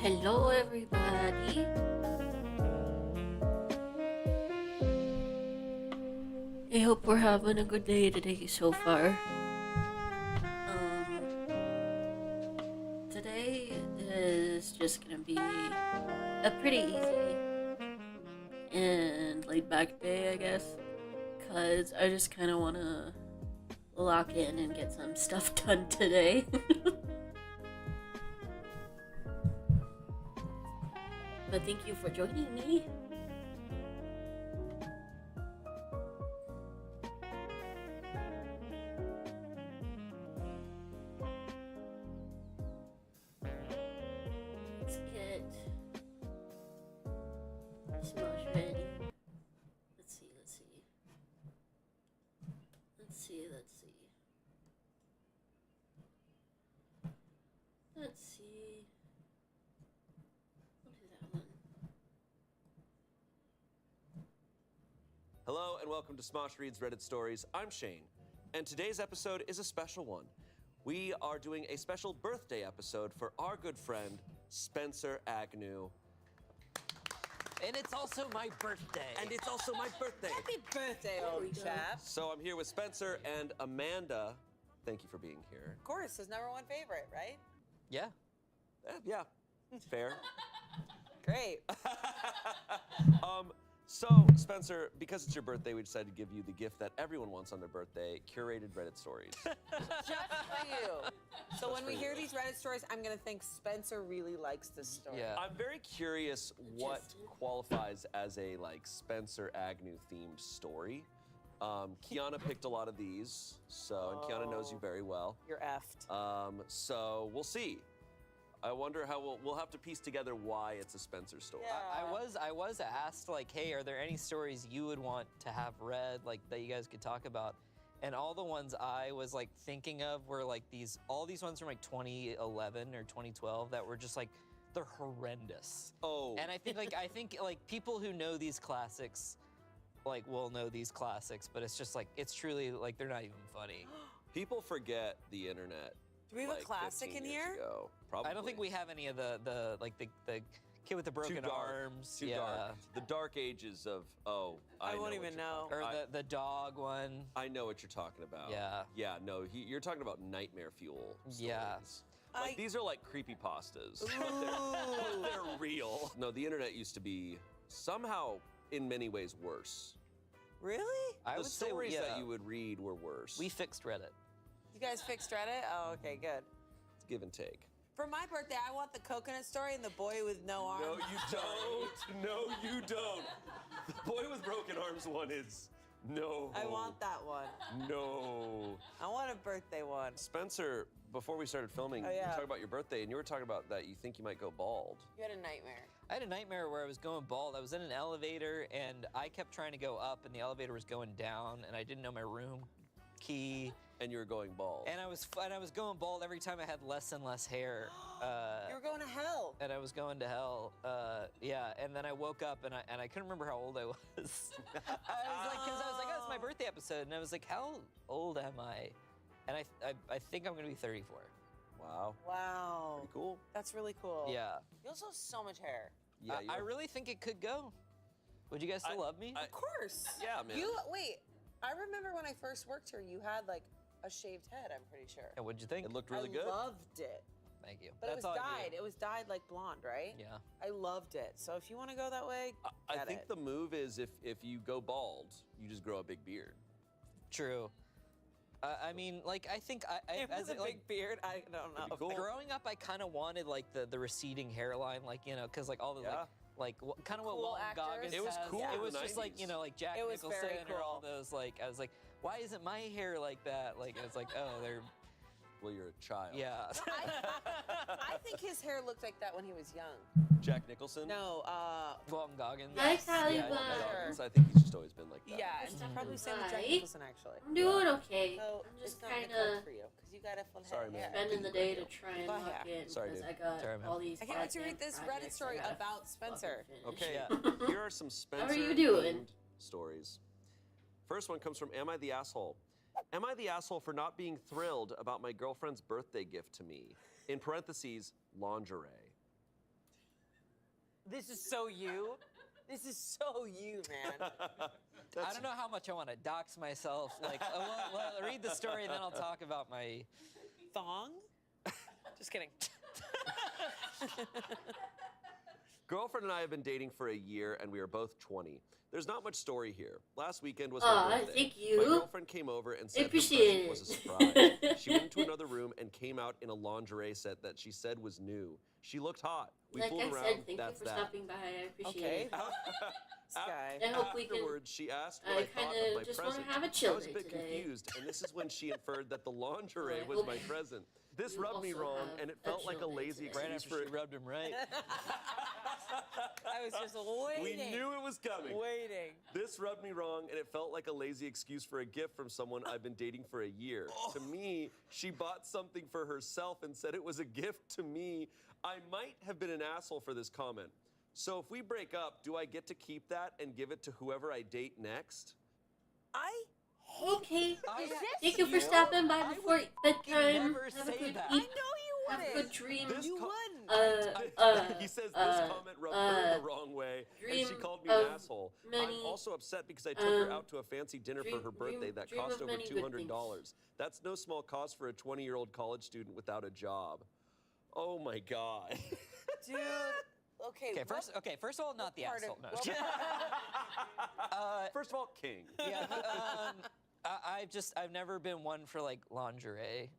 Hello, everybody. I hope we're having a good day today so far. Today is just gonna be a pretty easy and laid back day, I guess, because I just kind of want to lock in and get some stuff done today. But thank you for joining me. Let's get Smosh ready. Let's see. Hello and welcome to Smosh Reads Reddit Stories. I'm Shane, and today's episode is a special one. We are doing a special birthday episode for our good friend, Spencer Agnew. And it's also my birthday. Happy birthday, old chap. So I'm here with Spencer and Amanda. Thank you for being here. Of course, his #1 favorite, right? Yeah. Yeah, fair. Great. So, Spencer, because it's your birthday, we decided to give you the gift that everyone wants on their birthday, curated Reddit stories. Just for you. So when we hear these Reddit stories, I'm going to think Spencer really likes this story. Yeah. I'm very curious what qualifies as a, Spencer Agnew-themed story. Kiana picked a lot of these, and Kiana knows you very well. You're effed. So we'll see. I wonder how we'll have to piece together why it's a Spencer story. Yeah. I was asked, hey, are there any stories you would want to have read, that you guys could talk about? And all the ones I was thinking of were all these ones from 2011 or 2012 that were just they're horrendous. Oh. And I think people who know these classics will know these classics, but it's just it's truly they're not even funny. People forget the internet. Do we have like a classic 15 in years here? ago. Probably. I don't think we have any of the kid with the broken Too dark. arms. Too yeah. dark. The dark ages of I won't what even you're know. talking Or about. the dog one. I know what you're talking about. Yeah. Yeah. No, you're talking about nightmare fuel. Yeah. Stories. Like these are like creepypastas. They're real. No, the internet used to be somehow in many ways worse. Really? I The would say stories yeah. that you would read were worse. We fixed Reddit. You guys fixed Reddit? Oh, okay, good. It's give and take. For my birthday, I want the coconut story and the boy with no arms. No, you don't. No, you don't. The boy with broken arms one is no. I want that one. No. I want a birthday one. Spencer, before we started filming, Oh, you yeah. talked about your birthday, and you were talking about that you think you might go bald. You had a nightmare. I had a nightmare where I was going bald. I was in an elevator and I kept trying to go up and the elevator was going down and I didn't know my room key. And you were going bald. And I was going bald every time I had less and less hair. You were going to hell. And I was going to hell. Yeah, and then I woke up and I couldn't remember how old I was. I was like, because I was like, oh, it's my birthday episode, and I was like, how old am I? And I think I'm gonna be 34. Wow. Wow. Pretty cool. That's really cool. Yeah. You also have so much hair. Yeah. I really think it could go. Would you guys still love me? Of course. Yeah, man. Wait. I remember when I first worked here, you had like a shaved head, I'm pretty sure. Yeah, what'd you think? It looked really I good. loved it. Thank you. But That's it was all I dyed. do. It was dyed like blonde, right? Yeah. I loved it. So if you want to go that way, I get think it. the move is if you go bald, you just grow a big beard. True. I mean, like, I think It was as a big beard. I don't know. Pretty cool. growing up, I kind of wanted like the receding hairline, like, you know, because like all the Yeah. like kind of what Cool Walton actors. Goggins It was has. cool It in was the just like, 90s. you know, like Jack It was Nicholson very or all cool. those, like, I was like, why isn't my hair like that? Like, it's like, oh, they're, Well, you're a child. yeah. I think his hair looked like that when he was young. Jack Nicholson. No, Walton Goggins. Hi, Callie Yeah, Bud. Goggins, I think he's just always been like that. yeah, and probably same with Jack Hi. Nicholson actually. I'm doing okay. So I'm just it's not kind gonna cook of for you because you got a full Sorry, head man. of hair. spending the day to try and Go lock ahead. in Sorry, because dude. I got Sorry, man. all these. I can't wait to goddamn read this Reddit projects I story gotta about Spencer. fucking finish. Okay, Yeah. here are some Spencer you doing? themed stories. First one comes from Am I the Asshole? Am I the asshole for not being thrilled about my girlfriend's birthday gift to me? In parentheses, lingerie. This is so you. This is so you, man. I don't know how much I want to dox myself. Like, well, read the story and then I'll talk about my. Thong? Just kidding. Girlfriend and I have been dating for a year and we are both 20. There's not much story here. Last weekend was Aw, her birthday. thank you. My girlfriend came over and said her Appreciate present was a it. surprise. She went into another room and came out in a lingerie set that she said was new. She looked hot. We Like fooled I around. said, thank you That's for that. stopping by. I appreciate Okay. it. This guy. I hope we can- Afterwards, she asked I what I thought kinda of my just wanna present. have a chill I was a day bit today. confused, and this is when she inferred that the lingerie I was hope my present. This you rubbed me also wrong, have and it a felt like a chill day lazy today. Right excuse after for she rubbed him right. I was just We waiting. knew it was coming. Waiting. This rubbed me wrong, and it felt like a lazy excuse for a gift from someone I've been dating for a year. To me, she bought something for herself and said it was a gift to me. I might have been an asshole for this comment. So if we break up, do I get to keep that and give it to whoever I date next? I Okay. Is this Thank you for you? stopping by I before bedtime. never Have a say good that. I eat. know you Have a wouldn't. good dream. This You co- wouldn't. He says this comment rubbed her the wrong way, and she dream called me an of asshole. many, I'm also upset because I took her um, out to a fancy dinner for dream- her birthday dream- that dream cost of over many good $200. That's no small cost for a 20-year-old college student without a job. Oh my God. Dude. Okay. Okay, first of all, not the part of- asshole. No. what First of all, king. Yeah, I've never been one for like lingerie,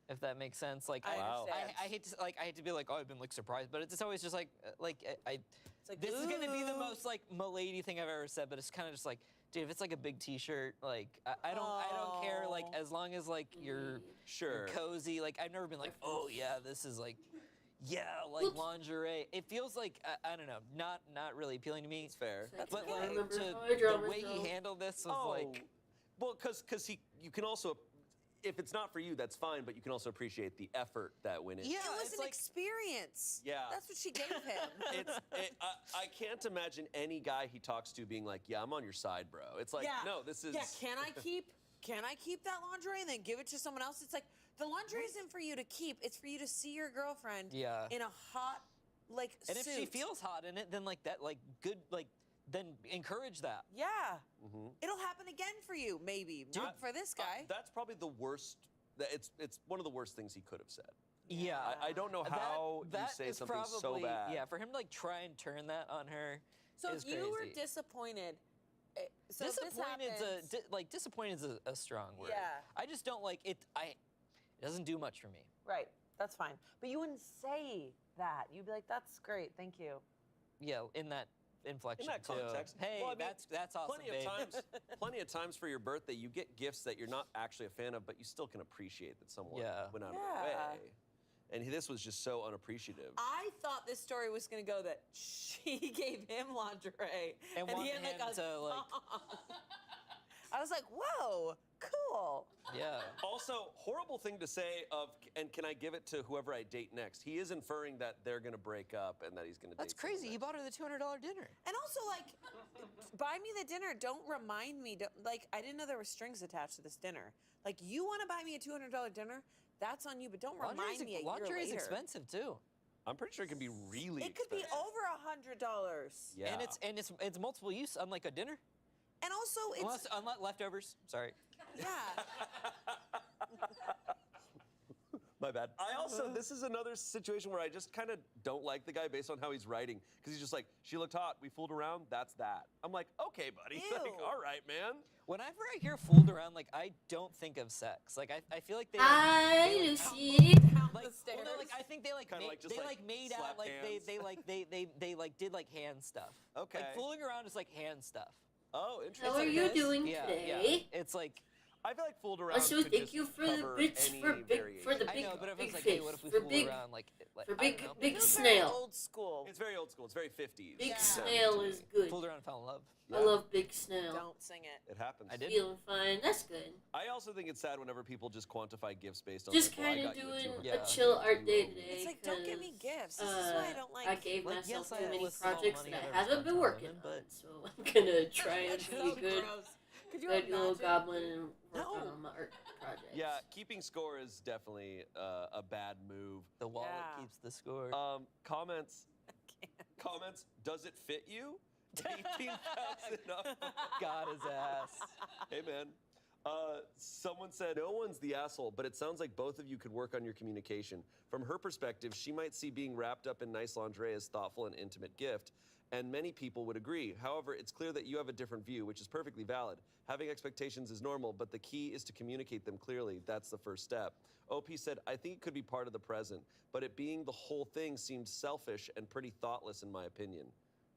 if that makes sense. Like, I Wow. understand. I hate to be like, oh, I've been like surprised, but it's always just like I It's like, this is gonna be the ooh. most like milady thing I've ever said, but it's kind of just like, dude, if it's like a big T-shirt, like I don't care, like Oh. as long as like you're Sure. cozy. Like I've never been like, oh yeah, this is like. Yeah, like lingerie. It feels like I don't know, not really appealing to me. It's fair. That's But okay. like Remember to, how I draw the way he myself? handled this was like, well, because you can also, if it's not for you, that's fine, but you can also appreciate the effort that went into yeah, It was it's an like experience. Yeah. That's what she gave him. I can't imagine any guy he talks to being like, yeah, I'm on your side, bro. It's like, Yeah. no, this is. Yeah, can I keep can I keep that lingerie and then give it to someone else? It's like the lingerie isn't for you to keep. It's for you to see your girlfriend Yeah. in a hot And suit. if she feels hot in it, then like that, like good, like then encourage that. Yeah. It'll happen again for you, maybe. Not for this guy. That's probably the worst. It's one of the worst things he could have said. Yeah. I don't know how you that say is something so probably- bad. Yeah, for him to like try and turn that on her. So is if you were crazy. disappointed, so if this Disappointed happens, disappointed is a strong word. Yeah. I just don't like it. It doesn't do much for me. right, that's fine. But you wouldn't say that. You'd be like, "That's great, thank you." Yeah, in that inflection that too. context. Hey, Well, I mean, that's awesome, Plenty babe. of times, plenty of times for your birthday, you get gifts that you're not actually a fan of, but you still can appreciate that someone Yeah. went out of Yeah. their way. And this was just so unappreciative. I thought this story was going to go that she gave him lingerie And he wanted had like him a to, like- song. I was like, "Whoa, cool." Yeah. Also, horrible thing to say and can I give it to whoever I date next? He is inferring that they're going to break up and that he's going to That's date someone crazy. He next. bought her the $200 dinner. And also, like, buy me the dinner. Don't remind me. Like, I didn't know there were strings attached to this dinner. Like, you want to buy me a $200 dinner? That's on you, but don't remind me a year Lingerie is later. expensive too. I'm pretty sure it can be really It could be expensive. over $100. Yeah. And it's multiple use, unlike a dinner. And also, it's Unless leftovers. Sorry. yeah. My bad. I also, this is another situation where I just kind of don't like the guy based on how he's writing. Because he's just like, she looked hot, we fooled around, that's that. I'm like, okay, buddy. Like, Ew. all right, man. Whenever I hear fooled around, like I don't think of sex. Like I feel like they. Hi, they, like, Lucy. Down Like, the stairs. well, no, like I think they like Kinda made, like just, they like, like made slap out like hands. they like did like hand stuff. Okay. Like fooling around is like hand stuff. Oh, interesting. How are you this? doing Yeah, today? yeah. It's like I feel like fooled around. Also, could thank just you for the cover bits any for the variation. I big, know, but big everyone's like, fish, hey, what if we for fool big, around? Like for I big, don't know. big Feels very snail. old school. It's very old school. It's very 50s. Big Yeah. snail is good. Fooled around, and fell in love. I love big snail. Don't sing it. It happens. I did. Feeling fine. That's good. I also think it's sad whenever people just quantify gifts based on Just like, well, I kind of got you a doing $200. Yeah. a chill art day today. It's like, don't give me 'cause, gifts. This is why I don't like. I gave Like, myself yes, I too many enlist small projects money that out I of haven't been responsible working women, on, but- so I'm gonna try and That's be so good. gross. Could you Good little imagine? goblin and work No. on my art projects. Yeah, keeping score is definitely a bad move. The wallet Yeah. keeps the score. Comments. Comments. Does it fit you? 18,000 up. Got his ass. Hey, man. Someone said, no one's the asshole, but it sounds like both of you could work on your communication. From her perspective, she might see being wrapped up in nice lingerie as thoughtful and intimate gift, and many people would agree. However, it's clear that you have a different view, which is perfectly valid. Having expectations is normal, but the key is to communicate them clearly. That's the first step. OP said, I think it could be part of the present, but it being the whole thing seemed selfish and pretty thoughtless in my opinion.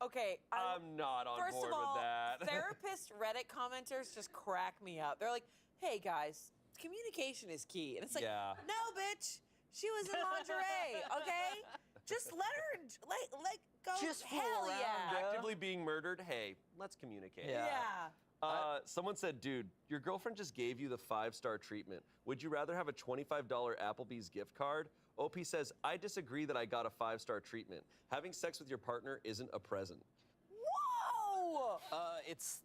Okay. I'm not on First board of all, with that. therapist Reddit commenters just crack me up. They're like, "Hey guys, communication is key," and it's like, Yeah. "No, bitch, she was in lingerie. Okay, just let her let go. Just fool hell around, yeah, bro. Actively being murdered, hey, let's communicate. Yeah. yeah." Someone said, dude, your girlfriend just gave you the 5-star treatment. Would you rather have a $25 Applebee's gift card? OP says, I disagree that I got a 5-star treatment. Having sex with your partner isn't a present. Whoa! It's.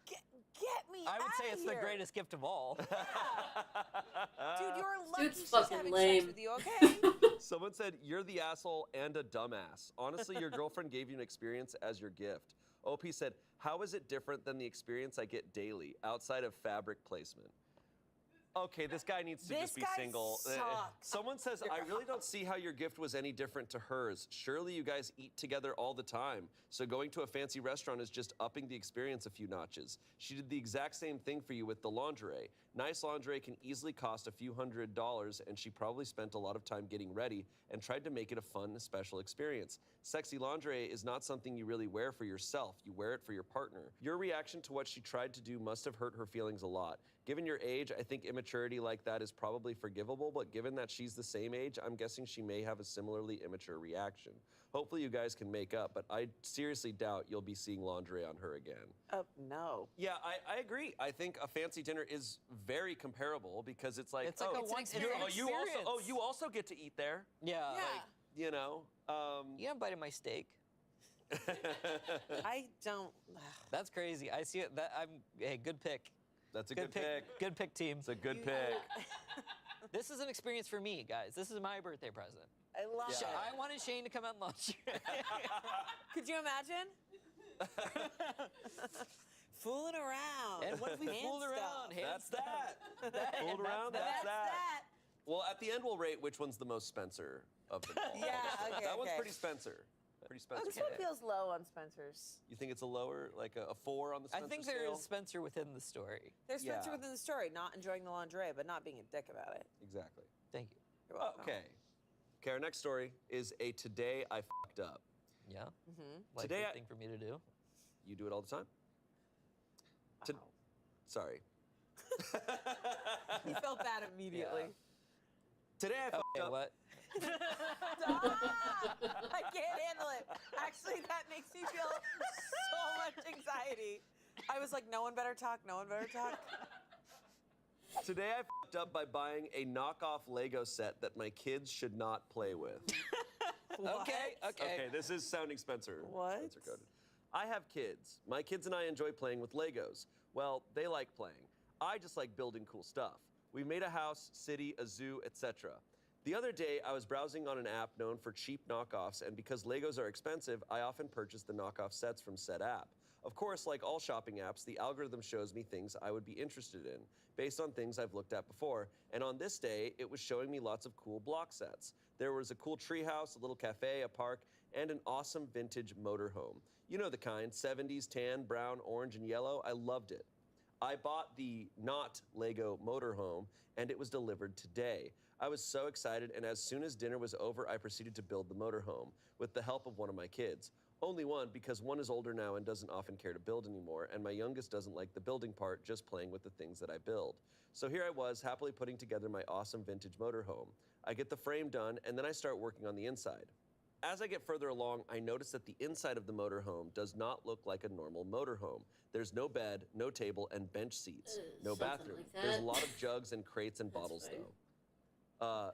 Get me I would say outta it's here. the greatest gift of all. Dude, you're lucky Dude's she's fucking having lame. sex with you. Okay. Someone said, you're the asshole and a dumbass. Honestly, your girlfriend gave you an experience as your gift. OP said, how is it different than the experience I get daily outside of fabric placement? Okay, this guy needs to This just be guy single. sucks. Someone says, I really don't see how your gift was any different to hers. Surely you guys eat together all the time. So going to a fancy restaurant is just upping the experience a few notches. She did the exact same thing for you with the lingerie. Nice lingerie can easily cost a few $100s, and she probably spent a lot of time getting ready and tried to make it a fun, special experience. Sexy lingerie is not something you really wear for yourself. You wear it for your partner. Your reaction to what she tried to do must have hurt her feelings a lot. Given your age, I think immaturity like that is probably forgivable, but given that she's the same age, I'm guessing she may have a similarly immature reaction. Hopefully you guys can make up, but I seriously doubt you'll be seeing lingerie on her again. No. Yeah, I agree. I think a fancy dinner is very comparable because it's like, It's like a once in a you also get to eat there. Yeah. Yeah. Like, You know. you haven't bited my steak. I don't. That's crazy. I see it. Hey, good pick. That's a good pick. Good pick, team. It's a good pick. This is an experience for me, guys. This is my birthday present. I love it. I wanted Shane to come out and launch. Could you imagine? Fooling around. And what if we Hand fooled stuff. around? Hand That's stuff. that. Fooled around, That's that's that. that. Well, at the end, we'll rate which one's the most Spencer of them all. Yeah, okay, That one's okay. pretty Spencer. Pretty Spencer. This one feels low on Spencer's. You think it's a lower, like a 4 on the I Spencer think there scale? is Spencer within the story. There's Spencer Yeah. within the story, not enjoying the lingerie, but not being a dick about it. Exactly. Thank you. You're welcome. Okay. Okay, our next story is a today I fucked up. Yeah. Mm-hmm. Like Today good I- thing for me to do. You do it all the time? To- Wow. Sorry. He felt bad immediately. Today I fucked Okay, up. what? Stop! I can't handle it. Actually, that makes me feel so much anxiety. I was like, no one better talk, no one better talk. Today I fucked up by buying a knockoff Lego set that my kids should not play with. Okay. Okay, this is sounding Spencer. What? Spencer coded. I have kids. My kids and I enjoy playing with Legos. Well, they like playing. I just like building cool stuff. We made a house, city, a zoo, etc. The other day, I was browsing on an app known for cheap knockoffs, and because Legos are expensive, I often purchase the knockoff sets from said app. Of course, like all shopping apps, the algorithm shows me things I would be interested in, based on things I've looked at before, and on this day, it was showing me lots of cool block sets. There was a cool treehouse, a little cafe, a park, and an awesome vintage motorhome. You know the kind, 70s, tan, brown, orange, and yellow. I loved it. I bought the not Lego motorhome, and it was delivered today. I was so excited, and as soon as dinner was over, I proceeded to build the motorhome with the help of one of my kids. Only one, because one is older now and doesn't often care to build anymore, and my youngest doesn't like the building part, just playing with the things that I build. So here I was, happily putting together my awesome vintage motorhome. I get the frame done, and then I start working on the inside. As I get further along, I notice that the inside of the motorhome does not look like a normal motorhome. There's no bed, no table, and bench seats. No Something bathroom. like that. There's a lot of jugs and crates and That's bottles, fine. though.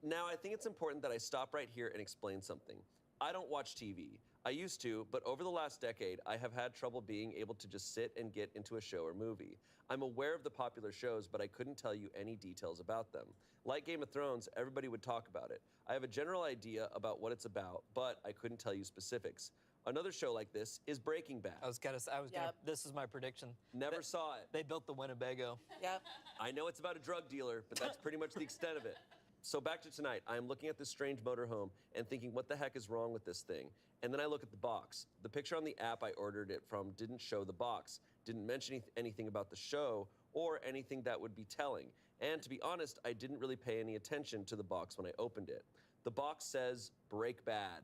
Now, I think it's important that I stop right here and explain something. I don't watch TV. I used to, but over the last decade, I have had trouble being able to just sit and get into a show or movie. I'm aware of the popular shows, but I couldn't tell you any details about them. Like Game of Thrones, everybody would talk about it. I have a general idea about what it's about, but I couldn't tell you specifics. Another show like this is Breaking Bad. Yep. This is my prediction. Never saw it. They built the Winnebago. Yep. I know it's about a drug dealer, but that's pretty much the extent of it. So back to tonight, I'm looking at this strange motorhome and thinking, what the heck is wrong with this thing? And then I look at the box. The picture on the app I ordered it from didn't show the box, didn't mention anything about the show or anything that would be telling. And to be honest, I didn't really pay any attention to the box when I opened it. The box says Break Bad.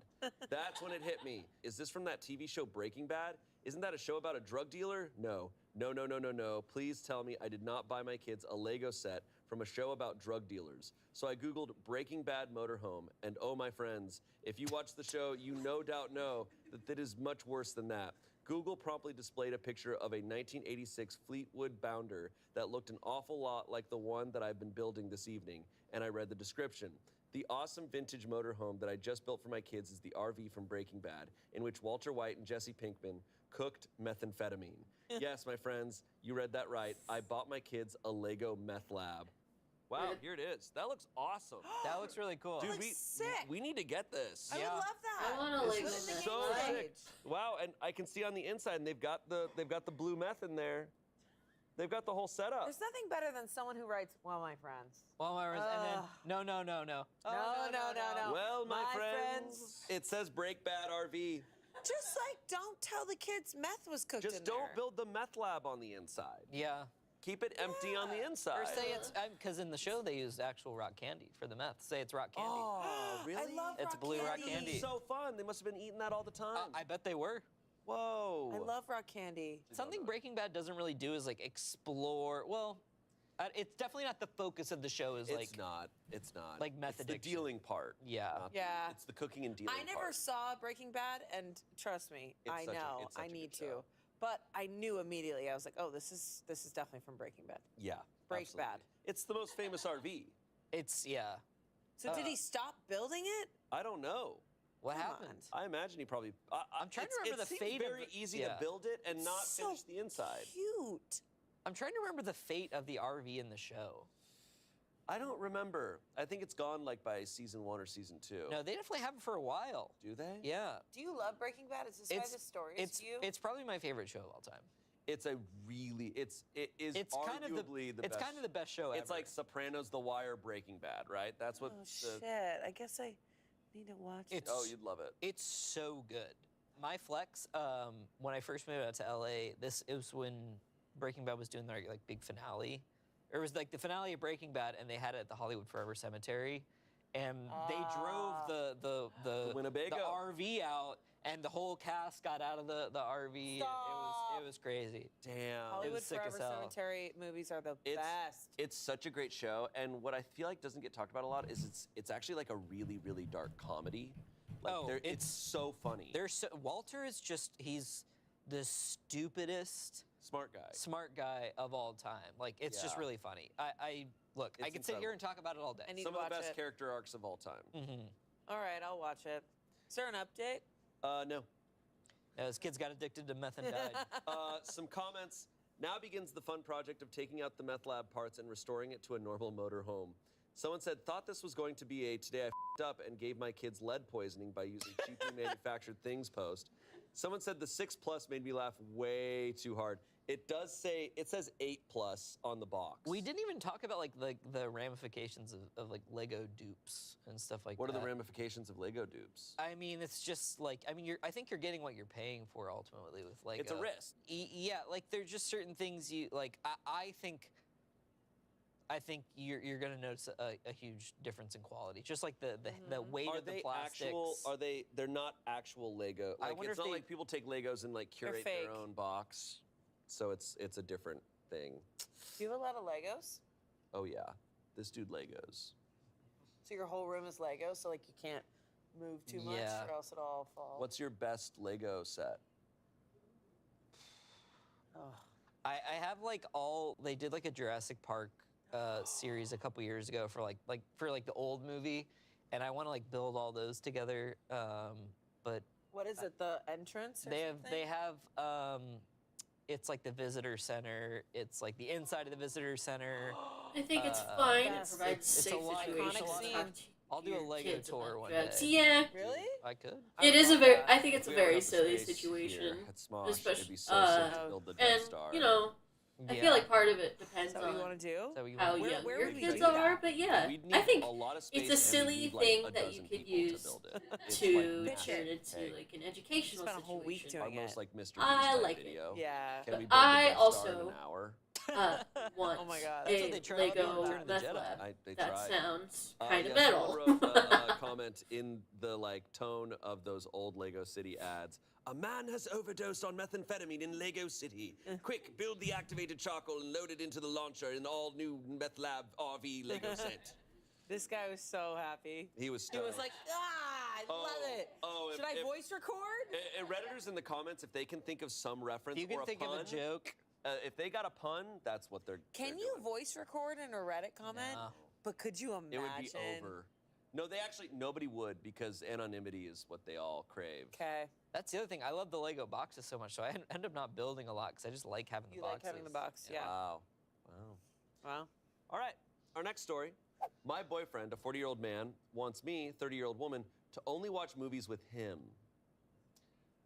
That's when it hit me. Is this from that TV show Breaking Bad? Isn't that a show about a drug dealer? No. No, no, no, no, no. Please tell me I did not buy my kids a Lego set from a show about drug dealers. So I Googled Breaking Bad motorhome, and oh, my friends, if you watch the show, you no doubt know that it is much worse than that. Google promptly displayed a picture of a 1986 Fleetwood Bounder that looked an awful lot like the one that I've been building this evening, and I read the description. The awesome vintage motorhome that I just built for my kids is the RV from Breaking Bad, in which Walter White and Jesse Pinkman cooked methamphetamine. Yes, my friends, you read that right. I bought my kids a Lego meth lab. Wow, here it is. That looks awesome. That looks really cool. Dude, looks sick. we need to get this. I would Yeah. love that. I want a This Lego is meth so lab. sick. Wow, and I can see on the inside, and they've got the blue meth in there. They've got the whole setup. There's nothing better than someone who writes, well, my friends. Well, my and then Ugh. no. No, no, no. Well, my, My friends, friends. it says Break Bad RV. Just like, don't tell the kids meth was cooked in Just there. don't build the meth lab on the inside. Yeah. Keep it empty on the inside. Or say it's because in the show they used actual rock candy for the meth. Say it's rock candy. Oh, really? I love It's rock blue rock candy. candy. So fun. They must have been eating that all the time. I bet they were. Whoa. I love rock candy. Something Breaking Bad doesn't really do is like explore. Well, it's definitely not the focus of the show. Is It's not. It's not. like meth It's the addiction. dealing part. Yeah. not Yeah. It's the cooking and dealing I never part. saw Breaking Bad, and trust me, It's I such a- know it's such I a need good to. show. But I knew immediately. I was like, oh, this is definitely from Breaking Bad. Yeah. Break absolutely. Bad. It's the most famous RV. It's yeah. So did he stop building it? I don't know. What Come happened? I imagine he probably. I'm trying to remember it the seems fate of very the- easy yeah. to build it and not So finish the inside. Cute. I'm trying to remember the fate of the RV in the show. I don't remember. I think it's gone like by season 1 or season 2. No, they definitely have it for a while. Do they? Yeah. Do you love Breaking Bad? Is this why the story is to you? It's probably my favorite show of all time. It is It's kind of arguably the it's best. kind of the best show ever. It's like Sopranos, The Wire, Breaking Bad, right? That's what. Oh shit! I guess I need to watch it. It's- Oh, you'd love it. It's so good. My flex, when I first moved out to LA, it was when Breaking Bad was doing their like big finale. It was like the finale of Breaking Bad, and they had it at the Hollywood Forever Cemetery, and they drove the Winnebago. RV out, and the whole cast got out of the RV. Stop. It was crazy. Damn. Hollywood sick as Forever hell. Cemetery movies are the best. It's such a great show, and what I feel like doesn't get talked about a lot is it's actually like a really, really dark comedy. Like Oh, it's so funny. Walter is he's the stupidest Smart guy of all time. Like it's just Yeah. really funny. I look, I It's could sit here incredible. and talk about it all day. I need Some to of watch the best it. character arcs of all time. All right, I'll watch it. Is there an update? No. This kid's got addicted to meth and died. Some comments. Now begins the fun project of taking out the meth lab parts and restoring it to a normal motor home. Someone said, thought this was going to be a today I f***ed up and gave my kids lead poisoning by using cheaply manufactured things post. Someone said the 6+ made me laugh way too hard. It says 8+ on the box. We didn't even talk about like the ramifications of like Lego dupes and stuff like What that. are the ramifications of Lego dupes? I mean, it's just like I think you're getting what you're paying for ultimately with Lego. It's a risk. Yeah, like there's just certain things you like. I think you're gonna notice a huge difference in quality. Just like the weight Are of the they plastics. actual? They're not actual Lego. I Like wonder it's if not they- like people take Legos and like curate fake. their own box. So it's a different thing. Do you have a lot of Legos? Oh yeah, this dude Legos. So your whole room is Legos, so like you can't move too much, Yeah. or else it'll all fall. What's your best Lego set? Oh. I have like they did like a Jurassic Park series a couple years ago for the old movie, and I want to like build all those together. But What is it? The entrance? Or they have it's like the visitor center. It's like the inside of the visitor center. I think it's fine. It Yes. provides It's a safe lot- situation. iconic to scene. talk to I'll do a your Lego kids tour about one drugs. day. Yeah, Really? I could. it is a love very. that. I think it's a We don't very have the silly space situation. here at Smosh. It'd be Especially- so sick to build the Death And Star. you know, I feel like part of it depends Is that what you on want to do? So we how want- Where- young where your would we kids do that? are. But yeah, We'd need I think a lot of space it's a and silly we'd need, like, thing a that you dozen could people to use build it. It's to like Pitch turn it. it into Hey. like an educational spent a whole week situation. doing almost it. like Mr. Beast I type like it. video. Yeah. Can we build I the Death Star also- in an hour? Want Oh my God. That's what a they tried to do in Lego Return of the meth Jedi. lab. They That tried. sounds kind of Yeah, metal. someone wrote a comment in the like tone of those old Lego City ads. A man has overdosed on methamphetamine in Lego City. Quick, build the activated charcoal and load it into the launcher in the all-new Meth Lab RV Lego set. This guy was so happy. He was He stoked. was like, I love it. Oh, Should I voice record? Redditors in the comments, if they can think of some reference If you or can a think pun, of a joke. if they got a pun, that's what they're Can they're you doing. voice record in a Reddit comment? No. But could you imagine? It would be over. No, nobody would because anonymity is what they all crave. Okay. That's the other thing. I love the Lego boxes so much, so I end up not building a lot because I just like having the You boxes. like having the box, yeah. Wow. Wow. All right, our next story. My boyfriend, a 40-year-old man, wants me, 30-year-old woman, to only watch movies with him.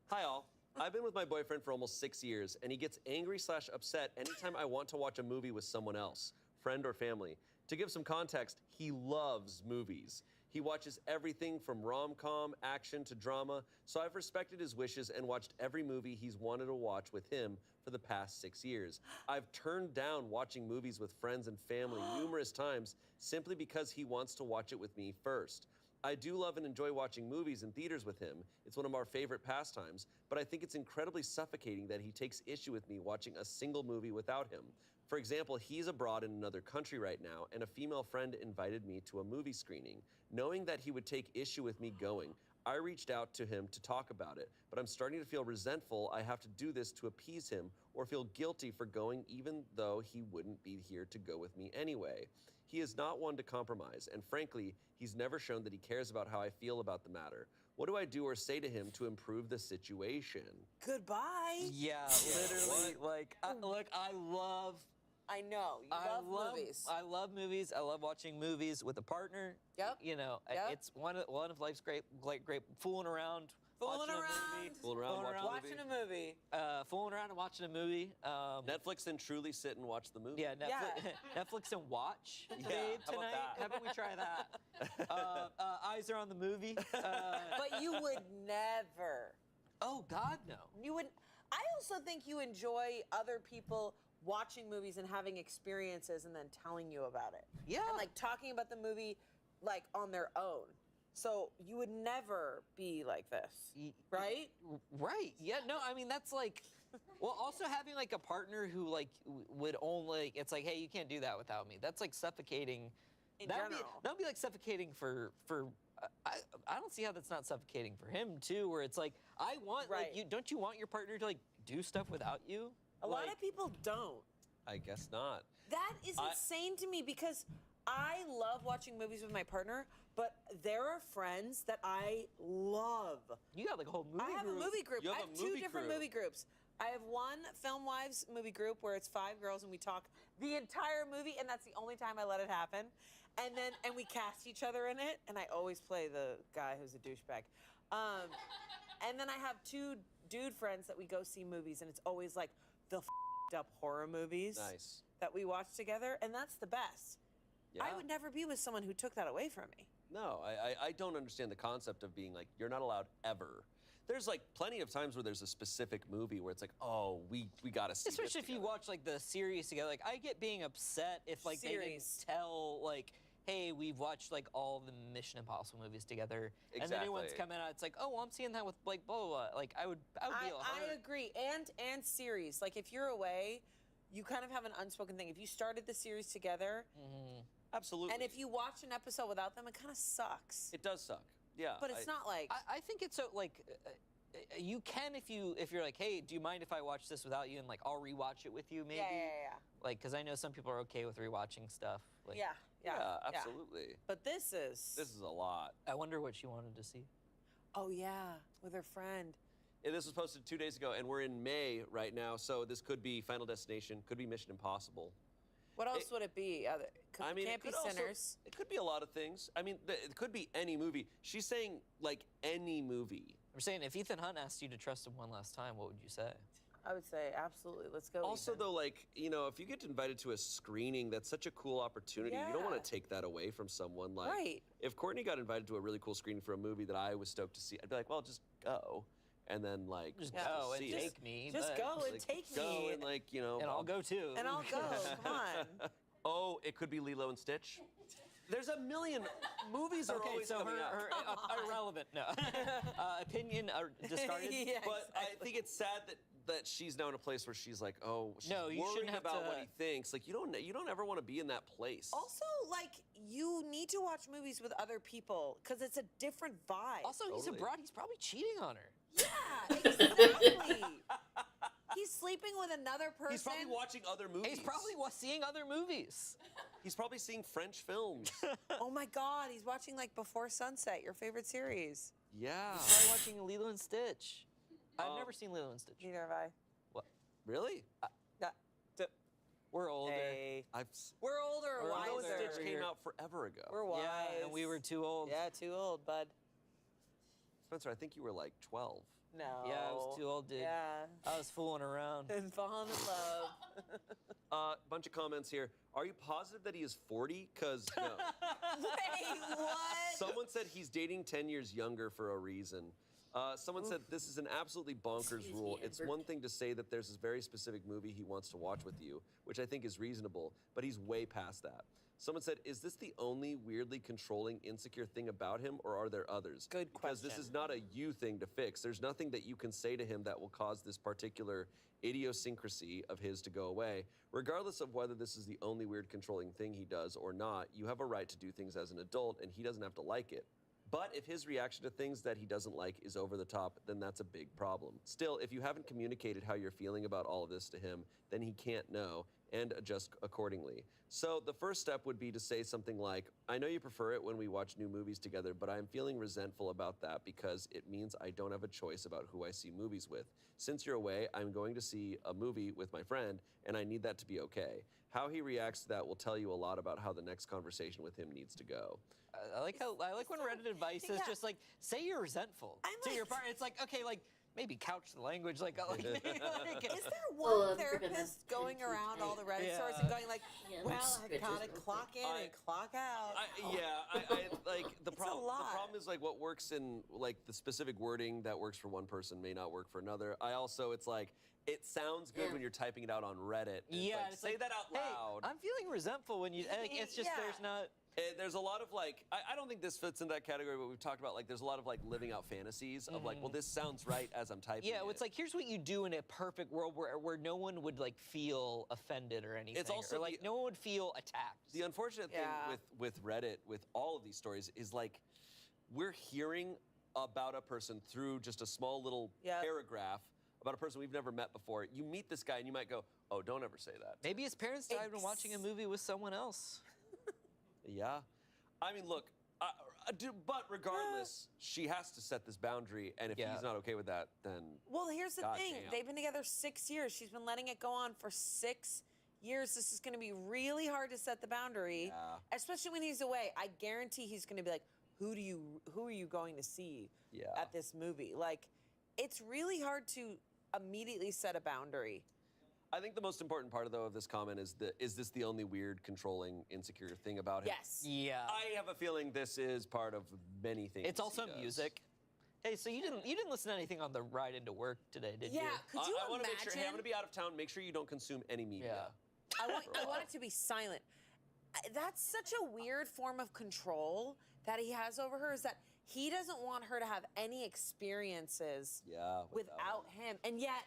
Hi, all. I've been with my boyfriend for almost 6 years, and he gets angry/upset anytime I want to watch a movie with someone else, friend or family. To give some context, he loves movies. He watches everything from rom-com, action to drama, so I've respected his wishes and watched every movie he's wanted to watch with him for the past 6 years. I've turned down watching movies with friends and family numerous times simply because he wants to watch it with me first. I do love and enjoy watching movies in theaters with him. It's one of our favorite pastimes, but I think it's incredibly suffocating that he takes issue with me watching a single movie without him. For example, he's abroad in another country right now, and a female friend invited me to a movie screening. Knowing that he would take issue with me going, I reached out to him to talk about it, but I'm starting to feel resentful I have to do this to appease him or feel guilty for going even though he wouldn't be here to go with me anyway. He is not one to compromise, and frankly, he's never shown that he cares about how I feel about the matter. What do I do or say to him to improve the situation? Goodbye. Yeah, literally. Like, look, I love I know. You I love movies. I love movies. I love watching movies with a partner. Yep. You know, Yep. it's one of life's great fooling around. Fooling watching around. A movie, Fooling around, watching a movie. Watching a movie. fooling around and watching a movie. Netflix and truly sit and watch the movie. Yeah, Netflix, Netflix and watch, babe, how about tonight. that? How about we try that? Eyes are on the movie. But you would never. Oh God, no. You would. I also think you enjoy other people watching movies and having experiences and then telling you about it. Yeah. And like talking about the movie like on their own. So you would never be like this, right? Right. Yeah. No. I mean, that's like. Well, also having like a partner who like would only. It's like, hey, you can't do that without me. That's like suffocating. In That'd general. That'd be like suffocating for. I don't see how that's not suffocating for him too. Where it's like I want like Right. you. Don't you want your partner to like do stuff without you? A lot Like, of people don't. I guess not. That is insane to me because I love watching movies with my partner, but there are friends that I love. You got like a whole movie. I have group. a movie group. You have I a have two movie different crew. movie groups. I have one Film Wives movie group where it's 5 girls and we talk the entire movie, and that's the only time I let it happen. And then we cast each other in it, and I always play the guy who's a douchebag. And then I have 2 dude friends that we go see movies, and it's always like the f***ed up horror movies Nice. that we watch together, and that's the best. Yeah. I would never be with someone who took that away from me. No, I don't understand the concept of being like, you're not allowed ever. There's like plenty of times where there's a specific movie where it's like, oh, we gotta see this Especially if you together. watch like the series together. Like I get being upset if like they Series. didn't tell like, hey, we've watched like all the Mission Impossible movies together, and the new one's Exactly. coming out. It's like, oh, well, I'm seeing that with like blah blah blah. Like I would be I agree. And series. Like if you're away, you kind of have an unspoken thing. If you started the series together, Absolutely. and if you watch an episode without them, it kind of sucks. It does suck. Yeah. But it's not like I think it's so like. You can if you're like, hey, do you mind if I watch this without you and like I'll rewatch it with you maybe? yeah. Like, because I know some people are okay with rewatching stuff. Like, Yeah. Yeah, absolutely. But this is This is a lot. I wonder what she wanted to see. Oh yeah, with her friend. And this was posted 2 days ago, and we're in May right now, so this could be Final Destination, could be Mission Impossible. What else would it be? Other I mean, can't it be could also- Sinners. it could be a lot of things. I mean, it could be any movie. She's saying like any movie. I'm saying if Ethan Hunt asked you to trust him one last time, what would you say? I would say absolutely. Let's go. Also, Ethan. though, like, you know, if you get invited to a screening, that's such a cool opportunity. You don't Yeah. want to take that away from someone. Like, Right. if Courtney got invited to a really cool screening for a movie that I was stoked to see, I'd be like, well, just go. And then, like, Just Yeah. go and see it. take me. Just but- go and Like, take go me. and, like, you know. And I'll go too. And I'll go. Come on. Oh, it could be Lilo and Stitch. There's a million movies are Okay, always so coming her, out. her irrelevant. No, opinion discarded. Yeah, But I exactly. think it's sad that she's now in a place where she's like, oh, she's No, you worried shouldn't have about what to- he thinks. Like, you don't ever want to be in that place. Also, like, you need to watch movies with other people because it's a different vibe. Also, he's Totally. abroad. He's probably cheating on her. yeah, exactly. He's sleeping with another person. He's probably watching other movies. He's probably seeing other movies. He's probably seeing French films. Oh my God, he's watching like Before Sunset, your favorite series. Yeah. He's probably watching Lilo and Stitch. I've Oh. never seen Lilo and Stitch. Neither have I. What? Really? We're older. Hey. We're older, We're Lilo and older. Stitch came out forever ago. We're wise. Yeah, and we were too old. Yeah, too old, bud. Spencer, I think you were like 12. No. Yeah, I was too old, dude. Yeah. I was fooling around. And falling in love. Bunch of comments here. Are you positive that he is 40? Because no. Wait, what? Someone said he's dating 10 years younger for a reason. Someone said this is an absolutely bonkers rule. It's one thing to say that there's this very specific movie he wants to watch with you, which I think is reasonable, but he's way past that. Someone said, is this the only weirdly controlling, insecure thing about him, or are there others? Good Because this question. is not a you thing to fix. There's nothing that you can say to him that will cause this particular idiosyncrasy of his to go away. Regardless of whether this is the only weird, controlling thing he does or not, you have a right to do things as an adult, and he doesn't have to like it. But if his reaction to things that he doesn't like is over the top, then that's a big problem. Still, if you haven't communicated how you're feeling about all of this to him, then he can't know, and adjust accordingly. So the first step would be to say something like, I know you prefer it when we watch new movies together, but I'm feeling resentful about that because it means I don't have a choice about who I see movies with. Since you're away, I'm going to see a movie with my friend, and I need that to be okay. How he reacts to that will tell you a lot about how the next conversation with him needs to go. I like when Reddit advice is just like, say you're resentful to your partner. It's like, okay, like maybe couch the language, like Is there Oh, one I'm forgetting therapist going to around all the Reddit Yeah. stories and going like, Yeah, well, just I gotta real clock in and clock out? Like the It's a problem. lot. The problem is like what works in like the specific wording that works for one person may not work for another. I also, it's like it sounds good Yeah. when you're typing it out on Reddit. and yeah, it's like, say that out hey, loud. I'm feeling resentful when you. Like, it's just Yeah. there's not. There's a lot of like, I don't think this fits in that category, but we've talked about like, there's a lot of like living out fantasies of like, well, this sounds right as I'm typing Yeah, it. it's like here's what you do in a perfect world where no one would like feel offended or anything. also or like the- no one would feel attacked. The unfortunate thing Yeah. with Reddit, with all of these stories, is like we're hearing about a person through just a small little Yep. paragraph about a person we've never met before. You meet this guy and you might go, oh, don't ever say that. Maybe his parents died when watching a movie with someone else. Yeah. I mean, look, but regardless, she has to set this boundary, and if Yeah. he's not okay with that, then Well, here's the God thing. damn. They've been together 6 years. She's been letting it go on for 6 years. This is going to be really hard to set the boundary, Yeah. especially when he's away. I guarantee he's going to be like, who are you going to see Yeah. at this movie? Like, it's really hard to immediately set a boundary. I think the most important part, though, of this comment is this the only weird, controlling, insecure thing about him? Yes. Yeah. I have a feeling this is part of many things. It's also he does. music. Hey, so you didn't listen to anything on the ride into work today, did you? Yeah. Could you I want to make sure, hey, I'm imagine? going to be out of town. Make sure you don't consume any media. Yeah. I want it to be silent. That's such a weird form of control that he has over her, is that he doesn't want her to have any experiences Yeah. without him. And yet,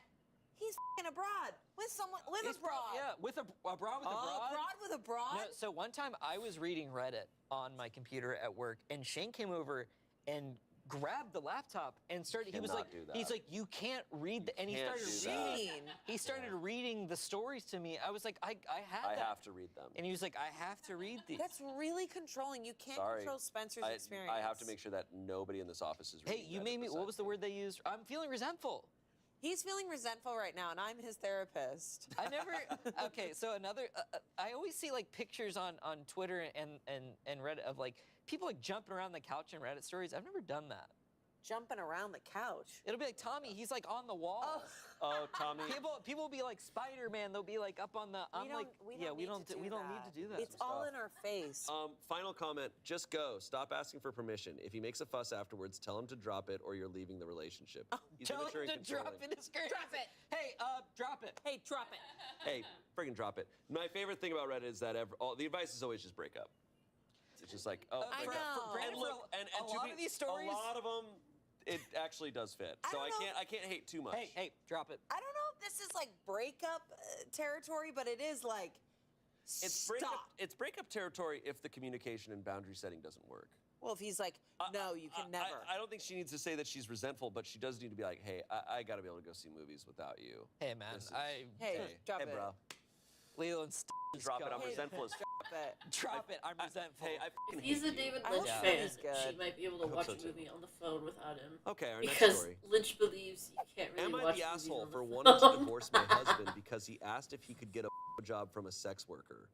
he's f***ing abroad with someone, with He's a broad. Yeah, with a broad with a broad. Broad with a broad? No, so one time I was reading Reddit on my computer at work, and Shane came over and grabbed the laptop and started. He was Cannot like, do that. he's like, you can't read. And he can't started do that. reading. Shane. He started reading the stories to me. I was like, I had I that. have to read them. And he was like, I have to read these. That's really controlling. You can't Sorry. control Spencer's experience. I have to make sure that nobody in this office is reading Hey, you that made me. What besides was the word they used? I'm feeling resentful. He's feeling resentful right now, and I'm his therapist. I never. Okay, so another. I always see like pictures on Twitter and Reddit of like people like jumping around the couch in Reddit stories. I've never done that. Jumping around the couch. It'll be like Tommy. He's like on the wall. Oh, Tommy. People will be like Spider-Man. They'll be like up on the. I'm like, yeah, we don't need to do that. It's all in our face. Final comment, just go. Stop asking for permission. If he makes a fuss afterwards, tell him to drop it or you're leaving the relationship. He's Tell immature him and to drop controlling. it. It's great. Drop it. Hey, drop it. Hey, drop it. Hey, friggin' drop it. My favorite thing about Reddit is that the advice is always just break up. It's just like, oh, I break know. up. Granted, And look, and a lot of these stories. a lot of them, it actually does fit. I So don't know. I can't hate too much. Hey, drop it. I don't know if this is like breakup territory, but it is like, It's stop. breakup territory if the communication and boundary setting doesn't work. Well, if he's like, no, you can never. I don't think she needs to say that she's resentful, but she does need to be like, hey, I got to be able to go see movies without you. Hey, man. This is- Hey, drop hey, it. bro. Leland, Drop it. I'm Hey, resentful as Drop it. drop it. I'm resentful. Hey, I If fucking he's a hate you. David I Lynch hope fan, he's good. she might be able to I hope watch so, a too. movie on the phone without him. Okay, our next Because story. Lynch believes you can't really Am I watch the movies asshole on the for phone. wanting to divorce my husband because he asked if he could get a job from a sex worker?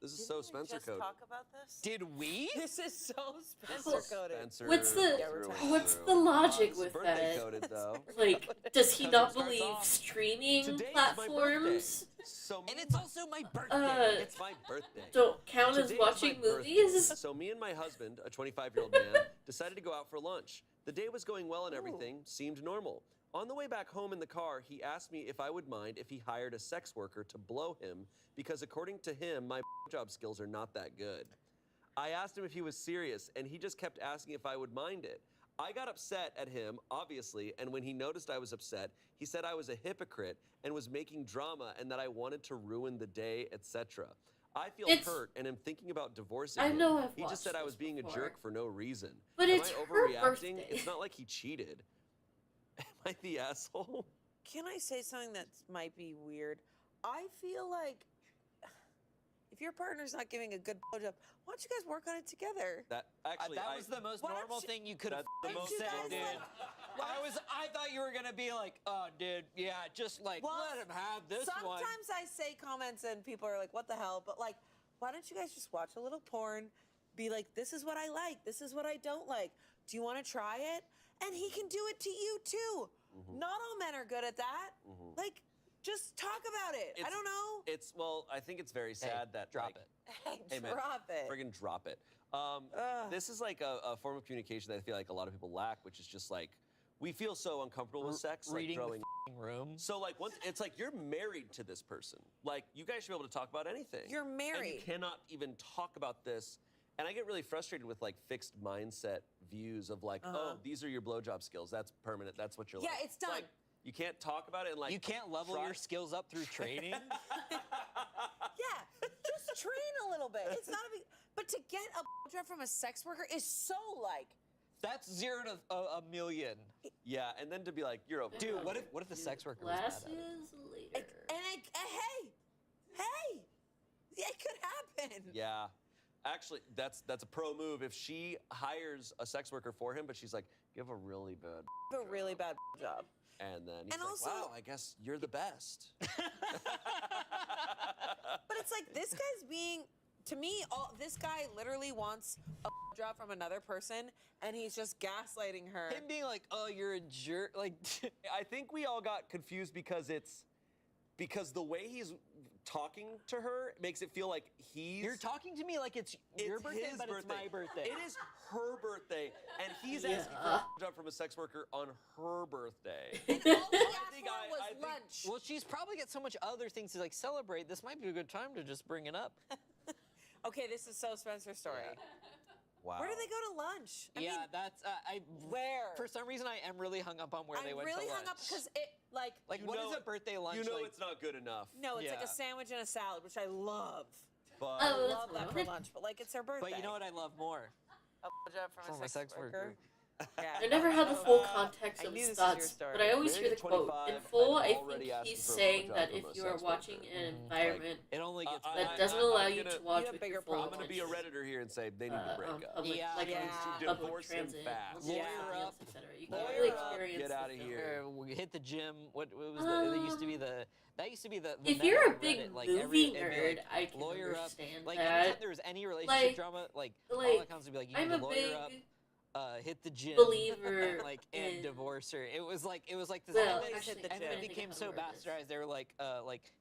This is so Spencer just coded. talk about this? Did we? This is so Spencer coded. Spencer What's the through and what's through. the logic It's with birthday that? coded though. Like, does he Because not it starts believe off, streaming Today is my birthday. platforms So me And it's also my birthday. it's my birthday. don't count as Today is watching my birthday. movies? So me and my husband, a 25-year-old man, decided to go out for lunch. The day was going well and everything seemed normal. On the way back home in the car, he asked me if I would mind if he hired a sex worker to blow him because according to him, my job skills are not that good. I asked him if he was serious and he just kept asking if I would mind it. I got upset at him, obviously, and when he noticed I was upset, he said I was a hypocrite and was making drama and that I wanted to ruin the day, etc. I feel It's- hurt and am thinking about divorcing I him. know I've He just said watched I was this being before. a jerk for no reason. But Am it's I her overreacting? birthday. It's not like he cheated. Am I the asshole? Can I say something that might be weird? I feel like if your partner's not giving a good blowjob, why don't you guys work on it together? That actually, that was the most Why don't normal you- thing you could have That's the most said, normal. dude. I thought you were gonna be like, oh, dude, yeah, just like Well, let him have this one. Sometimes I say comments and people are like, what the hell? But like, why don't you guys just watch a little porn? Be like, this is what I like. This is what I don't like. Do you want to try it? And he can do it to you too. Not all men are good at that. Like, just talk about it. I It's- don't know. well, I think it's very sad that drop like, it. Hey, Hey, man, drop it. friggin' drop it. This is like a form of communication that I feel like a lot of people lack, which is just like we feel so uncomfortable with sex, like Reading throwing. the room. So like once it's like you're married to this person, like you guys should be able to talk about anything. You're And married. you cannot even talk about this. And I get really frustrated with like fixed mindset views of like, oh, these are your blowjob skills. That's permanent. That's what you're Yeah, like. it's done. Like, you can't talk about it and like You can't level try- your skills up through training. Yeah, just train a little bit. It's not a big. But to get a blowjob from a sex worker is so like. That's 0 to a million. Yeah, and then to be like, you're over. Dude, what if the sex worker was mad Classes at it? later. Hey, it could happen. Yeah. Actually, that's a pro move. If she hires a sex worker for him, but she's like, give a really bad, A really bad job. and then he's And like, also- wow, I guess you're the best. But it's like this guy's being, to me, this guy literally wants a job from another person, and he's just gaslighting her. Him being like, oh, you're a jerk. Like, I think we all got confused because the way he's talking to her makes it feel like you're talking to me like it's your birthday, his but it's my birthday. It is her birthday, and he's Yeah. asking for a job from a sex worker on her birthday. And all he asked think for I- was I think- lunch. Well, she's probably got so much other things to like celebrate. This might be a good time to just bring it up. Okay, this is so Spencer's story. Wow. Where do they go to lunch? I yeah, mean, that's where? For some reason, I am really hung up on where they I'm went really to lunch. hung up because it like like, You what know is a it- birthday lunch? You know like, it's not good enough. no, it's like Yeah. a sandwich and a salad, which I love. But I Oh, that's love that what I for wanted. lunch, but like it's her birthday. but you know what I love more? A blowjob from a sex worker. Yeah. I never had the full Uh, context I of knew his this was your thoughts, story. but I always hear Married the at quote. 25, In full, I'm I already think asking he's for a saying blowjob that from if a you are sex watching worker. an environment It only gets I- that better. doesn't I'm allow you gonna- to watch You have with bigger your full I'm going to be a attention, Redditor here and say they need to break up. public, Yeah. like Yeah. public Divorce him transit, fast. Lawyer yeah, up. etc. You can Lawyer really up. experience Get the outta film. here. We hit the gym. What was that used to be the If meta you're a on big Reddit, like, movie it'd be nerd, like, I can lawyer up. understand Like that. anytime there was any relationship drama, like all like, the comments would be like, you I'm need a to lawyer big up, hit the gym, believer like in- and divorce her. It was like this, Well, and, actually, and then I it think became I so know where it is. bastardized. They were like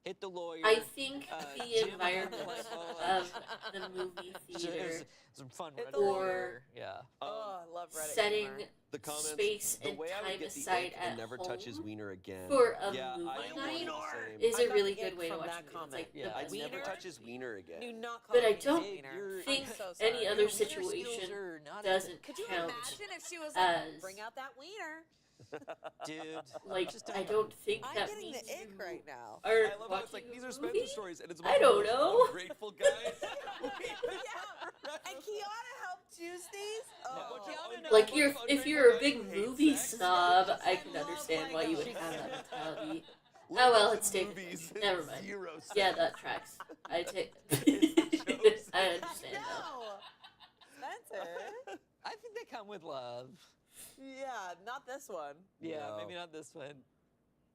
hit the lawyer. I think the Jim- environment like, oh, of the movie it theater was some fun Hit Reddit the lawyer. lawyer. Yeah. Oh, I love Reddit. setting humor. The comments, space the and way I time would get the aside ick at and never touch his home wiener again. for a yeah, movie I night the same. is I a got really the good ick way to from watch that movies. comment. Like, Yeah, the I'd best never Wiener? touch his wiener again. Do not call But I me don't wiener. You're- think I'm so any sorry. other Your wiener skills situation are not doesn't Could you count imagine if she was like, as bring out that wiener? dude. like just I don't think I'm that getting means the ick you right now. are I love how watching it's like a these are movie? Spencer stories, and it's I don't about know. ungrateful guys. Yeah. And Kiana helped choose these. Oh. Kiana knows. Like Bunch you're of if you're a ungrateful big guys who hate movie sex. snob, I I can love understand why you would Lego. have that mentality. Look Oh well, at it's the taken. movies, Never it's mind. 0 Yeah, sex. that tracks. I take. shows. I understand that. No. Spencer. I think they come with love. Yeah, not this one. Yeah, No. maybe not this one.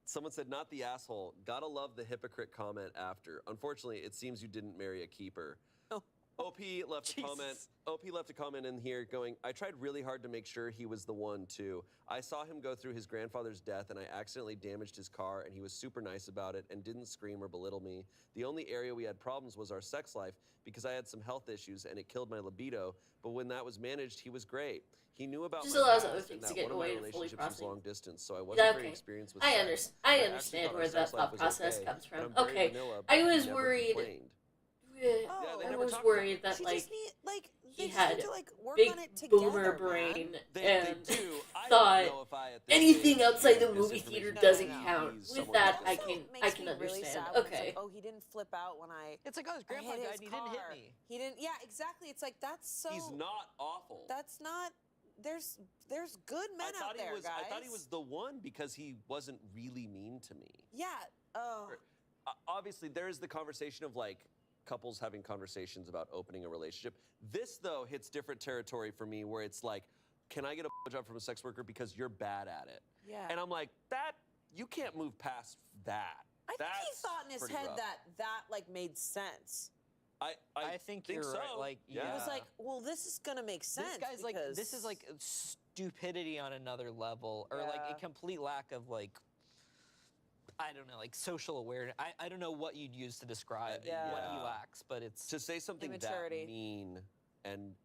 Someone said, not the asshole. Gotta love the hypocrite comment after. Unfortunately, it seems you didn't marry a keeper. Oh. OP left a comment. Jesus. OP left a comment in here going, I tried really hard to make sure he was the one too. I saw him go through his grandfather's death and I accidentally damaged his car and he was super nice about it and didn't scream or belittle me. The only area we had problems was our sex life because I had some health issues and it killed my libido. But when that was managed, he was great. He knew about Just my allows past other and things that to get one of my away and fully relationships was processing. long distance, so I wasn't Yeah, very okay. experienced with I sex. understand. But I actually understand thought our where sex that life thought was process okay, comes and from. I'm very Okay, vanilla, I but was never worried. complained. Oh, they I never was talked about worried that she like just need, like, he they just had need to, like, work big on it together, boomer man. brain They and do. I thought don't know if I, at this anything stage, outside the use movie this theater information doesn't to count. please With someone that, else. I Also can makes me really understand. sad when it's Okay. like, oh, he didn't flip out when I It's like, oh, his I grandpa hit died his and he didn't hit car. me. He didn't. Yeah, exactly. It's like that's so. He's not awful. That's not. There's good men I thought out there, he was. guys. I thought he was the one because he wasn't really mean to me. Yeah. Oh. obviously there is the conversation of like couples having conversations about opening a relationship. This though hits different territory for me, where it's like, can I get a job from a sex worker because you're bad at it? Yeah. And I'm like, that you can't move past that. I think he That's thought in his pretty head rough. that like made sense. I think you're so. right. Like, Yeah. yeah. It was like, well, this is gonna make sense. This guy's like, this is like stupidity on another level, or like Yeah. a complete lack of like, I don't know, like social awareness. I don't know what you'd use to describe what he Yeah. lacks, but it's To say something that Immaturity. mean and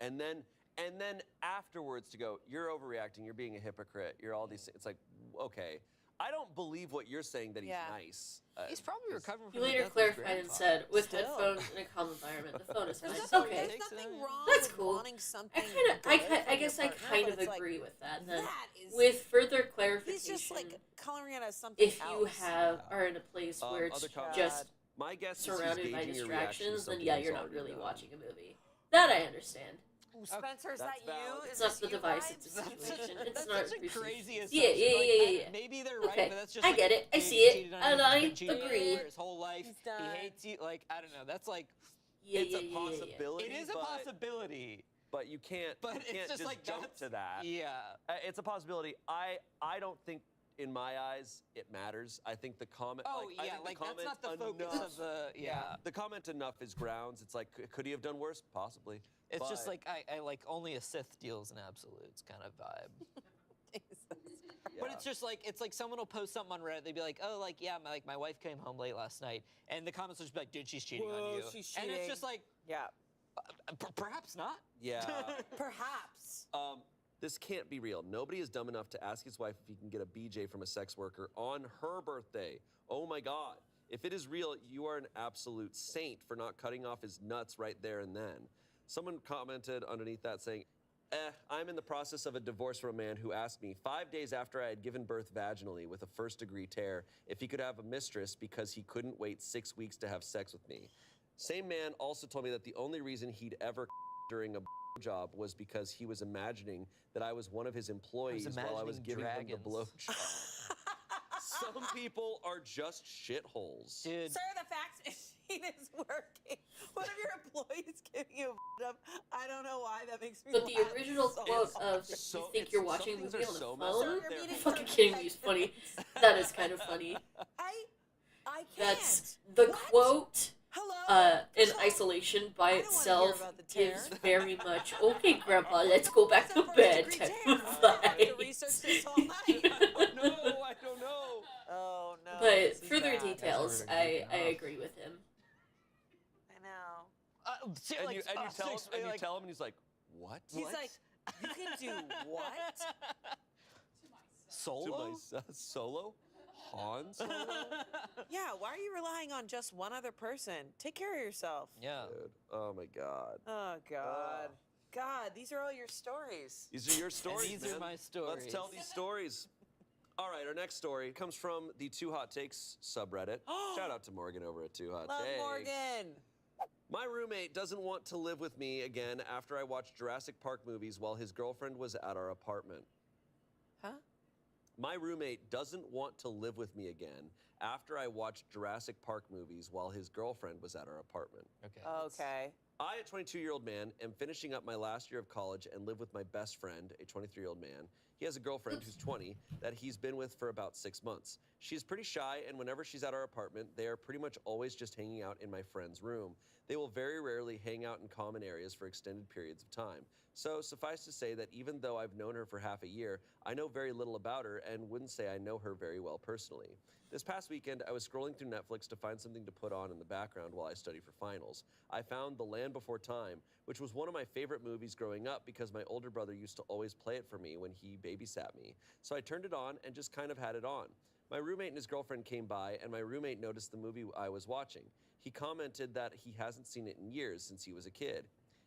then afterwards to go, you're overreacting, you're being a hypocrite, you're all these. It's like, okay, I don't believe what you're saying that he's Yeah. nice. he's probably recovering He from the later death of his clarified and grandfather. said, with Still. headphones in a calm environment, the phone is fine. There's nothing, Okay. there's nothing wrong That's with cool. wanting something. I good guess from I your partner, kind but of it's like, agree with that. Then that is with further clarification, he's just like coloring it as something if you else. are in a place where it's Other comments? just My guess surrounded is by he's gauging your reaction to distractions, then something yeah, he's you're not already really done. watching a movie. That I understand. Ooh, Spencer, is that's that valid. you? It's Is not this the you device, vibes? it's the That's such, situation. It's that's not such a appreciation. crazy assumption. Yeah, Like, yeah. Maybe they're right, Okay, but that's just I like, get it. I dude, see he it. cheated on And you, he's I been cheating on agree. you his whole life. He's done. He hates you. Like, I don't know. That's like, It's a Yeah. possibility. it is a but, possibility. but you can't. But you it's can't just like jump that's- to that. Yeah. It's a possibility. I don't think, in my eyes, it matters. I think the comment. Oh, I yeah. think Like, the that's not the comment focus enough- of the, yeah. The comment enough is grounds. It's like, could he have done worse? Possibly. It's just But- like, I like only a Sith deals in absolutes kind of vibe. But yeah. it's just like, it's like someone will post something on Reddit. They'd be like, oh, like, yeah, my wife came home late last night. And the comments will just be like, dude, she's cheating on Whoa, you. she's And it's cheating. just like, Yeah, perhaps not. Yeah. perhaps. This can't be real. Nobody is dumb enough to ask his wife if he can get a BJ from a sex worker on her birthday. Oh my God. If it is real, you are an absolute saint for not cutting off his nuts right there and then. Someone commented underneath that saying, I'm in the process of a divorce from a man who asked me 5 days after I had given birth vaginally with a first-degree tear if he could have a mistress because he couldn't wait 6 weeks to have sex with me. Same man also told me that the only reason he'd ever during a job was because he was imagining that I was one of his employees while I was imagining giving him the dragons. blowjob. Some people are just shitholes. Dude, Sir, the fax machine is working. One of your employees giving you a up. I don't know why that makes me But the laugh original so quote hard. of so- "You think it's- you're some watching a things movie are on the so phone?" messed up. You're They're meeting Fucking some kidding me is funny. That is kind of funny. I can't. That's the What? quote. Hello. In So- isolation by I don't wanna hear itself about the tear. gives very much, okay, Grandpa, let's go back It's to a bed first-degree type tear. of I'm gonna have to vibe. research this all night. I don't know. Oh no. But this is further bad. details, That's where I we're agree with him. I know. see, And like, you tell him, and he's like, what? He's like, you can do what? To Solo? my solo? Han Solo? Yeah. Why are you relying on just one other person? Take care of yourself. Yeah. Dude, oh my God. Oh God. Ugh. God, these are all your stories. These are your stories, these man. are my stories. Let's tell these stories. All right, our next story comes from the Two Hot Takes subreddit. Shout out to Morgan over at Two Hot Love Takes. Morgan. My roommate doesn't want to live with me again after I watched Jurassic Park movies while his girlfriend was at our apartment. Huh? My roommate doesn't want to live with me again after I watched Jurassic Park movies while his girlfriend was at our apartment. Okay. Okay. I, a 22-year-old man, am finishing up my last year of college and live with my best friend, a 23-year-old man. He has a girlfriend who's 20 that he's been with for about 6 months. She's pretty shy, and whenever she's at our apartment, they are pretty much always just hanging out in my friend's room. They will very rarely hang out in common areas for extended periods of time. So suffice to say that even though I've known her for half a year, I know very little about her and wouldn't say I know her very well personally. This past weekend, I was scrolling through Netflix to find something to put on in the background while I study for finals. I found The Land Before Time, which was one of my favorite movies growing up because my older brother used to always play it for me when he babysat me. So I turned it on and just kind of had it on. My roommate and his girlfriend came by, and my roommate noticed the movie I was watching. He commented that he hasn't seen it in years since he was a kid.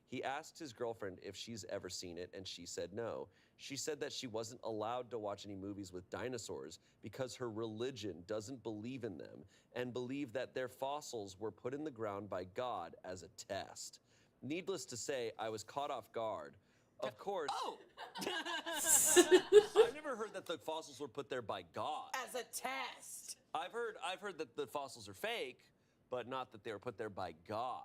He asked his girlfriend if she's ever seen it, and she said no. She said that she wasn't allowed to watch any movies with dinosaurs because her religion doesn't believe in them and believed that their fossils were put in the ground by God as a test. Needless to say, I was caught off guard. Of course, Oh! I've never heard that the fossils were put there by God. As a test. I've heard that the fossils are fake, but not that they were put there by God.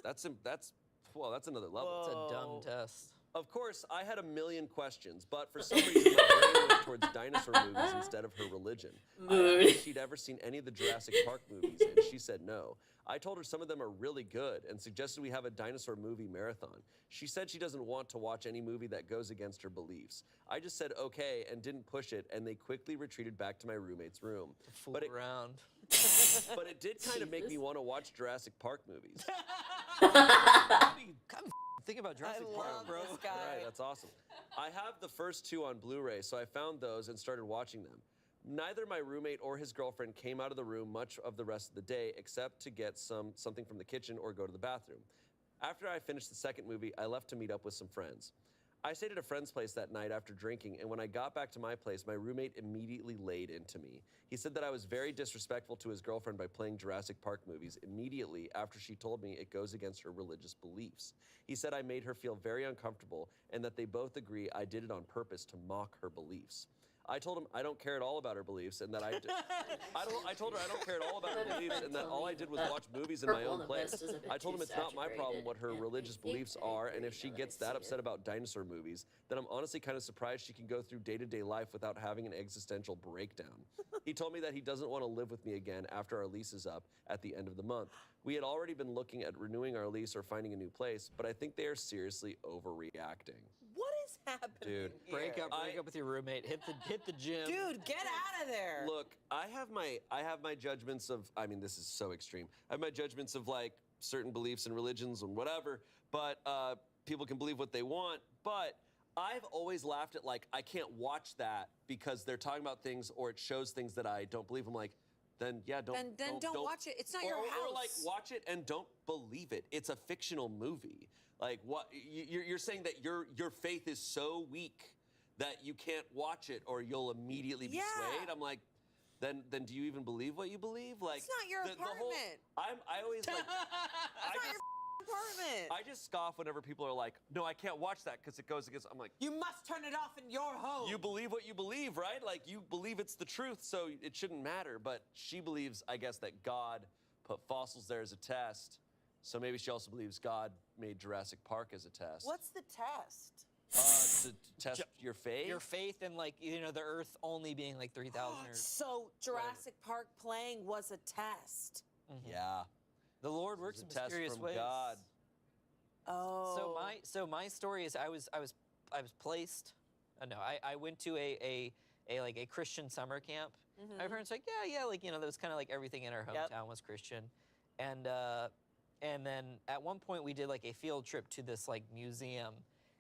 That's another level. It's a Whoa. dumb test. Of course, I had a million questions, but for some reason my brain went towards dinosaur movies instead of her religion. I asked if she'd ever seen any of the Jurassic Park movies, and she said no. I told her some of them are really good and suggested we have a dinosaur movie marathon. She said she doesn't want to watch any movie that goes against her beliefs. I just said okay and didn't push it, and they quickly retreated back to my roommate's room. Fool But it, around. but it did kind of make me want to watch Jurassic Park movies. Come think about Jurassic I Park, love bro. this guy. Right, that's awesome. I have the first two on Blu-ray, so I found those and started watching them. Neither my roommate or his girlfriend came out of the room much of the rest of the day, except to get something from the kitchen or go to the bathroom. After I finished the second movie, I left to meet up with some friends. I stayed at a friend's place that night after drinking, and when I got back to my place, my roommate immediately laid into me. He said that I was very disrespectful to his girlfriend by playing Jurassic Park movies immediately after she told me it goes against her religious beliefs. He said I made her feel very uncomfortable and that they both agree I did it on purpose to mock her beliefs. I told him I don't care at all about her beliefs and that I told her I don't care at all about her beliefs and that all I did was watch movies in my own place. I told him it's not my problem what her religious beliefs are, and if she gets that upset about dinosaur movies, then I'm honestly kind of surprised she can go through day-to-day life without having an existential breakdown. He told me that he doesn't want to live with me again after our lease is up at the end of the month. We had already been looking at renewing our lease or finding a new place, but I think they are seriously overreacting. What is happening? Dude, here? Break up with your roommate. Hit the gym. Dude, get out of there. Look, I have my judgments of, I mean, this is so extreme. I have my judgments of like certain beliefs and religions and whatever, but people can believe what they want. But I've always laughed at like, I can't watch that because they're talking about things or it shows things that I don't believe. I'm like, then yeah, don't watch it. It's not your Or house. like watch it and don't believe it. It's a fictional movie. Like what you're saying that your faith is so weak that you can't watch it or you'll immediately be swayed. I'm like, then do you even believe what you believe? Like It's not your apartment. I always like Apartment. I just scoff whenever people are like, no, I can't watch that because it goes against. I'm like, You must turn it off in your home. you believe what you believe, right? Like you believe it's the truth, so it shouldn't matter. But she believes, I guess, that God put fossils there as a test. So maybe she also believes God made Jurassic Park as a test. What's the test? To test your faith? Your faith in like the Earth only being like 3,000 or So Jurassic Park playing was a test. Yeah. the Lord It's works a in test mysterious from ways. God. Oh. So my story is I was placed. No, I went to a Christian summer camp. My parents were like, yeah, like that was kind of like everything in our hometown was Christian, and then at one point we did like a field trip to this like museum,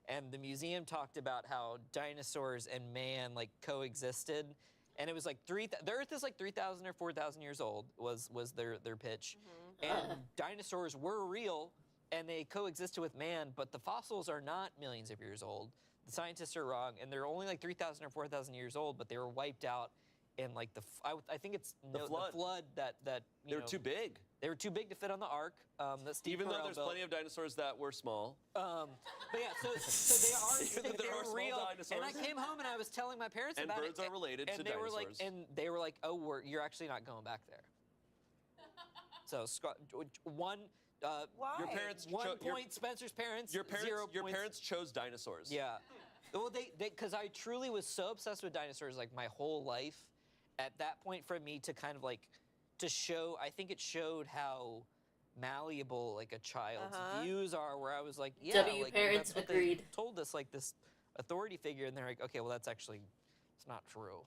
and the museum talked about how dinosaurs and man like coexisted, and it was like the Earth is like 3,000 or 4,000 years old was their pitch, and dinosaurs were real. And they coexisted with man, but the fossils are not millions of years old. The scientists are wrong, and they're only like 3,000 or 4,000 years old, but they were wiped out in like I think it's The flood. that They were too big. They were too big to fit on the ark. That Steve Even though Carell there's built. plenty of dinosaurs that were small. But yeah, so Even though they there are are small real. dinosaurs. And I came home and I was telling my parents And about birds it. are related and to they were dinosaurs. they were like, oh, you're actually not going back there. So one. Why? Your parents 1 cho- your- point. Spencer's parents. Your 0 your points. parents chose dinosaurs. Yeah. Well, because I truly was so obsessed with dinosaurs like my whole life. At that point, for me to kind of like to show, I think it showed how malleable like a child's views are. Where I was like, yeah, W like, parents that's what agreed. They told us like this authority figure, and they're like, okay, well that's actually it's not true.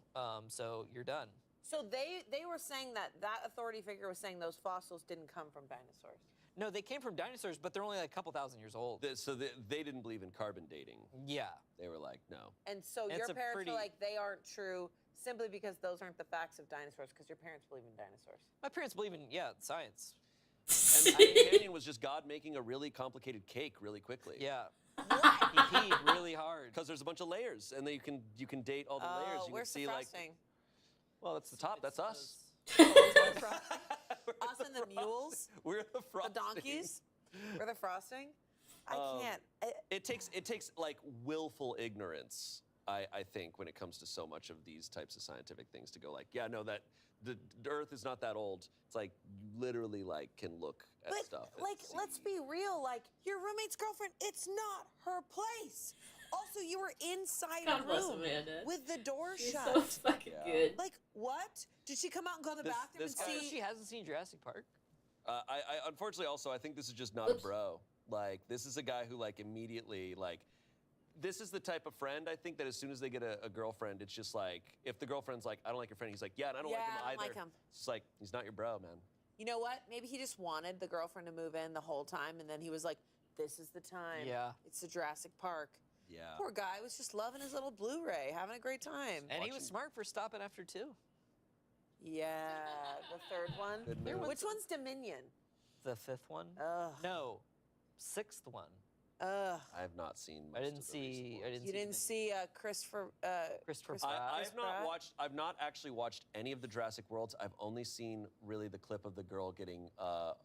So you're done. So they were saying that authority figure was saying those fossils didn't come from dinosaurs. No, they came from dinosaurs, but they're only like a couple thousand years old. So they didn't believe in carbon dating. Yeah. They were like, no. And so It's your a parents pretty- were like, they aren't true simply because those aren't the facts of dinosaurs, because your parents believe in dinosaurs. My parents believe in science. And the Canyon was just God making a really complicated cake really quickly. Yeah. He peed really hard. Because there's a bunch of layers, and then you can date all the layers. You Where's can see the like, frosting? well, that's the top. That's us. Us and the mules? We're the The frosting. donkeys? We're the frosting? I can't. It takes like willful ignorance I think, when it comes to so much of these types of scientific things, to go like, yeah, no, that the Earth is not that old. It's like you literally like can look at But stuff. and like, see. let's be real. Like, your roommate's girlfriend, it's not her place. Also, you were inside God a bless room Amanda. with the door She's shut. so fucking Yeah. good. Like, what? Did she come out and go to the This- bathroom this and guy- see? She hasn't seen Jurassic Park. I unfortunately also I think this is just not Oops. a bro. Like this is a guy who like immediately like. This is the type of friend I think that as soon as they get a girlfriend, it's just like if the girlfriend's like, I don't like your friend, he's like, yeah, and I don't like him Yeah, I either. don't like him. It's just like he's not your bro, man. You know what? Maybe he just wanted the girlfriend to move in the whole time, and then he was like, "This is the time. Yeah. It's the Jurassic Park." Yeah. Poor guy was just loving his little Blu-ray, having a great time. And he was Watching- smart for stopping after 2. Yeah, the third one. Good move. Which one's Dominion? The 5th one? Ugh. No, 6th one. Ugh. I have not seen. Most I didn't of the recent see. I ones. didn't You see didn't see Christopher. Christopher Chris- Pratt. I Chris have not Pratt? watched. I've not actually watched any of the Jurassic Worlds. I've only seen really the clip of the girl getting,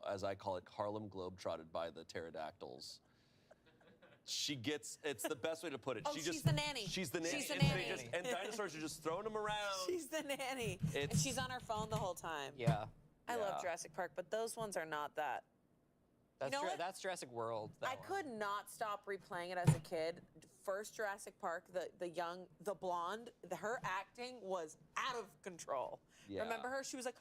as I call it, Harlem Globetrotted by the pterodactyls. She gets. It's the best way to put it. Oh, she she's just, the nanny. She's the nanny. She's the and they nanny. just- and dinosaurs are just throwing them around. She's the nanny, and It's- she's on her phone the whole time. Yeah. I love Yeah. Jurassic Park, but those ones are not that. That's, know what? that's Jurassic World. that I one. could not stop replaying it as a kid. First Jurassic Park, the blonde, her acting was out of control. Yeah. Remember her? She was like,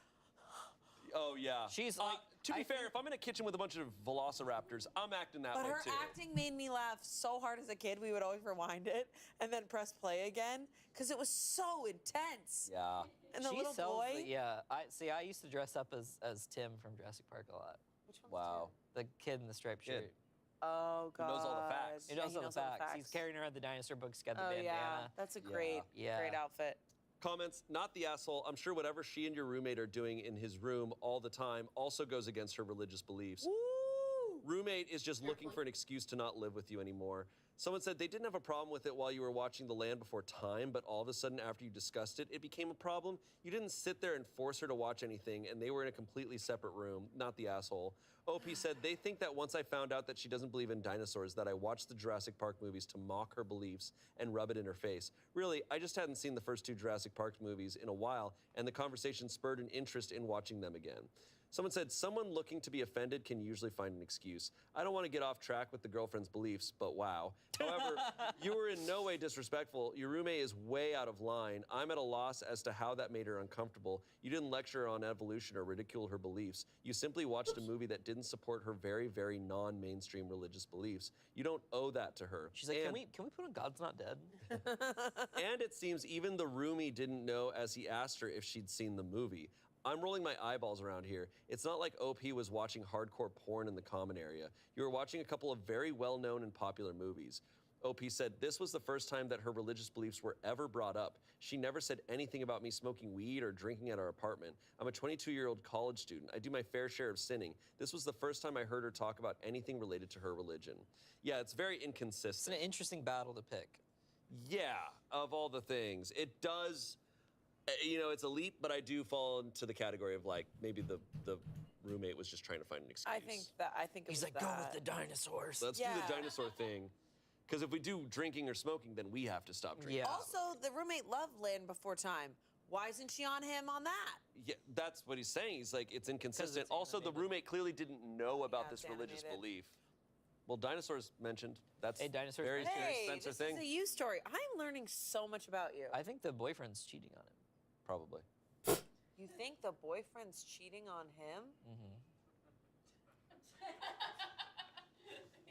Oh yeah. She's like- To be I fair, think- if I'm in a kitchen with a bunch of velociraptors, I'm acting that but way her too. acting made me laugh so hard as a kid. We would always rewind it and then press play again because it was so intense. Yeah. And the She little sells boy. yeah. I used to dress up as Tim from Jurassic Park a lot. Which one's Wow. The kid in the striped Kid. shirt. Oh Who God. knows all the facts. He Yeah, knows all the facts. He's carrying around the dinosaur books, got the Oh bandana. yeah, that's a great, Yeah. great outfit. Comments, not the asshole. I'm sure whatever she and your roommate are doing in his room all the time also goes against her religious beliefs. Woo! Roommate is just looking for an excuse to not live with you anymore. Someone said they didn't have a problem with it while you were watching The Land Before Time, but all of a sudden after you discussed it, it became a problem. You didn't sit there and force her to watch anything, and they were in a completely separate room, not the asshole. OP said they think that once I found out that she doesn't believe in dinosaurs, that I watched the Jurassic Park movies to mock her beliefs and rub it in her face. Really, I just hadn't seen the first 2 Jurassic Park movies in a while, and the conversation spurred an interest in watching them again. Someone said, someone looking to be offended can usually find an excuse. I don't want to get off track with the girlfriend's beliefs, but wow. However, you were in no way disrespectful. Your roommate is way out of line. I'm at a loss as to how that made her uncomfortable. You didn't lecture her on evolution or ridicule her beliefs. You simply watched a movie that didn't support her very, very non-mainstream religious beliefs. You don't owe that to her. She's like, And- can we put on God's Not Dead? and it seems even the roomie didn't know as he asked her if she'd seen the movie. I'm rolling my eyeballs around here. It's not like OP was watching hardcore porn in the common area. You were watching a couple of very well-known and popular movies. OP said this was the first time that her religious beliefs were ever brought up. She never said anything about me smoking weed or drinking at our apartment. I'm a 22-year-old college student. I do my fair share of sinning. This was the first time I heard her talk about anything related to her religion. Yeah, it's very It's inconsistent. an interesting battle to pick. Yeah, of all the things. It does, it's a leap, but I do fall into the category of like maybe the roommate was just trying to find an excuse. I think it He's was like, go with the that. dinosaurs. Let's do Yeah. the dinosaur thing. Because if we do drinking or smoking, then we have to stop drinking. Yeah. Also, the roommate loved Land Before Time. Why isn't she on him on that? Yeah, that's what he's saying. He's like, it's inconsistent. it's Also, the animated. roommate clearly didn't know about Yeah, this it's religious animated. belief. Well, dinosaurs mentioned. That's Hey, dinosaurs very mentioned. very Hey, Spencer this thing. is a you story. I'm learning so much about you. I think the boyfriend's cheating on him. Probably. You think the boyfriend's cheating on him?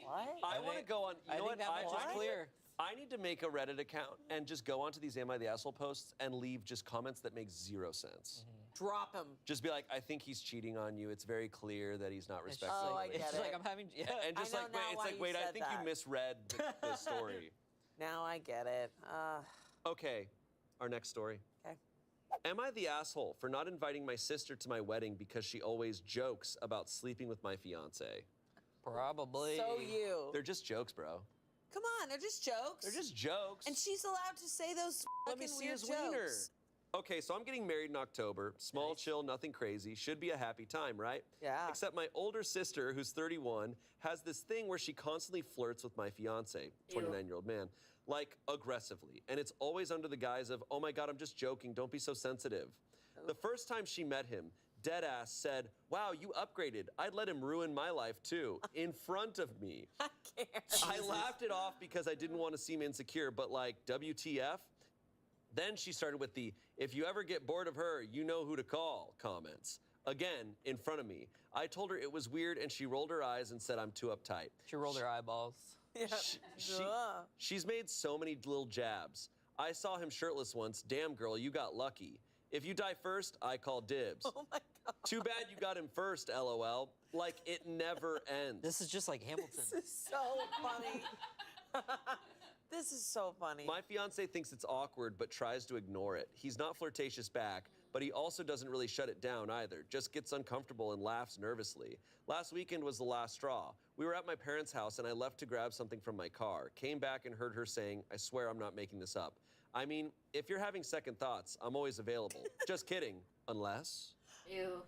What? I want to go on. You I know think what? that much is What? clear. I need to make a Reddit account and just go onto these Am I the Asshole posts and leave just comments that make zero sense. Drop him. Just be like, I think he's cheating on you. It's very clear that he's not It's just respecting Oh, you. I like, get it's just it. like I'm having. Yeah. And just I know like, now wait, it's why like, you wait, I said think that. you misread the story. Now I get it. Okay, our next story. Okay. Am I the asshole for not inviting my sister to my wedding because she always jokes about sleeping with my fiance? Probably. So you. They're just jokes, bro. Come on, they're just jokes. They're just jokes. And she's allowed to say those Let fucking me see weird his wiener. jokes. Okay, so I'm getting married in October. Small, Nice. chill, nothing crazy. Should be a happy time, right? Yeah. Except my older sister, who's 31, has this thing where she constantly flirts with my fiance, 29-year-old man. like aggressively. And it's always under the guise of, oh my God, I'm just joking. Don't be so sensitive. The first time she met him, deadass said, wow, you upgraded. I'd let him ruin my life too, in front of me. I can't. I laughed it off because I didn't want to seem insecure, but like, WTF? Then she started with the, if you ever get bored of her, you know who to call comments. Again, in front of me. I told her it was weird and she rolled her eyes and said I'm too uptight. She rolled her eyeballs. Yeah. Ugh. She's made so many little jabs. I saw him shirtless once. Damn, girl, you got lucky. If you die first, I call dibs. Oh my God. Too bad you got him first, LOL. Like, it never ends. This is just like Hamilton. This is so funny. This is so funny. My fiance thinks it's awkward, but tries to ignore it. He's not flirtatious back, but he also doesn't really shut it down either. Just gets uncomfortable and laughs nervously. Last weekend was the last straw. We were at my parents' house and I left to grab something from my car. Came back and heard her saying, I swear I'm not making this up. I mean, if you're having second thoughts, I'm always available. Just kidding. Unless... Ew.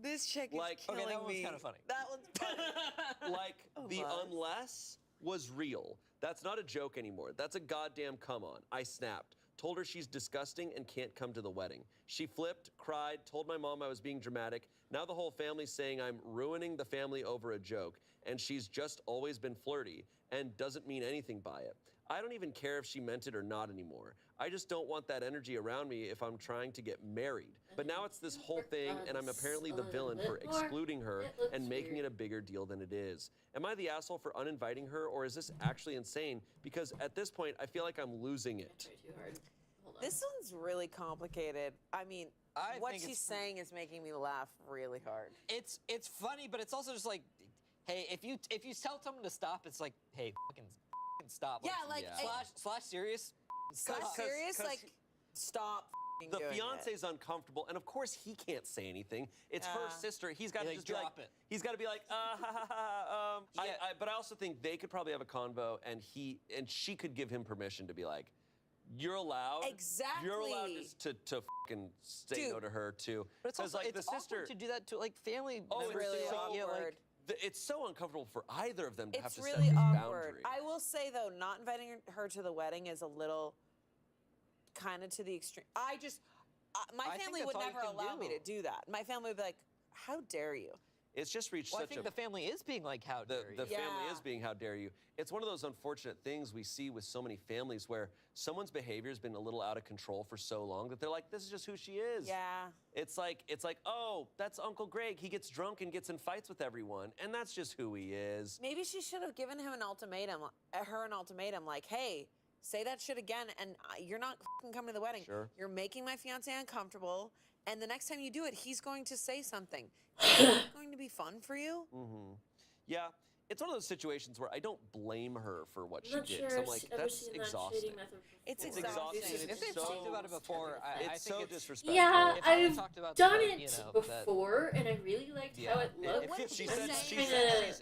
This chick Like- is killing Okay, that one's me. kinda funny. That one's funny. Like, the unless was real. That's not a joke anymore. That's a goddamn come on. I snapped. Told her she's disgusting and can't come to the wedding. She flipped, cried, told my mom I was being dramatic. Now the whole family's saying I'm ruining the family over a joke, and she's just always been flirty and doesn't mean anything by it. I don't even care if she meant it or not anymore. I just don't want that energy around me if I'm trying to get married. But now it's this whole thing, and I'm apparently the villain for excluding her and making it a bigger deal than it is. Am I the asshole for uninviting her, or is this actually insane? Because at this point, I feel like I'm losing it. Try too hard. Hold on. This one's really complicated. I mean, I what think she's it's- saying is making me laugh really hard. It's funny, but it's also just like, hey, if you tell someone to stop, it's like, hey, fucking stop. Yeah, like, slash serious. Slash Stop. serious, 'cause like, stop f***ing The doing fiance's uncomfortable, and of course he can't say anything. It's her Yeah. sister. He's got to Like, just be like, drop it. he's got to be like, ha ha ha. Yeah. But I also think they could probably have a convo, and she could give him permission to be like, you're allowed. You're allowed Exactly. to fucking say no Dude. to her too. But it's 'Cause, also like the it's sister. awkward to do that to like family Oh, members. It's really too. Like, yeah, like, awkward. It's so uncomfortable for either of them to have It's to really set this awkward. boundary. I will say though, not inviting her to the wedding is a little kind of to the extreme. My I think family that's would all you never can allow me do. to do that. My family would be like, "How dare you?" It's just reached well, I such think a the family is being like, how the dare you? family Yeah. is being how dare you. It's one of those unfortunate things we see with so many families where someone's behavior has been a little out of control for so long that they're like, this is just who she is. Yeah. It's like, oh, that's Uncle Greg. He gets drunk and gets in fights with everyone, and that's just who he is. Maybe she should have given him an ultimatum, like, "Hey, say that shit again, and you're not fucking coming to the wedding. Sure. You're making my fiance uncomfortable, and the next time you do it, he's going to say something. Is that going to be fun for you?" Yeah, it's one of those situations where I don't blame her for what I'm she not did. sure 'Cause I'm I've like, ever that's seen that exhausting. shading method It's before. exhausting. If they've talked about it before, I It's think so it's disrespectful. Yeah, If I I've talked about done that, it you know, before, and I really liked how Yeah. it looked. What She I'm said just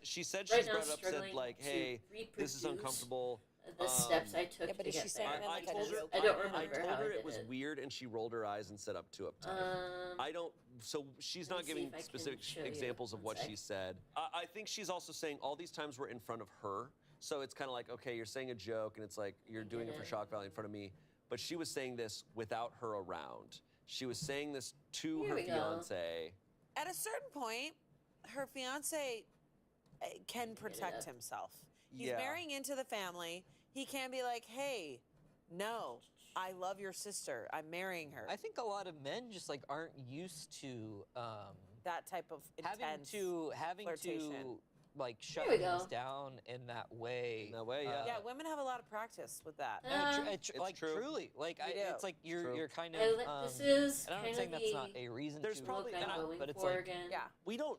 she said right she's now brought it up, said struggling like, to hey, this is reproduce uncomfortable. the steps I took Yeah, but to is she get saying there. it in, like, I a told her, joke I don't way? remember I told how her I it did was it. weird, and she rolled her eyes and said, "I'm too uptight." I don't. So she's let not me see giving if I can specific show you. examples of One what sec. she said. I think she's also saying all these times were in front of her. So it's kind of like, okay, you're saying a joke, and it's like you're doing it for shock value in front of me. But she was saying this without her around. She was saying this to Here her we go. fiance. At a certain point, her fiance can protect himself. He's Yeah. marrying into the family. He can be like, "Hey, no, I love your sister. I'm marrying her." I think a lot of men just like aren't used to That type of intense having to flirtation. like shut we things go. down in that way. In that way, yeah. Yeah, women have a lot of practice with that. It's like true. truly, like We do. it's like true. you're kind I of. this is and I'm kind not saying of that's the not a reason There's to. probably- look I'm and going but it's for like- again. Yeah. We don't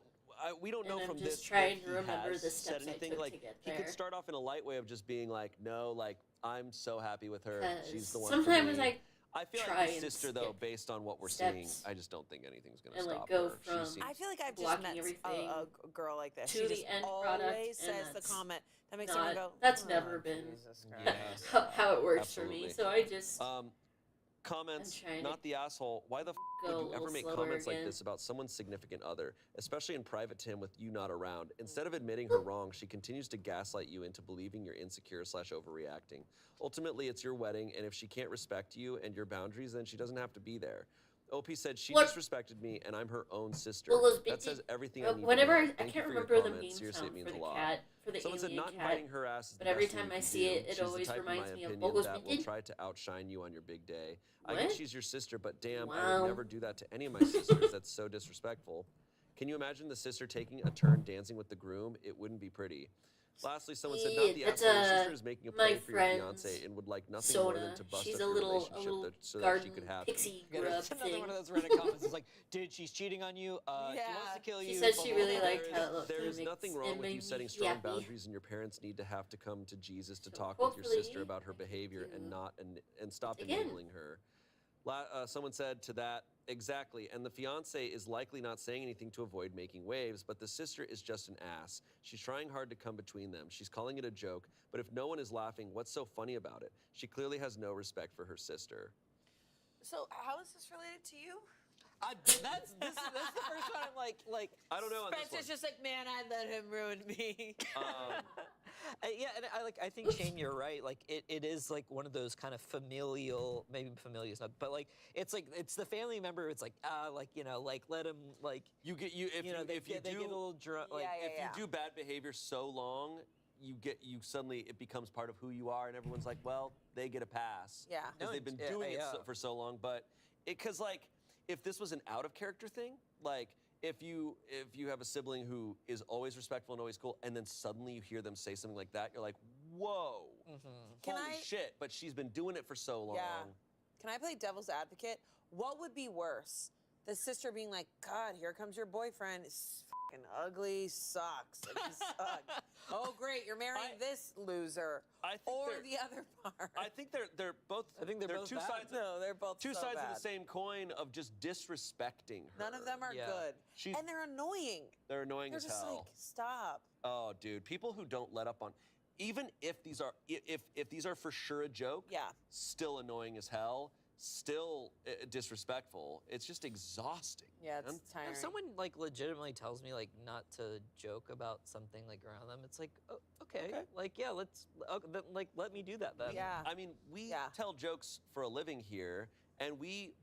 know And from I'm this just trying if to he remember has the said steps I anything. took Like to get he could there. start off in a light way of just being like, no, like I'm so happy with her. She's 'Cause the one. sometimes for me. I I feel try like the and sister though, skip based on what we're seeing, steps I just don't think anything's gonna and, like, stop go her. from- She seems, I feel like I've just blocking met everything a girl like this. to She the just end product, always and says the that's comment that makes not- everyone go, that's "Oh, never been Jesus Yeah. Christ." how it works for Absolutely. me. So I just Comments, trying to not the asshole. Why the f go would a you ever little make slower comments like again. this about someone's significant other, especially in private to him with you not around? Instead of admitting her wrong, she continues to gaslight you into believing you're insecure / overreacting. Ultimately, it's your wedding, and if she can't respect you and your boundaries, then she doesn't have to be there. OP said she What? disrespected me, and I'm her own sister. Well, those That says everything I need whenever to know. I Thank you can't for your remember the comments. meme Seriously, it sound means for a the lot. cat, for the Someone said alien not cat. inviting her ass is the But every best thing time you I can see do. it, it She's the always type, in reminds my me of opinion, Bogo's that will Minted. try to outshine you on your big day. I What? get she's your sister, but damn, I Wow. would never do that to any of my sisters. That's so disrespectful. Can you imagine the sister taking a turn dancing with the groom? It wouldn't be pretty. Lastly, someone said, not the That's asshole. Your sister is making a my play for your friend's fiance and would like nothing more than Soda. to bust She's up a your little relationship so that garden she could have pixie Yeah, grub that's another thing. one of those Reddit comments. It's like, dude, she's cheating on you. She Yeah. wants to kill you. She said blah, she blah, really blah. liked how it looked. There and is it nothing makes- wrong it with you made setting me strong happy. boundaries, and your parents need to have to come to Jesus to So talk with your sister hopefully about her I can behavior and do not and stop again. enabling her. Someone said to that, exactly, and the fiance is likely not saying anything to avoid making waves, but the sister is just an ass. She's trying hard to come between them. She's calling it a joke, but if no one is laughing, what's so funny about it? She clearly has no respect for her sister. So how is this related to you? That's the first one I'm like. I don't know on this one. Spencer's just like, man, I let him ruin me. Yeah, and I think Shane, you're right. Like it is like one of those kind of familial, maybe familial is not, but like it's the family member. It's like like like let him like If they you get a do little drunk. Like Yeah, if you do bad behavior so long, you suddenly it becomes part of who you are, and everyone's like, well, they get a pass. Yeah. because No, they've been yeah, doing it yeah. for so long. But because like if this was an out of character thing, like if you have a sibling who is always respectful and always cool, and then suddenly you hear them say something like that, you're like, whoa, Can holy I- shit! But she's been doing it for so long. Yeah. Can I play devil's advocate? What would be worse? The sister being like, God, here comes your boyfriend. It's fucking ugly, sucks. Like, he sucks. Oh, great, you're marrying this loser. I think Or they're- the other part. I think they're both. I think they're both two bad. sides. No, they're both Two so sides bad. of the same coin of just disrespecting her. None of them are Yeah. good. She's- And they're annoying. They're annoying They're as just hell. like, stop. Oh, dude, people who don't let up on, even if these are if these are for sure a joke, Yeah. still annoying as hell, still disrespectful. It's just exhausting. Yeah, man. it's tiring. If someone like legitimately tells me like not to joke about something like around them, it's like okay, like yeah, then, like let me do that then. Yeah. I mean, we Yeah. tell jokes for a living here, and we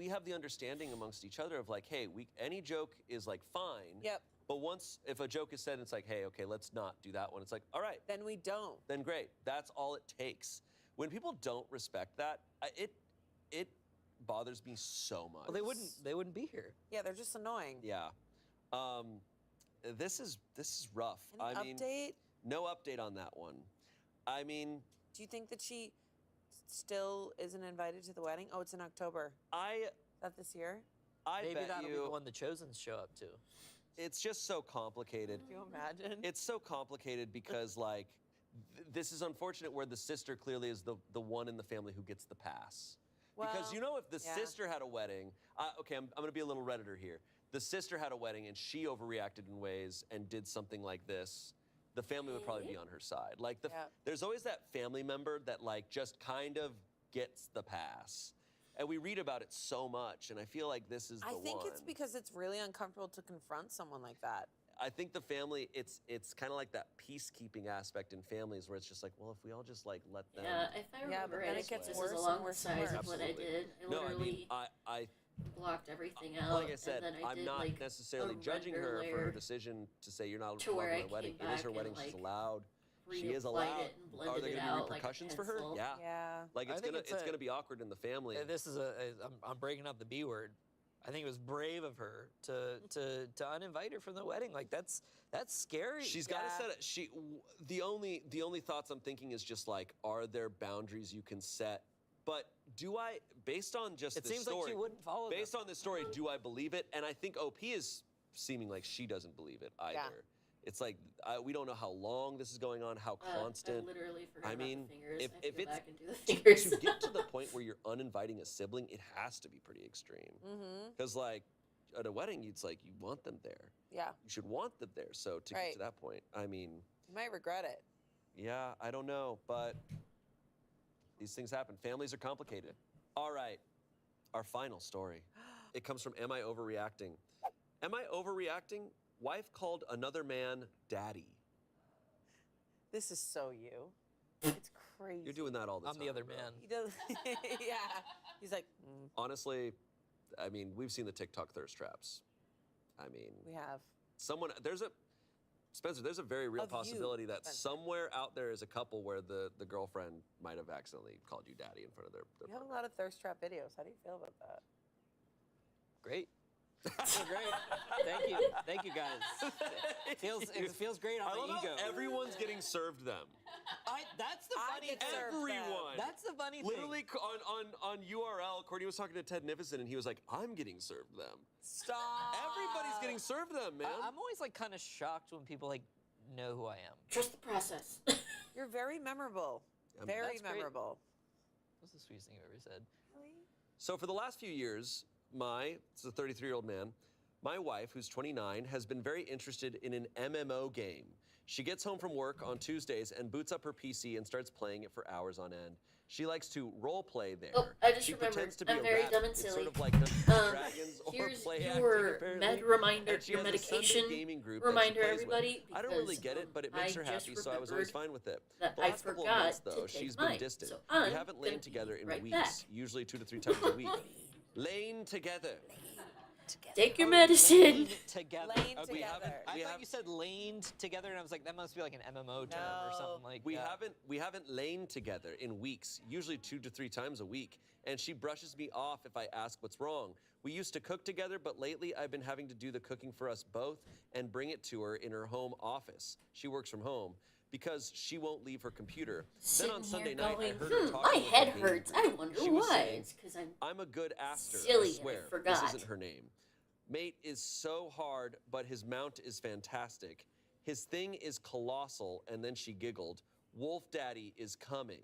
have the understanding amongst each other of like, hey, any joke is like fine. Yep. But if a joke is said, it's like, hey, okay, let's not do that one. It's like, all right, Then we don't. then great. That's all it takes. When people don't respect that, it bothers me so much. Well, they wouldn't be here. Yeah, they're just annoying. Yeah. This is rough. Any I mean, update? no update on that one. I mean, Do you think that she still isn't invited to the wedding? Oh, it's in October. I Is that this year? Maybe bet that'll be the you one the Chosens show up to. it's just so complicated. Can you imagine? It's so complicated because like this is unfortunate where the sister clearly is the one in the family who gets the pass. Because you know if the yeah. sister had a wedding, okay, I'm going to be a little Redditor here. The sister had a wedding and she overreacted in ways and did something like this, the family would probably be on her side. Like Yeah. there's always that family member that like just kind of gets the pass. And we read about it so much, and I feel like this is the I one. think it's because it's really uncomfortable to confront someone like that. I think the family, it's kind of like that peacekeeping aspect in families where it's just like, well, if we all just like let them. Yeah, if I Yeah, remember but then right, it gets this worse is and along the worse and sides worse. of what I Absolutely. did. I No, I literally mean, I blocked everything out. like I said, and then I I'm did, not like, necessarily a judging render her for her layer decision to say you're not to allowed where to I her wedding. came It is her back wedding. and, She's like, allowed. She is reapplied allowed. it and Are blended there it gonna be out like a repercussions for her? pencil. Yeah. Yeah. Like I it's think gonna it's a- gonna be awkward in the family. This is I'm breaking up the B word. I think it was brave of her to uninvite her from the wedding. Like that's scary. She's got to set it. The only thoughts I'm thinking is just like, are there boundaries you can set? But do I, based on just It this seems story, like she wouldn't follow them. based on this story, do I believe it? And I think OP is seeming like she doesn't believe it either. Yeah. It's like we don't know how long this is going on, how constant. I literally forgot I about mean, the fingers. if- I have to if go it's- back and do the fingers. To get to the point where you're uninviting a sibling, it has to be pretty extreme. Mm-hmm. Because like at a wedding, it's like you want them there. Yeah. You should want them there. So to get Right. to that point, I mean, You might regret it. yeah, I don't know, but these things happen. Families are complicated. All right, our final story. It comes from Am I Overreacting? Am I overreacting? Wife called another man daddy. This is so you. It's crazy. You're doing that all the I'm time. the other bro. man. He does. Yeah. He's like, Honestly, I mean, we've seen the TikTok thirst traps. I mean, we have. Spencer, there's a very real Of you, possibility that Spencer. somewhere out there is a couple where the girlfriend might have accidentally called you daddy in front of their We have a partner. lot of thirst trap videos. How do you feel about that? Great. Feel great. Thank you guys. It feels great on I love my ego. how everyone's getting served them. That's the I funny get thing. served them. Everyone. That's the funny Literally thing. on URL, Courtney was talking to Ted Nivison and he was like, I'm getting served them. Stop. Everybody's getting served them, man. I'm always like kind of shocked when people like know who I am. Trust the process. You're very memorable. Yeah, Very that's great. memorable. What's the sweetest thing I've ever said? So for the last few years, it's a 33-year-old man, my wife, who's 29, has been very interested in an MMO game. She gets home from work on Tuesdays and boots up her PC and starts playing it for hours on end. She likes to role play there. Oh, I just she remembered. pretends to be I'm a very rabbit. dumb and It's silly. sort of like the Dragons or Here's play your acting, apparently. med reminder, And she your has a Sunday medication gaming group that she reminder, plays with. everybody. I don't really because, get it, but it makes I her just happy, so I was always remembered fine with it. that The I last couple of forgot months, to though, take she's mine. been distant. So We I'm haven't lain gonna together be in right weeks, back. usually 2 to 3 times a week. Lain together. Take your Oh, medicine. Lane together. Lane Okay. together. I We thought have- you said laned together, and I was like, that must be like an MMO term or No. something like We that. haven't lain together in weeks, usually 2 to 3 times a week, and she brushes me off if I ask what's wrong. We used to cook together, but lately I've been having to do the cooking for us both and bring it to her in her home office. She works from home because she won't leave her computer. Sitting then on Sunday here night, going, I heard her talking my with head her game hurts. group. I wonder She was why. saying, It's because I'm a good aster, silly I and I swear. forgot. This isn't her name. Mate is so hard, but his mount is fantastic. His thing is colossal, and then she giggled. Wolf Daddy is coming.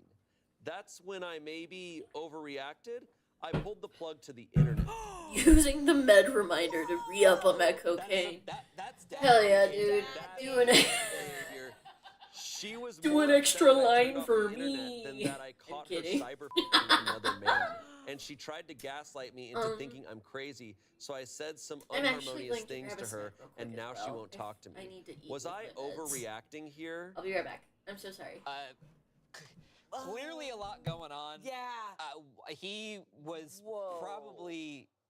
That's when I maybe overreacted. I pulled the plug to the internet. using the med reminder to re-up on that cocaine. That's Hell yeah, daddy. dude. Daddy. Doing it. Behavior. She was Do more an upset extra that I line turned off for the internet than me. that I I'm caught her kidding. cyber another man. And she tried to gaslight me into thinking I'm crazy, so I said some I'm actually unharmonious going to things grab to a her, snack real quick and as now she well, won't if talk to me. I need to eat Was with I my meds. overreacting here? I'll be right back. I'm so sorry. Clearly a lot going on. Yeah. He was Whoa.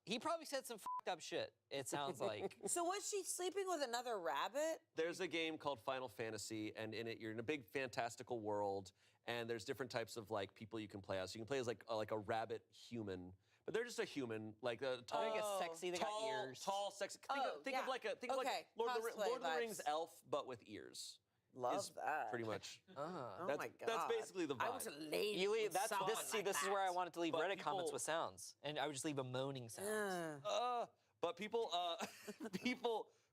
he probably said some fucked up shit, it sounds like. So was she sleeping with another rabbit? There's a game called Final Fantasy, and in it you're in a big fantastical world, and there's different types of like people you can play as. So you can play as like a rabbit human, but they're just a human, like a tall, I think it's sexy, they got ears. tall, sexy. Think of like Okay, Lord of cosplay the Rings vibes. elf, but with ears. Love is that. Pretty much. Oh that's, my god. That's basically the vibe. I was a lady. You leave, with that's someone this like is where I that. wanted to leave But Reddit comments people- with sounds. And I would just leave a moaning sound. But people,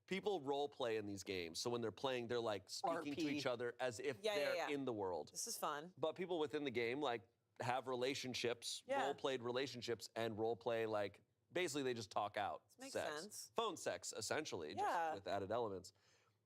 people role play in these games. So when they're playing, they're like speaking to RP. each other as if Yeah, yeah, they're yeah. in the world. This is fun. But people within the game like have relationships, Yeah. role-played relationships, and role-play like basically they just talk out. This makes sex. sense. Phone sex, essentially, Yeah. just with added elements.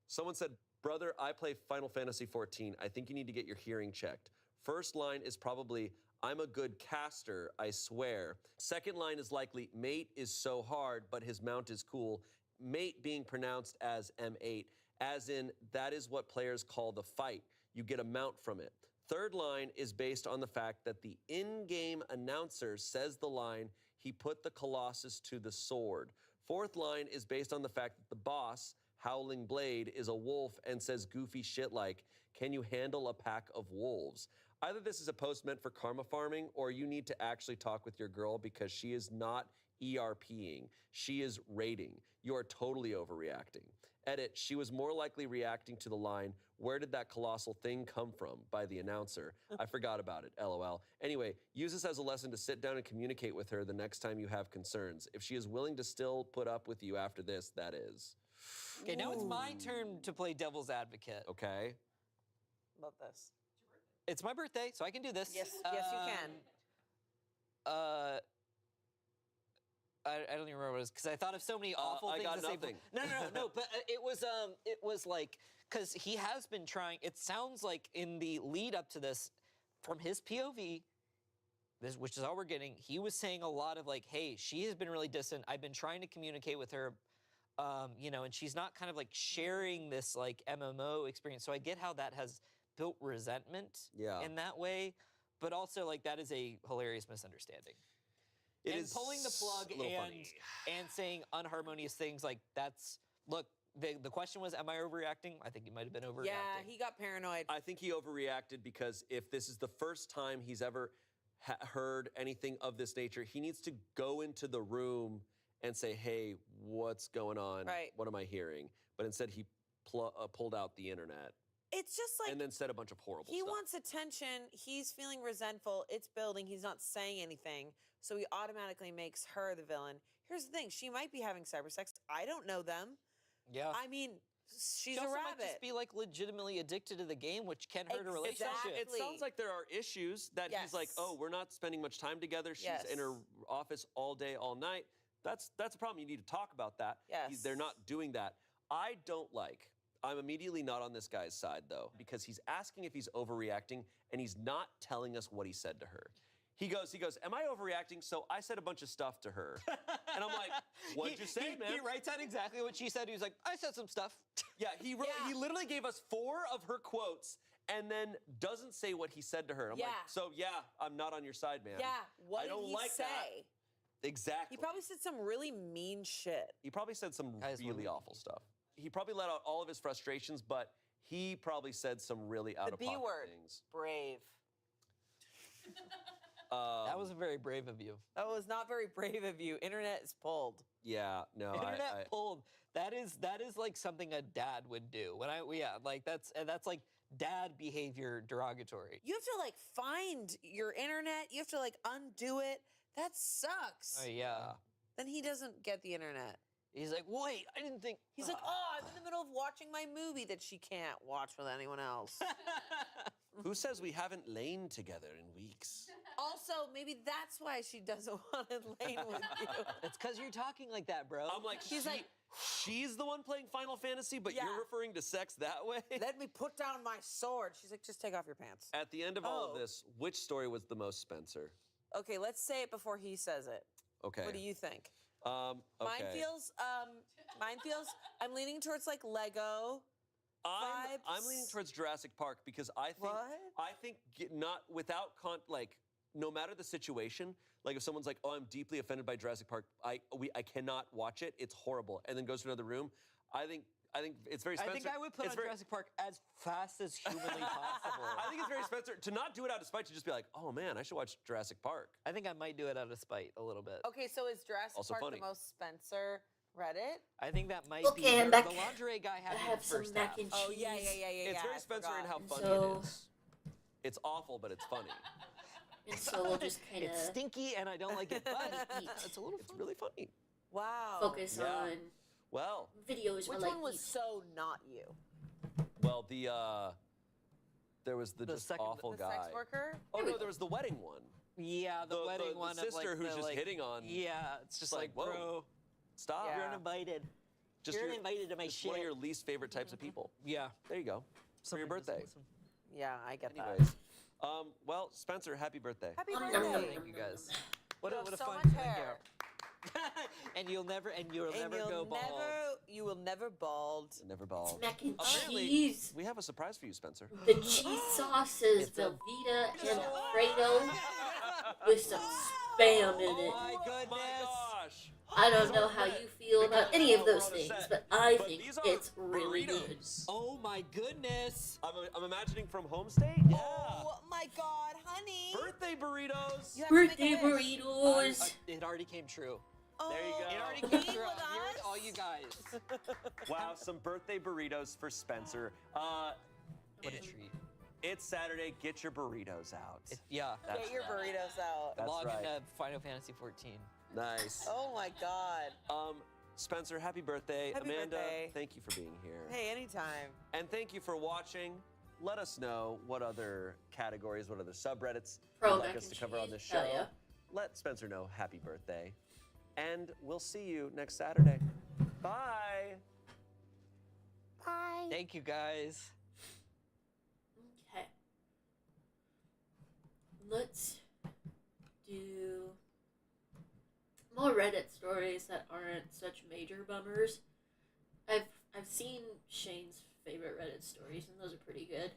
Someone said, "Brother, I play Final Fantasy 14. I think you need to get your hearing checked." First line is probably, "I'm a good caster, I swear." Second line is likely, "Mate is so hard, but his mount is cool." Mate being pronounced as M8, as in that is what players call the fight. You get a mount from it. Third line is based on the fact that the in-game announcer says the line, "He put the Colossus to the sword." Fourth line is based on the fact that the boss, Howling Blade, is a wolf and says goofy shit like, "Can you handle a pack of wolves?" Either this is a post meant for karma farming, or you need to actually talk with your girl because she is not ERPing. She is rating. You are totally overreacting. Edit, she was more likely reacting to the line, "Where did that colossal thing come from?" by the announcer. I forgot about it, LOL. Anyway, use this as a lesson to sit down and communicate with her the next time you have concerns. If she is willing to still put up with you after this, that is. Okay, now it's my turn to play devil's advocate. Okay? Love this. It's my birthday, so I can do this. Yes, yes, you can. I don't even remember what it was because I thought of so many awful I things got to say. nothing. No. But it was like because he has been trying. It sounds like in the lead up to this, from his POV, which is all we're getting. He was saying a lot of like, hey, she has been really distant. I've been trying to communicate with her, you know, and she's not kind of like sharing this like MMO experience. So I get how that has built resentment in that way, but also like that is a hilarious misunderstanding. It and is pulling the plug a little funny. and saying unharmonious things like that's look. The question was, am I overreacting? I think he might have been overreacting. Yeah, he got paranoid. I think he overreacted because if this is the first time he's ever heard anything of this nature, he needs to go into the room and say, hey, what's going on? Right. What am I hearing? But instead he pulled out the internet It's just like and then said a bunch of horrible he stuff. wants attention. He's feeling resentful. It's building. He's not saying anything. So he automatically makes her the villain. Here's the thing. She might be having cyber sex. I don't know them. Yeah. I mean, she's She a also rabbit. might just be like legitimately addicted to the game, which can hurt a relationship. It sounds like there are issues that he's like, Yes. oh, we're not spending much time together. She's in her office all day, all night. That's a problem. You need to talk about that. Yes. They're not doing that. I'm immediately not on this guy's side, though, because he's asking if he's overreacting, and he's not telling us what he said to her. He goes, am I overreacting? So I said a bunch of stuff to her. And I'm like, what'd you say, man? He writes out exactly what she said. He was like, I said some stuff. Yeah, he literally gave us 4 of her quotes and then doesn't say what he said to her. I'm like, so yeah, I'm not on your side, man. Yeah, what I did don't he like say? that. Exactly. He probably said some really mean shit. He probably said some Guys, really we're- awful stuff. He probably let out all of his frustrations, but he probably said some really out The of B pocket word. things. Brave. That was very brave of you. That was not very brave of you. Internet is pulled. Yeah, no, Internet pulled. That is like something a dad would do. That's like dad behavior derogatory. You have to like find your internet. You have to like undo it. That sucks. Oh yeah. Then he doesn't get the internet. He's like, wait, I didn't think. He's like, oh, I'm in the middle of watching my movie that she can't watch with anyone else. Who says we haven't lain together in weeks? Also, maybe that's why she doesn't want to lane with you. It's because you're talking like that, bro. I'm like, She's like, she's the one playing Final Fantasy, but Yeah. you're referring to sex that way? let me put down my sword. She's like, just take off your pants. At the end of all of Oh. this, which story was the most Spencer? Okay, let's say it before he says it. Okay. What do you think? Okay. Mine feels, I'm leaning towards like Lego. I'm leaning vibes. towards Jurassic Park because I think not without no matter the situation, like if someone's like, oh, I'm deeply offended by Jurassic Park, I cannot watch it. It's horrible, and then goes to another room. I think it's very Spencer. I think I would put it's on very- Jurassic Park as fast as humanly possible. I think it's very Spencer to not do it out of spite, to just be like, oh man, I should watch Jurassic Park. I think I might do it out of spite a little bit. Okay, so is Jurassic Also Park funny. the most Spencer Reddit? I think that might be. Okay, I'm the back. lingerie guy had I me have in some first mac half. and cheese. Oh yeah. It's very I Spencer in forgot. how funny So- it is. It's awful, but it's funny. And so we'll just kind It's of stinky and I don't like it, but it's a little. It's really funny. Wow. focus Yeah. on Well, videos Which where like one was eat. so not you? there was the just second- awful The guy. sex worker? Oh no, there was the wedding one. Yeah, the wedding one. The of, sister like, who's the, just like, hitting on. Yeah, it's just like, like, whoa. bro, Stop. Yeah. you're uninvited. Just You're your- invited to my just shit. one of your least favorite types of people. Yeah. There you go. For your Someone doesn't birthday. listen. Yeah, I get that. Anyways, well, Spencer, happy birthday. Happy Nom, nom, birthday. nom, Thank you guys. What You a have what a so fun much thank hair. you. and you'll never go bald. You will never bald. Never bald. Mac and Apparently- cheese. We have a surprise for you, Spencer. The cheese sauces, It's a- Velveeta and Alfredo with some spam in Oh it. my goodness. Oh my gosh. I don't know how you feel about any of those We're on a things, set, but I but think these are it's really good. burritos. Oh my goodness. I'm imagining from Homestay. Yeah. Oh my God, honey. Birthday burritos. You have to make Birthday a wish. burritos. It already came true. Oh, There you go. It already eat came true. with I'm here us? with all you guys. Wow, some birthday burritos for Spencer. What a treat. It's Saturday. Get your burritos out. Yeah. That's Get your right. burritos out. That's Log right. into Final Fantasy 14. Nice. Oh my God. Spencer, happy birthday. Happy Amanda, birthday. thank you for being here. Hey, anytime. And thank you for watching. Let us know what other categories, what other subreddits Pro you'd like mac us to and cover on cheese. this show. Hell yeah. Let Spencer know happy birthday. And we'll see you next Saturday. Bye. Bye. Thank you guys. Okay. Let's do more Reddit stories that aren't such major bummers. I've seen Shane's favorite Reddit stories, and those are pretty good.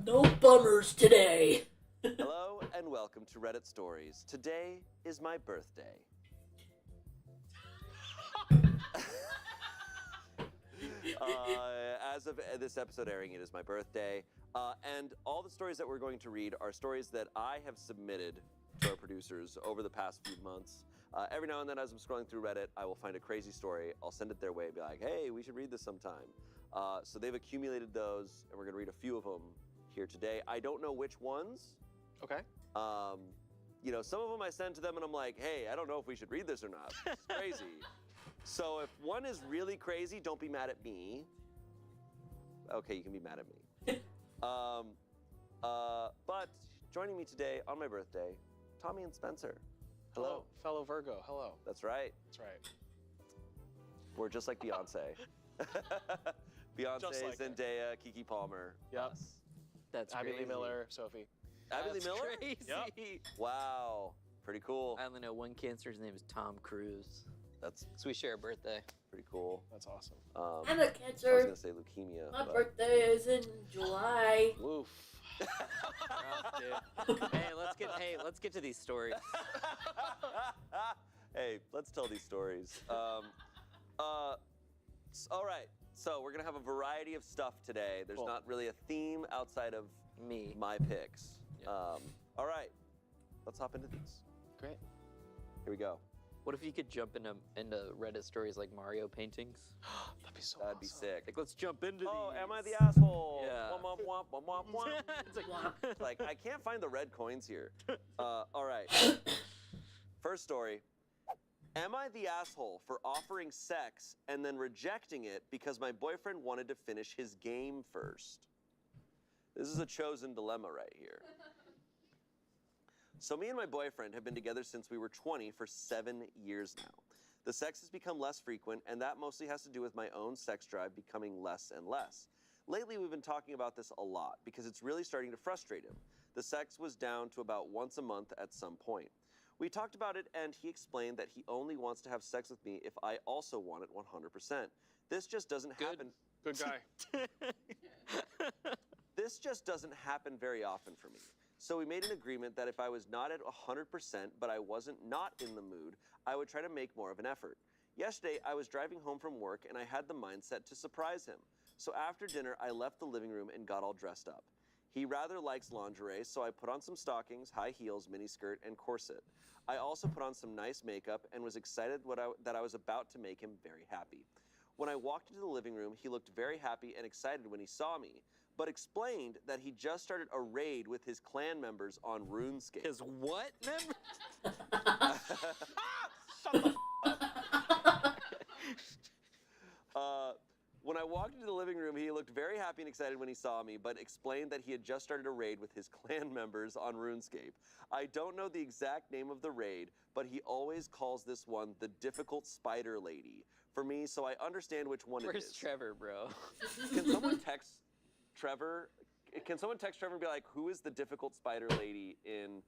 No bummers today. Hello and welcome to Reddit Stories. Today is my birthday. As of this episode airing, it is my birthday. And all the stories that we're going to read are stories that I have submitted to our producers over the past few months. Every now and then as I'm scrolling through Reddit, I will find a crazy story. I'll send it their way and be like, hey, we should read this sometime. So they've accumulated those, and we're going to read a few of them here today. I don't know which ones. Okay. You know, some of them I send to them and I'm like, hey, I don't know if we should read this or not. It's crazy. So if one is really crazy, don't be mad at me. Okay, you can be mad at me. But joining me today on my birthday, Tommy and Spencer. Hello. Fellow Virgo. Hello. That's right. That's right. We're just like Beyonce. Beyonce, Just like her. Zendaya, Kiki Palmer. Yep. Us. That's Abby crazy. Lee Miller, Sophie. Abby Lee That's Miller? Crazy. Yep. Wow. Pretty cool. I only know one cancer's name is Tom Cruise. That's So we share a birthday. pretty cool. That's awesome. I'm a I was Cancer. gonna say leukemia. My but- birthday is in July. Woof. Rough, dude. Let's get to these stories. Hey, let's tell these stories. All right, so we're gonna have a variety of stuff today. There's Cool. not really a theme outside of Me. my picks. Yeah. All right, let's hop into these. Great. Here we go. What if you could jump into Reddit stories like Mario paintings? That'd be so That'd be awesome. sick. Like, let's jump into Oh, these. am I the asshole? Yeah. Womp, womp, womp, womp, womp. It's like, Womp. Like, I can't find the red coins here. All right. First story. Am I the asshole for offering sex and then rejecting it because my boyfriend wanted to finish his game first? This is a chosen dilemma right here. So me and my boyfriend have been together since we were 20 for 7 years now. The sex has become less frequent, and that mostly has to do with my own sex drive becoming less and less. Lately, we've been talking about this a lot because it's really starting to frustrate him. The sex was down to about once a month at some point. We talked about it, and he explained that he only wants to have sex with me if I also want it 100%. This just doesn't Good. happen. Good guy. This just doesn't happen very often for me. So we made an agreement that if I was not at 100%, but I wasn't not in the mood, I would try to make more of an effort. Yesterday, I was driving home from work and I had the mindset to surprise him. So after dinner, I left the living room and got all dressed up. He rather likes lingerie, so I put on some stockings, high heels, miniskirt, and corset. I also put on some nice makeup and was excited that I was about to make him very happy. When I walked into the living room, he looked very happy and excited when he saw me, but explained that he just started a raid with his clan members on RuneScape. His what member? When I walked into the living room, he looked very happy and excited when he saw me, but explained that he had just started a raid with his clan members on RuneScape. I don't know the exact name of the raid, but he always calls this one the Difficult Spider Lady for me, so I understand which one it Where's is. Trevor, bro? Can someone text Trevor? Can someone text Trevor and be like, who is the Difficult Spider Lady in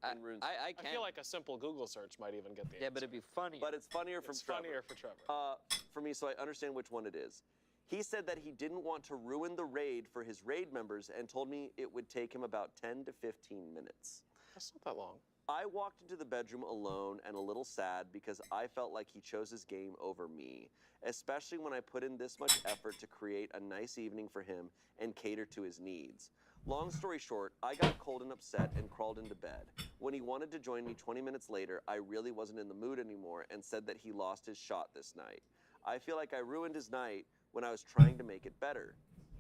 RuneScape? I I can't. feel like a simple Google search might even get the Yeah, but answer. it'd be funny. But it's funnier from It's Trevor. funnier for Trevor. For me, so I understand which one it is. He said that he didn't want to ruin the raid for his raid members and told me it would take him about 10 to 15 minutes. That's not that long. I walked into the bedroom alone and a little sad because I felt like he chose his game over me, especially when I put in this much effort to create a nice evening for him and cater to his needs. Long story short, I got cold and upset and crawled into bed. When he wanted to join me 20 minutes later, I really wasn't in the mood anymore and said that he lost his shot this night. I feel like I ruined his night when I was trying to make it better.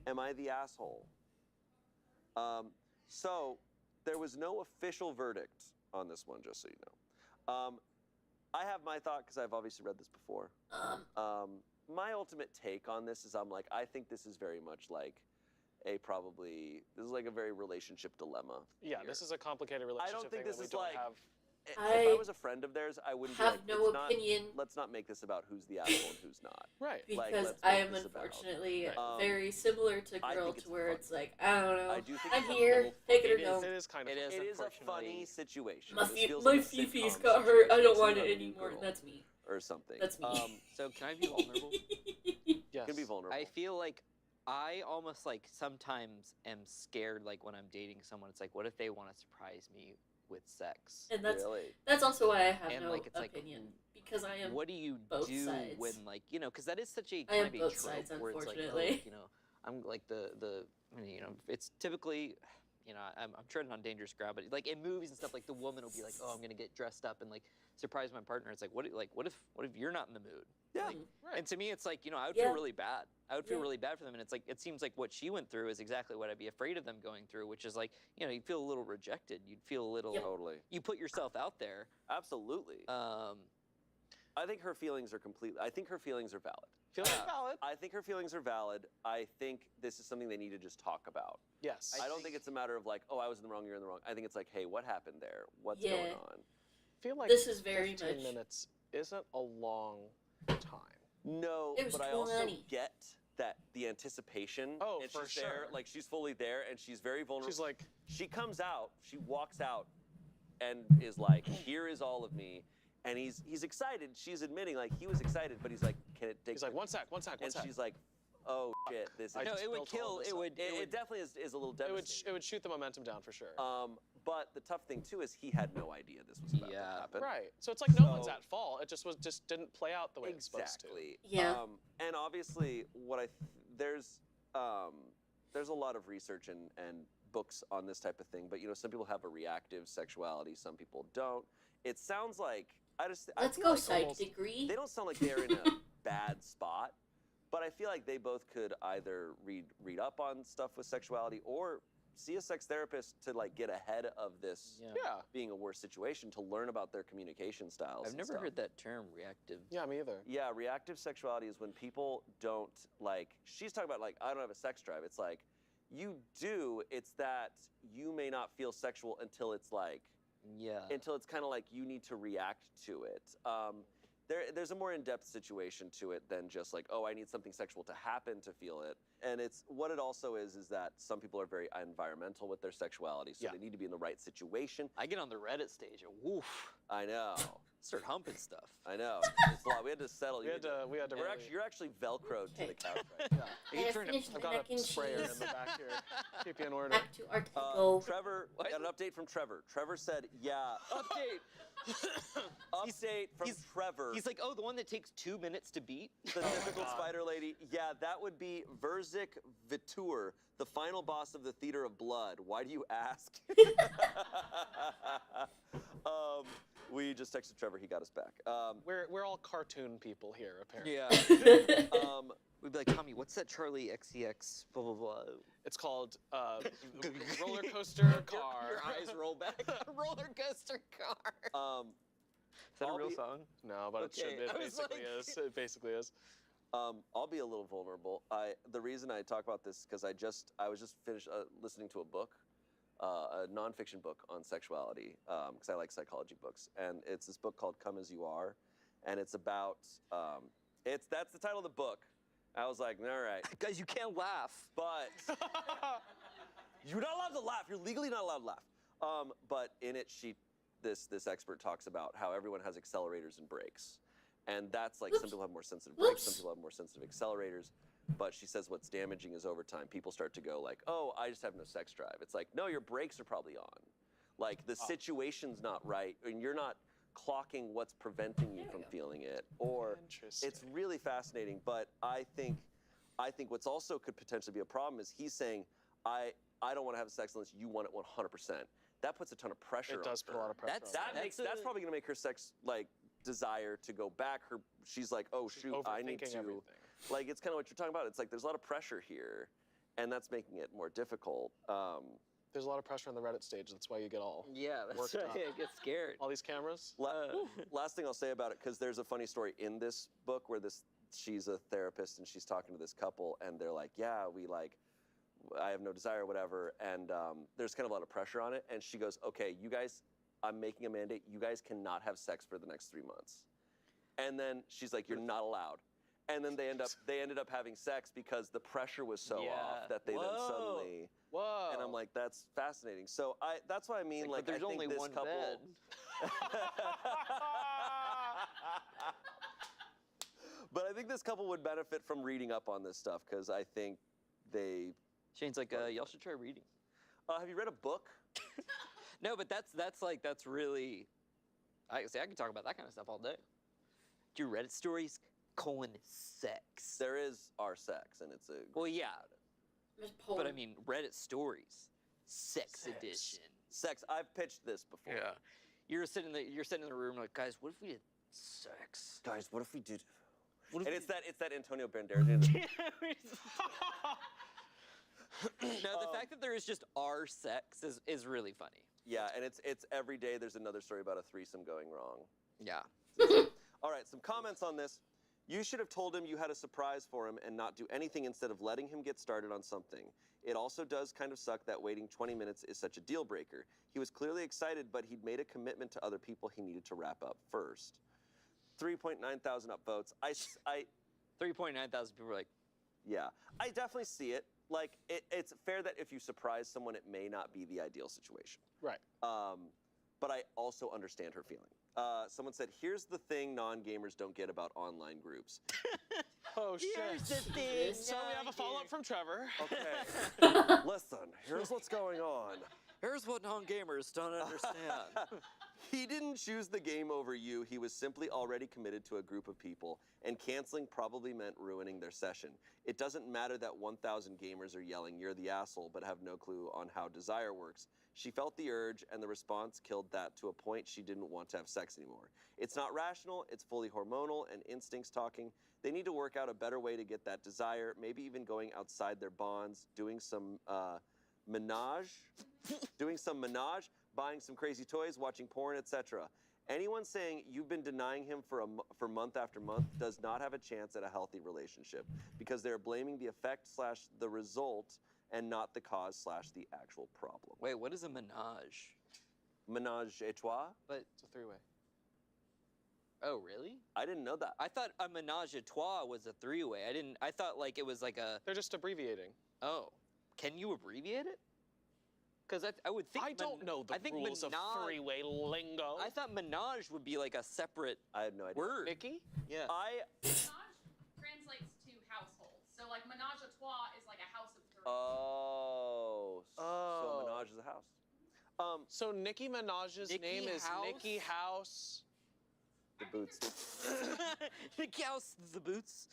Am I the asshole? So there was no official verdict on this one, just so you know. I have my thought because I've obviously read this before. My ultimate take on this is I think this is very much like this is like a very relationship dilemma. Yeah, here. this is a complicated relationship think thing this that we is don't like- have if I was a friend of theirs, I wouldn't be have like, no "It's not- opinion let's not make this about who's the asshole and who's not. Right. Like, because let's I make am this about- unfortunately Right. very similar to I Girl, think it's to where fun. it's like, I don't know. I do think I'm it's a here, little take it or It go. is. It is kind of. It is. It is a funny unfortunately. situation. My, This feels my like a Fifi's sitcom got hurt. I situation. don't It's want not it a anymore. girl That's me. or something. That's me. So can I be vulnerable? Yes. Can be vulnerable. I feel like I almost like sometimes am scared like when I'm dating someone. It's like, what if they want to surprise me with sex? And that's really. also why I have And, no like, it's like, opinion because I am. What do you both do sides. when like because that is such a I am kind of a both trope sides, where it's like, oh, unfortunately. I'm like the it's typically. I'm treading on dangerous ground, but like in movies and stuff, like the woman will be like, "Oh, I'm gonna get dressed up and like surprise my partner." It's like, what if you're not in the mood? Yeah. Like, Right. And to me, it's like, I would Yeah. feel really bad. I would feel Yeah. really bad for them, and it's like it seems like what she went through is exactly what I'd be afraid of them going through, which is like, you'd feel a little rejected. You'd feel a little. Yep. Totally. You put yourself out there. Absolutely. I think her feelings are I think her feelings are valid. Feeling Yeah. valid. I think her feelings are valid. I think this is something they need to just talk about. Yes. I don't think it's a matter of like, oh, I was in the wrong, you're in the wrong. I think it's like, hey, what happened there? What's Yeah. going on? feel like This is very 15 much- minutes isn't a long time. No, It was but I also 20. get that the anticipation. Oh, and for she's there, sure. like she's fully there, and she's very vulnerable. She's like, she comes out, she walks out, and is like, here is all of me. And he's excited. She's admitting like he was excited, but he's like, can it take? he's like, one sec. and she's like, oh shit, this is. I No, just it would built all kill. this It up. would. It definitely is a little devastating. it would shoot the momentum down for sure. But the tough thing too is he had no idea this was about Yeah. to happen. Right. So it's like no one's So- at fault. It just didn't play out the way it's supposed to. Exactly. Yeah. And obviously, there's a lot of research and books on this type of thing. But some people have a reactive sexuality, some people don't. It sounds like I Let's feel go like psych almost- degree. They don't sound like they're in a bad spot, but I feel like they both could either read up on stuff with sexuality or see a sex therapist to like get ahead of this Yeah. being a worse situation, to learn about their communication styles. I've and never stuff. heard that term, reactive. Yeah, me either. Yeah, reactive sexuality is when people don't like. She's talking about like, I don't have a sex drive. It's like you do. It's that you may not feel sexual until it's like Yeah. until it's kind of like you need to react to it. There's a more in-depth situation to it than just like, oh, I need something sexual to happen to feel it. And it's what it also is that some people are very environmental with their sexuality, so Yeah. they need to be in the right situation. I get on the Reddit stage and woof, I know, start humping stuff. I know. It's a lot. We had to settle. We had to really- You're actually velcroed to the Okay. couch right Yeah. now. I have finished I've my got mac a and sprayer cheese. in the back here. Keep you in order. Back to our taco. Trevor, What? got an update from Trevor. Trevor said, yeah. Update. Update from Trevor. He's like, oh, the one that takes 2 minutes to beat. The typical spider lady. Yeah, that would be Verzik Vitur, the final boss of the Theater of Blood. Why do you ask? We just texted Trevor. He got us back. We're all cartoon people here, apparently. Yeah. We'd be like, Tommy, what's that Charlie XCX blah blah blah? It's called roller coaster car. Your eyes roll back. Roller coaster car. Is that I'll a real be- song? No, but Okay, it I was basically like- is. It basically is. I'll be a little vulnerable. The reason I talk about this because I was just finished listening to a book, a nonfiction book on sexuality, because I like psychology books, and it's this book called Come as You Are, and it's about that's the title of the book. I was like, all right, Guys, you can't laugh. but you're not allowed to laugh. You're legally not allowed to laugh. But in it, this expert talks about how everyone has accelerators and brakes. And that's like some Oops. people have more sensitive brakes, some Oops. people have more sensitive accelerators. But she says what's damaging is over time, people start to go like, oh, I just have no sex drive. It's like, no, your brakes are probably on. Like the situation's not right, and you're not clocking what's preventing you from feeling it. Or Interesting. it's really fascinating. But I think what's also could potentially be a problem is he's saying, I don't want to have sex unless you want it 100%. That puts a ton of pressure on It does her. put a lot of pressure That's- on That's That's probably gonna make her sex like desire to go back. She's like, oh She's shoot, I need overthinking to. everything. Like it's kind of what you're talking about. It's like there's a lot of pressure here, and that's making it more difficult. There's a lot of pressure on the Reddit stage. That's why you get all Yeah, that's Worked right. up. I get scared. all these cameras. Last thing I'll say about it, because there's a funny story in this book where she's a therapist and she's talking to this couple, and they're like, yeah, I have no desire, whatever, and there's kind of a lot of pressure on it, and she goes, okay, you guys I'm making a mandate. You guys cannot have sex for the next 3 months. And then she's like, you're not allowed. And then they ended up having sex because the pressure was so off that they then suddenly. Whoa. And I'm like, that's fascinating. So that's what I mean. Like, but there's I think only this one couple. bed. But I think this couple would benefit from reading up on this stuff because I think they. Shane's like, y'all should try reading. Have you read a book? No, but that's really. I can talk about that kind of stuff all day. Do Reddit stories? Sex. There is our sex, and it's a. Well, yeah, There's porn. but I mean Reddit stories, sex edition. Sex. I've pitched this before. Yeah, you're sitting in the room like, guys, what if we did sex? Guys, what if we did? What if And we it's that Antonio Banderas. No, the fact that there is just our sex is really funny. Yeah, and it's every day. There's another story about a threesome going wrong. Yeah. All right, some comments on this. You should have told him you had a surprise for him and not do anything instead of letting him get started on something. It also does kind of suck that waiting 20 minutes is such a deal breaker. He was clearly excited, but he'd made a commitment to other people he needed to wrap up first. 3.9 thousand upvotes. I 3.9 thousand people were like, yeah, I definitely see it. Like, it's fair that if you surprise someone, it may not be the ideal situation. Right. But I also understand her feeling. Someone said, here's the thing non-gamers don't get about online groups. Oh, shit. here's the thing. So we have a follow-up from Trevor. Okay, listen, here's what's going on. Here's what non-gamers don't understand. He didn't choose the game over you. He was simply already committed to a group of people, and canceling probably meant ruining their session. It doesn't matter that 1,000 gamers are yelling, you're the asshole, but have no clue on how desire works. She felt the urge, and the response killed that to a point she didn't want to have sex anymore. It's not rational, it's fully hormonal and instincts talking. They need to work out a better way to get that desire, maybe even going outside their bonds, doing some menage, buying some crazy toys, watching porn, etc. Anyone saying you've been denying him for month after month does not have a chance at a healthy relationship because they're blaming the effect / the result and not the cause / the actual problem. Wait, what is a menage? Menage a trois? But It's a three-way. oh, really? I didn't know that. I thought a menage a trois was a three-way. I thought like it was like a. They're just abbreviating. Oh, can you abbreviate it? Because I would think. I don't know the rules of three-way lingo. I thought menage would be like a separate I had no idea. word. Nikki? Yeah. Menage translates to household. So like menage a trois is like a house of three. Oh. So menage is a house. So Nicki Minaj's Nicki name is House? Nicki House. The boots. The cows, the boots.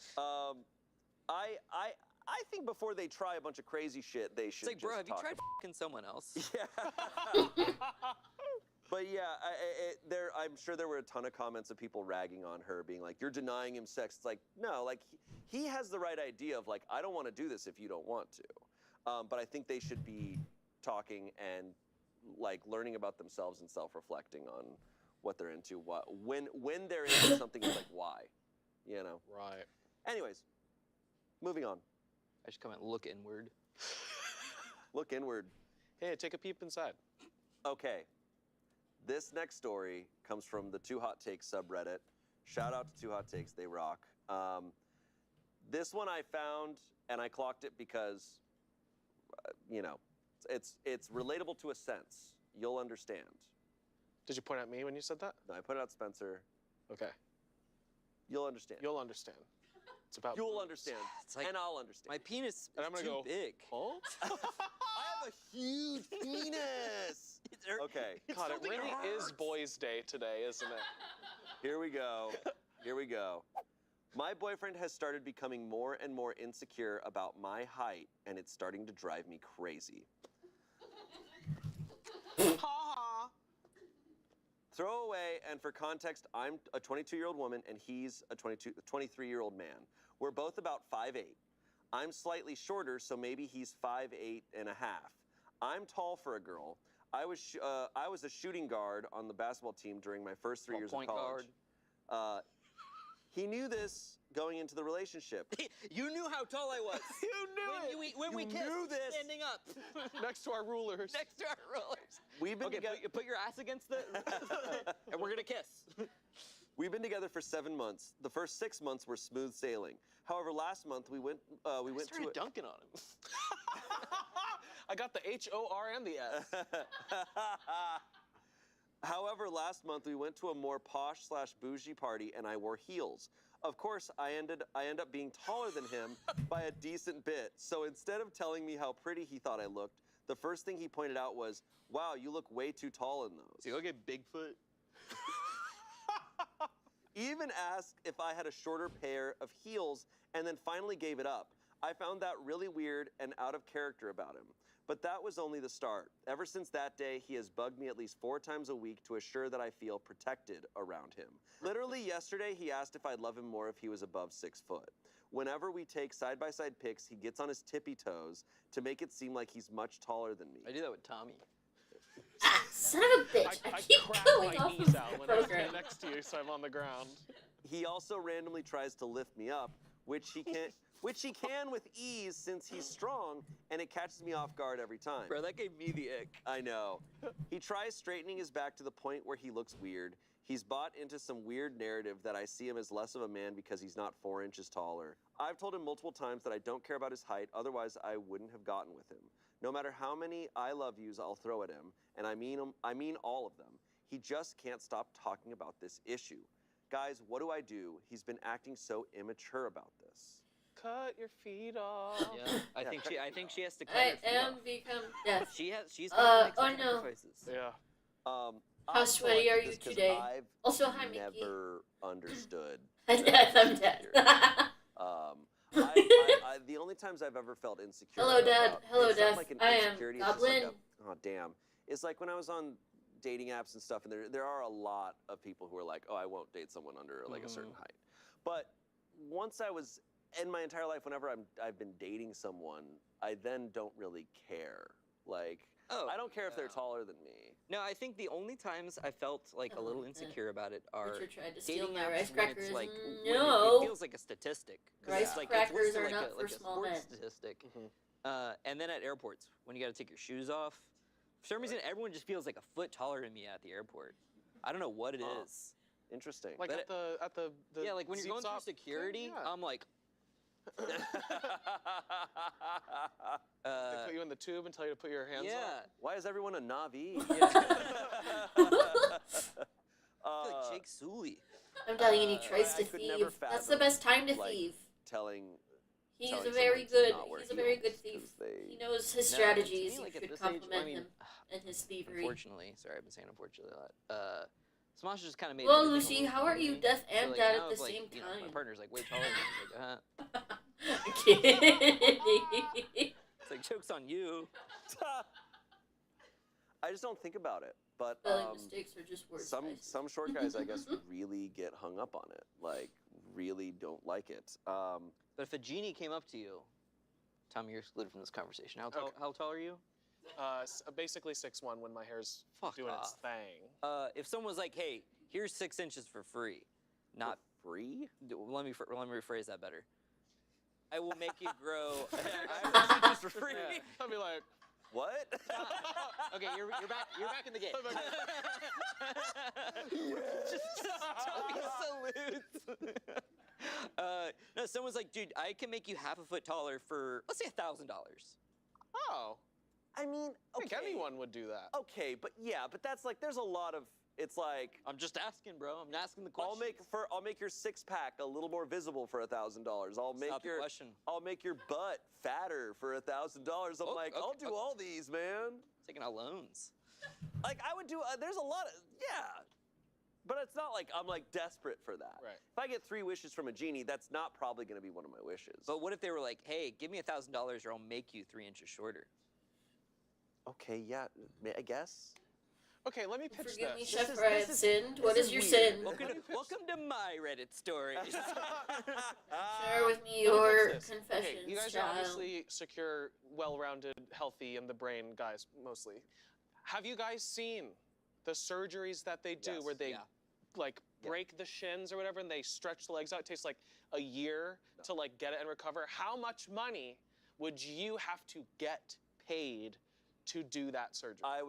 I think before they try a bunch of crazy shit, they should It's like, bro, just have you talk tried about- fucking someone else? Yeah. But yeah, I'm sure there were a ton of comments of people ragging on her, being like, "You're denying him sex." It's like, no, like he has the right idea of like, I don't want to do this if you don't want to. But I think they should be talking and like learning about themselves and self-reflecting on what they're into, when they're into something, it's like why, you know. Right. Anyways, moving on. I should come and look inward. Look inward. Hey, take a peep inside. Okay. This next story comes from the Too Hot Takes subreddit. Shout out to Too Hot Takes, they rock. This one I found and I clocked it because, you know, it's relatable to a sense. You'll understand. Did you point at me when you said that? No, I put it out Spencer. Okay. You'll understand. You'll understand. It's about You'll boobs. understand. It's like- and I'll understand. My penis And is I'm gonna too go, big. Oh? I have a huge penis. Okay. God, it something really hurts. is Boys' Day today, isn't it? Here we go. Here we go. My boyfriend has started becoming more and more insecure about my height, and it's starting to drive me crazy. Ha ha. Throw away, and for context, I'm a 22-year-old woman, and he's a 23-year-old man. We're both about 5'8". I'm slightly shorter, so maybe he's 5'8 and a half. I'm tall for a girl. I was a shooting guard on the basketball team during my first 3 years of point college. He knew this going into the relationship. You knew how tall I was. You knew When we You kissed, knew this. standing up Next to our rulers. next to our rollers. We've been Okay, together. put your ass against the, and we're gonna kiss. We've been together for 7 months. The first 6 months were smooth sailing. However, last month we went to Started dunking on him. I got the H-O-R and the S. However, last month we went to a more posh/bougie party and I wore heels. Of course, I end up being taller than him by a decent bit. So instead of telling me how pretty he thought I looked, the first thing he pointed out was, "Wow, you look way too tall in those." So you look at Bigfoot. He even asked if I had a shorter pair of heels and then finally gave it up. I found that really weird and out of character about him. But that was only the start. Ever since that day, he has bugged me at least 4 times a week to assure that I feel protected around him. Literally yesterday, he asked if I'd love him more if he was above 6 foot. Whenever we take side-by-side pics, he gets on his tippy toes to make it seem like he's much taller than me. I do that with Tommy. Son of a bitch! I keep crack going my off knees of out the when I program. stand next to you, so I'm on the ground. He also randomly tries to lift me up, which he can with ease since he's strong, and it catches me off guard every time. Bro, that gave me the ick. I know. He tries straightening his back to the point where he looks weird. He's bought into some weird narrative that I see him as less of a man because he's not 4 inches taller. I've told him multiple times that I don't care about his height, otherwise I wouldn't have gotten with him. No matter how many I love yous I'll throw at him, and I mean all of them. He just can't stop talking about this issue. Guys, what do I do? He's been acting so immature about this. Cut your feet off. Yeah, I think she has to cut I her feet am off. become death. She's gonna make some oh no. sacrifices. Yeah. I'm sweaty are selected you this 'cause today? I've Also, hi, Mickey. never understood. I'm dead. I'm dead. The only times I've ever felt insecure. Hello, Dad. about- Hello, it's not Death. like an I am insecurity, it's just like Goblin. oh damn! It's like when I was on dating apps and stuff, and there are a lot of people who are like, oh, I won't date someone under like a certain height. But once I was in my entire life, whenever I've been dating someone, I then don't really care. Like Oh, I don't care if they're yeah. taller than me. No, I think the only times I felt like a little Oh, insecure about it are Richard tried to steal dating my apps rice when crackers. it's like when No. it feels like a statistic. 'Cause Rice it's like, crackers it's listed are like not a, for like a small sports men. statistic. Mhm. And then at airports, when you got to take your shoes off, for some reason everyone just feels like a foot taller than me at the airport. I don't know what it Huh. is. Interesting. Like But at the Yeah, like when you're going through Zeep-Zop security, thing, yeah. I'm like, They put you in the tube and tell you to put your hands yeah. up. Why is everyone a Navi? I feel like Jake Sully. I'm telling you, he tries I to could never thieve. That's the fathom, best time to like, thieve. telling He's telling a very someone to good. not wear He's a very good heels thief. 'cause they- He knows his No, strategies. to me, like, You at should this age, compliment I mean, him and his thievery. Unfortunately, sorry, I've been saying unfortunately a lot. Smosh just kind of made. Well, everything a Lucy, little how fun are to you, me. Death So, and like, Dad now at it's the like, same you know, my time? partner's like way taller than me. Like, Kidding. It's like joke's on you. I just don't think about it. But Spelling mistakes are just word spices. some short guys, I guess, really get hung up on it. Like, really don't like it. But if a genie came up to you, Tommy, you're excluded from this conversation. How tall? Okay. How tall are you? Basically 6'1" when my hair's Fuck doing its off. thing. If someone was like, "Hey, here's 6 inches for free," not free. let me rephrase that better. I will make you grow. I will 6 inches for free. Yeah. I'll be like, What? Okay, you're back. You're back in the game. Just Tommy salutes. No, someone's like, dude, I can make you half a foot taller for, let's say, $1,000. oh, I mean, I think okay. anyone would do that. Okay, but yeah, but that's like, there's a lot of. It's like. I'm just asking, bro. I'm asking the question. I'll make your 6-pack a little more visible for $1,000. I'll make Stop the your question. I'll make your butt fatter for $1,000. I'm Oh, like, okay, I'll do okay. all these, man. Taking out loans. Like I would do. There's a lot of but it's not like I'm like desperate for that. Right. If I get 3 wishes from a genie, that's not probably going to be one of my wishes. But what if they were like, hey, give me $1,000 or I'll make you 3 inches shorter? Okay, yeah, I guess. Okay, let me pitch Forgive me, this. Chef, is- for I this have is- sinned. What this is is your weird. sin? Welcome to my Reddit stories. Share with me Let me your pitch this. confessions, Okay, you guys child. are obviously secure, well-rounded, healthy in the brain guys, mostly. Have you guys seen the surgeries that they do Yes. where they Yeah. like break the shins or whatever, and they stretch the legs out. It takes like a year to like get it and recover. How much money would you have to get paid to do that surgery? I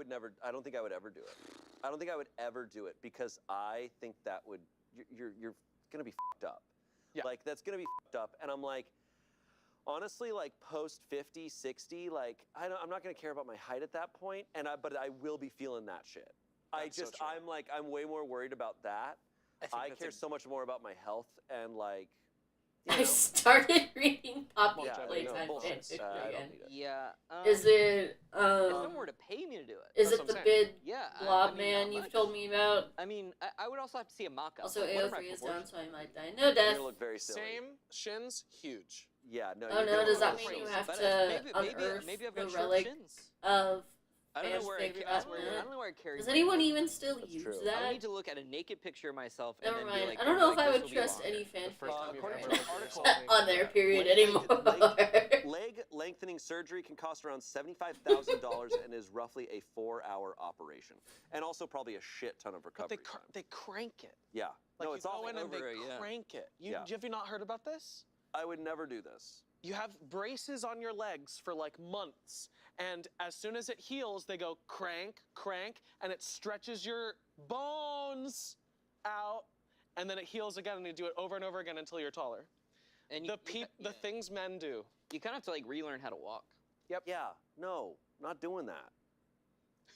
don't think I would ever do it. I don't think I would ever do it because I think that would, you're gonna be fucked up. Yeah. Like, that's gonna be fucked up. And I'm like, honestly, like post 50, 60, like, I'm not gonna care about my height at that point, but I will be feeling that shit. That's so true. I'm way more worried about that. I care so much more about my health and like, I started reading Poppy Yeah, Playtime bullshit. fanfiction I don't again. need it. Yeah. Is it There's nowhere to pay me to do it. is That's it what the I'm bid Yeah. blob I mean, man not you've much. told me about? I mean, I would also have to see a mock-up. Also, Like, what are my AO3 is down, proportions? so I might die. No You're death. gonna look very silly. Same shins, huge. Yeah, no. Oh you're no, gonna does look that very mean you silly. have But, to maybe unearth I've the got short relic shins. of I don't Fans' know where favorite I don't Batman? know where I carry. Does my anyone weight. even still That's use true. I would that? need to look at a naked picture of myself Never and then mind. be like, I don't know if I this would will be trust longer. any fan first time you've fiction ever heard article something. on their period Leg- anymore. Leg lengthening surgery can cost around $75,000 and is roughly a 4-hour operation, and also probably a shit ton of But recovery they time. they crank it. Yeah, Like no, you it's go awful. in and they over it, yeah. crank it. Yeah. Have you not heard about this? I would never do this. You have braces on your legs for like months, and as soon as it heals, they go crank, crank, and it stretches your bones out, and then it heals again, and you do it over and over again until you're taller. And The things men do. you kind of have to like relearn how to walk. Yeah, no, not doing that.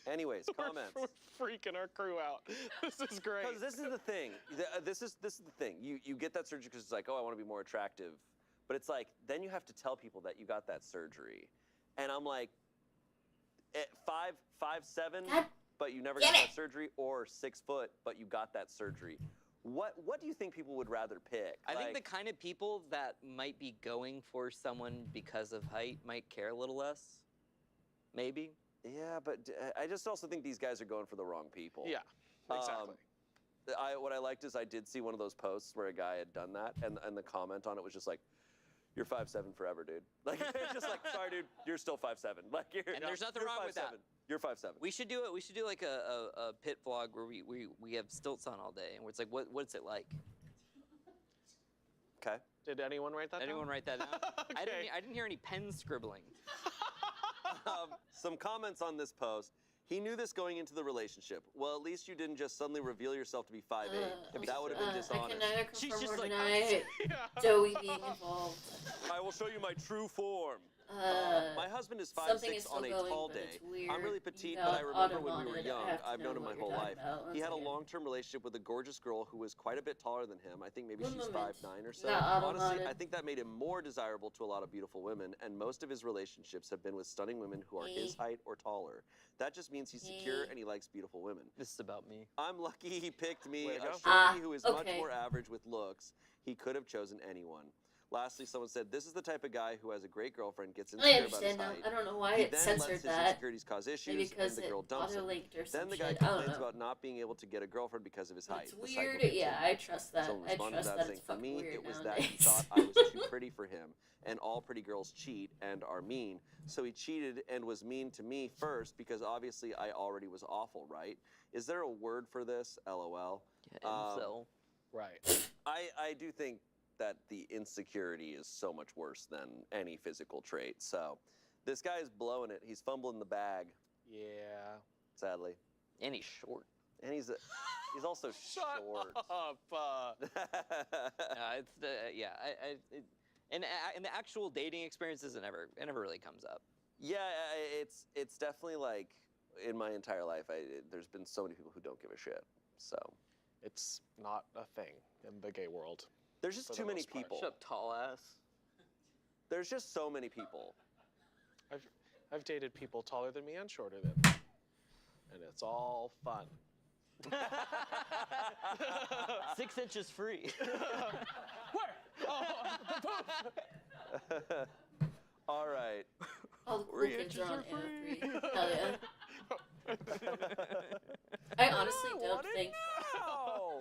Anyways, comments. We're freaking our crew out. This is great. Because this is the thing. This is the thing. You get that surgery because it's like, oh, I want to be more attractive, but it's like then you have to tell people that you got that surgery, and I'm like, 5'7", God but you never damn got it. that surgery, or 6 foot, but you got that surgery. What do you think people would rather pick? I think the Like, kind of people that might be going for someone because of height might care a little less. Maybe. yeah, but I just also think these guys are going for the wrong people. Yeah, exactly. What I liked is I did see one of those posts where a guy had done that, and the comment on it was just like, "You're 5'7" forever, dude." Like, just like, sorry, dude, you're still 5'7". Like, And there's nothing wrong with that. You're 5'7". We should do it. We should do like a pit vlog where we have stilts on all day, and where it's like, what's it like? Okay. Did anyone write that Anyone down? write that down? I Okay. didn't hear any pen scribbling. Some comments on this post. He knew this going into the relationship. Well, at least you didn't just suddenly reveal yourself to be 5'8". That would have been I dishonest. can neither She's confirm just or like, deny Yeah. Joey being involved. I will show you my true form. My husband is something is 5'6" still on a going, tall but day. it's weird. I'm really petite, You but I got remember when we were auto-modded. young. I have to I've known know him my what whole you're life. talking about. He had a Once again. long-term relationship with a gorgeous girl who was quite a bit taller than him. I think maybe One she's moment. 5'9" or so. Not Honestly, auto-modded. I think that made him more desirable to a lot of beautiful women, and most of his relationships have been with stunning women who are his Hey. height or taller. That just means he's secure Hey. and he likes beautiful women. This is about me. I'm lucky he picked me, Way to a go. shorty who is much Okay. more average with looks. He could have chosen anyone. Lastly, someone said, "This is the type of guy who has a great girlfriend, gets I insecure about his understand now. height. I don't know why He it then censored lets his that. insecurities cause Maybe issues, because and the girl it dumps him. auto-linked or some Then the guy shit. I don't complains know. about not being able to get a girlfriend because of his height. It's The cycle weird. kicks Yeah, in. I trust that. Someone I responded trust to that saying, it's for fucking me, weird it was nowadays. that he thought I was too pretty for him, and all pretty girls cheat and are mean. So he cheated and was mean to me first because obviously I already was awful, right? Is there a word for this? LOL. Yeah, incel. Right. I do think that the insecurity is so much worse than any physical trait. So this guy is blowing it. He's fumbling the bag, Yeah. sadly. And he's short. And he's also Shut short. up. It's the yeah. And the actual dating experience it never really comes up. Yeah, it's definitely like in my entire life, there's been so many people who don't give a shit. So It's not a thing in the gay world. there's just For too the many most part. people. Shut up, tall ass. There's just so many people. I've dated people taller than me and shorter than me, and it's all fun. 6 inches free. Where? Oh, All right. All the cool 3 kids inches are on are free. AO3. Hell yeah. I honestly don't think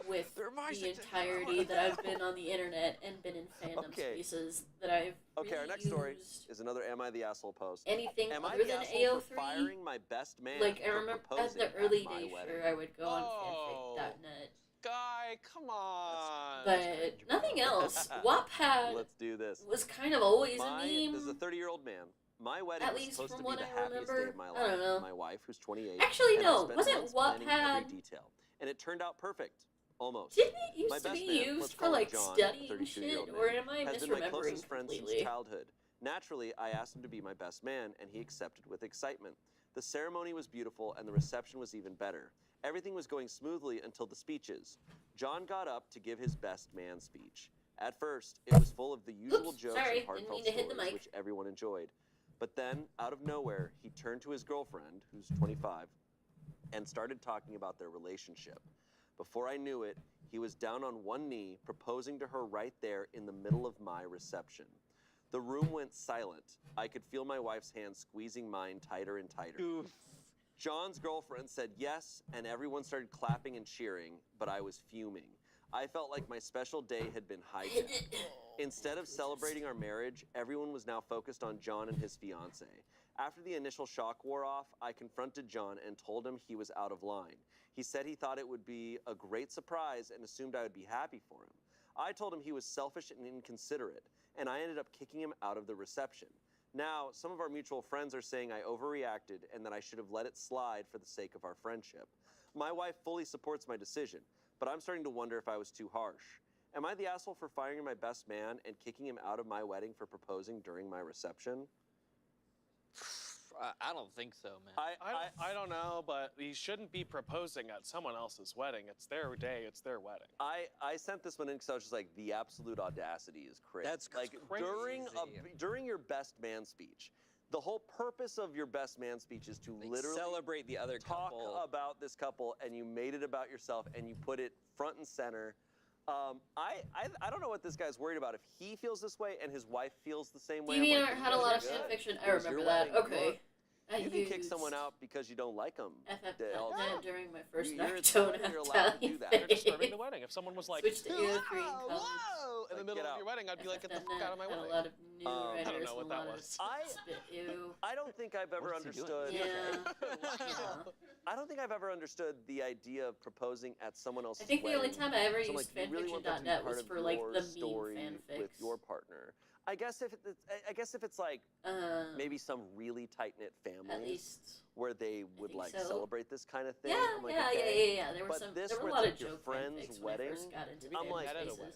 with They're my the 6 inches. entirety that I've been on the internet and been in fandom Okay. spaces that I've Okay, our really next story used is another "Am I the asshole?" post. anything Am I other the than asshole for AO3. firing my best man? Like I for remember at proposing the early my days, wedding? sure I would go on Oh. fanfic.net Guy, come on. But nothing else. Wattpad Let's do this. was kind of always a This is a meme. 30-year-old man. My wedding At was least supposed from to be what the I happiest day remember. of my I life. don't know. My wife, who's 28. Actually, and I no. spent Wasn't months planning every Wattpad? detail. And it turned out perfect. Almost. Didn't it My used to best be man, used let's for call him like John, studying 32-year-old shit, man, or am I has been my misremembering closest friend since completely? childhood. Naturally, I asked him to be my best man, and he accepted with excitement. The ceremony was beautiful, and the reception was even better. Everything was going smoothly until the speeches. John got up to give his best man speech. At first, it was full of the usual Oops, jokes sorry, and heartfelt didn't mean to hit the stories, mic. which everyone enjoyed. But then, out of nowhere, he turned to his girlfriend, who's 25, and started talking about their relationship. Before I knew it, he was down on one knee, proposing to her right there in the middle of my reception. The room went silent. I could feel my wife's hand squeezing mine tighter and tighter. John's girlfriend said yes, and everyone started clapping and cheering, but I was fuming. I felt like my special day had been hijacked. Instead of celebrating our marriage, everyone was now focused on John and his fiancée. After the initial shock wore off, I confronted John and told him he was out of line. He said he thought it would be a great surprise and assumed I would be happy for him. I told him he was selfish and inconsiderate, and I ended up kicking him out of the reception. Now, some of our mutual friends are saying I overreacted and that I should have let it slide for the sake of our friendship. My wife fully supports my decision, but I'm starting to wonder if I was too harsh. Am I the asshole for firing my best man and kicking him out of my wedding for proposing during my reception? I don't think so, man. I don't know, but he shouldn't be proposing at someone else's wedding. It's their day, it's their wedding. I sent this one in because I was just like, the absolute audacity is crazy. That's like crazy. during your best man speech. The whole purpose of your best man speech is to Like, literally celebrate the other talk couple. about this couple, and you made it about yourself, and you put it front and center. I don't know what this guy's worried about. If he feels this way and his wife feels the same way, I'm DeviantArt like, had a you lot guys of are fan good. fiction. I It was your remember that. wedding. Okay. You can kick someone out because you don't like them. FF.net during my first You're Naruto Italian, you're allowed to do that. They're disturbing the wedding. If someone was like, Switch to AO3 "Whoa, comes. whoa," in the Like, middle get of out. your wedding, I'd be like, get the fuck FF.net out of my had wedding. a lot of new I writers don't know what and a that lot of was. spit. Ew. I don't think I've ever What is he doing? understood. Yeah. I don't think I've ever understood the idea of proposing at someone else's I think the only wedding. time I ever So, used like, you really want that to be fanfiction.net part was of for like your the story meme with fanfics. your partner. I guess if it's like maybe some really tight knit At families least. where they would think like so. celebrate this kind of thing. Yeah, I'm like, yeah, okay. yeah. There were But some. this There were a where lot it's of like your joke friend's fanfics when I wedding, first got into maybe I'm fan like- At a spaces. wedding.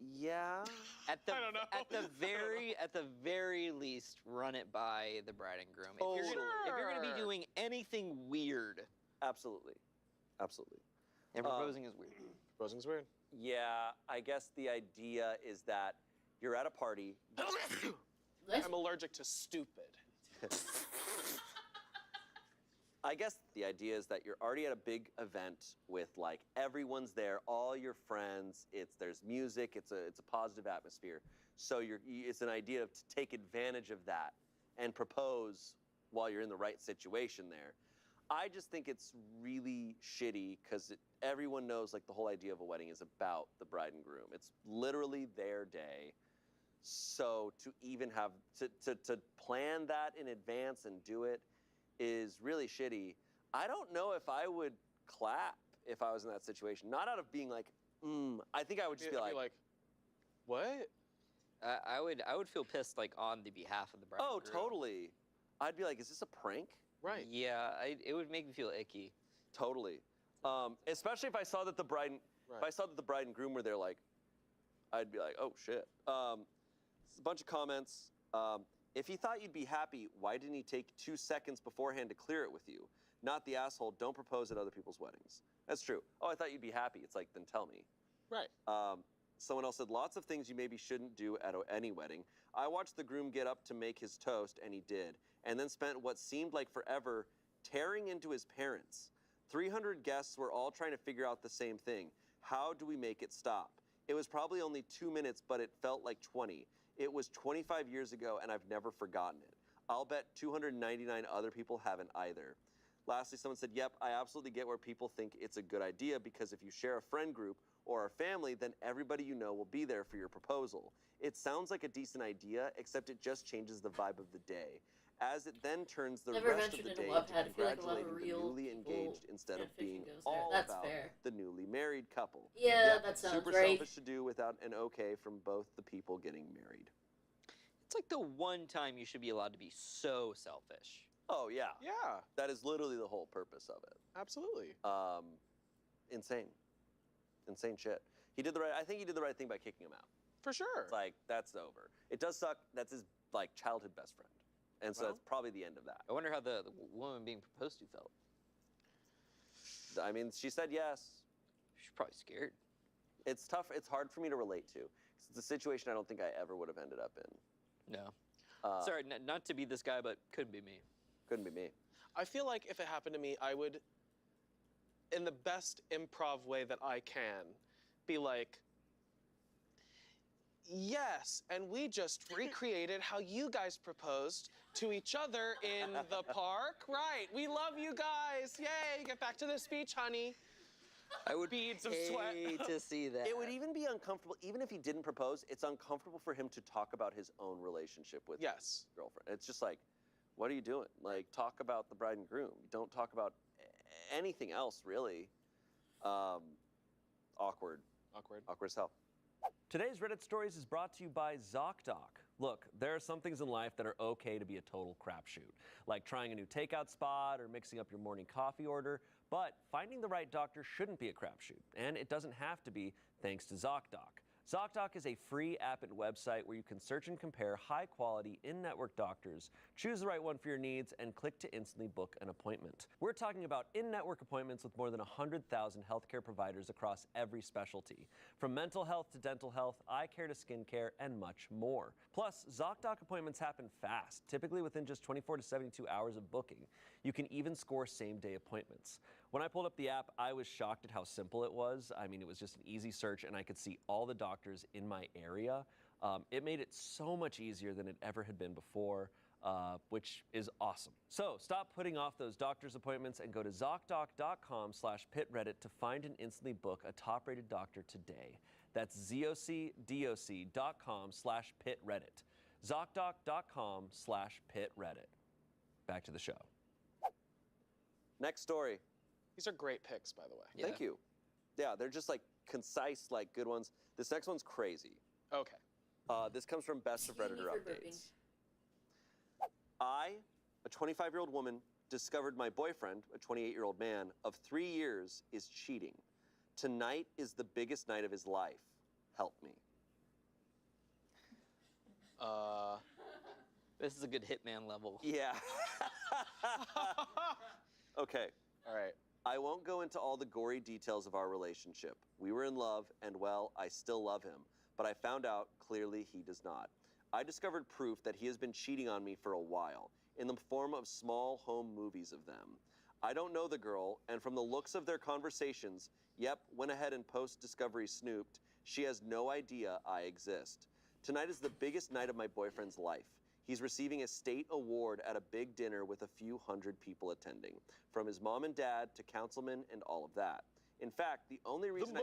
Yeah. At the I don't know. at the very least, run it by the bride and groom. If you're gonna be Sure. doing anything weird, Absolutely. Absolutely. and proposing is weird. Proposing's weird. Yeah, I guess the idea is that you're at a party. Let's- I'm allergic to stupid. I guess the idea is that you're already at a big event with like everyone's there, all your friends. There's music. It's a positive atmosphere. So it's an idea to take advantage of that and propose while you're in the right situation there. I just think it's really shitty because everyone knows like the whole idea of a wedding is about the bride and groom. It's literally their day. So to even have to plan that in advance and do it is really shitty. I don't know if I would clap if I was in that situation. Not out of being like, I think I would just be like, what? I would feel pissed like on the behalf of the bride. oh, and groom. totally. I'd be like, is this a prank? Right. Yeah, it would make me feel icky. Totally. Especially if I saw that the bride, if I saw that the bride and groom were there, like, I'd be like, oh shit. A bunch of comments. If he thought you'd be happy, why didn't he take 2 seconds beforehand to clear it with you? Not the asshole. Don't propose at other people's weddings. That's true. Oh, I thought you'd be happy. It's like, then tell me. Right. Someone else said, lots of things you maybe shouldn't do at any wedding. I watched the groom get up to make his toast, and he did, and then spent what seemed like forever tearing into his parents. 300 guests were all trying to figure out the same thing. How do we make it stop? It was probably only 2 minutes, but it felt like 20. It was 25 years ago, and I've never forgotten it. I'll bet 299 other people haven't either. Lastly, someone said, yep, I absolutely get where people think it's a good idea because if you share a friend group or a family, then everybody you know will be there for your proposal. It sounds like a decent idea, except it just changes the vibe of the day. as it then turns the Never rest of the ventured into day Wattpad. to I feel like a lot of congratulating the real newly people engaged instead of fanfiction being goes there. all That's about fair. the newly married couple. Yeah, that sounds super right. selfish to do without an okay from both the people getting married. It's like the one time you should be allowed to be so selfish. Oh yeah, Yeah, that is literally the whole purpose of it. absolutely. Insane shit. He did the right. I think he did the right thing by kicking him out. For sure. It's like that's over. It does suck. That's his like childhood best friend, and so Well. that's probably the end of that. I wonder how the woman being proposed to felt. I mean, she said yes. She's probably scared. It's tough. It's hard for me to relate to. It's a situation I don't think I ever would have ended up in. No. Uh, Sorry, not to be this guy, but couldn't be me. Couldn't be me. I feel like if it happened to me, I would, in the best improv way that I can, be like, yes, and we just recreated how you guys proposed to each other in the park. Right, we love you guys. Yay, get back to the speech, honey. I would Beads of sweat. hate to see that. It would even be uncomfortable, even if he didn't propose. It's uncomfortable for him to talk about his own relationship with Yes. his girlfriend. It's just like, what are you doing? Like, talk about the bride and groom. Don't talk about anything else, really. Awkward. Awkward. Awkward as hell. Today's Reddit Stories is brought to you by ZocDoc. Look, there are some things in life that are okay to be a total crapshoot, like trying a new takeout spot or mixing up your morning coffee order, but finding the right doctor shouldn't be a crapshoot, and it doesn't have to be thanks to ZocDoc. ZocDoc is a free app and website where you can search and compare high-quality, in-network doctors, choose the right one for your needs, and click to instantly book an appointment. We're talking about in-network appointments with more than 100,000 healthcare providers across every specialty, from mental health to dental health, eye care to skincare, and much more. Plus, ZocDoc appointments happen fast, typically within just 24 to 72 hours of booking. You can even score same-day appointments. When I pulled up the app, I was shocked at how simple it was. I mean, it was just an easy search, and I could see all the doctors in my area. It made it so much easier than it ever had been before, which is awesome. So stop putting off those doctor's appointments and go to ZocDoc.com/pitreddit to find and instantly book a top-rated doctor today. That's ZocDoc.com/pitreddit. ZocDoc.com/pitreddit. Back to the show. Next story. These are great picks, by the way. Yeah. Thank you. Yeah, they're just like concise, like good ones. This next one's crazy. Okay. This comes from Best of Excuse me Redditor for Updates. I, a 25-year-old woman, discovered my boyfriend, a 28-year-old man, of 3 years, is cheating. Tonight is the biggest night of his life. Help me. This is a good Hitman level. Yeah. Okay. All right. I won't go into all the gory details of our relationship. We were in love, and well, I still love him, but I found out clearly he does not. I discovered proof that he has been cheating on me for a while, in the form of small home movies of them. I don't know the girl, and from the looks of their conversations, yep, went ahead and post-discovery snooped, she has no idea I exist. Tonight is the biggest night of my boyfriend's life. He's receiving a state award at a big dinner with a few hundred people attending, from his mom and dad to councilmen and all of that. In fact, the only reason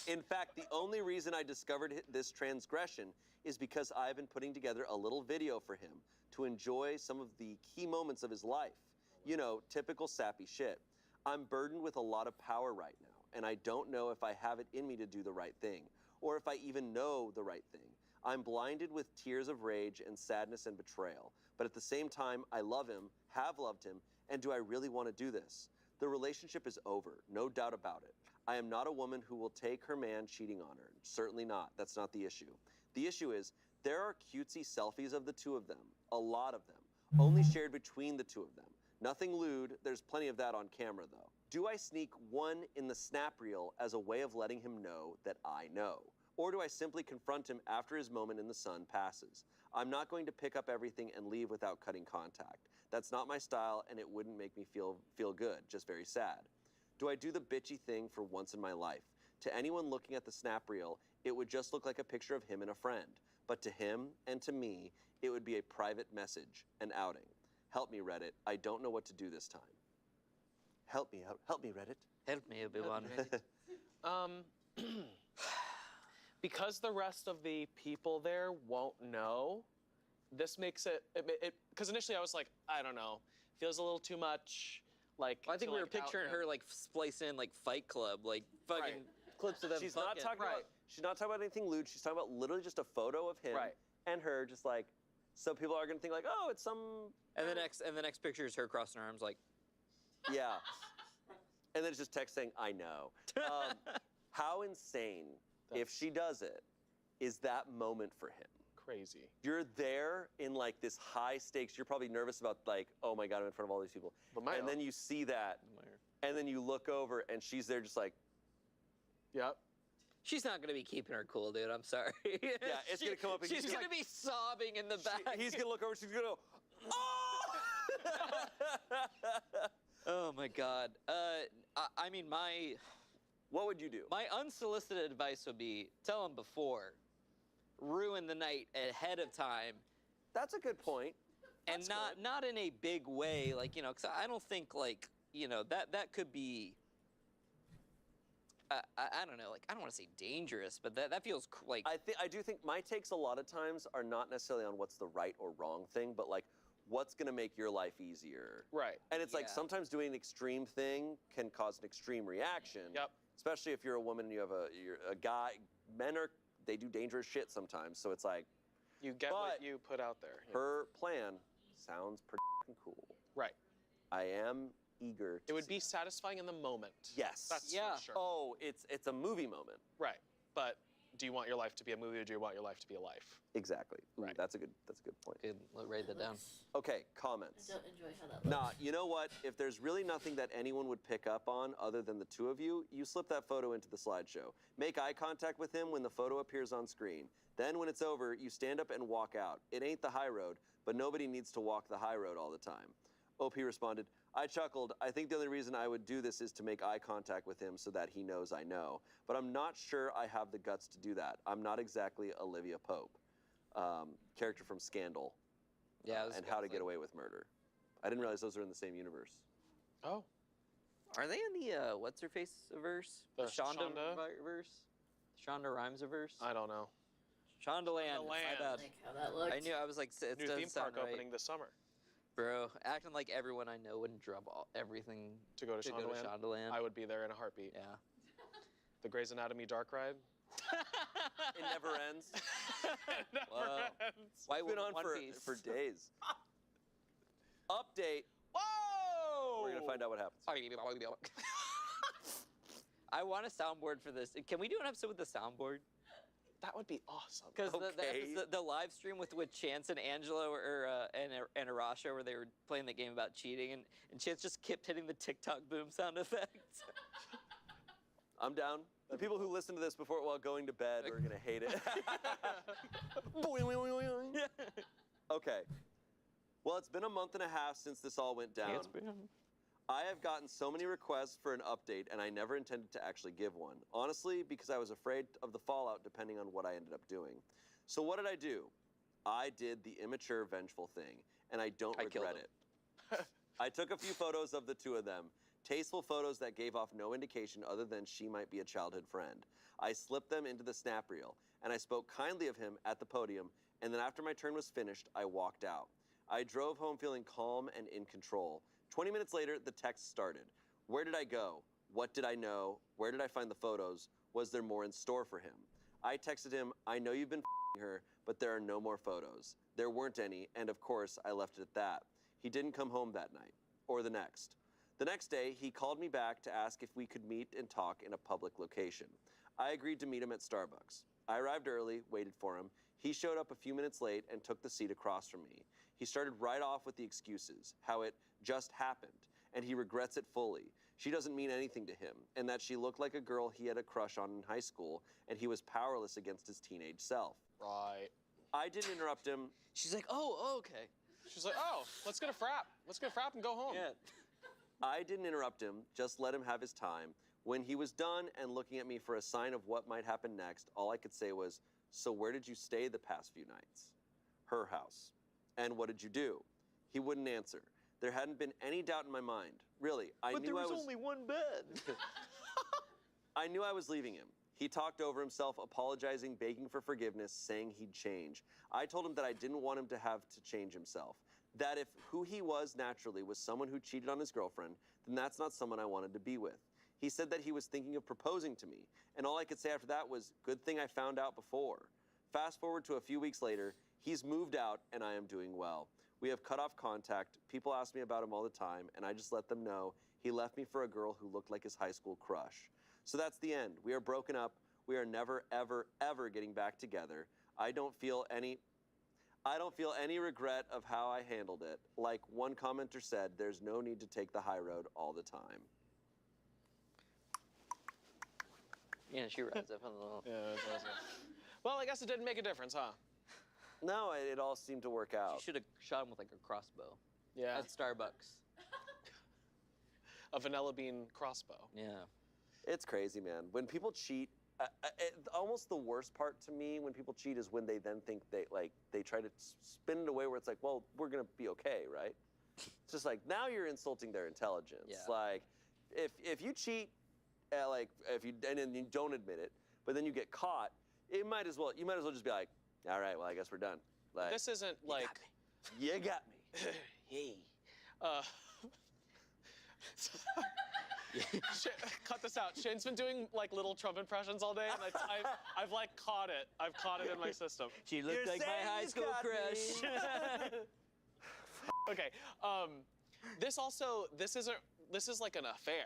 In fact, the only reason I discovered this transgression is because I've been putting together a little video for him to enjoy some of the key moments of his life. You know, typical sappy shit. I'm burdened with a lot of power right now, and I don't know if I have it in me to do the right thing, or if I even know the right thing. I'm blinded with tears of rage and sadness and betrayal, but at the same time, I love him, have loved him, and do I really want to do this? The relationship is over, no doubt about it. I am not a woman who will take her man cheating on her. Certainly not. That's not the issue. The issue is, there are cutesy selfies of the two of them, a lot of them, only shared between the two of them. Nothing lewd, there's plenty of that on camera though. Do I sneak one in the snap reel as a way of letting him know that I know? Or do I simply confront him after his moment in the sun passes? I'm not going to pick up everything and leave without cutting contact. That's not my style, and it wouldn't make me feel good, just very sad. Do I do the bitchy thing for once in my life? To anyone looking at the snap reel, it would just look like a picture of him and a friend. But to him and to me, it would be a private message, an outing. Help me, Reddit. I don't know what to do this time. Help me out. Help me, Reddit. Help me, Obi-Wan. Because the rest of the people there won't know, this makes it because initially I was like, I don't know, feels a little too much. Like Well, I think to, we were like, picturing out her him. like splice in like Fight Club, like fucking Right. clips of them. She's not fucking. talking about. She's not talking about anything lewd. She's talking about literally just a photo of him Right. and her, just like. So people are gonna think like, oh, it's some. And the next picture is her crossing her arms, like. Yeah. And then it's just text saying, I know. How insane, if That's- she does it, is that moment for him? Crazy. You're there in like this high stakes. You're probably nervous about like, oh my God, I'm in front of all these people. But my And then you see that, and then you look over, and she's there just like, Yep. She's not gonna be keeping her cool, dude. I'm sorry. yeah, it's gonna come up. And She's he's gonna be sobbing in the back. He's gonna look over. She's gonna go, oh! Oh my God. I mean, What would you do? my unsolicited advice would be tell him before, ruin the night ahead of time, That's a good point. and not in a big way, like because I don't think like that could be. I don't know, like I don't want to say dangerous, but that feels like I do think my takes a lot of times are not necessarily on what's the right or wrong thing, but like what's gonna make your life easier. Right. And it's like Yeah. sometimes doing an extreme thing can cause an extreme reaction. Yep. Especially if you're a woman and you're a guy. Men they do dangerous shit sometimes. So it's like You get what But you put out there. Yeah. her plan sounds pretty cool. Right. I am eager to It would see be satisfying in the moment. Yes. That's Yeah. for sure. Oh, it's a movie moment. Right. But do you want your life to be a movie or do you want your life to be a life? Exactly. Ooh, Right. That's a good point. good. Write that down. Okay, I comments. don't enjoy how that looks. Nah, you know what? If there's really nothing that anyone would pick up on other than the two of you, you slip that photo into the slideshow. Make eye contact with him when the photo appears on screen. Then when it's over, you stand up and walk out. It ain't the high road, but nobody needs to walk the high road all the time. OP responded, I chuckled. I think the only reason I would do this is to make eye contact with him so that he knows I know. But I'm not sure I have the guts to do that. I'm not exactly Olivia Pope. Character from Scandal. Yeah. And How to Get Away with Murder. I didn't realize those are in the same universe. Oh. Are they in the what's her face verse? The Shonda Shonda? verse? Shonda Rhimes verse? I don't know. Shondaland. My Shondaland. bad. Like how that looks. I knew. I was like, it New doesn't theme sound park right. opening this summer Bro, acting like everyone I know would drop everything to go to to go to Shondaland. Shondaland. I would be there in a heartbeat. Yeah. The Grey's Anatomy dark ride. It never ends. Never Wow. ends. Why It's been on One for Piece? days. Update. Whoa! We're gonna find out what happens. I want a soundboard for this. Can we do an episode with the soundboard? That would be awesome. Because Okay. the live stream with Chance and Angelo and Arasha where they were playing the game about cheating and Chance just kept hitting the TikTok boom sound effect. I'm down. The people who listen to this before while going to bed are gonna hate it. Boing, boing, boing, boing. Okay. Well, it's been a month and a half since this all went down. I have gotten so many requests for an update, and I never intended to actually give one. Honestly, because I was afraid of the fallout depending on what I ended up doing. So what did I do? I did the immature, vengeful thing, and I don't I killed regret him. it. I took a few photos of the two of them. Tasteful photos that gave off no indication other than she might be a childhood friend. I slipped them into the snap reel, and I spoke kindly of him at the podium, and then after my turn was finished, I walked out. I drove home feeling calm and in control. 20 minutes later, the text started. Where did I go? What did I know? Where did I find the photos? Was there more in store for him? I texted him, I know you've been f***ing her, but there are no more photos. There weren't any, and of course, I left it at that. He didn't come home that night, or the next. The next day, he called me back to ask if we could meet and talk in a public location. I agreed to meet him at Starbucks. I arrived early, waited for him. He showed up a few minutes late and took the seat across from me. He started right off with the excuses, how it just happened, and he regrets it fully. She doesn't mean anything to him, and that she looked like a girl he had a crush on in high school, and he was powerless against his teenage self. Right. I didn't interrupt him. She's like, oh, okay. She's like, oh, let's get a frap. Let's get a frap and go home. Yeah. I didn't interrupt him, just let him have his time. When he was done and looking at me for a sign of what might happen next, all I could say was, so where did you stay the past few nights? Her house. And what did you do? He wouldn't answer. There hadn't been any doubt in my mind. Really, I knew I was only one bed. I knew I was leaving him. He talked over himself, apologizing, begging for forgiveness, saying he'd change. I told him that I didn't want him to have to change himself. That if who he was naturally was someone who cheated on his girlfriend, then that's not someone I wanted to be with. He said that he was thinking of proposing to me, and all I could say after that was, good thing I found out before. Fast forward to a few weeks later, he's moved out and I am doing well. We have cut off contact. People ask me about him all the time, and I just let them know he left me for a girl who looked like his high school crush. So that's the end. We are broken up. We are never, ever, ever getting back together. I don't feel any regret of how I handled it. Like one commenter said, there's no need to take the high road all the time. Yeah, she rides up on the little. Yeah, that's awesome. Well, I guess it didn't make a difference, huh? No, it all seemed to work out. She should have shot him with like a crossbow Yeah. at Starbucks. A vanilla bean crossbow. Yeah. It's crazy, man. When people cheat, almost the worst part to me when people cheat is when they then think they try to spin it away where it's like, well, we're gonna be okay, right? It's just like now you're insulting their intelligence. Yeah. Like, if you cheat, and then you don't admit it, but then you get caught, you might as well just be like, all right, well, I guess we're done. Like, This isn't like. you got me. Hey. Cut this out. Shane's been doing like little Trump impressions all day, and I've like caught it. I've caught it in my system. She looked You're like my saying high you school got crush. me. Okay. This is like an affair.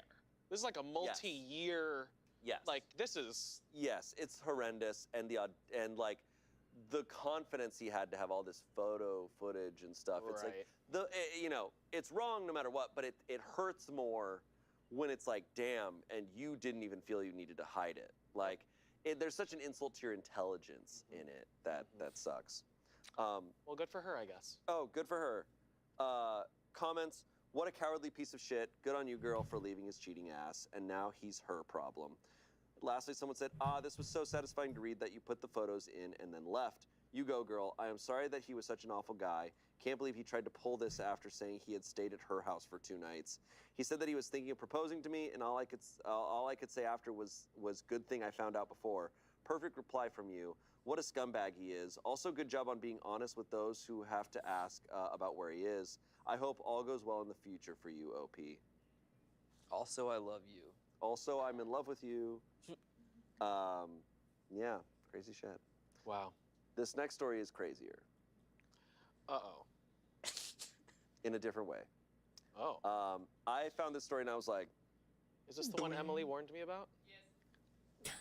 This is like a multi-year. Yes. Like this is. Yes, it's horrendous, and like the confidence he had to have all this photo footage and stuff. It's like it's wrong no matter what, but it hurts more when it's like, damn, and you didn't even feel you needed to hide it. Like, there's such an insult to your intelligence in it that sucks. Well, good for her, I guess. Oh, good for her. Comments. What a cowardly piece of shit. Good on you, girl, for leaving his cheating ass. And now he's her problem. Lastly, someone said, this was so satisfying to read that you put the photos in and then left. You go, girl. I am sorry that he was such an awful guy. Can't believe he tried to pull this after saying he had stayed at her house for 2 nights. He said that he was thinking of proposing to me, and all I could say after was good thing I found out before. Perfect reply from you. What a scumbag he is. Also, good job on being honest with those who have to ask about where he is. I hope all goes well in the future for you, OP. Also, I love you. Also, I'm in love with you. Yeah, crazy shit. Wow. This next story is crazier Uh-oh. in a different way. Oh. I found this story and I was like, Is this the one Emily warned me about? Yes.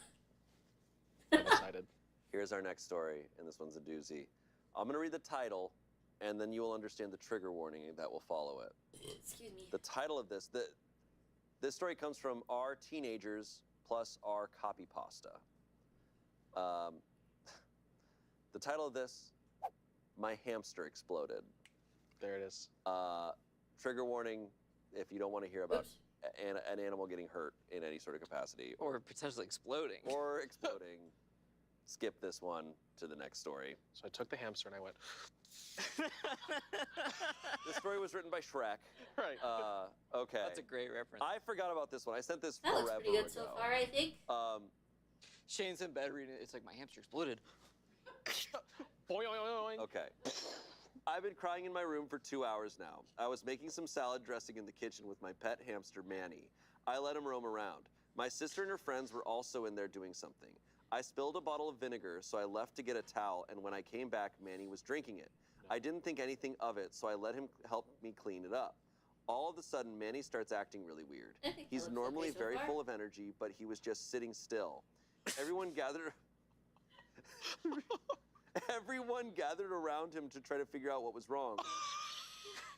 I'm excited. here's our next story, and this one's a doozy. I'm going to read the title, and then you will understand the trigger warning that will follow it. Excuse me. The title of this story comes from our teenagers plus our copy pasta. The title of this, My Hamster Exploded. There it is. Trigger warning if you don't want to hear about Oops. an animal getting hurt in any sort of capacity Or potentially exploding. or exploding. Skip this one to the next story. So I took the hamster and I went, This story was written by Shrek. right. Okay. That's a great reference. I forgot about this one. I sent this That forever looks pretty good ago. so far, I think. Shane's in bed reading it. It's like, my hamster exploded. Boing, boing, boing. Okay. I've been crying in my room for 2 hours now. I was making some salad dressing in the kitchen with my pet hamster, Manny. I let him roam around. My sister and her friends were also in there doing something. I spilled a bottle of vinegar, so I left to get a towel, and when I came back, Manny was drinking it. I didn't think anything of it, so I let him help me clean it up. All of a sudden, Manny starts acting really weird. I think that He's looks normally okay so very far. full of energy, but he was just sitting still. Everyone gathered around him to try to figure out what was wrong.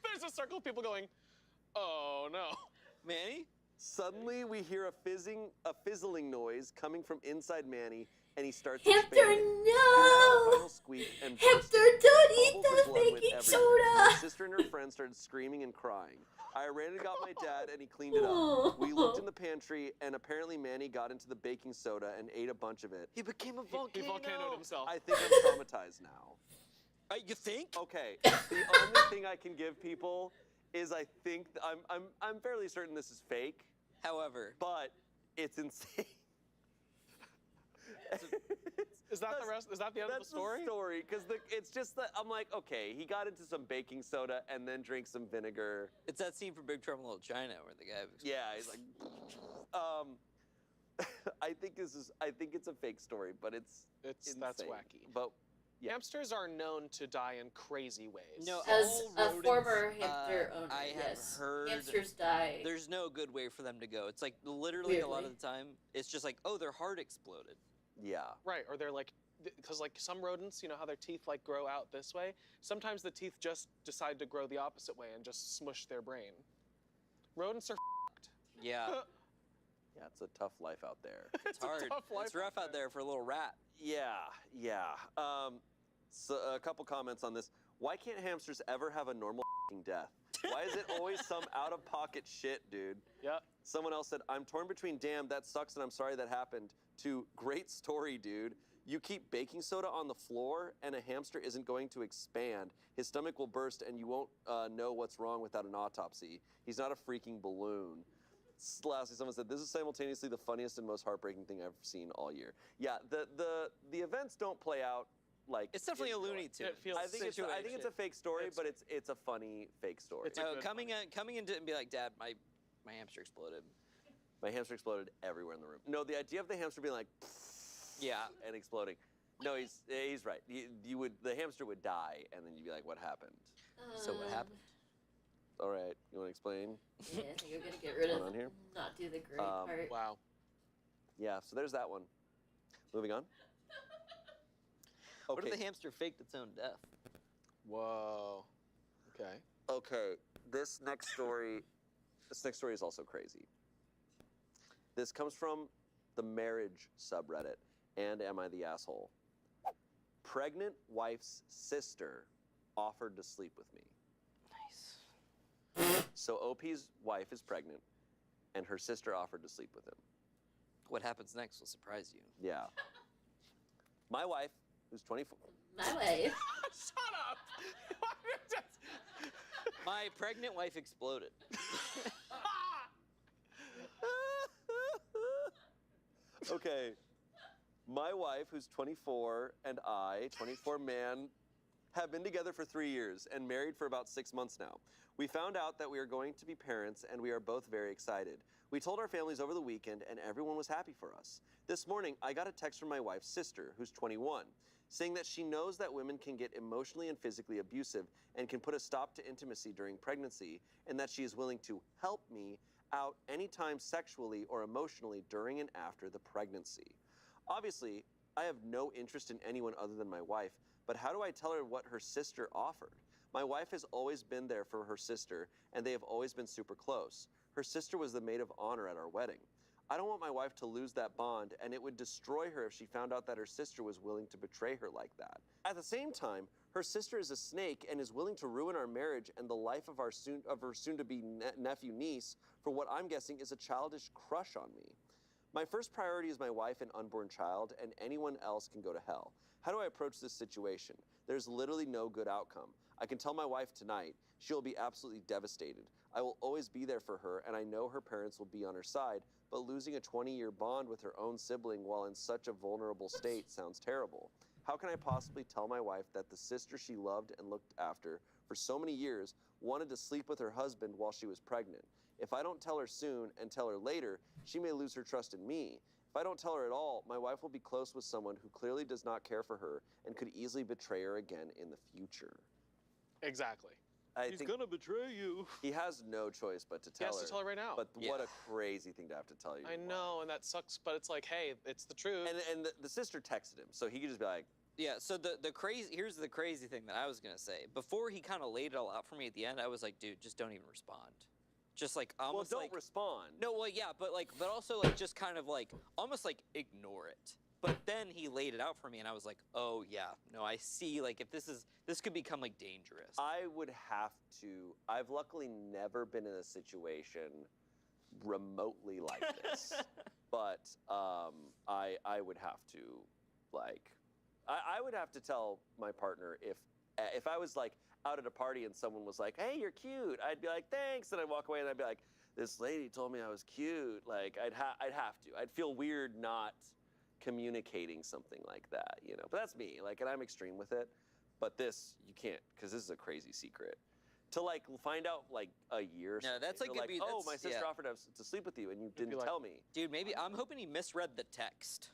There's a circle of people going, oh no. Manny? Suddenly, we hear a fizzling noise coming from inside Manny, and he starts Hamster, expanding. He let out a final no! squeak and Hamster, bursted. don't eat Bubbles of the blood went baking everywhere. My soda! sister and her friends started screaming and crying. I ran and got my dad, and he cleaned it up. We looked in the pantry, and apparently Manny got into the baking soda and ate a bunch of it. He became a He volcano. volcanoed himself. I think I'm traumatized now. You think? Okay, the only thing I can give people is I think I'm fairly certain this is fake, However, but it's insane. Is that the rest? Is that the end of the story? That's the story, because it's just that I'm like, okay, he got into some baking soda and then drank some vinegar. It's that scene from Big Trouble in Little China where the guy. Yeah, he's like, I think it's a fake story, but it's That's insane. wacky. But yeah. Hamsters are known to die in crazy ways. No, As all a rodents, former hamster owner, I have yes, heard hamsters die. there's no good way for them to go. It's like literally a lot of Weirdly. the time, it's just like, oh, their heart exploded. Yeah. Right, or they're like, because like some rodents, you know how their teeth like grow out this way? Sometimes the teeth just decide to grow the opposite way and just smush their brain. Rodents are f***ed. Yeah, Yeah, it's a tough life out there. it's hard. tough life It's rough out there for a little rat. Yeah. So a couple comments on this. Why can't hamsters ever have a normal f***ing death? Why is it always some out-of-pocket shit, dude? Yep. Someone else said, I'm torn between damn, that sucks and I'm sorry that happened, to great story, dude. You keep baking soda on the floor and a hamster isn't going to expand. His stomach will burst and you won't know what's wrong without an autopsy. He's not a freaking balloon. Lastly, someone said, this is simultaneously the funniest and most heartbreaking thing I've seen all year. Yeah, the events don't play out like It's definitely a in real Looney life. Tune. It feels I think it's a fake story, but it's a funny fake story. It's a No, good coming funny. into it and be like, Dad, my hamster exploded. My hamster exploded everywhere in the room. No, the idea of the hamster being like, Yeah. and exploding. No, he's right. The hamster would die, and then you'd be like, what happened? So what happened? All right, you want to explain? Yeah, I think you're gonna get rid Going of on here? not do the great part. Wow. Yeah, so there's that one. Moving on. What if Okay. the hamster faked its own death? Whoa. Okay. Okay, this next story is also crazy. This comes from the marriage subreddit, and Am I the Asshole? Pregnant wife's sister offered to sleep with me. Nice. So OP's wife is pregnant, and her sister offered to sleep with him. What happens next will surprise you. Yeah. My wife, who's 24. My wife. Shut up! My pregnant wife exploded. Okay. My wife, who's 24, and I, 24 man, have been together for 3 years and married for about 6 months now. We found out that we are going to be parents, and we are both very excited. We told our families over the weekend, and everyone was happy for us. This morning, I got a text from my wife's sister, who's 21, saying that she knows that women can get emotionally and physically abusive and can put a stop to intimacy during pregnancy, and that she is willing to help me out anytime sexually or emotionally during and after the pregnancy. Obviously, I have no interest in anyone other than my wife, but how do I tell her what her sister offered? My wife has always been there for her sister, and they have always been super close. Her sister was the maid of honor at our wedding. I don't want my wife to lose that bond, and it would destroy her if she found out that her sister was willing to betray her like that. At the same time, her sister is a snake and is willing to ruin our marriage and the life of her soon-to-be nephew niece for what I'm guessing is a childish crush on me. My first priority is my wife and unborn child, and anyone else can go to hell. How do I approach this situation? There's literally no good outcome. I can tell my wife tonight. She'll be absolutely devastated. I will always be there for her, and I know her parents will be on her side, but losing a 20-year bond with her own sibling while in such a vulnerable state sounds terrible. How can I possibly tell my wife that the sister she loved and looked after for so many years wanted to sleep with her husband while she was pregnant? If I don't tell her soon and tell her later, she may lose her trust in me. If I don't tell her at all, my wife will be close with someone who clearly does not care for her and could easily betray her again in the future. Exactly. He's gonna betray you. He has no choice but to He tell has her. to tell her right now. But what Yeah. a crazy thing to have to tell you. I know, and that sucks, but it's like, hey, it's the truth. And the sister texted him, so he could just be like, Yeah, so here's the crazy thing that I was gonna say. Before he kind of laid it all out for me at the end, I was like, dude, just don't even respond. Just like well, almost don't like respond. no, well, yeah, but also like just kind of like almost like ignore it. But then he laid it out for me, and I was like, oh yeah, no, I see. Like if this could become like dangerous. I would have to. I've luckily never been in a situation remotely like this, but I would have to, like, I would have to tell my partner if I was like out at a party and someone was like, "Hey, you're cute," I'd be like, "Thanks," and I'd walk away and I'd be like, "This lady told me I was cute." Like I'd have to. I'd feel weird not communicating something like that, you know. But that's me, like, and I'm extreme with it. But this, you can't, because this is a crazy secret. To like find out like a year. Or No, that's something, like you're gonna be- oh, that's- my sister yeah. offered to sleep with you, and you be didn't like- tell me. Dude, maybe I'm hoping he misread the text.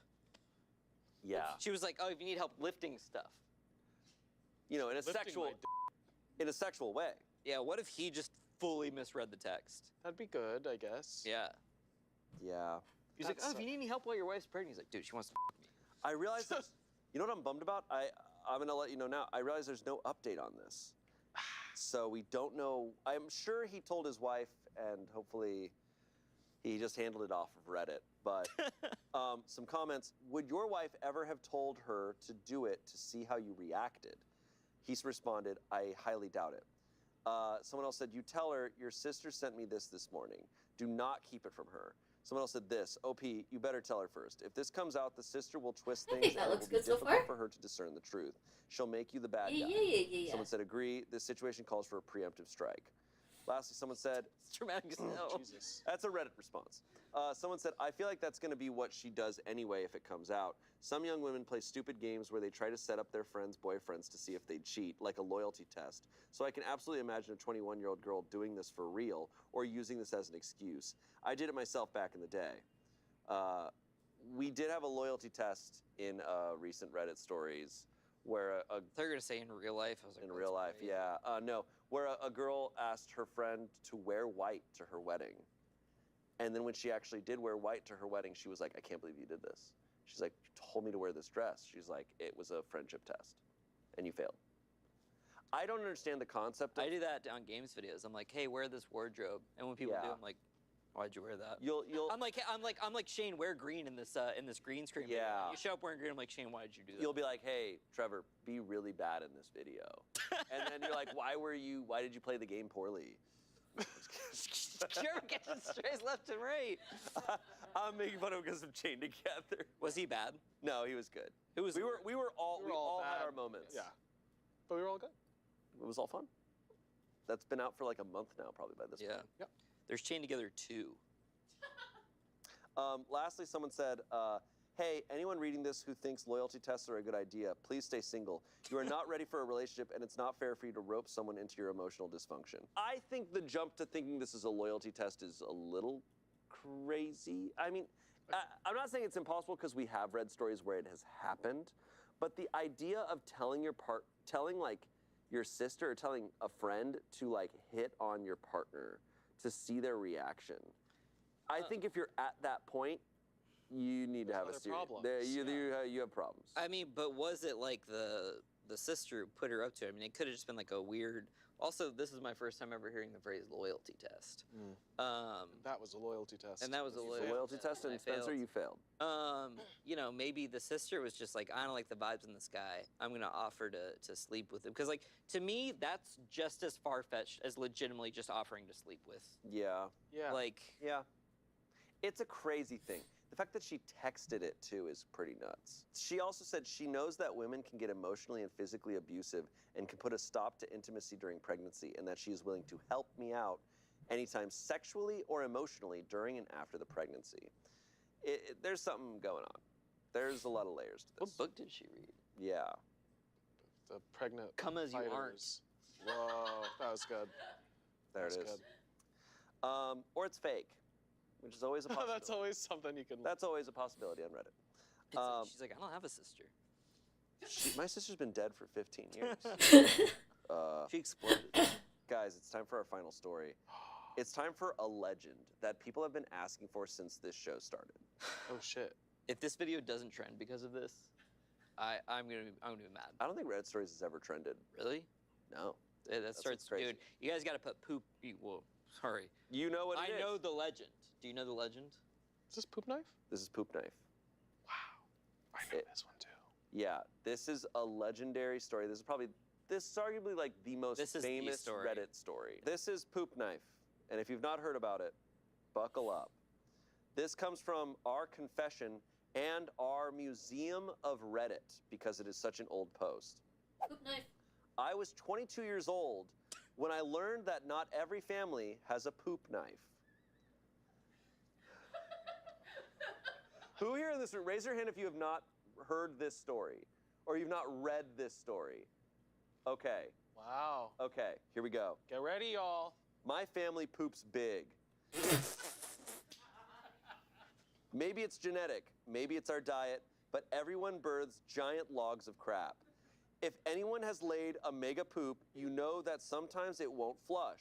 Yeah, She was like, "Oh, if you need help lifting stuff." you know, in a Lifting my sexual way. Yeah, what if he just fully misread the text? That'd be good, I guess. Yeah. Yeah, He's like, That's "Oh, if you need any help while your wife's pregnant," he's like, "Dude, she wants to me." I realize that. You know what I'm bummed about? I'm gonna let you know now. I realize there's no update on this, so we don't know. I'm sure he told his wife, and hopefully, he just handled it off of Reddit. But some comments. Would your wife ever have told her to do it to see how you reacted? He's responded, I highly doubt it. Someone else said, you tell her your sister sent me this morning. Do not keep it from her. Someone else said this, OP, you better tell her first. If this comes out, the sister will twist I things think that and it looks will be good so difficult far. for her to discern the truth. She'll make you the bad Yeah, guy. yeah. Someone said, agree, this situation calls for a preemptive strike. Lastly, someone said, It's dramatic as hell. Jesus. that's a Reddit response. Someone said, I feel like that's going to be what she does anyway if it comes out. Some young women play stupid games where they try to set up their friends' boyfriends to see if they cheat, like a loyalty test. So I can absolutely imagine a 21-year-old girl doing this for real or using this as an excuse. I did it myself back in the day. We did have a loyalty test in recent Reddit stories where They're gonna say in real life. I was like, in "That's real life, great." yeah. No, where a girl asked her friend to wear white to her wedding. And then when she actually did wear white to her wedding, she was like, I can't believe you did this. She's like, you told me to wear this dress. She's like, it was a friendship test. And you failed. I don't understand the concept of I do that on games videos. I'm like, "Hey, wear this wardrobe," and when people do, Yeah. I'm like, "Why'd you wear that?" you'll I'm like Shane, wear green in this green screen. video." Yeah. You show up wearing green. I'm like, "Shane, why did you do that?" you'll be like, hey, Trevor, be really bad in this video. And then you're like, why did you play the game poorly? Trevor getting strays left and right. I'm making fun of him because of Chained Together. Was he bad? No, he was good. Who was We all had bad. our moments. Yeah. But we were all good. It was all fun. That's been out for like a month now, probably by this Yeah. point. Yep. There's Chained Together 2. Lastly, someone said, hey, anyone reading this who thinks loyalty tests are a good idea, please stay single. You are not ready for a relationship, and it's not fair for you to rope someone into your emotional dysfunction. I think the jump to thinking this is a loyalty test is a little crazy. I mean, I'm not saying it's impossible because we have read stories where it has happened, but the idea of telling like your sister or telling a friend to like hit on your partner to see their reaction. I think if you're at that point, you need to have a other serious. problems. You have problems. I mean, but was it like the sister who put her up to it? I mean, it could have just been like a weird. Also, this is my first time ever hearing the phrase loyalty test. That was a loyalty test. And that was a The loyalty, loyalty test, and I Spencer, failed. you failed. You know, maybe the sister was just like, I don't like the vibes in this guy. I'm gonna offer to sleep with him. Because like to me, that's just as far fetched as legitimately just offering to sleep with. Yeah. Yeah. Like, Yeah. It's a crazy thing. The fact that she texted it too is pretty nuts. She also said she knows that women can get emotionally and physically abusive and can put a stop to intimacy during pregnancy, and that she is willing to help me out anytime sexually or emotionally during and after the pregnancy. There's something going on. There's a lot of layers to what this. book did she read? Yeah. The pregnant Come As You Aren't. fighters. Whoa, that was good. There That's it is. good. Or it's fake, which is always a possibility. That's always something you can. That's always a possibility on Reddit. She's like, I don't have a sister. My sister's been dead for 15 years. She exploded. Guys, it's time for our final story. It's time for a legend that people have been asking for since this show started. Oh shit. If this video doesn't trend because of this, I'm gonna be mad. I don't think Reddit Stories has ever trended. Really? No. That what's starts, crazy. dude. You guys got to put poop. Whoa, sorry. You know what it I is. know the legend. Do you know the legend? Is this poop knife? This is Poop Knife. Wow. I know It- this one too. Yeah, this is a legendary story. This is arguably like the most This is the famous story. Reddit story. This is Poop Knife. And if you've not heard about it, buckle up. This comes from our confession and our Museum of Reddit because it is such an old post. Poop knife. I was 22 years old when I learned that not every family has a poop knife. Who here in this room, raise your hand if you have not heard this story or you've not read this story. Okay, Wow. okay, here we go. Get ready, y'all. My family poops big. Maybe it's genetic, maybe it's our diet, but everyone births giant logs of crap. If anyone has laid a mega poop, you know that sometimes it won't flush.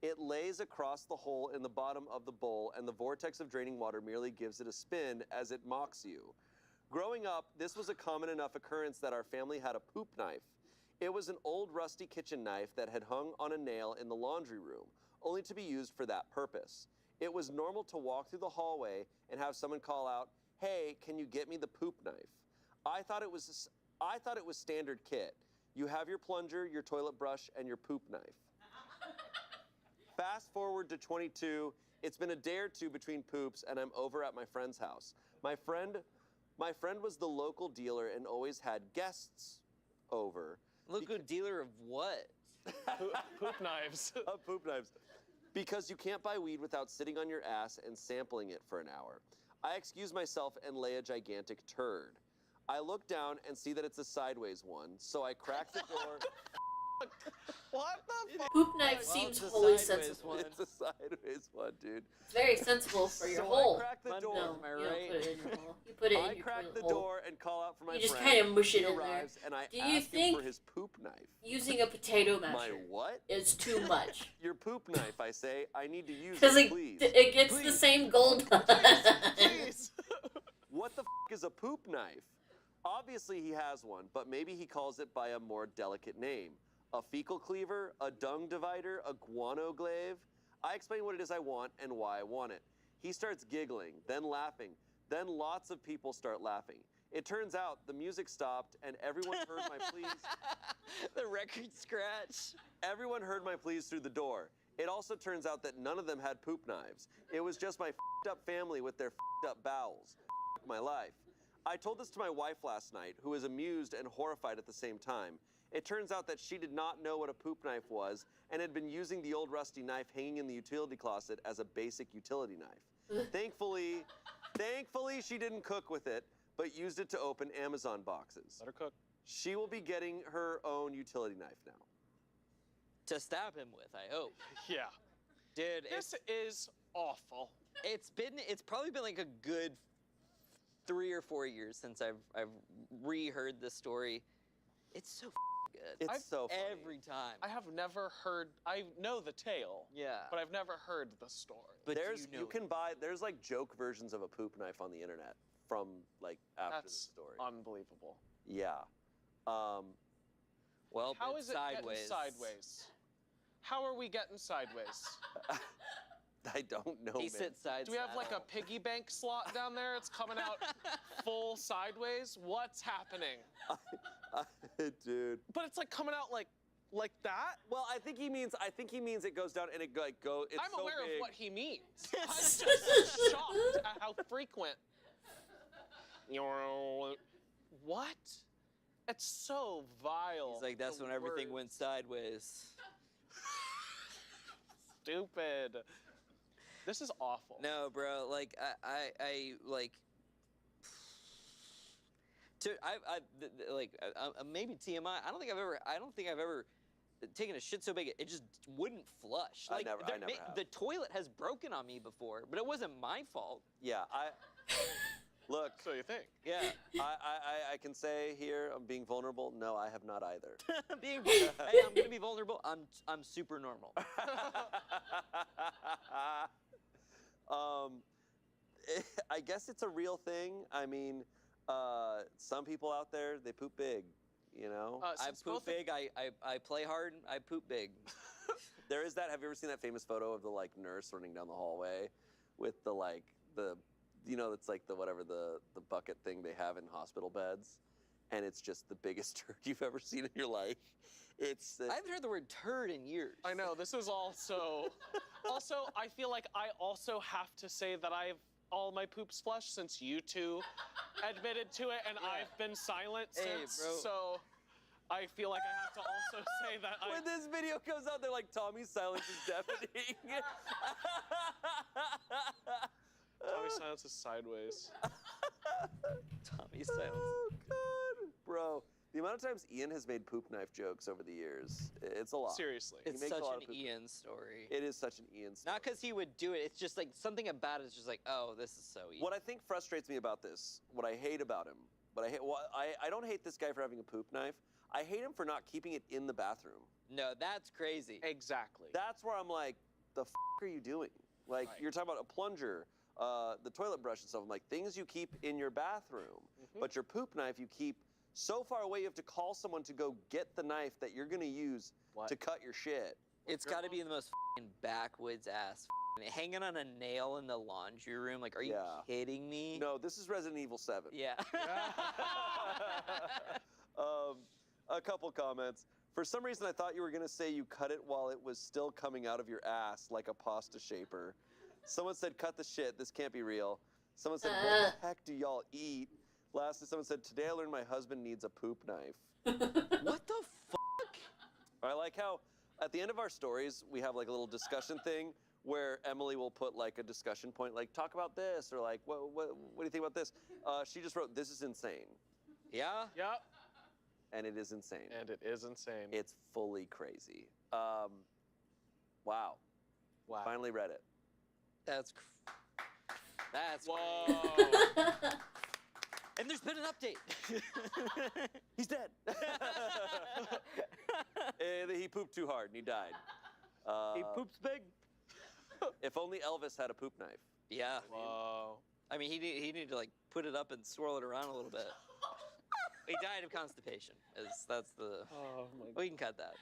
It lays across the hole in the bottom of the bowl, and the vortex of draining water merely gives it a spin as it mocks you. Growing up, this was a common enough occurrence that our family had a poop knife. It was an old rusty kitchen knife that had hung on a nail in the laundry room, only to be used for that purpose. It was normal to walk through the hallway and have someone call out, "Hey, can you get me the poop knife?" I thought it was standard kit. You have your plunger, your toilet brush, and your poop knife. Fast forward to 22. It's been a day or two between poops, and I'm over at my friend's house. My friend was the local dealer and always had guests over. Local dealer of what? Poop knives. Of poop knives. Because you can't buy weed without sitting on your ass and sampling it for an hour. I excuse myself and lay a gigantic turd. I look down and see that it's a sideways one, so I crack the door. What the fuck? Poop knife Well, seems it's a wholly sideways sensible. one. It's a sideways one, dude. It's very sensible for your So hole. I crack the Fun door. No, Am I you don't right? put it in your hole. You put it I in your crack toilet the hole. door and call out for my You just friend. kinda mush it He in there. arrives, and I Do you ask him think- for his poop knife. Using a potato masher My what? is too much. Your poop knife, I say. I need to use Because it, please. it gets the Please. same gold. Please. What the f is a poop knife? Obviously he has one, but maybe he calls it by a more delicate name. A fecal cleaver, a dung divider, a guano glaive. I explain what it is I want and why I want it. He starts giggling, then laughing, then lots of people start laughing. It turns out the music stopped and everyone heard my pleas. The record scratch. Everyone heard my pleas through the door. It also turns out that none of them had poop knives. It was just my f***ed up family with their f***ed up bowels. F*** my life. I told this to my wife last night, who was amused and horrified at the same time. It turns out that she did not know what a poop knife was and had been using the old rusty knife hanging in the utility closet as a basic utility knife. Thankfully, she didn't cook with it, but used it to open Amazon boxes. Let her cook. She will be getting her own utility knife now. To stab him with, I hope. Yeah. Dude, This is awful. it's probably been like a good 3 or 4 years since I've reheard this story. It's so good. It's so funny. Every time. I have never heard. I know the tale, Yeah. but I've never heard the story. But There's do you know can buy there's like joke versions of a poop knife on the internet from like after the That's story. unbelievable. Yeah. well, How it's is it sideways. getting sideways? How are we getting sideways? I don't know. He man. sits side Do we have like a saddle. piggy bank slot down there? It's coming out full sideways. What's happening? Dude. But it's like coming out like that. Well, I think he means it goes down and it like go. It's I'm so aware big. of what he means. I'm just shocked at how frequent. What? It's so vile. He's like, that's the when everything word. went sideways. Stupid. This is awful. No, bro. Like I like. Maybe TMI. I don't think I've ever taken a shit so big it just wouldn't flush. I Like never have. the toilet has broken on me before, but it wasn't my fault. Yeah. Look. So you think? Yeah. I can say here I'm being vulnerable. No, I have not either. Hey, I'm gonna be vulnerable. I'm super normal. I guess it's a real thing. I mean, some people out there they poop big. You know. I Since poop both of- big. I play hard. I poop big. There is that. Have you ever seen that famous photo of the like nurse running down the hallway with the like the it's like the whatever the bucket thing they have in hospital beds, and it's just the biggest turd you've ever seen in your life. It's I haven't heard the word turd in years. I know, this is also... Also, I feel like I also have to say that I've all my poops flushed since you two admitted to it, and I've been silent Hey, since, bro. so I feel like I have to also say that when this video comes out, they're like, Tommy's silence is deafening. Tommy silence is sideways. Tommy silence. Oh, God. Bro, the amount of times Ian has made poop knife jokes over the years, it's a lot. Seriously. It's makes a such lot an of poop- Ian story. It is such an Ian story. Not because he would do it. It's just like something about it is just like, oh, this is so Ian. What I think frustrates me about this, what I hate about him, but I don't hate this guy for having a poop knife. I hate him for not keeping it in the bathroom. No, that's crazy. Exactly. That's where I'm like, the are you doing? Like, Right. you're talking about a plunger, the toilet brush and stuff. I'm like, things you keep in your bathroom, but your poop knife you keep so far away you have to call someone to go get the knife that you're gonna use What? to cut your shit. It's got to be the most fing backwoods ass hanging on a nail in the laundry room. Like, are you Yeah. kidding me? No, this is Resident Evil 7. Yeah. A couple comments. For some reason, I thought you were going to say you cut it while it was still coming out of your ass like a pasta shaper. Someone said, cut the shit. This can't be real. Someone said, what the heck do y'all eat? Lastly, someone said, today I learned my husband needs a poop knife. What the fuck? I like how at the end of our stories, we have like a little discussion thing where Emily will put like a discussion point, like talk about this, or like, what do you think about this? She just wrote, this is insane. Yeah? Yep. And it is insane. And it is insane. It's fully crazy. Wow. wow. Finally read it. That's crazy. Whoa. And there's been an update. He's dead. He pooped too hard and he died. He poops big. If only Elvis had a poop knife. Yeah. Whoa. I mean, he needed to like put it up and swirl it around a little bit. He died of constipation. That's the. Oh my We can cut that.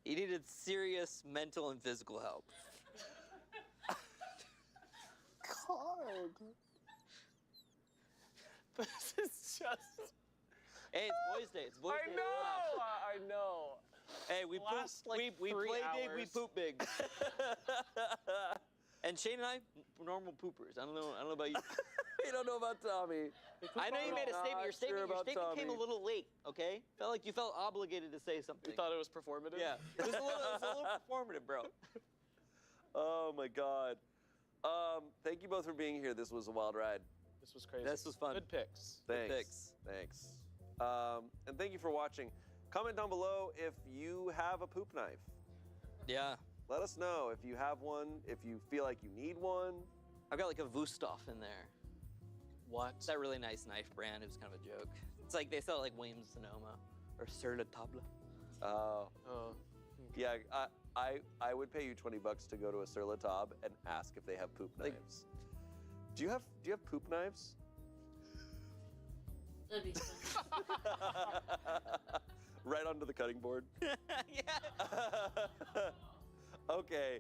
He needed serious mental and physical help. God. This is just. Hey, it's boys' day. It's boys' I day. know. I know. Hey, we poop. Last, like, we 3 play big. We hours. poop big. And Shane and I, normal poopers. I don't know about you. You don't know about Tommy. I know you made a statement. Your Not sure statement, about came a Tommy. little late. Okay, felt like you felt obligated to say something. You thought it was performative? Yeah, it was a little performative, bro. Oh my God. Thank you both for being here. This was a wild ride. This was crazy. This was fun. Good picks. Thanks. picks. Thanks. And thank you for watching. Comment down below if you have a poop knife. Yeah, Let us know if you have one, if you feel like you need one. I've got like a Wusthof in there. What? It's that really nice knife brand. It was kind of a joke. It's like they sell it like Williams Sonoma or Sur la Table. Oh. Oh. Yeah, I would pay you $20 to go to a Sur La Table and ask if they have poop Like- knives. Do you have poop knives? That'd be fun. Right onto the cutting board. Yeah. Okay.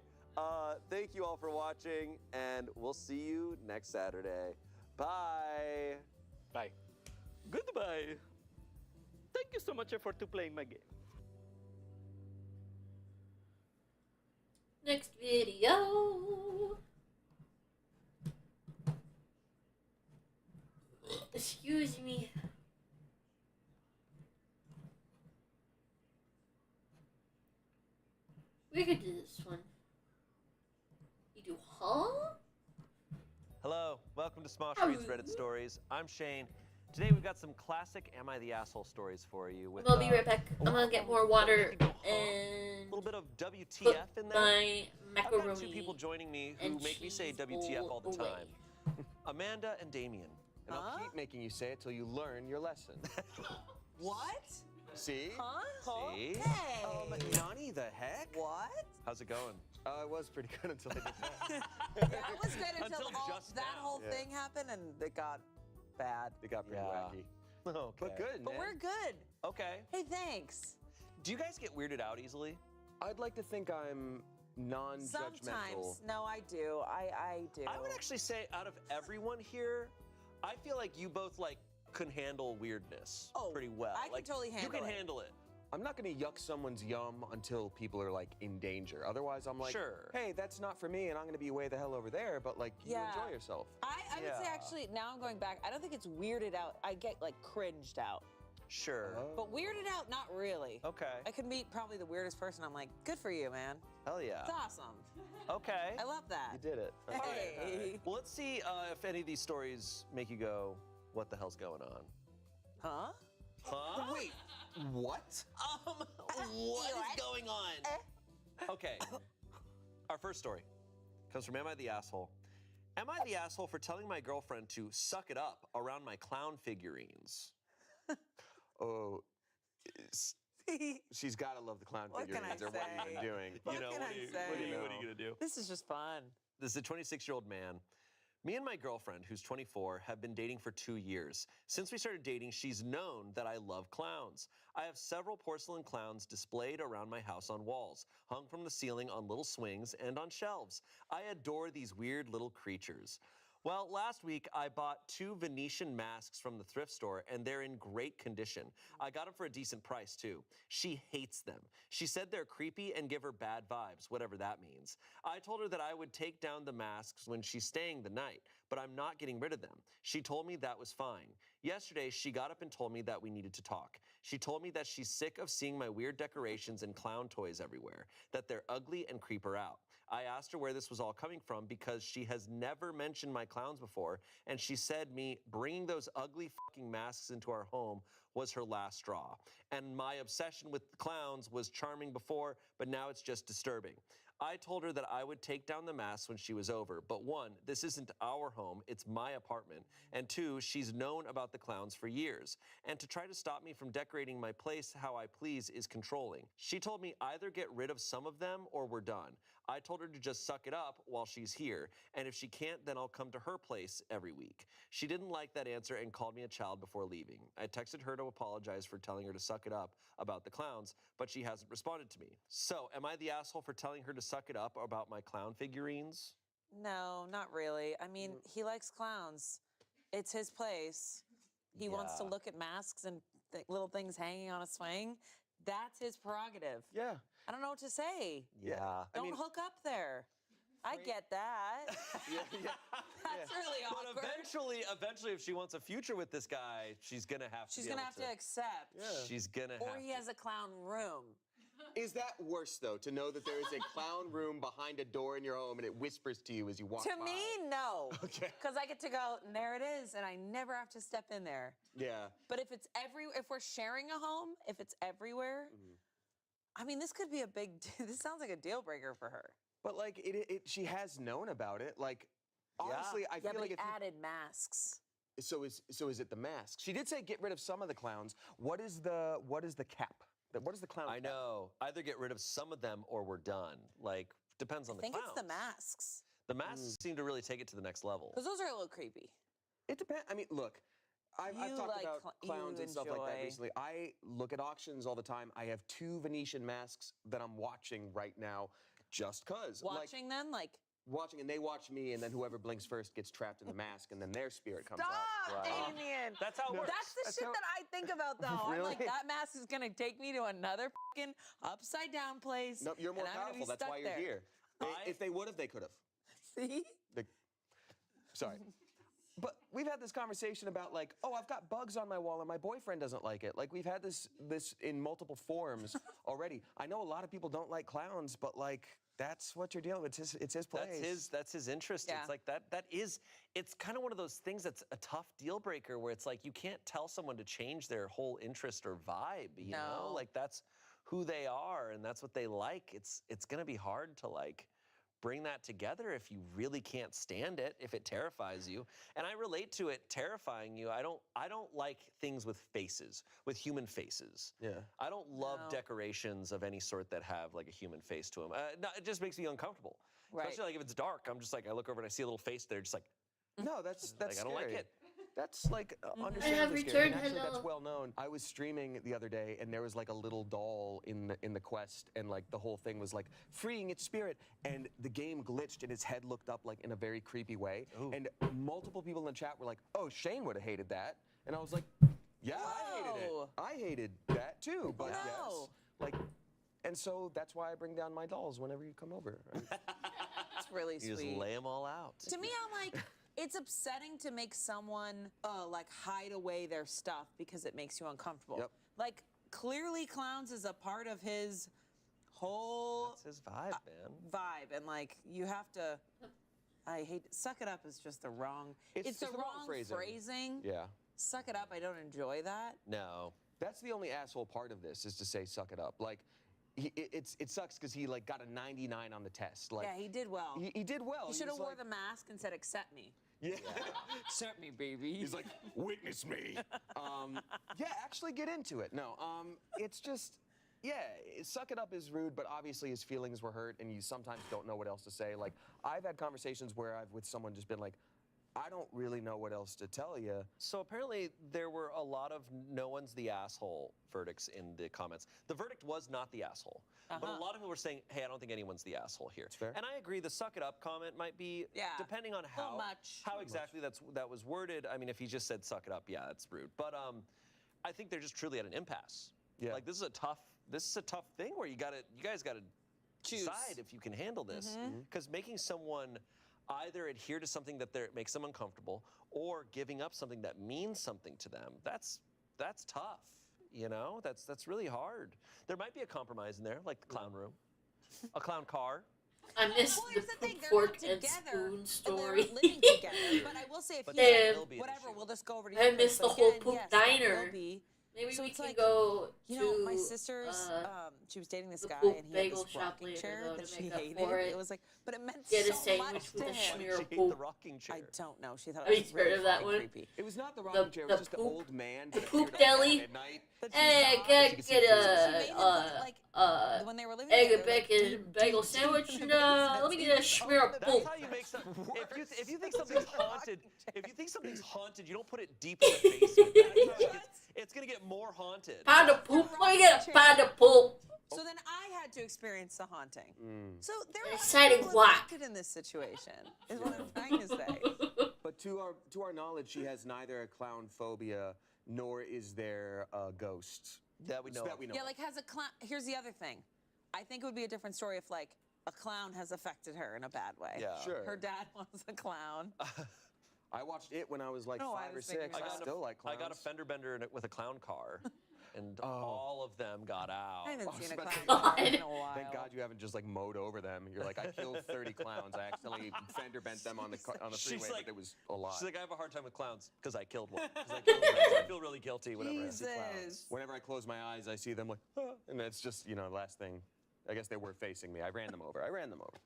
Thank you all for watching, and we'll see you next Saturday. Bye. Bye. Goodbye. Thank you so much for playing my game. Next video. Excuse me. We could do this one. You do, huh? Hello, welcome to Smosh Hello. Reads Reddit Stories. I'm Shane. Today we've got some classic Am I the Asshole stories for you. With, I'll be right back. I'm gonna get more water a and little bit of put WTF in there. my I've got macaroni. two people joining me who and make me say cheese WTF all the bowl away. time. Amanda and Damien. And I'll keep making you say it till you learn your lesson. What? See? Huh? See? Hey. Nani, the heck? What? How's it going? It was pretty good until I did that. Yeah, it was good until, Until all, just that now. whole Yeah. thing happened and it got bad. It got pretty Yeah. wacky. Okay. But good, But man. we're good. Okay. Hey, thanks. Do you guys get weirded out easily? I'd like to think I'm non-judgmental. Sometimes. No, I do. I do. I would actually say out of everyone here, I feel like you both like can handle weirdness Oh, pretty well. I can like, totally You handle can it. handle it. I'm not gonna yuck someone's yum until people are like in danger. Otherwise, I'm like, Sure. hey, that's not for me, and I'm gonna be way the hell over there. But like, you Yeah. enjoy yourself. I would say Yeah. actually, now I'm going back, I don't think it's weirded out. I get like cringed out. Sure. But weirded out, not really. Okay. I could meet probably the weirdest person. I'm like, good for you, man. Hell yeah. It's awesome. Okay. I love that. You did it. Hey. All right. Well, let's see if any of these stories make you go, what the hell's going on? Huh? Huh? Wait, what? What is going on? Okay. Our first story comes from Am I the Asshole? Am I the asshole for telling my girlfriend to suck it up around my clown figurines? Oh, she's got to love the clown What can figurines. I Or what are you say? doing? What can I what are you say? gonna do? This is just fun. This is a 26-year-old man. Me and my girlfriend, who's 24, have been dating for 2 years. Since we started dating, she's known that I love clowns. I have several porcelain clowns displayed around my house on walls, hung from the ceiling on little swings and on shelves. I adore these weird little creatures. Well, last week I bought 2 Venetian masks from the thrift store, and they're in great condition. I got them for a decent price, too. She hates them. She said they're creepy and give her bad vibes, whatever that means. I told her that I would take down the masks when she's staying the night, but I'm not getting rid of them. She told me that was fine. Yesterday, she got up and told me that we needed to talk. She told me that she's sick of seeing my weird decorations and clown toys everywhere, that they're ugly and creep her out. I asked her where this was all coming from because she has never mentioned my clowns before, and she said me bringing those ugly fucking masks into our home was her last straw. And my obsession with the clowns was charming before, but now it's just disturbing. I told her that I would take down the masks when she was over, but 1, this isn't our home, it's my apartment, and 2, she's known about the clowns for years, and to try to stop me from decorating my place how I please is controlling. She told me either get rid of some of them or we're done. I told her to just suck it up while she's here, and if she can't, then I'll come to her place every week. She didn't like that answer and called me a child before leaving. I texted her to apologize for telling her to suck it up about the clowns, but she hasn't responded to me. So, am I the asshole for telling her to suck it up about my clown figurines? No, not really. I mean, he likes clowns. It's his place. He wants to Yeah. look at masks and little things hanging on a swing. That's his prerogative. Yeah. I don't know what to say. Yeah. Don't hook up there. I get that. That's really But awkward. eventually, if she wants a future with this guy, she's gonna have to. She's be gonna able have to accept. She's gonna Or have. he has a clown room. Is that worse, though, to know that there is a clown room behind a door in your home and it whispers to you as you walk To by? me, no. Okay. Because I get to go, and there it is, and I never have to step in there. Yeah. But if we're sharing a home, if it's everywhere, I mean, this could be a big. This sounds like a deal breaker for her. But, like, she has known about it. Like, honestly, I Yeah, feel but like he if you added masks. So is it the mask? She did say get rid of some of the clowns. What is the cap? What is the clown? I cap? know. Either get rid of some of them or we're done. Like, depends on I the think clowns. it's the masks. The masks seem to really take it to the next level. Because those are a little creepy. It depends. I mean, look, I've You talked like about clowns you and stuff like that enjoy- recently. I look at auctions all the time. I have 2 Venetian masks that I'm watching right now, just cause. Watching them, like, Watching, and they watch me, and then whoever blinks first gets trapped in the mask, and then their spirit comes stop, out. Damien. That's how it works. That's the That's shit how- that I think about, though. I'm like, Really? that mask is gonna take me to another fucking upside down place. No, you're more and I'm gonna be powerful. That's stuck why you're there. here. If they would have, they could have. See? Sorry. But we've had this conversation about like, oh, I've got bugs on my wall and my boyfriend doesn't like it. Like we've had this in multiple forms already. I know a lot of people don't like clowns, but like that's what you're dealing with. It's his place. That's his interest. Yeah. It's like it's kind of one of those things that's a tough deal breaker where it's like you can't tell someone to change their whole interest or vibe, you know? No. Like that's who they are and that's what they like. It's gonna be hard to like bring that together if you really can't stand it, if it terrifies you. And I relate to it terrifying you. I don't like things with faces, with human faces. Yeah. I don't love No. decorations of any sort that have like a human face to them. No, it just makes me uncomfortable. Right. Especially like if it's dark, I'm just like, I look over and I see a little face there, just like, No, that's like I don't like scary. it. That's like I understandably have scary. And returned, actually, hello. that's well known. I was streaming the other day, and there was like a little doll in the quest, and like the whole thing was like freeing its spirit, and the game glitched, and its head looked up like in a very creepy way, and multiple people in the chat were like, "Oh, Shane would have hated that," and I was like, "Yeah, I hated it. Whoa. I hated that too." But No. yes, like, and so that's why I bring down my dolls whenever you come over. It's really You sweet. just lay them all out. To me, I'm like, it's upsetting to make someone like hide away their stuff because it makes you uncomfortable. Yep. Like clearly clowns is a part of his whole That's his vibe, man. vibe, and like you have to. I hate suck it up is just the wrong. It's the wrong phrasing. Yeah. Suck it up. I don't enjoy that. No. That's the only asshole part of this is to say suck it up. Like, it sucks because he like got a 99 on the test. Like, Yeah, he did well. he did well. He should have was wore like, the mask and said, "Accept me." Yeah. Accept me, baby. He's like, witness me. Yeah, actually get into it. No, it's just, yeah, suck it up is rude, but obviously his feelings were hurt, and you sometimes don't know what else to say. Like, I've had conversations where I've with someone just been like, I don't really know what else to tell you. So apparently there were a lot of no one's the asshole verdicts in the comments. The verdict was not the asshole. But a lot of people were saying, hey, I don't think anyone's the asshole here. fair. And I agree, the suck it up comment might be, depending on little how, much. how exactly that was worded. I mean, if he just said suck it up, yeah, that's rude. But I think they're just truly at an impasse. Yeah. Like this is a tough thing where you guys gotta decide if you can handle this. Because making someone either adhere to something that makes them uncomfortable or giving up something that means something to them, that's tough. You know, that's really hard. There might be a compromise in there, like the clown room, a clown car. I miss Well, the here's the thing, poop, they're fork, not and together. spoon They're story. living together. But I will say, if But he's that like, will be an whatever, issue. we'll just go over to I your miss place. the But whole again, poop yes, that diner. will be. Maybe So we it's can like, go You to know, my sister's, she was dating this the guy, poop and he had bagel this shop rocking later, chair though, that to she make up hated. for it. It was like, but it meant Get a so sandwich much with to a him. smear of She ate the poop. rocking chair. I don't know. She thought Have it you was heard very of that fucking one? creepy. It was not the rocking chair, it was just the poop- old man. the that poop appeared at deli. midnight. That she Hey, thought- get could see get food. She made him put, like, when they were living egg and together, like, bacon bagel sandwich, and let me get a smear of That's poop. how you make some. If you think something's haunted, you don't put it deep in the basement. That's how it's gonna get more haunted. Pound of poop. Let me get a pound of poop. So then I had to experience the haunting. So there are Exciting people what? affected in this situation, is what I'm trying to say. But to our knowledge, she has neither a clown phobia nor is there a ghost. That we know. That we know. Yeah, of. like has a clown. Here's the other thing. I think it would be a different story if like a clown has affected her in a bad way. Yeah. Sure. Her dad was a clown. I watched it when I was like No, I 5 or was thinking 6. I about- still like clowns. I got a fender bender with a clown car, and all of them got out. I haven't seen a but clown thank car God. in a while. Thank God you haven't just like mowed over them. You're like, I killed 30 clowns. I accidentally fender bent them on the She's freeway, like- but it was a lot. She's like, I have a hard time with clowns because I killed one. 'Cause I killed one. So I feel really guilty whenever I see clowns. Jesus. Whenever I close my eyes, I see them like, ah, and that's just the last thing. I guess they were facing me. I ran them over.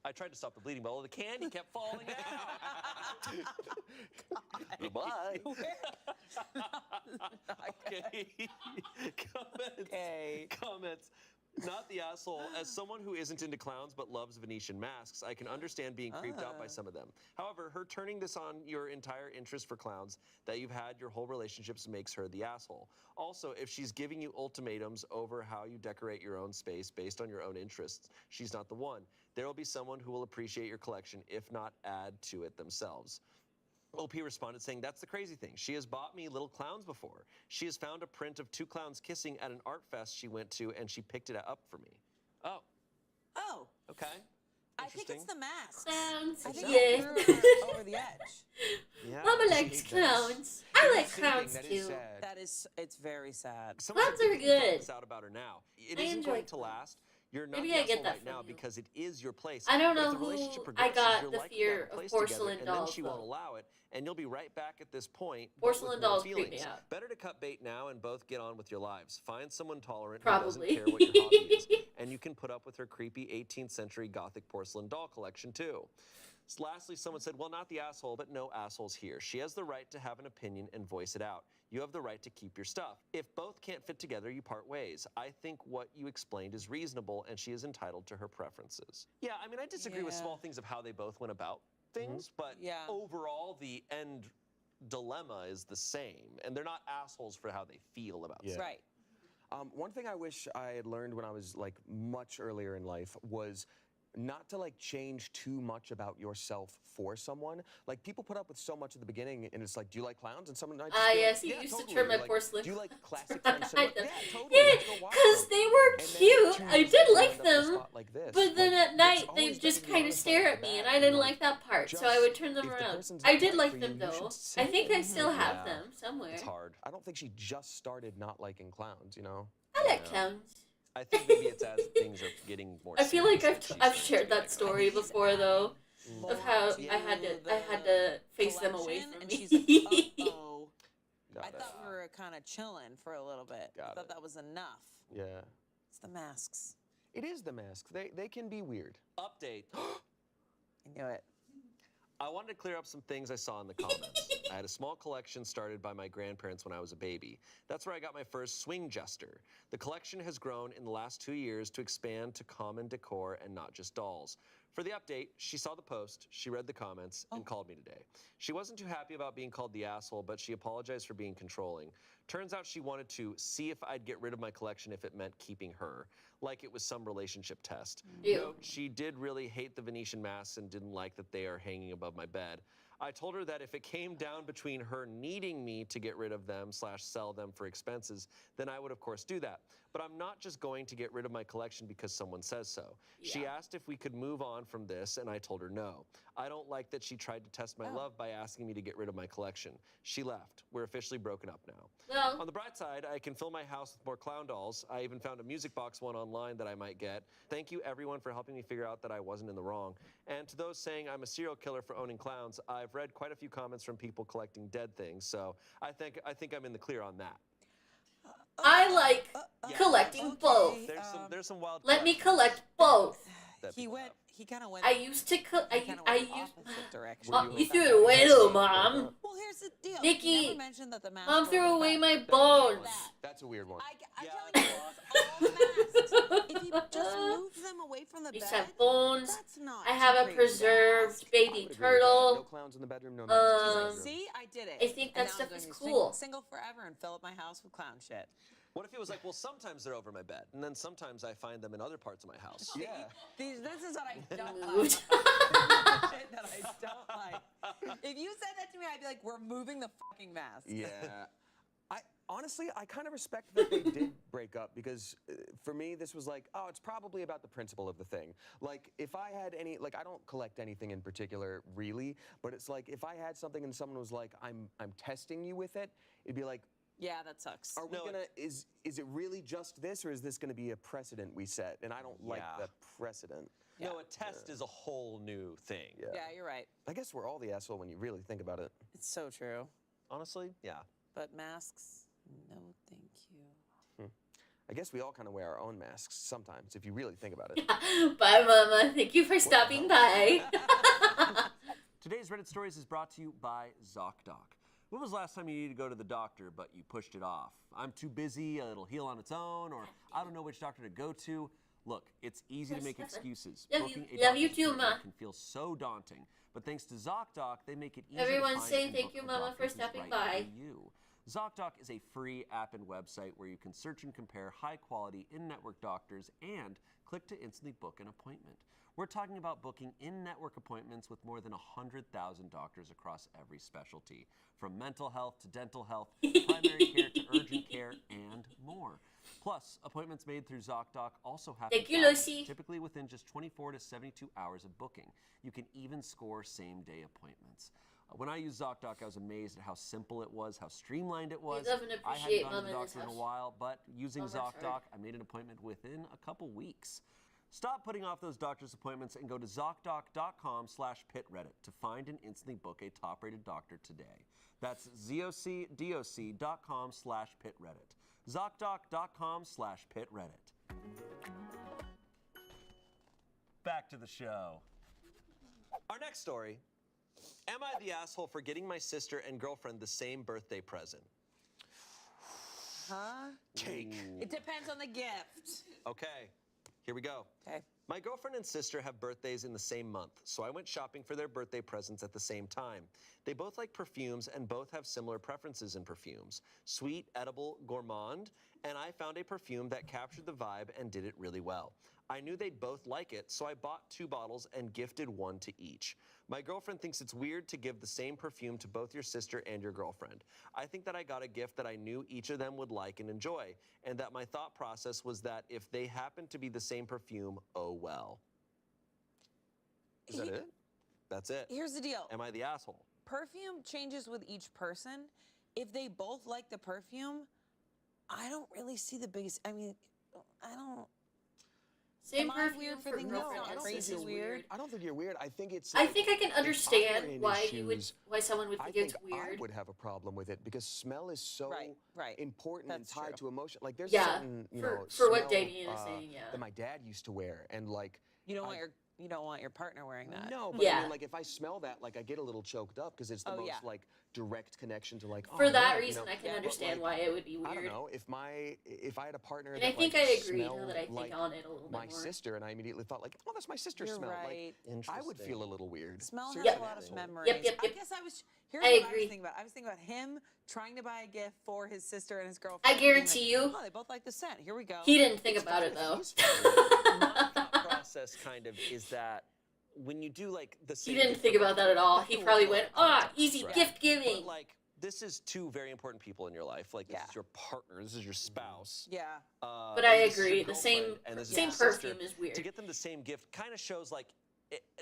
I tried to stop the bleeding, but all the candy kept falling out. Goodbye. Okay. Comments. Not the asshole. As someone who isn't into clowns but loves Venetian masks, I can understand being creeped out by some of them. However, her turning this on your entire interest for clowns that you've had your whole relationships makes her the asshole. Also, if she's giving you ultimatums over how you decorate your own space based on your own interests, she's not the one. There will be someone who will appreciate your collection, if not add to it themselves. OP responded saying, that's the crazy thing. She has bought me little clowns before. She has found a print of 2 clowns kissing at an art fest she went to, and she picked it up for me. Oh, Oh, okay. I think it's the masks. Clowns, I think yeah. it threw her over the edge. Yeah. Mama likes clowns. I like clowns That is too. sad. That is, it's very sad. Someone Clowns said are you can find good. this out about her now. It I isn't enjoy going to clowns. last. You're not Maybe the I get asshole that right from now you. because it is your place. I don't But know if the relationship who progresses, I got you're the liking fear that of place together, porcelain and then dolls she won't from. allow it, and you'll be right back at this point. but Porcelain with more dolls creep me feelings. out. Better to cut bait now and both get on with your lives. Find someone tolerant Probably. who doesn't care what your hobby is, and you can put up with her creepy 18th century Gothic porcelain doll collection too. Lastly, someone said, well, not the asshole, but no assholes here. She has the right to have an opinion and voice it out. You have the right to keep your stuff. If both can't fit together, you part ways. I think what you explained is reasonable, and she is entitled to her preferences. Yeah, I mean, I disagree with Yeah. small things of how they both went about things, but Yeah. overall, the end dilemma is the same, and they're not assholes for how they feel about Yeah. stuff. Right. One thing I wish I had learned when I was like much earlier in life was not to like change too much about yourself for someone. Like people put up with so much at the beginning, and it's like, do you like clowns? And someone might just be yes, like, he yeah, used to totally. trim Or my like, porcelain. Do you like classic French cinema? I know. Yeah, totally. Yeah, Let's go watch because them. they were And then cute. 2 I years did later, like end up in a them. spot like this. But then Like, at night, always they better just to be kind of honest stare right at off me, the and bat I didn't and, like that part, so I just would turn them if the around. person's I not did right like for them you, you though. should say I think I still it. have Yeah. them somewhere. It's hard. I don't think she just started not liking clowns, you know? I like Yeah. clowns. I think maybe it's as things are getting more. I feel like serious that I've she's shared starting that to story think he's before though, more of how to I had the to face them away collection, from and me. she's like, uh-oh. Got I it. thought we were kind of chilling for a little bit. I Got thought it. that was enough. Yeah. It's the masks. It is the masks. They can be weird. Update. I knew it. I wanted to clear up some things I saw in the comments. I had a small collection started by my grandparents when I was a baby. That's where I got my first swing jester. The collection has grown in the last 2 years to expand to common decor and not just dolls. For the update, she saw the post, she read the comments, and called me today. She wasn't too happy about being called the asshole, but she apologized for being controlling. Turns out she wanted to see if I'd get rid of my collection if it meant keeping her, like it was some relationship test. Ew. Note, she did really hate the Venetian masks and didn't like that they are hanging above my bed. I told her that if it came down between her needing me to get rid of them / sell them for expenses, then I would of course do that. But I'm not just going to get rid of my collection because someone says so. She Yeah. asked if we could move on from this, and I told her no. I don't like that she tried to test my love by asking me to get rid of my collection. She left. We're officially broken up now. Well, On the bright side, I can fill my house with more clown dolls. I even found a music box one online that I might get. Thank you everyone for helping me figure out that I wasn't in the wrong. And to those saying I'm a serial killer for owning clowns, I've read quite a few comments from people collecting dead things, so I think I'm in the clear on that. I like collecting both. There's some wild. Let me collections collect both. that He people went. have. He kind of went. I used to he kinda I went used. opposite direction. You threw it away, little mom. Well, here's the deal. Nikki, you never mentioned that the mask. Mom were threw on the away back. my bones. That's a weird one. I'm Yeah. telling you, all the masks. If you just moved them away from the These bed, have bones. that's not. I have too a crazy. preserved I would baby agree with that. turtle. No clowns in the bedroom, no masks in the Um, bedroom. See, I did it. I think that And now stuff I'm going is to be cool. Single forever and fill up my house with clown shit. What if he was like, well, sometimes they're over my bed, and then sometimes I find them in other parts of my house? Yeah. This is what I don't like. Moved. Shit that I don't like. If you said that to me, I'd be like, we're moving the fucking mask. Yeah. Honestly, I kind of respect that they did break up because for me, this was like, oh, it's probably about the principle of the thing. Like, if I had any, like, I don't collect anything in particular, really, but it's like, if I had something and someone was like, I'm testing you with it, it'd be like, Yeah, that sucks. are we No, gonna, is it really just this, or is this gonna be a precedent we set? And I don't like Yeah. the precedent. No, a test is a whole new thing. Yeah. Yeah, you're right. I guess we're all the asshole when you really think about it. It's so true. Honestly, yeah. But masks, no, thank you. I guess we all kind of wear our own masks sometimes, if you really think about it. Bye, Mama. Thank you for stopping by. Today's Reddit Stories is brought to you by ZocDoc. When was the last time you needed to go to the doctor, but you pushed it off? I'm too busy, it'll heal on its own, or I don't know which doctor to go to. Look, it's easy to make excuses. Love Booking you. a Love you doctor's too, appointment Ma. can feel so daunting, but thanks to ZocDoc, they make it easy Everyone's to find saying and thank book you, a Mama, doctor for who's stopping right by. for you. ZocDoc is a free app and website where you can search and compare high-quality in-network doctors and click to instantly book an appointment. We're talking about booking in-network appointments with more than 100,000 doctors across every specialty, from mental health to dental health, primary care to urgent care, and more. Plus, appointments made through ZocDoc also happen Thank you, fast, Lucy. typically within just 24 to 72 hours of booking. You can even score same-day appointments. When I used ZocDoc, I was amazed at how simple it was, how streamlined it was. love and I appreciate hadn't gone to the Mama in this doctor in a house. while, but using Mama's hard. ZocDoc, I made an appointment within a couple weeks. Stop putting off those doctor's appointments and go to ZocDoc.com/pitreddit to find and instantly book a top-rated doctor today. That's ZocDoc.com/pitreddit. ZocDoc.com/pitreddit. Back to the show. Our next story. Am I the asshole for getting my sister and girlfriend the same birthday present? Huh? Cake. It depends on the gift. Okay, here we go. Okay. My girlfriend and sister have birthdays in the same month, so I went shopping for their birthday presents at the same time. They both like perfumes and both have similar preferences in perfumes. Sweet, edible, gourmand, and I found a perfume that captured the vibe and did it really well. I knew they'd both like it, so I bought 2 bottles and gifted one to each. My girlfriend thinks it's weird to give the same perfume to both your sister and your girlfriend. I think that I got a gift that I knew each of them would like and enjoy, and that my thought process was that if they happened to be the same perfume, oh well. Is that it? That's it. Here's the deal. Am I the asshole? Perfume changes with each person. If they both like the perfume, I don't really see the biggest. I mean, I don't. Same Am I perfume weird for for thinking girlfriend that? and Crazy sis is weird? I don't think you're weird. I think it's. I like, think I can if I were understand in why his you would, shoes, why someone would I think it's think I weird. would have a problem with it because smell is so Right. important That's and tied true. to emotion. Like there's Yeah, certain, you for- know, for what smell, Damien is saying, yeah. that my dad used to wear, and like You don't want your partner wearing that. no, but I Yeah. mean, like if I smell that, like I get a little choked up because it's the Oh, most yeah. like direct connection to like. For oh, that yeah, reason, you know? I can Yeah, but, understand like, why it would be I don't weird. know if I had a partner And that I think like, I agree now smelled that I think like on it a little my bit more. sister, and I immediately thought like, oh, that's my sister's You're smell. right. Like I would feel a little weird. Smell has Seriously. a lot of Yep. memories. Yep, yep, I yep. guess here's I what I agree. was thinking about. I was thinking about him trying to buy a gift for his sister and his girlfriend. I being guarantee like, you, oh, they both like the scent. Here we go. he didn't think about it though. My thought process kind of is that when you do like the same. He didn't gift think for about that at all. that He can probably work went, for other ah, contexts, easy right? gift giving. But like this is two very important people in your life. Like this Yeah. is your partner. This is your spouse. Yeah. But I this is your agree. The same girlfriend, and this is same your sister. perfume is weird. To get them the same gift kind of shows like.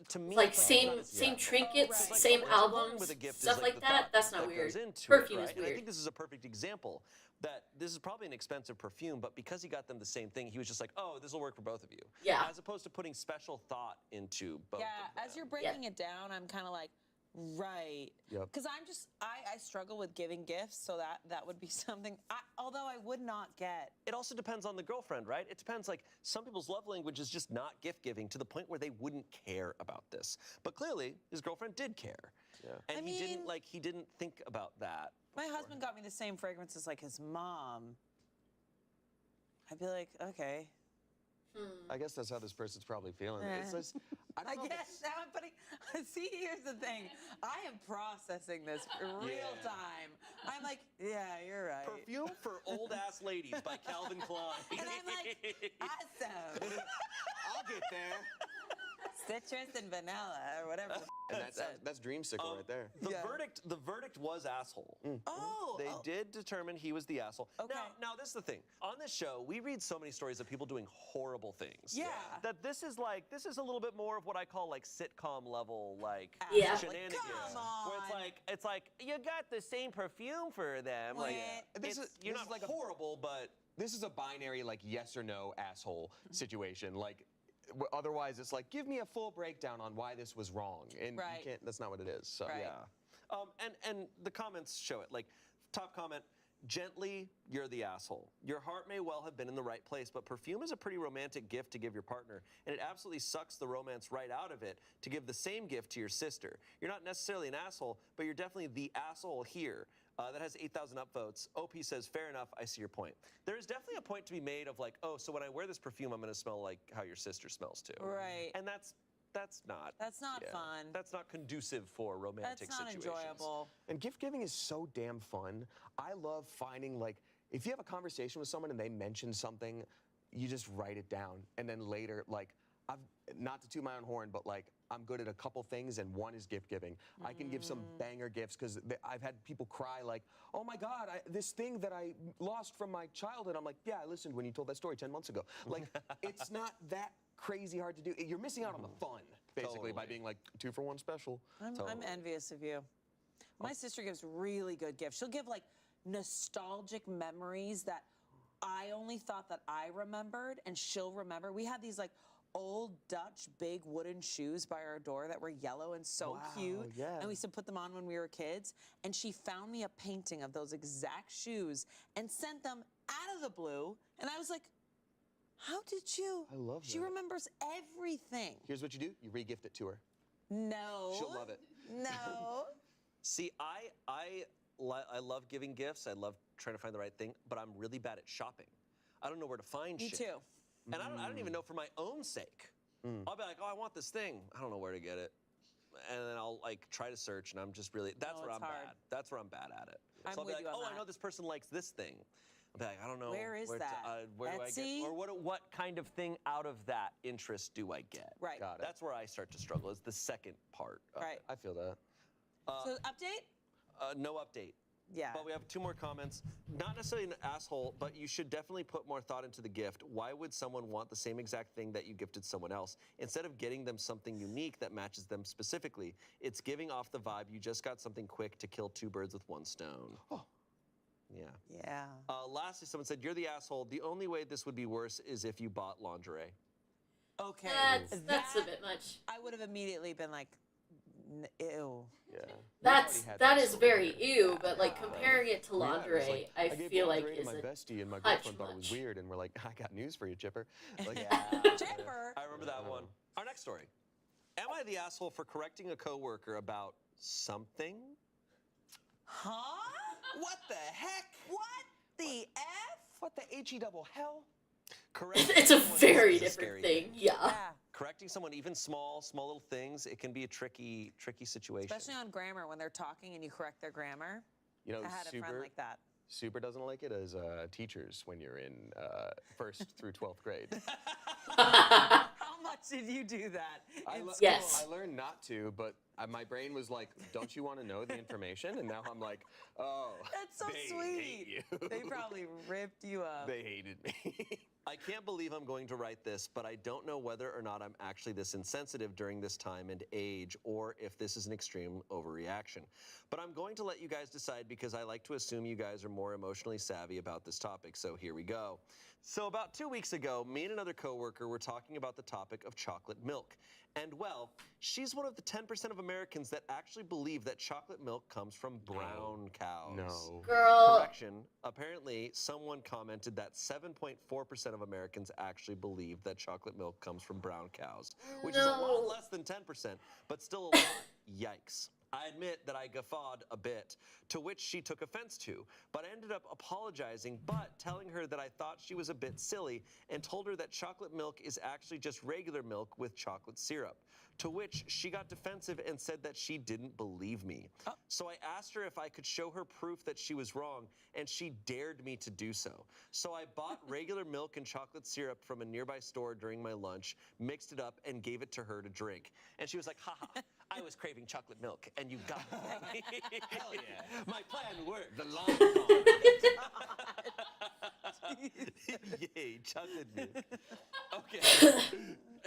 To me, Like it's same not- same yeah. trinkets, Right. Like, same what's important albums, with a gift is, stuff like the that. thought That's not that weird. goes into Perfume it, is right? And I weird. think this is a perfect example that this is probably an expensive perfume, but because he got them the same thing, he was just like, oh, this will work for both of you. Yeah. As opposed to putting special thought into both. Yeah, of them. as you're breaking it down, I'm kind of like, right. Yep. Because I struggle with giving gifts, so that would be something. Although I would not get. It also depends on the girlfriend, right? It depends. Like some people's love language is just not gift giving to the point where they wouldn't care about this. But clearly, his girlfriend did care. Yeah. And I he mean- didn't think about that. My husband got me the same fragrance as like his mom. I'd be like, okay. I guess that's how this person's probably feeling. It's Eh. just, I don't I know if guess it's- now I'm putting. See, here's the thing. I am processing this real time. I'm like, yeah, you're right. Perfume for old ass ladies by Calvin Klein. And I'm like, awesome. I'll get there. Citrus and vanilla or whatever. And that's dreamsicle right there. The Yeah. verdict was asshole. Oh, They did determine he was the asshole. Okay. Now this is the thing. On this show, we read so many stories of people doing horrible things. Yeah. That this is a little bit more of what I call like sitcom level like Yeah. Like, shenanigans. come Where on. it's like you got the same perfume for them. Like Wait. This you're is not like a- horrible, but This is a binary like yes or no asshole situation. Like otherwise it's like give me a full breakdown on why this was wrong. And Right. you can't that's not what it is. So Right. yeah. And the comments show it. Like top comment, gently, you're the asshole. Your heart may well have been in the right place, but perfume is a pretty romantic gift to give your partner, and it absolutely sucks the romance right out of it to give the same gift to your sister. You're not necessarily an asshole, but you're definitely the asshole here. That has 8,000 upvotes. OP says, fair enough, I see your point. There is definitely a point to be made of like, oh, so when I wear this perfume, I'm gonna smell like how your sister smells too. Right. And that's not. That's not yeah, fun. That's not conducive for romantic That's not situations. enjoyable. And gift giving is so damn fun. I love finding like if you have a conversation with someone and they mention something, you just write it down. And then later, like I've not to toot my own horn, but like I'm good at a couple things and one is gift giving. I can give some banger gifts because I've had people cry like, oh my God, this thing that I lost from my childhood. I'm like, yeah, I listened when you told that story 10 months ago. Like it's not that crazy hard to do. You're missing out on the fun, basically, by Totally. being like 2-for-1 special. I'm envious of you. My sister gives really good gifts. She'll give like nostalgic memories that I only thought that I remembered, and she'll remember. We had these like old Dutch big wooden shoes by our door that were yellow and so Wow, cute. yeah. And we used to put them on when we were kids. And she found me a painting of those exact shoes and sent them out of the blue. And I was like, how did you? I love She that. remembers everything. Here's what you do: you re-gift it to her. No. She'll love it. No. See, I love giving gifts. I love trying to find the right thing, but I'm really bad at shopping. I don't know where to find Me shit. too. And I don't even know for my own sake. I'll be like, oh, I want this thing. I don't know where to get it. And then I'll like try to search, and I'm just really that's where it's I'm hard. bad. That's where I'm bad at it. I'm so I'll be with like, you on oh, I that. know this person likes this thing. I'll be like, I don't know. Where is that? Where do I Etsy? get? Or what kind of thing out of that interest do I get? Right. Got it. That's where I start to struggle. Is the second part. Of Right. it. I feel that. So update? No update. Yeah. But we have 2 more comments. Not necessarily an asshole, but you should definitely put more thought into the gift. Why would someone want the same exact thing that you gifted someone else? Instead of getting them something unique that matches them specifically, it's giving off the vibe you just got something quick to kill 2 birds with 1 stone. Oh. Yeah. Yeah. Lastly, someone said, you're the asshole. The only way this would be worse is if you bought lingerie. Okay. That's a bit much. I would have immediately been like, ew. Yeah. That is very ew, but like comparing it to Yeah, it was lingerie, like, I gave feel like lingerie to is my a bestie, and my touch girlfriend thought it was much. weird, and we're like, I got news for you, Chipper. Like, Chipper. I remember that one. Our next story. Am I the asshole for correcting a coworker about something? Huh? What the heck? What the F? What the H-E double hell? Correcting It's a someone very is a different scary thing. Yeah. Yeah. Correcting someone, even small little things, it can be a tricky situation. Especially on grammar when they're talking and you correct their grammar. You know, I had a friend like that. super doesn't like it as teachers when you're in 1st through 12th grade. How much did you do that? Yes. I learned not to, but my brain was like, don't you want to know the information? And now I'm like, oh. That's so they sweet. hate you. They probably ripped you up. They hated me. I can't believe I'm going to write this, but I don't know whether or not I'm actually this insensitive during this time and age, or if this is an extreme overreaction. But I'm going to let you guys decide because I like to assume you guys are more emotionally savvy about this topic, so here we go. So about 2 weeks ago, me and another coworker were talking about the topic of chocolate milk. And well, she's one of the 10% of Americans that actually believe that chocolate milk comes from brown cows. No. Girl. Correction. Apparently, someone commented that 7.4% of Americans actually believe that chocolate milk comes from brown cows, which is a lot No. less than 10%, but still a lot. Yikes. I admit that I guffawed a bit, to which she took offense to, but I ended up apologizing, but telling her that I thought she was a bit silly and told her that chocolate milk is actually just regular milk with chocolate syrup. To which she got defensive and said that she didn't believe me. So I asked her if I could show her proof that she was wrong, and she dared me to do so. So I bought regular milk and chocolate syrup from a nearby store during my lunch, mixed it up, and gave it to her to drink. And she was like, haha, I was craving chocolate milk, and you got it for me. Hell yeah. My plan worked. The long con. Yay, chocolate milk. Okay.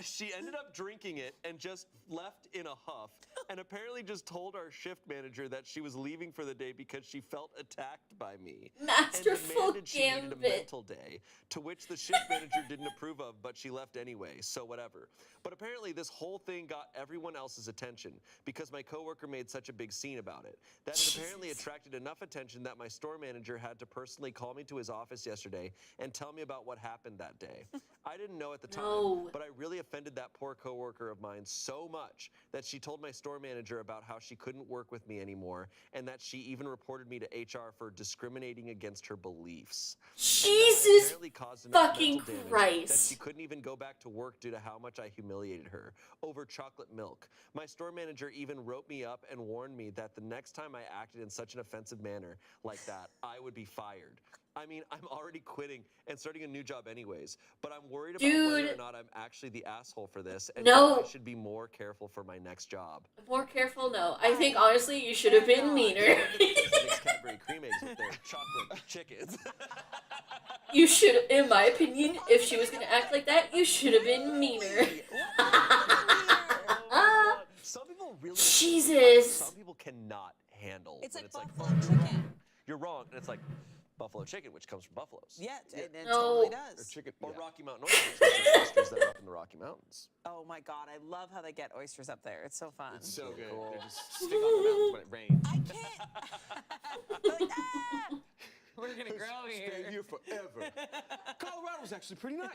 She ended up drinking it and just left in a huff, and apparently just told our shift manager that she was leaving for the day because she felt attacked by me. Masterful and demanded she needed a gambit. mental day, to which the shift manager didn't approve of, but she left anyway, so whatever. But apparently this whole thing got everyone else's attention because my coworker made such a big scene about it. That it apparently attracted enough attention that my store manager had to personally call me to his office yesterday and tell me about what happened that day. I didn't know at the time, No. but I really offended that poor coworker of mine so much that she told my store manager about how she couldn't work with me anymore and that she even reported me to HR for discriminating against her beliefs. Jesus Apparently caused enough fucking mental damage Christ. that she couldn't even go back to work due to how much I humiliated her over chocolate milk. My store manager even wrote me up and warned me that the next time I acted in such an offensive manner like that, I would be fired. I mean, I'm already quitting and starting a new job anyways, but I'm worried about whether or Dude. not I'm actually the asshole for this, and No. I should be more careful for my next job. More careful, no. I think honestly you should have been meaner. Mix Cadbury cream eggs with their chocolate chickens. You should, in my opinion, if she was gonna act like that, you should have been meaner. Some people really. Jesus. Some people cannot handle. It's when like it's buffalo "Oh, you're chicken." wrong." You're wrong, and it's like buffalo chicken, which comes from buffaloes. Yeah, it No. totally Or does. chicken. Or yeah. Rocky Mountain oysters, which are oysters that are up in the Rocky Mountains. Oh my God, I love how they get oysters up there. It's so fun. It's so good. Cool. They just stick on the mountains when it rains. I can't. Like, ah! We're gonna grow Stay here forever. Colorado's actually pretty nice.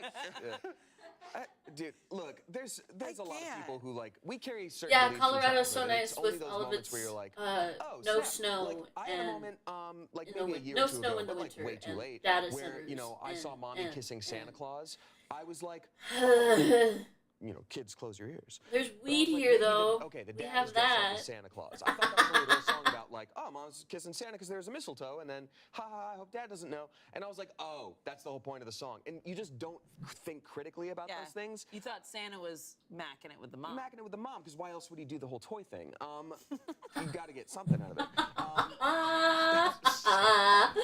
Dude, look, there's a lot of can't. people who like we carry certain. Yeah, beliefs from Colorado's so childhood, and it's nice only with those all of moments its where you're like, no snap. snow Like, I had a and moment, like in the maybe a win- year no or two snow ago, in the but like winter way too and late, data where you know I centers saw mommy and- kissing Santa Claus. I was like, There's you know, kids, close your ears. weed But I was like, here maybe though. okay, the We dad have was dressed up that. as Santa Claus. I thought that was a little song about like, oh, mom's kissing Santa because there's a mistletoe, and then, ha ha, I hope dad doesn't know. And I was like, oh, that's the whole point of the song. And you just don't think critically about Yeah. those things. You thought Santa was macking it with the mom. Macking it with the mom, because why else would he do the whole toy thing? You got to get something out of it. I'm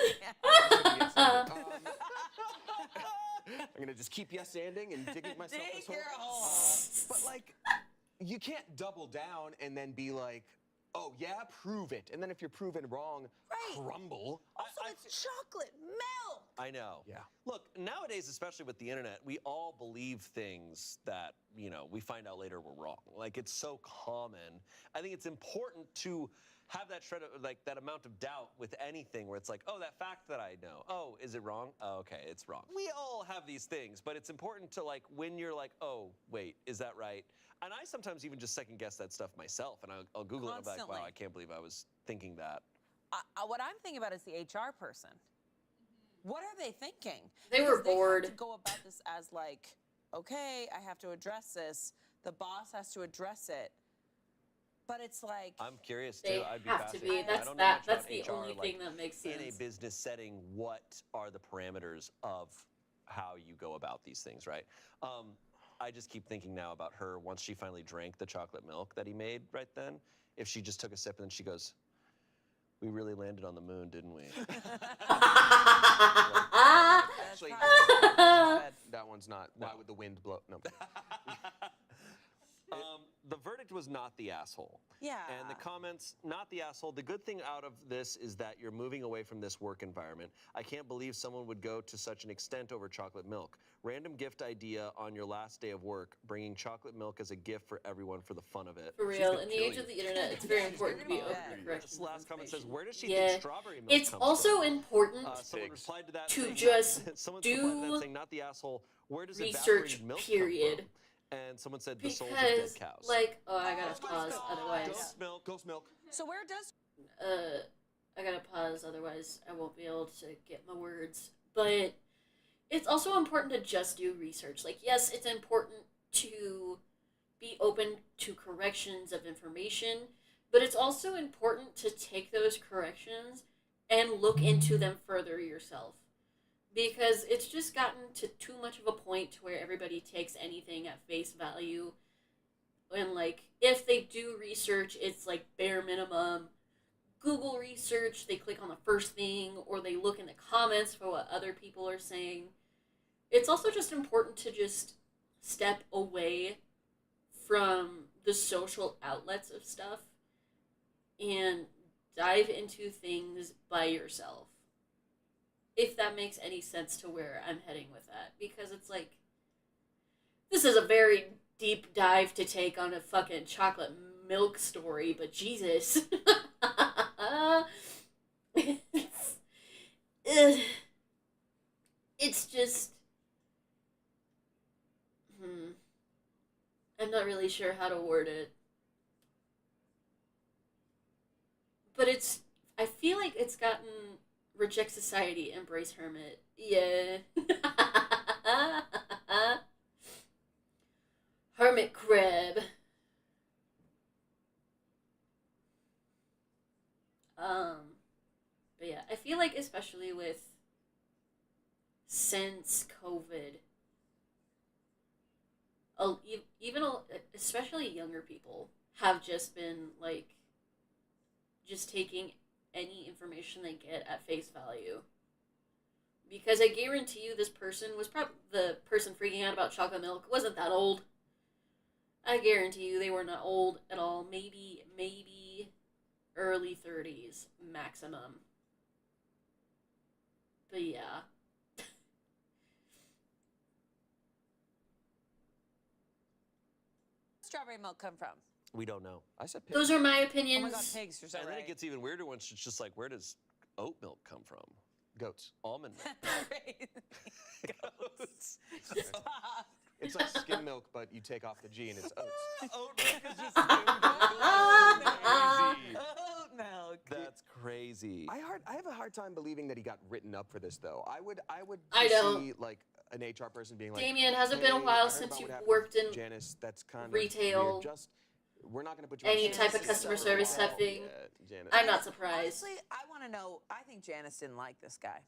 gonna just keep yes anding and digging myself Dig this hole. your hole. But like, you can't double down and then be like, oh yeah, prove it. And then if you're proven wrong, Right. crumble. Also, it's chocolate milk. I know. Yeah. Look, nowadays, especially with the internet, we all believe things that, we find out later were wrong. Like, it's so common. I think it's important to have that shred of, like, that amount of doubt with anything where it's like, oh, that fact that I know. Oh, is it wrong? Oh, okay, it's wrong. We all have these things, but it's important to, like, when you're like, oh, wait, is that right? And I sometimes even just second guess that stuff myself, and I'll Google it and be like, wow, Constantly. I can't believe I was thinking that. What I'm thinking about is the HR person. What are they thinking? They were Because they bored. have to go about this as like, okay, I have to address this. The boss has to address it. But it's like, I'm curious They too. I'd be have to be. fascinated. I That's don't know much that's about the HR, only like, thing that makes sense. in a business setting, what are the parameters of how you go about these things, right? I just keep thinking now about her once she finally drank the chocolate milk that he made right then. If she just took a sip and then she goes, "We really landed on the moon, didn't we?" Actually, that one's not. Why would the wind blow? No. The verdict was not the asshole. yeah. And the comments, not the asshole. The good thing out of this is that you're moving away from this work environment. I can't believe someone would go to such an extent over chocolate milk. Random gift idea on your last day of work, bringing chocolate milk as a gift for everyone for the fun of it. For real, in the age of the internet, it's very important to be Yeah. open to corrections. This last comment says, where does she Yeah. think strawberry milk It's comes also from? important Someone Pigs. replied to that to saying just not, someone replied to that do saying, not the asshole, where does research, evaporated milk period. come from? And someone said the souls of because, dead cows. like, oh, I gotta Oh my pause, God. otherwise, Ghost milk. Ghost milk. So where does I gotta pause, otherwise I won't be able to get my words. But it's also important to just do research. Like, yes, it's important to be open to corrections of information, but it's also important to take those corrections and look into them further yourself. Because it's just gotten to too much of a point to where everybody takes anything at face value. And, like, if they do research, it's like bare minimum. Google research, they click on the first thing, or they look in the comments for what other people are saying. It's also just important to just step away from the social outlets of stuff and dive into things by yourself. If that makes any sense to where I'm heading with that. Because it's like, this is a very deep dive to take on a fucking chocolate milk story, but Jesus. It's just, I'm not really sure how to word it. But I feel like it's gotten reject society, embrace hermit. Yeah. Hermit crab. But yeah, I feel like especially since COVID, especially younger people have just been like just taking any information they get at face value. Because I guarantee you this person was probably the person freaking out about chocolate milk wasn't that old. I guarantee you they were not old at all. Maybe early 30s maximum. But yeah. strawberry milk come from? We don't know. I said pig. Those are my Oh opinions. my God, pigs! You're so And then right. it gets even weirder when it's just like, where does oat milk come from? Goats. Almond milk. Goats. Stop. It's like skim milk, but you take off the G and it's oats. Oat milk is just crazy. Oat milk. That's crazy. I have a hard time believing that he got written up for this, though. I would I just don't. see like an HR person being like, Damien, has it been a "Hey, I while heard since about you've what happened worked with in Janice? That's kind retail, of weird. Just we're not going to put you on any Janice. type of customer service Well, thing? yeah, Janice. I'm not surprised. Honestly, I want to know. I think Janice didn't like this guy.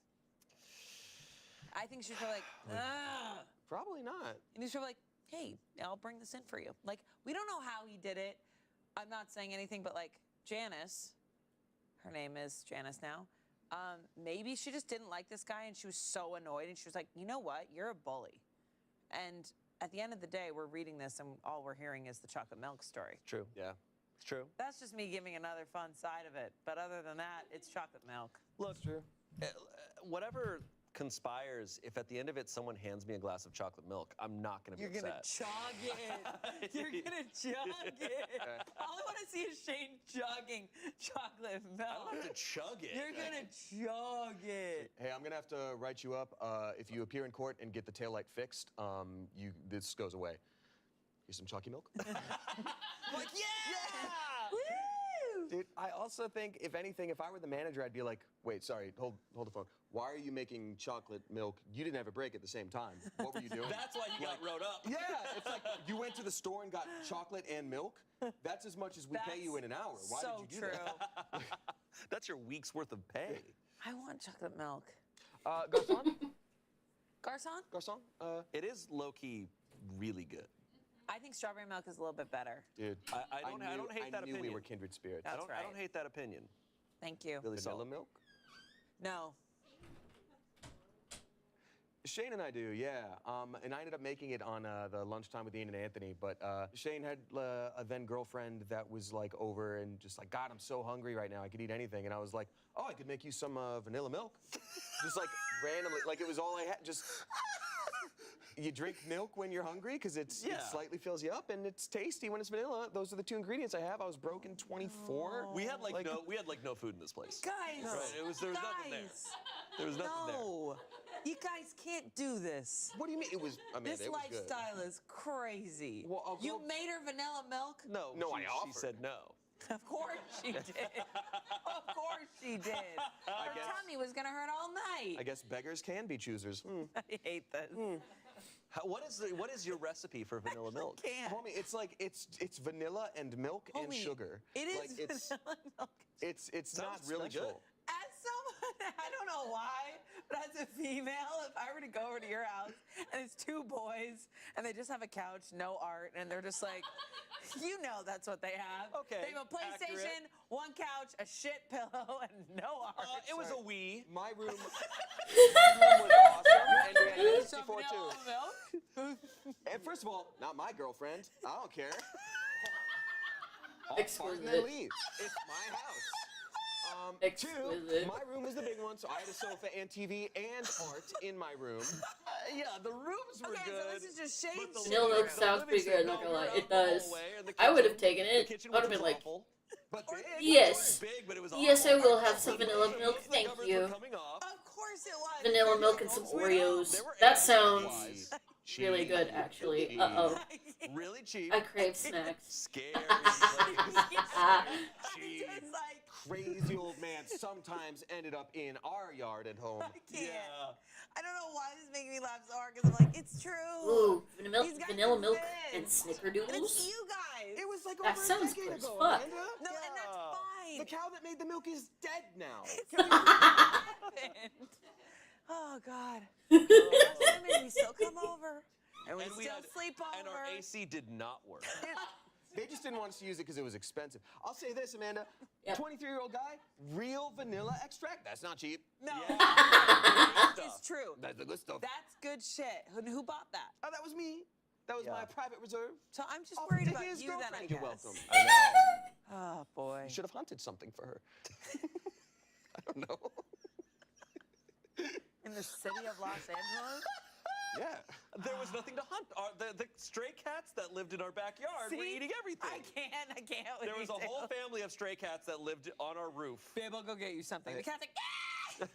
I think she's probably like, ugh. Probably not. And he's probably like, hey, I'll bring this in for you. Like, we don't know how he did it. I'm not saying anything, but like Janice, her name is Janice now. Maybe she just didn't like this guy and she was so annoyed and she was like, you know what? You're a bully. And at the end of the day, we're reading this and all we're hearing is the chocolate milk story. True. Yeah. It's true. That's just me giving another fun side of it. But other than that, it's chocolate milk. Look, true. Whatever conspires, if at the end of it someone hands me a glass of chocolate milk, I'm not going to be You're upset. gonna chug it. You're gonna chug it. All I want to see is Shane chugging chocolate milk. I don't have to chug it. You're gonna chug it. Hey, I'm gonna have to write you up. If you appear in court and get the taillight fixed, this goes away. Here's some chalky milk. Like, yeah! Woo! Dude, I also think, if anything, if I were the manager, I'd be like, wait, sorry, hold the phone. Why are you making chocolate milk? You didn't have a break at the same time. What were you doing? That's why you got wrote up. Yeah, it's like you went to the store and got chocolate and milk. That's as much as we pay you in an hour. Why so did you do true. that? That's your week's worth of pay. I want chocolate milk. Garçon? Garcon? Garçon? It is low-key really good. I think strawberry milk is a little bit better. Dude, I don't hate that I knew opinion. we were kindred spirits. That's I don't right. hate that opinion. Thank you. Really Vanilla solid. milk? No. Shane and I do, yeah. And I ended up making it on the lunchtime with Ian and Anthony. But Shane had a then girlfriend that was like over and just like, God, I'm so hungry right now. I could eat anything. And I was like, oh, I could make you some vanilla milk. Just like randomly, like it was all I had. Just you drink milk when you're hungry because it slightly fills you up and it's tasty when it's vanilla. Those are the two ingredients I have. I was broke in 24. We had no food in this place. Guys! Right, there was nothing there. There was nothing there. No! You guys can't do this. What do you mean? It was, Amanda, This it was good. lifestyle is crazy. Well, I'll you go- made her vanilla milk? No, No, she I offered. said no. Of course she did. Of course she did. Her guess- tummy was gonna hurt all night. I guess beggars can be choosers. I hate this. What is your recipe for vanilla milk? Can't. Homie, it's like it's vanilla and milk and Homie, sugar. It is like, it's vanilla milk. it's not Sounds really special. good. As someone, I don't know why, but as a female, if I were to go over to your house and it's two boys and they just have a couch, no art, and they're just like, you know that's what they have. Okay, They have a PlayStation, accurate. one couch, a shit pillow, and no art. It was a Wii. My room was awesome, and we had Some N64 too. vanilla milk. And first of all, not my girlfriend. I don't care. I'll fart Exquisite. and then leave. It's my house. Two, Exquisite. my room is the big one, so I had a sofa and TV and art in my room. Yeah, the rooms were Okay, good. so this is just Shane's the Vanilla milk the sounds pretty living good, not space- gonna lie. no, It the whole does. way, and the I would have kitchen- taken The it. kitchen I would have was been like, awful. But big. yes. Big, but it was Yes, I awful. will have some vanilla milk. The Thank covers you. were coming off. Of course it was. Vanilla milk and some They Oreos. were That eggs, sounds cheese. really good, actually. Uh-oh. Really cheap. I crave snacks. Scary. Ah. cheap. Just like, Crazy old man sometimes ended up in our yard at home. I can't. Yeah. I don't know why this is making me laugh so hard because I'm like, it's true. Ooh, These guys vanilla milk and exist. And it's snickerdoodles. you guys. It was like That over sounds a decade good as ago, fuck. Amanda. No, and that's fine. The cow that made the milk is dead now. happened. Oh God. And we still come over, and we And we still had- sleep over. And our AC did not work. They just didn't want us to use it because it was expensive. I'll say this, Amanda. Yep. 23-year-old guy, real vanilla extract. That's not cheap. No, Yeah. it's true. That's the good stuff. That's good shit. Who bought that? Oh, that was me. That was Yeah. my private reserve. So I'm just Offered worried to about his you then, I girlfriend. guess. You're welcome. I know. Oh boy. You should have hunted something for her. I don't know. In the city of Los Angeles. Yeah. There was nothing to hunt. The stray cats that lived in our backyard were See? eating everything. I can't with There was you a whole two. family of stray cats that lived on our roof. Babe, I'll go get you something. The cat's like,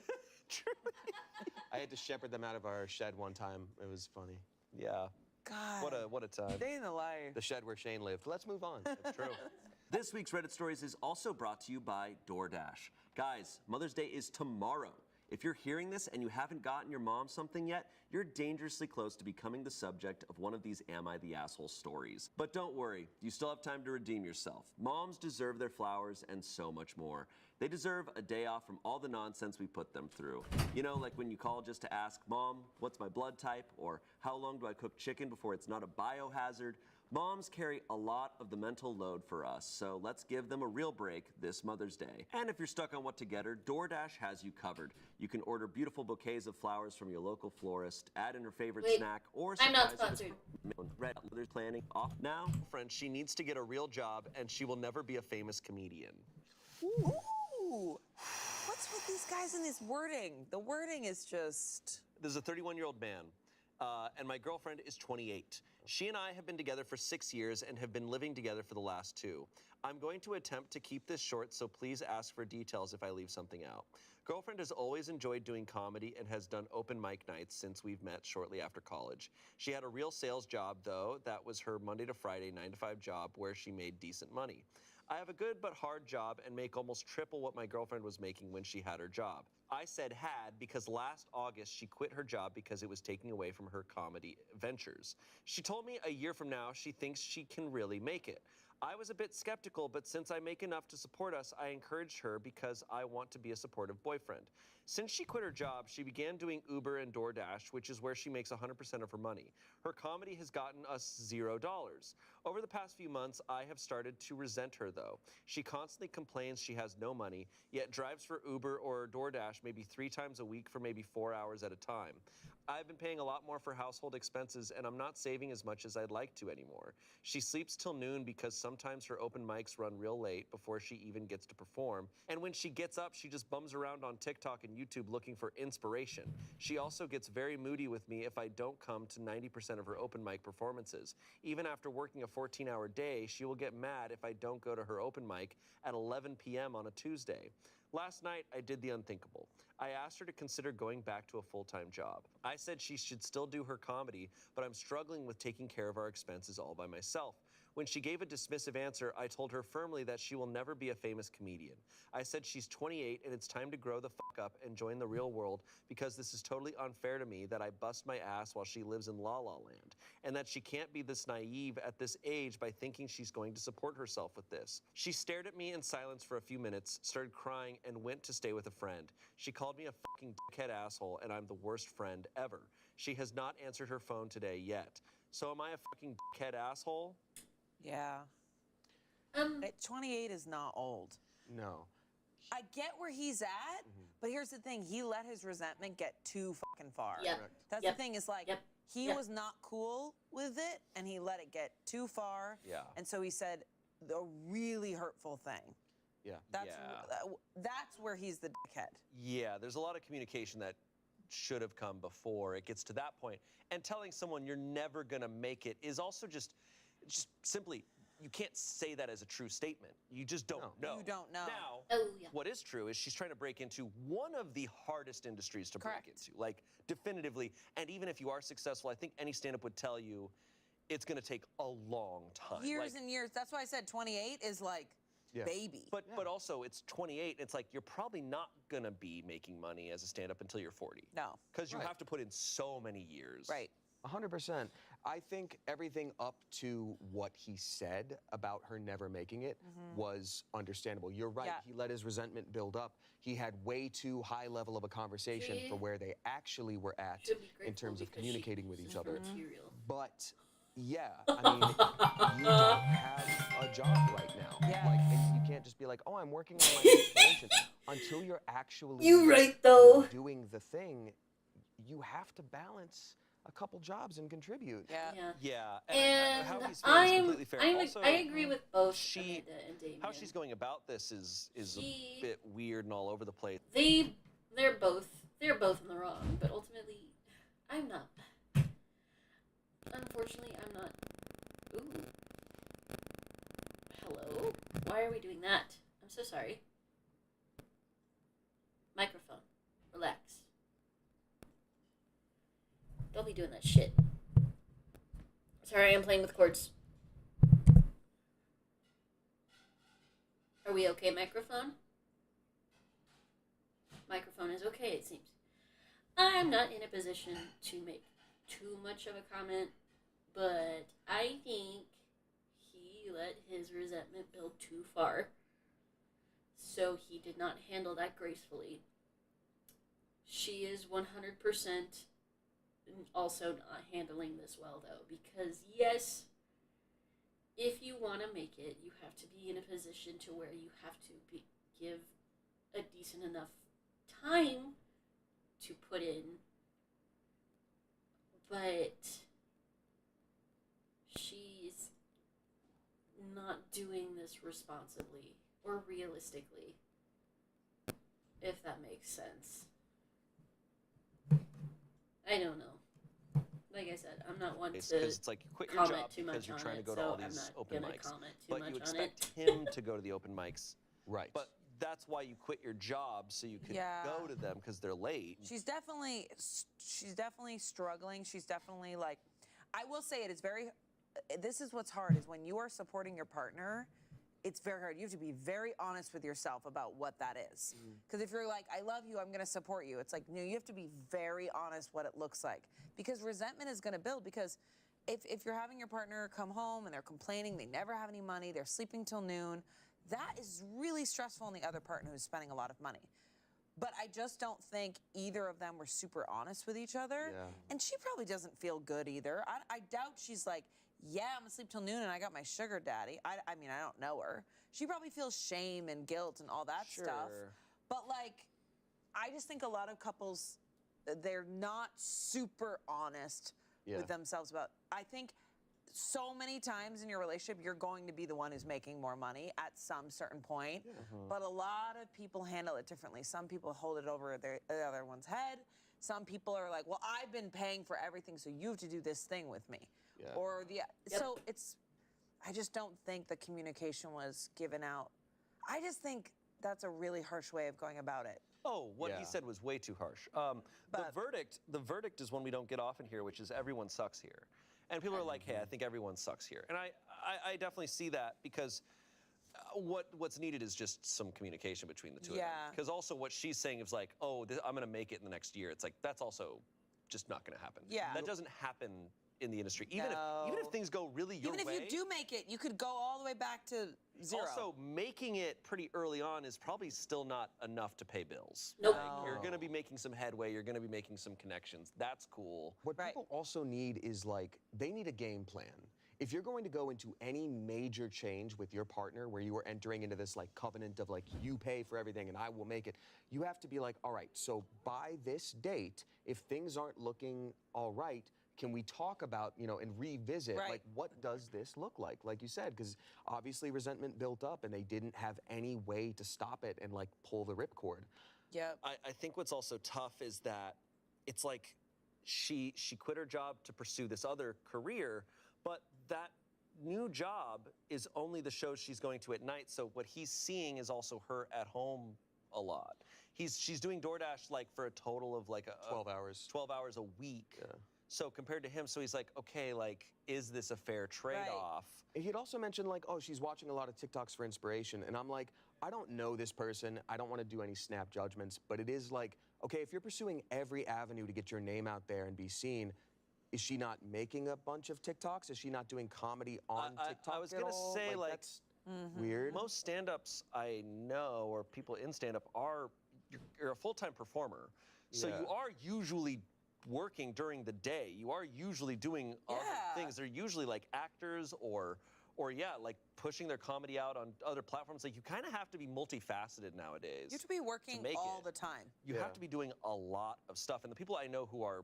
I had to shepherd them out of our shed one time. It was funny. Yeah. God. What a time. Day in the life. The shed where Shane lived. Let's move on. That's true. This week's Reddit Stories is also brought to you by DoorDash. Guys, Mother's Day is tomorrow. If you're hearing this and you haven't gotten your mom something yet, you're dangerously close to becoming the subject of one of these Am I the Asshole stories. But don't worry, you still have time to redeem yourself. Moms deserve their flowers and so much more. They deserve a day off from all the nonsense we put them through. You know, like when you call just to ask, Mom, what's my blood type? Or How long do I cook chicken before it's not a biohazard? Moms carry a lot of the mental load for us, so let's give them a real break this Mother's Day. And if you're stuck on what to get her, DoorDash has you covered. You can order beautiful bouquets of flowers from your local florist, add in her favorite Wait, snack, or I'm not surprise her with sponsored. Red Mother's planning off now. Friend, she needs to get a real job, and she will never be a famous comedian. Ooh. What's with these guys and this wording? The wording is just. This is a 31-year-old man, and my girlfriend is 28. She and I have been together for 6 years and have been living together for the last 2. I'm going to attempt to keep this short, so please ask for details if I leave something out. Girlfriend has always enjoyed doing comedy and has done open mic nights since we've met shortly after college. She had a real sales job, though. That was her Monday to Friday 9-to-5 job where she made decent money. I have a good but hard job and make almost triple what my girlfriend was making when she had her job. I said had because last August she quit her job because it was taking away from her comedy ventures. She told me a year from now she thinks she can really make it. I was a bit skeptical, but since I make enough to support us, I encouraged her because I want to be a supportive boyfriend. Since she quit her job, she began doing Uber and DoorDash, which is where she makes 100% of her money. Her comedy has gotten us $0. Over the past few months, I have started to resent her, though. She constantly complains she has no money, yet drives for Uber or DoorDash maybe 3 times a week for maybe 4 hours at a time. I've been paying a lot more for household expenses, and I'm not saving as much as I'd like to anymore. She sleeps till noon because sometimes her open mics run real late before she even gets to perform. And when she gets up, she just bums around on TikTok and YouTube looking for inspiration. She also gets very moody with me if I don't come to 90% of her open mic performances. Even after working a 14-hour day, she will get mad if I don't go to her open mic at 11 p.m. on a Tuesday. Last night, I did the unthinkable. I asked her to consider going back to a full-time job. I said she should still do her comedy, but I'm struggling with taking care of our expenses all by myself. When she gave a dismissive answer, I told her firmly that she will never be a famous comedian. I said she's 28 and it's time to grow the fuck up and join the real world because this is totally unfair to me that I bust my ass while she lives in La La Land, and that she can't be this naive at this age by thinking she's going to support herself with this. She stared at me in silence for a few minutes, started crying, and went to stay with a friend. She called me a fucking dickhead asshole, and I'm the worst friend ever. She has not answered her phone today yet. So am I a fucking dickhead asshole? Yeah. 28 is not old. No. I get where he's at, but here's the thing. He let his resentment get too fucking far. Yep. That's Yep. the thing is like, Yep. he Yep. was not cool with it, and he let it get too far. Yeah. And so he said a really hurtful thing. Yeah. That's where he's the dickhead. Yeah, there's a lot of communication that should have come before it gets to that point. And telling someone you're never gonna make it is also just simply, you can't say that as a true statement. You just don't know. You don't know. Now, Oh, yeah. what is true is she's trying to break into one of the hardest industries to Correct. break into, like definitively. And even if you are successful, I think any stand-up would tell you it's gonna take a long time. Years Like, and years. That's why I said 28 is like Yeah. baby. but also it's 28. It's like you're probably not gonna be making money as a stand-up until you're 40. No. Because you Right. have to put in so many years. Right. 100%. I think everything up to what he said about her never making it was understandable. You're right. Yeah. He let his resentment build up. He had way too high level of a conversation See? for where they actually were at Should be in grateful terms of because she communicating with uses each other. material. But yeah, I mean, you don't have a job right now. Yeah. Like, and you can't just be like, oh, I'm working on my inspiration. Until you're actually You right, though. doing the thing, you have to balance a couple jobs and contribute. Yeah. Yeah. Yeah. And how he's feeling is I'm, completely fair. I'm Also, I agree with both she- Amanda and Damien. how she's going about this is She- a bit weird and all over the place. They're both in the wrong, but ultimately, I'm not. Unfortunately, I'm not. Ooh. Hello? Why are we doing that? I'm so sorry. Microphone. Relax. Don't be doing that shit. Sorry, I'm playing with cords. Are we okay, microphone? Microphone is okay, it seems. I'm not in a position to make too much of a comment, but I think he let his resentment build too far. So he did not handle that gracefully. She is 100% also not handling this well, though, because yes, if you want to make it, you have to be in a position to where you have to give a decent enough time to put in, but she's not doing this responsibly or realistically, if that makes sense. I don't know. Like I said, I'm not one Because to it's like you quit your comment job too because much you're on trying to it, go to so all I'm these not open gonna mics. comment too But much you on expect it. him to go to the open mics. Right. But that's why you quit your job so you could Yeah. go to them because they're late. She's definitely struggling. She's definitely like, I will say it is very. This is what's hard is when you are supporting your partner. It's very hard. You have to be very honest with yourself about what that is. Because if you're like, I love you, I'm going to support you. It's like, no, you have to be very honest what it looks like. Because resentment is going to build. Because if you're having your partner come home and they're complaining, they never have any money, they're sleeping till noon, that is really stressful on the other partner who's spending a lot of money. But I just don't think either of them were super honest with each other. Yeah. And she probably doesn't feel good either. I doubt she's like, yeah, I'm gonna sleep till noon and I got my sugar daddy. I mean, I don't know her. She probably feels shame and guilt and all that stuff. Sure. But like, I just think a lot of couples, they're not super honest Yeah. with themselves about. I think so many times in your relationship, you're going to be the one who's making more money at some certain point. But a lot of people handle it differently. Some people hold it over the other one's head. Some people are like, well, I've been paying for everything, so you have to do this thing with me. Yeah. Or so it's, I just don't think the communication was given out. I just think that's a really harsh way of going about it. Oh, what Yeah. he said was way too harsh. But- The verdict is one we don't get often here, which is everyone sucks here. And people are like, hey, I think everyone sucks here. And I definitely see that because what's needed is just some communication between the two of them. Yeah. Because also what she's saying is like, oh, I'm going to make it in the next year. It's like, that's also just not going to happen. Yeah. That doesn't happen in the industry. Even if No. things go really your Even way. if you do make it, you could go all the way back to zero. Also, making it pretty early on is probably still not enough to pay bills. Nope. Like, you're going to be making some headway. You're going to be making some connections. That's cool. What Right. people also need is like, they need a game plan. If you're going to go into any major change with your partner where you are entering into this like covenant of like, you pay for everything and I will make it, you have to be like, all right, so by this date, if things aren't looking all right, can we talk about, and revisit, Right. like, what does this look like you said? Because obviously resentment built up and they didn't have any way to stop it and like pull the ripcord. Yep. I think what's also tough is that it's like she quit her job to pursue this other career, but that new job is only the shows she's going to at night. So what he's seeing is also her at home a lot. She's doing DoorDash like for a total of like 12 hours. 12 hours a week. Yeah. So compared to him, so he's like, okay, like, is this a fair trade-off? And he'd also mentioned like, oh, she's watching a lot of TikToks for inspiration. And I'm like, I don't know this person. I don't want to do any snap judgments, but it is like, okay, if you're pursuing every avenue to get your name out there and be seen, is she not making a bunch of TikToks? Is she not doing comedy on TikTok? I was at gonna all? say, like, that's weird. Most stand-ups I know, or people in stand-up, you're a full-time performer. So Yeah. you are usually working during the day. You are usually doing other Yeah. things. They're usually like actors or yeah, like pushing their comedy out on other platforms. Like you kind of have to be multifaceted nowadays. You have to be working make all it. the time. You Yeah. have to be doing a lot of stuff. And the people I know who are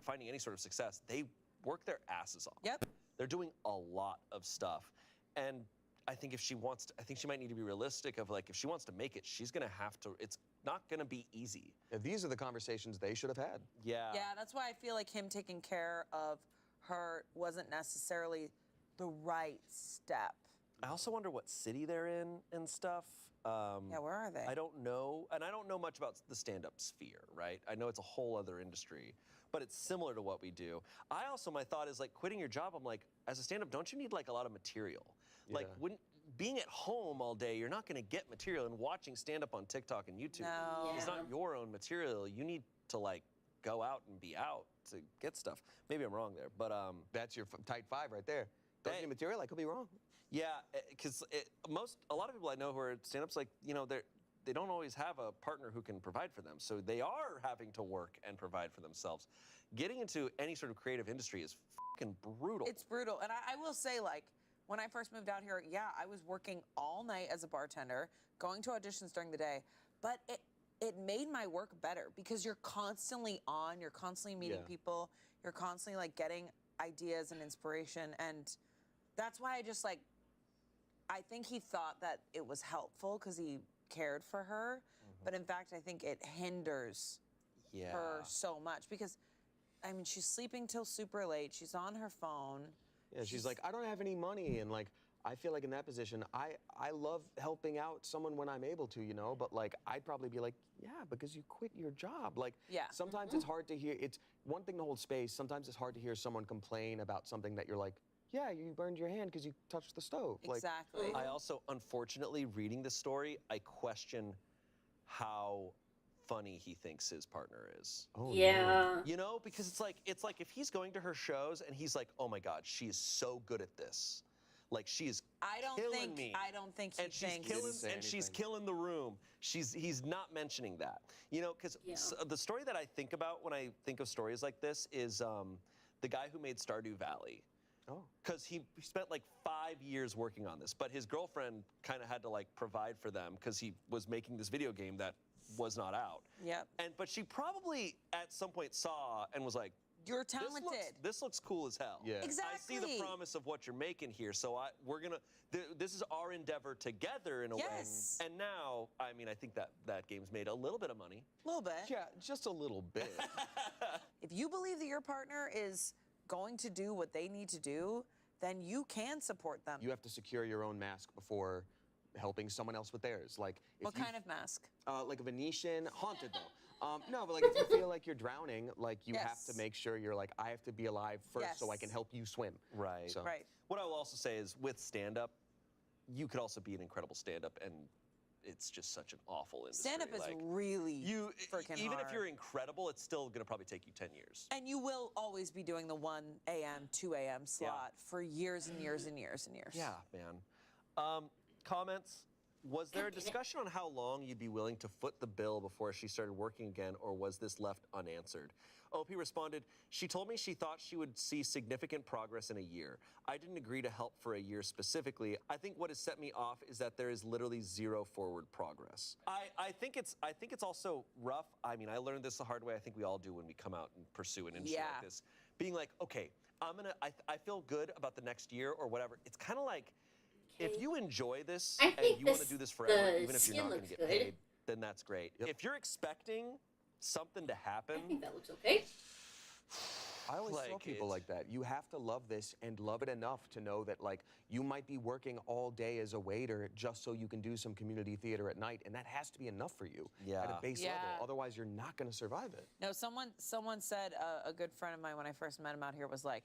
finding any sort of success, they work their asses off. Yep. They're doing a lot of stuff. And I think if she wants to, I think she might need to be realistic of like, if she wants to make it, she's gonna have to, it's not gonna be easy. Yeah, these are the conversations they should have had. Yeah. Yeah, that's why I feel like him taking care of her wasn't necessarily the right step. I also wonder what city they're in and stuff. Yeah, where are they? I don't know, and I don't know much about the stand-up sphere, right? I know it's a whole other industry, but it's similar to what we do. I also, my thought is like quitting your job, I'm like, as a stand-up, don't you need like a lot of material? Like Yeah. being at home all day, you're not gonna get material, and watching stand-up on TikTok and YouTube No. is Yeah. not your own material. You need to like go out and be out to get stuff. Maybe I'm wrong there, but That's your tight five right there. Don't Hey. need material, I could be wrong. yeah, because a lot of people I know who are stand-ups, like, they don't always have a partner who can provide for them. So they are having to work and provide for themselves. Getting into any sort of creative industry is fucking brutal. It's brutal. And I will say, like, when I first moved out here, yeah, I was working all night as a bartender, going to auditions during the day, but it made my work better because you're constantly on, you're constantly meeting people, you're constantly like getting ideas and inspiration. And that's why I think he thought that it was helpful because he cared for her. But in fact, I think it hinders her so much because, I mean, she's sleeping till super late. She's on her phone. Yeah, she's like, I don't have any money, and like, I feel like in that position, I love helping out someone when I'm able to, you know, but like, I'd probably be like, yeah, because you quit your job. Like, sometimes it's hard to hear, it's one thing to hold space, sometimes it's hard to hear someone complain about something that you're like, yeah, you burned your hand because you touched the stove. Exactly. I also, unfortunately, reading this story, I question how funny he thinks his partner is. Oh, Yeah. You know, because it's like if he's going to her shows and he's like, oh my God, she is so good at this. Like, she is killing me. I don't think he And she's thinks. killing, and she's killing the room. He's not mentioning that. You know, because the story that I think about when I think of stories like this is the guy who made Stardew Valley. Oh. Because he spent like 5 years working on this, but his girlfriend kind of had to like provide for them because he was making this video game that was not out. Yep. But she probably at some point saw and was like, You're talented. This looks cool as hell. Yeah. Exactly. I see the promise of what you're making here, so we're gonna. This is our endeavor together in a way. And now, I mean, I think that game's made a little bit of money. A little bit. Yeah, just a little bit. If you believe that your partner is going to do what they need to do, then you can support them. You have to secure your own mask before helping someone else with theirs. Like, if What kind of mask? Like a Venetian, haunted though. No, but like if you feel like you're drowning, like you have to make sure you're like, I have to be alive first so I can help you swim. Right. So. Right. What I will also say is, with stand-up, you could also be an incredible stand-up, and it's just such an awful industry. Stand-up is like, really freaking even hard. if you're incredible, it's still gonna probably take you 10 years. And you will always be doing the 1 a.m., 2 a.m. slot for years and years and years and years. Yeah, man. Comments? Was there a discussion on how long you'd be willing to foot the bill before she started working again, or was this left unanswered? OP responded, she told me she thought she would see significant progress in a year. I didn't agree to help for a year specifically. I think what has set me off is that there is literally zero forward progress. I think it's also rough. I mean, I learned this the hard way. I think we all do when we come out and pursue an industry like this. Being like, okay, I feel good about the next year or whatever. It's kind of like, if you enjoy this and you want to do this forever, even if you're not going to get paid, then that's great. If you're expecting something to happen, I think that looks okay. I always tell people like that. You have to love this and love it enough to know that, like, you might be working all day as a waiter just so you can do some community theater at night, and that has to be enough for you at a base level. Otherwise, you're not going to survive it. No, someone said, a good friend of mine when I first met him out here was like,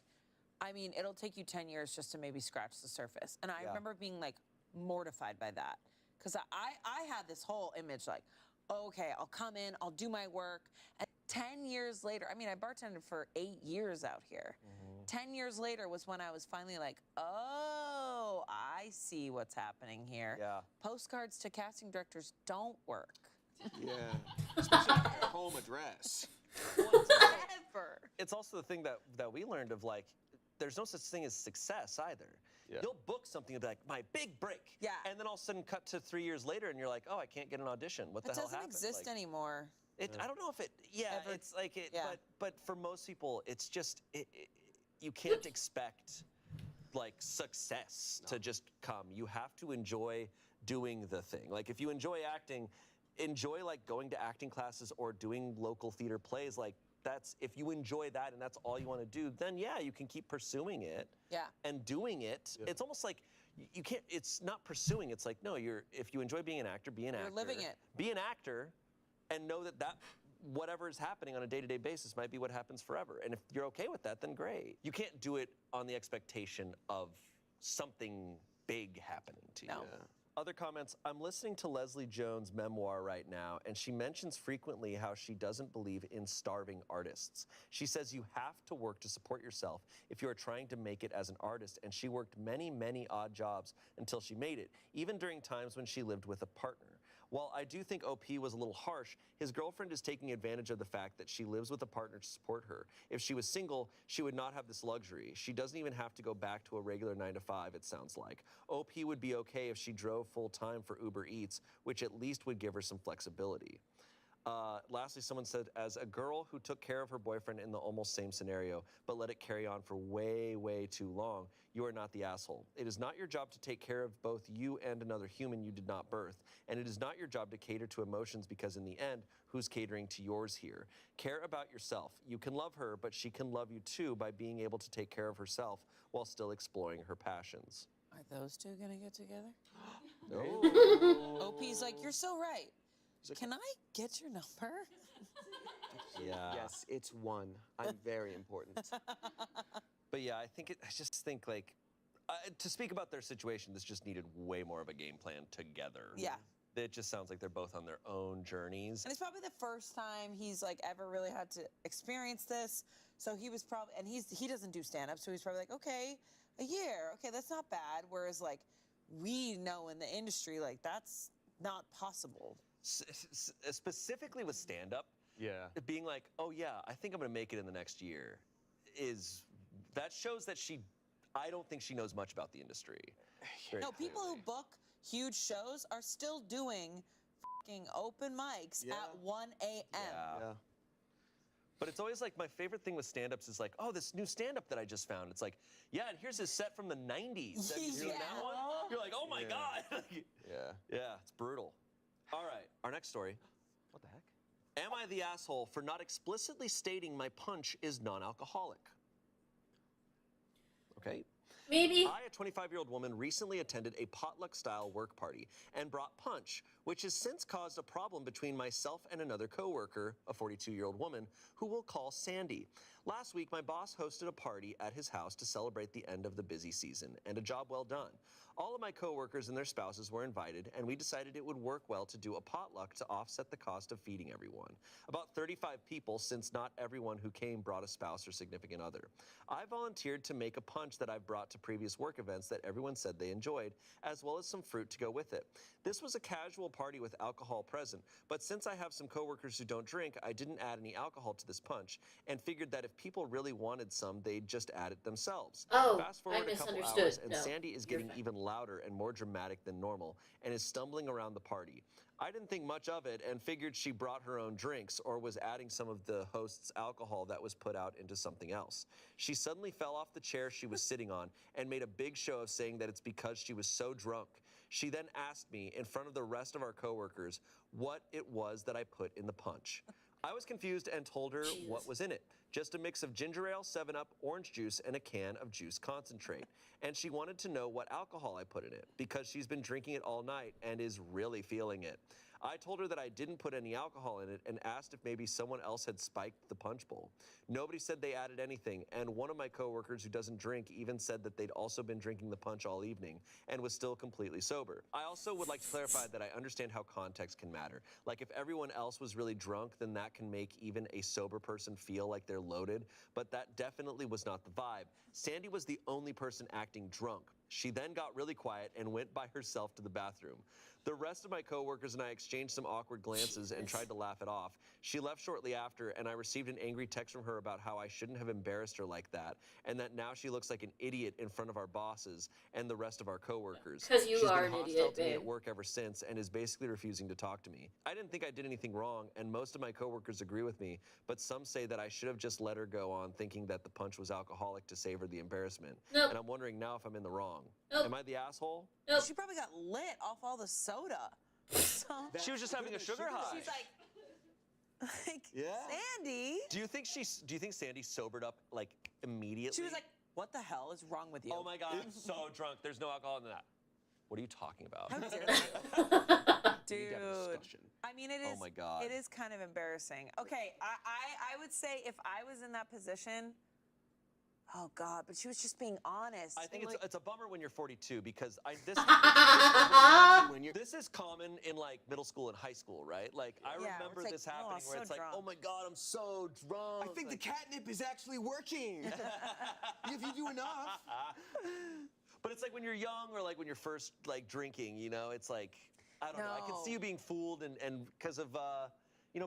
I mean, it'll take you 10 years just to maybe scratch the surface. And I remember being like mortified by that. Because I had this whole image like, okay, I'll come in, I'll do my work. And 10 years later, I mean, I bartended for 8 years out here. 10 years later was when I was finally like, oh, I see what's happening here. Yeah. Postcards to casting directors don't work. Yeah. Especially at your home address. Ever. It's also the thing that we learned of, like, there's no such thing as success either. Yeah. You'll book something and be like, my big break. Yeah. And then all of a sudden cut to 3 years later and you're like, oh, I can't get an audition. What the hell happened? It doesn't exist anymore. I don't know if it, Ever. it's like it, Yeah. but for most people, it's just, you can't expect like success to just come. You have to enjoy doing the thing. Like, if you enjoy acting, enjoy like going to acting classes or doing local theater plays. Like, that's, if you enjoy that and that's all you want to do, then yeah, you can keep pursuing it. Yeah. And doing it. Yeah. It's almost like you can't, it's not pursuing, it's like, no, if you enjoy being an actor, be an actor. You're living it. Be an actor and know that whatever is happening on a day-to-day basis might be what happens forever. And if you're okay with that, then great. You can't do it on the expectation of something big happening to you. No. Yeah. Other comments, I'm listening to Leslie Jones' memoir right now, and she mentions frequently how she doesn't believe in starving artists. She says you have to work to support yourself if you are trying to make it as an artist, and she worked many, many odd jobs until she made it, even during times when she lived with a partner. While I do think OP was a little harsh, his girlfriend is taking advantage of the fact that she lives with a partner to support her. If she was single, she would not have this luxury. She doesn't even have to go back to a regular 9 to 5, it sounds like. OP would be okay if she drove full time for Uber Eats, which at least would give her some flexibility. Lastly, someone said, as a girl who took care of her boyfriend in the almost same scenario, but let it carry on for way, way too long, you are not the asshole. It is not your job to take care of both you and another human you did not birth, and it is not your job to cater to emotions because in the end, who's catering to yours here? Care about yourself. You can love her, but she can love you too by being able to take care of herself while still exploring her passions. Are those two gonna get together? No. OP's like, you're so right. He's like, Can I get your number? Yeah. Yes, it's one. I'm very important. But yeah, I just think like, to speak about their situation, this just needed way more of a game plan together. Yeah. It just sounds like they're both on their own journeys. And it's probably the first time he's like ever really had to experience this. So he was probably, and he doesn't do stand up, so he's probably like, okay, a year, okay, that's not bad. Whereas like we know in the industry, like that's not possible. Specifically with stand up, Yeah. being like, oh yeah, I think I'm gonna make it in the next year, that shows that I don't think she knows much about the industry. Very No, people who clearly. book huge shows are still doing fucking open mics Yeah. at 1 a.m. Yeah. But it's always like my favorite thing with stand-ups is like, oh, this new stand-up that I just found. It's like, yeah, and here's his set from the 90s. Have you seen that Yeah. one? You're like, oh my Yeah. God. Yeah. Yeah, it's brutal. All right, our next story. What the heck? Am I the asshole for not explicitly stating my punch is non-alcoholic? Okay. Maybe. I, a 25-year-old woman, recently attended a potluck-style work party and brought punch, which has since caused a problem between myself and another coworker, a 42-year-old woman, who we'll call Sandy. Last week, my boss hosted a party at his house to celebrate the end of the busy season, and a job well done. All of my coworkers and their spouses were invited, and we decided it would work well to do a potluck to offset the cost of feeding everyone. About 35 people, since not everyone who came brought a spouse or significant other. I volunteered to make a punch that I've brought to previous work events that everyone said they enjoyed, as well as some fruit to go with it. This was a casual party with alcohol present, but since I have some coworkers who don't drink, I didn't add any alcohol to this punch, and figured that if people really wanted some, they'd just add it themselves. Oh, Fast forward I a couple misunderstood. hours, and No, Sandy is you're getting fine. even louder and more dramatic than normal, and is stumbling around the party. I didn't think much of it and figured she brought her own drinks or was adding some of the host's alcohol that was put out into something else. She suddenly fell off the chair she was sitting on and made a big show of saying that it's because she was so drunk. She then asked me, in front of the rest of our coworkers, what it was that I put in the punch. I was confused and told her what was in it. Just a mix of ginger ale, 7-Up, orange juice, and a can of juice concentrate. And she wanted to know what alcohol I put in it, because she's been drinking it all night and is really feeling it. I told her that I didn't put any alcohol in it and asked if maybe someone else had spiked the punch bowl. Nobody said they added anything, and one of my coworkers who doesn't drink even said that they'd also been drinking the punch all evening and was still completely sober. I also would like to clarify that I understand how context can matter. Like if everyone else was really drunk, then that can make even a sober person feel like they're loaded, but that definitely was not the vibe. Sandy was the only person acting drunk. She then got really quiet and went by herself to the bathroom. The rest of my coworkers and I exchanged some awkward glances and tried to laugh it off. She left shortly after, and I received an angry text from her about how I shouldn't have embarrassed her like that, and that now she looks like an idiot in front of our bosses and the rest of our coworkers. 'Cause you She's are been an hostile idiot, to me babe. at work ever since and is basically refusing to talk to me. I didn't think I did anything wrong, and most of my coworkers agree with me, but some say that I should have just let her go on thinking that the punch was alcoholic to save her the embarrassment. Nope. And I'm wondering now if I'm in the wrong. Nope. Am I the asshole? Nope. She probably got lit off all the soda. So She was just having a sugar high. she's like, Yeah. Sandy. Do you think Sandy sobered up like immediately? She was like, what the hell is wrong with you? "Oh my God, I'm so drunk. There's no alcohol in that." What are you talking about? How dare you. We need to have a Dude. discussion. I mean, it Oh is. my God. It is kind of embarrassing. Okay, I would say if I was in that position, oh God, but she was just being honest. I think And, like, it's a bummer when you're 42 because this is common in like middle school and high school, right? Like I Yeah, remember it's like, this "Oh, happening I'm where so it's like, drunk." "Oh my God, I'm so drunk." I think the Like- catnip is actually working. If you do enough. But it's like when you're young or like when you're first like drinking, you know, it's like I don't know. I can see you being fooled and because of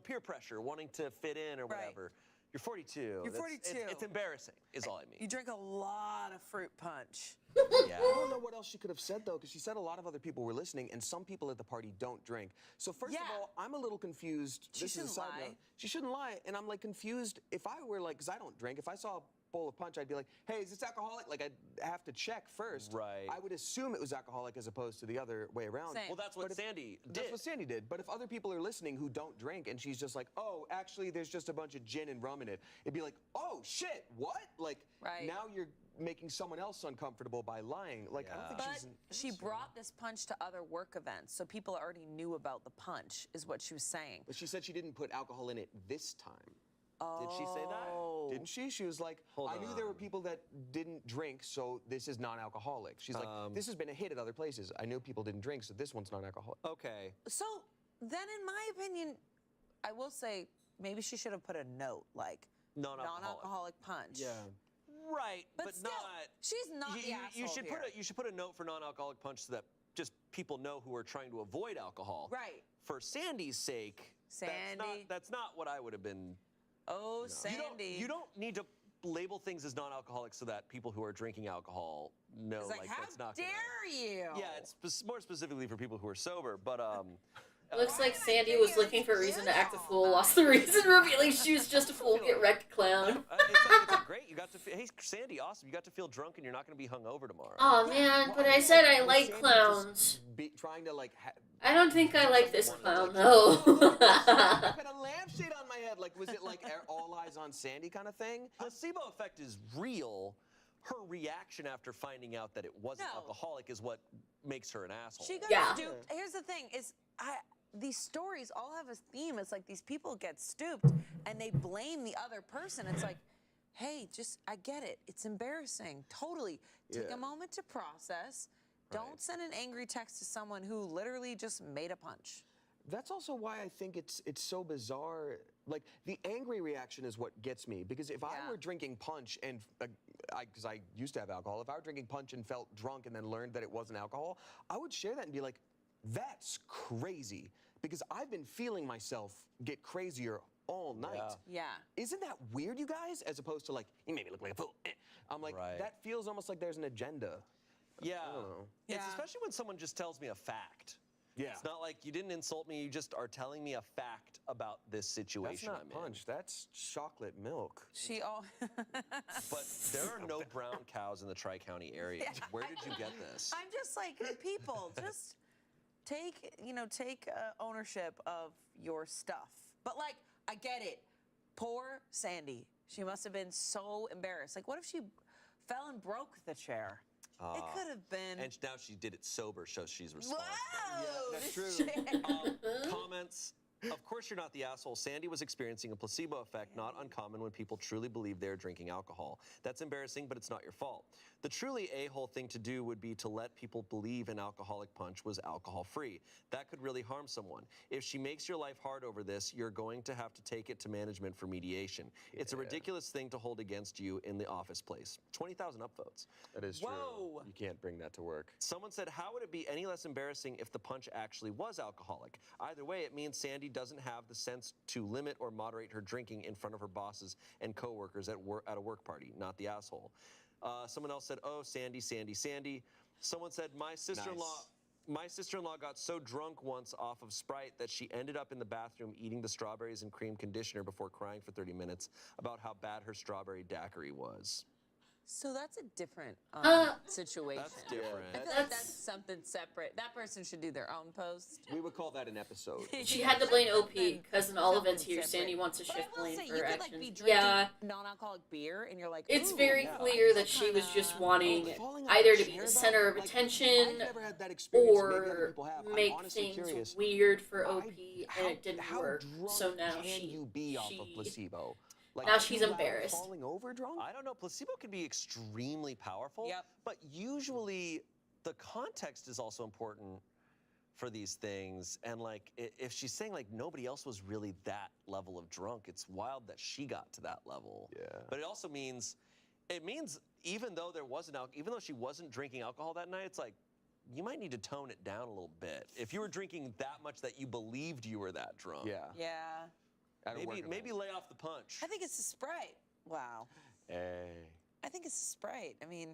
peer pressure, wanting to fit in or whatever. You're 42. You're That's- 42. It's embarrassing, is all I mean. You drink a lot of fruit punch. Yeah. I don't know what else she could have said though, because she said a lot of other people were listening, and some people at the party don't drink. So first of all, I'm a little confused. She This is a shouldn't side lie. note. She shouldn't lie, and I'm like confused. If I were like, because I don't drink, if I saw a bowl of punch, I'd be like, hey, is this alcoholic? Like I'd have to check first. Right. I would assume it was alcoholic as opposed to the other way around. Same. Well, that's what But if- Sandy did. That's what Sandy did. But if other people are listening who don't drink and she's just like, oh, actually, there's just a bunch of gin and rum in it, it'd be like, oh, shit, what? Like, Right. now you're making someone else uncomfortable by lying. Like, I don't think But she's. she brought this punch to other work events, so people already knew about the punch, is what she was saying. But she said she didn't put alcohol in it this time. Did she say that? Didn't she? She was like, I knew there were people that didn't drink, so this is non-alcoholic. She's like, this has been a hit at other places. I knew people didn't drink, so this one's non-alcoholic. Okay. So then, in my opinion, I will say maybe she should have put a note like Non-alcoholic. non-alcoholic punch. Right, but, still, not. she's not the you asshole should here. you should put a note for non-alcoholic punch so that just people know who are trying to avoid alcohol. Right. For Sandy's sake, Sandy. that's not what I would have been. Oh, Sandy. You don't need to label things as non-alcoholic so that people who are drinking alcohol know It's like, how that's not. dare you? Yeah, it's more specifically for people who are sober, but Looks like Sandy was looking for a reason to act a fool, lost the reason, revealing she was just a fool, get wrecked clown. it's like, great. You got to. Hey, Sandy, awesome. You got to feel drunk, and you're not going to be hungover tomorrow. Oh man, but I said I like clowns. Trying to like. I don't think I like this clown though. I had a lampshade on my head. Like, was it like all eyes on Sandy kind of thing? Placebo effect is real. Her reaction after finding out that it wasn't No. alcoholic is what makes her an asshole. She got Yeah. stooped. Here's the thing: these stories all have a theme. It's like these people get stooped and they blame the other person. It's like, hey, I get it. It's embarrassing. Totally. Take Yeah. a moment to process. Don't send an angry text to someone who literally just made a punch. That's also why I think it's so bizarre. Like the angry reaction is what gets me, because if I were drinking punch and because I used to have alcohol, if I were drinking punch and felt drunk and then learned that it wasn't alcohol, I would share that and be like, that's crazy, because I've been feeling myself get crazier all night. Yeah. Isn't that weird, you guys? As opposed to like, you made me look like a fool. I'm like, that feels almost like there's an agenda. Yeah. I don't know. It's especially when someone just tells me a fact. Yeah. It's not like you didn't insult me, you just are telling me a fact about this situation That's not I'm punch. That's chocolate milk. She all. But there are no brown cows in the Tri-County area. Where did you get this? I'm just like, people, just take ownership of your stuff. But like, I get it. Poor Sandy. She must have been so embarrassed. Like, what if she fell and broke the chair? It could have been. And now she did it sober, so she's responsible. Whoa! that's this true. chair. Comments. Of course you're not the asshole. Sandy was experiencing a placebo effect, not uncommon when people truly believe they're drinking alcohol. That's embarrassing, but it's not your fault. The truly a-hole thing to do would be to let people believe an alcoholic punch was alcohol-free. That could really harm someone. If she makes your life hard over this, you're going to have to take it to management for mediation. It's a ridiculous thing to hold against you in the office place. 20,000 upvotes. That is true. Whoa. You can't bring that to work. Someone said, how would it be any less embarrassing if the punch actually was alcoholic? Either way, it means Sandy doesn't have the sense to limit or moderate her drinking in front of her bosses and coworkers at a work party, not the asshole. Someone else said, oh, Sandy, Sandy, Sandy. Someone said, my sister-in-law got so drunk once off of Sprite that she ended up in the bathroom eating the strawberries and cream conditioner before crying for 30 minutes about how bad her strawberry daiquiri was. So that's a different situation. That's different. I feel like that's something separate. That person should do their own post. We would call that an episode. She had to blame OP because in all events Something here, separate. Sandy wants to But shift I will blame say, for you her could like actions. be drinking Yeah, non-alcoholic beer, and you're like, it's ooh, very yeah, clear I that she was just kinda- wanting Falling out either of to a be chair, the though, center of like, attention I've never had that experience. Maybe other or people have. I'm make honestly things curious. weird for OP, How- and it didn't how work. drunk So now can she you be off of placebo? Like, now she's too loud, embarrassed. Falling over drunk? I don't know. Placebo can be extremely powerful. Yep. But usually the context is also important for these things. And like, if she's saying like nobody else was really that level of drunk, it's wild that she got to that level. Yeah. But it also means, even though there wasn't even though she wasn't drinking alcohol that night, it's like you might need to tone it down a little bit. If you were drinking that much that you believed you were that drunk, Yeah. At a work maybe event. lay off the punch. I think it's the Sprite. Wow. Hey. I think it's the Sprite. I mean,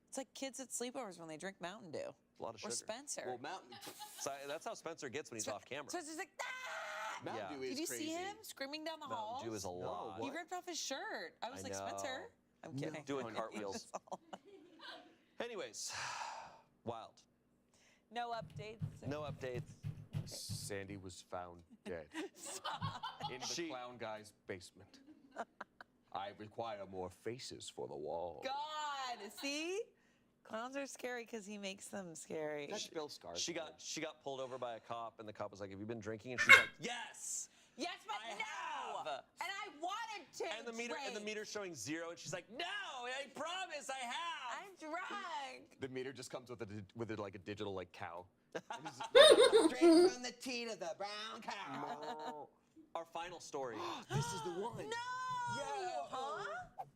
it's like kids at sleepovers when they drink Mountain Dew. A lot of Or sugar. Spencer. Well, Mountain, So that's how Spencer gets when he's off camera. So it's just like, ah! Mountain Yeah. Dew is Did you crazy. see him screaming down the hall? Mountain Dew is a lot. He ripped off his shirt. I was I like, know. Spencer. I'm kidding. Doing That's cartwheels. all. Anyways, wild. No updates. No updates. Sandy was found dead in the She- clown guy's basement. I require more faces for the wall. God, see? Clowns are scary because he makes them scary. That's Bill Skarsgård. She got pulled over by a cop, and the cop was like, "Have you been drinking?" And she's like, "Yes." Yes, but I no. have. And I wanted to. And the meter's showing 0, and she's like, "No, I promise, I have." I'm drunk. The meter just comes with like a digital like cow. Straight from the teat of the brown cow. Our final story. This is the one. No. Huh?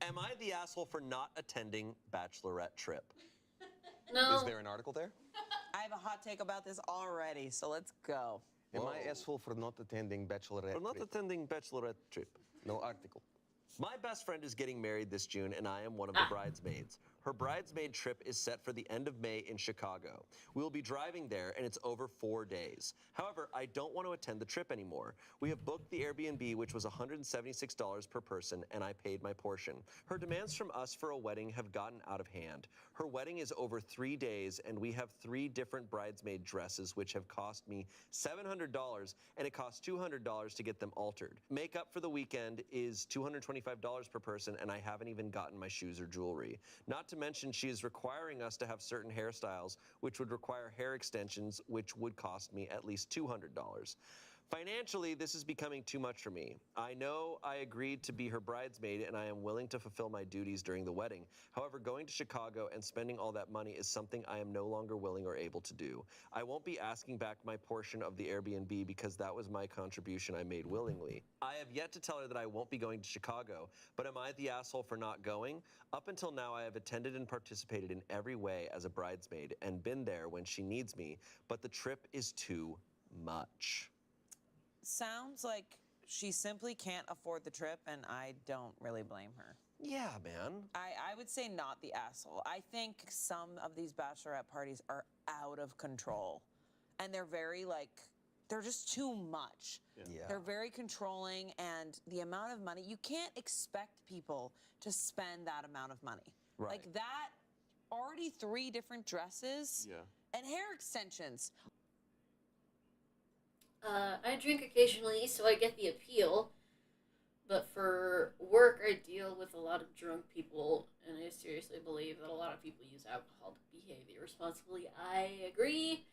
Am I the asshole for not attending bachelorette trip? No. Is there an article there? I have a hot take about this already, so let's go. Am I asshole for not attending bachelorette? For not trip? attending bachelorette trip. No article. My best friend is getting married this June, and I am one of the bridesmaids. Her bridesmaid trip is set for the end of May in Chicago. We will be driving there, and it's over 4 days. However, I don't want to attend the trip anymore. We have booked the Airbnb, which was $176 per person, and I paid my portion. Her demands from us for a wedding have gotten out of hand. Her wedding is over 3 days, and we have 3 different bridesmaid dresses, which have cost me $700, and it costs $200 to get them altered. Makeup for the weekend is $225 per person, and I haven't even gotten my shoes or jewelry. Not to mention, she is requiring us to have certain hairstyles, which would require hair extensions, which would cost me at least $200. Financially, this is becoming too much for me. I know I agreed to be her bridesmaid, and I am willing to fulfill my duties during the wedding. However, going to Chicago and spending all that money is something I am no longer willing or able to do. I won't be asking back my portion of the Airbnb because that was my contribution I made willingly. I have yet to tell her that I won't be going to Chicago, but am I the asshole for not going? Up until now, I have attended and participated in every way as a bridesmaid and been there when she needs me, but the trip is too much. Sounds like she simply can't afford the trip, and I don't really blame her. Yeah, man. I would say not the asshole. I think some of these bachelorette parties are out of control. And they're very they're just too much. Yeah. They're very controlling, and the amount of money, you can't expect people to spend that amount of money. Right. Like that, already 3 different dresses and hair extensions. I drink occasionally, so I get the appeal. But for work, I deal with a lot of drunk people, and I seriously believe that a lot of people use alcohol to behave irresponsibly. I agree.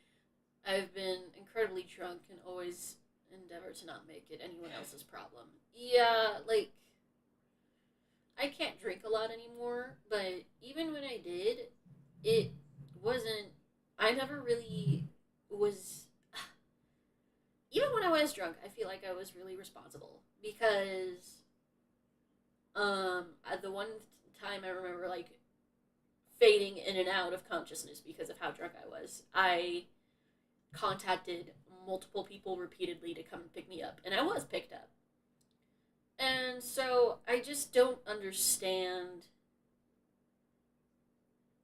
I've been incredibly drunk and always endeavor to not make it anyone else's problem. Yeah, I can't drink a lot anymore, but even when I did, it wasn't. I never really was. Even when I was drunk, I feel like I was really responsible because the one time I remember fading in and out of consciousness because of how drunk I was, I contacted multiple people repeatedly to come and pick me up, and I was picked up. And so I just don't understand.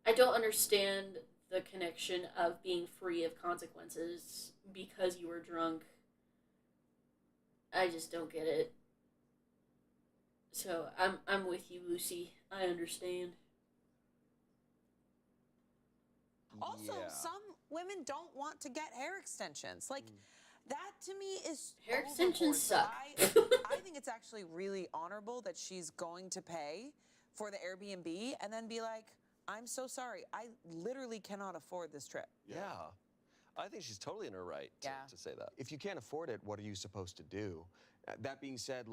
I don't understand the connection of being free of consequences because you were drunk. I just don't get it. So I'm with you, Lucy. I understand. Also, some women don't want to get hair extensions. That to me is Hair extensions overboard. suck. I think it's actually really honorable that she's going to pay for the Airbnb and then be like, I'm so sorry. I literally cannot afford this trip. Yeah. I think she's totally in her right to say that. If you can't afford it, what are you supposed to do? That being said,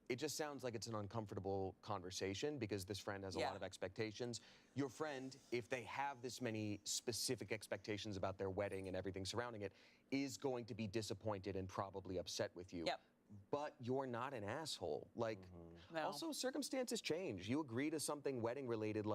it just sounds like it's an uncomfortable conversation because this friend has a lot of expectations. Your friend, if they have this many specific expectations about their wedding and everything surrounding it, is going to be disappointed and probably upset with you. Yep. But you're not an asshole. No. Also, circumstances change. You agree to something wedding related,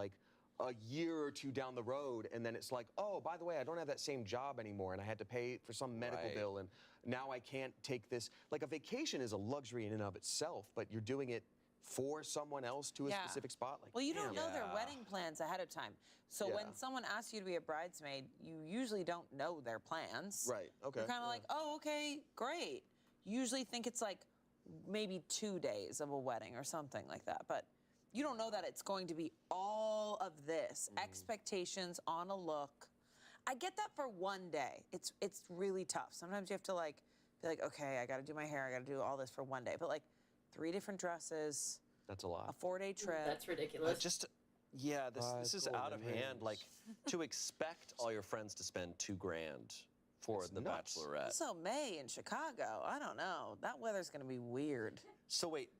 a year or two down the road, and then it's like, oh, by the way, I don't have that same job anymore, and I had to pay for some medical Right. bill, and now I can't take this. Like, a vacation is a luxury in and of itself, but you're doing it for someone else to a Yeah. specific spot. Like, Well, you don't damn. know their Yeah. wedding plans ahead of time. So Yeah. when someone asks you to be a bridesmaid, you usually don't know their plans. Right, okay. You're kind of like, oh, okay, great. You usually think it's like maybe 2 days of a wedding or something like that. But you don't know that it's going to be all of this. Expectations on a look. I get that for one day. It's really tough. Sometimes you have to like be like, okay, I got to do my hair. I got to do all this for one day. But like 3 different dresses, That's a a lot. 4-day trip. That's ridiculous. Yeah, this is out of golden hand. Like, to expect all your friends to spend $2,000 for It's the nuts. Bachelorette. So May in Chicago, I don't know. That weather's going to be weird. So wait,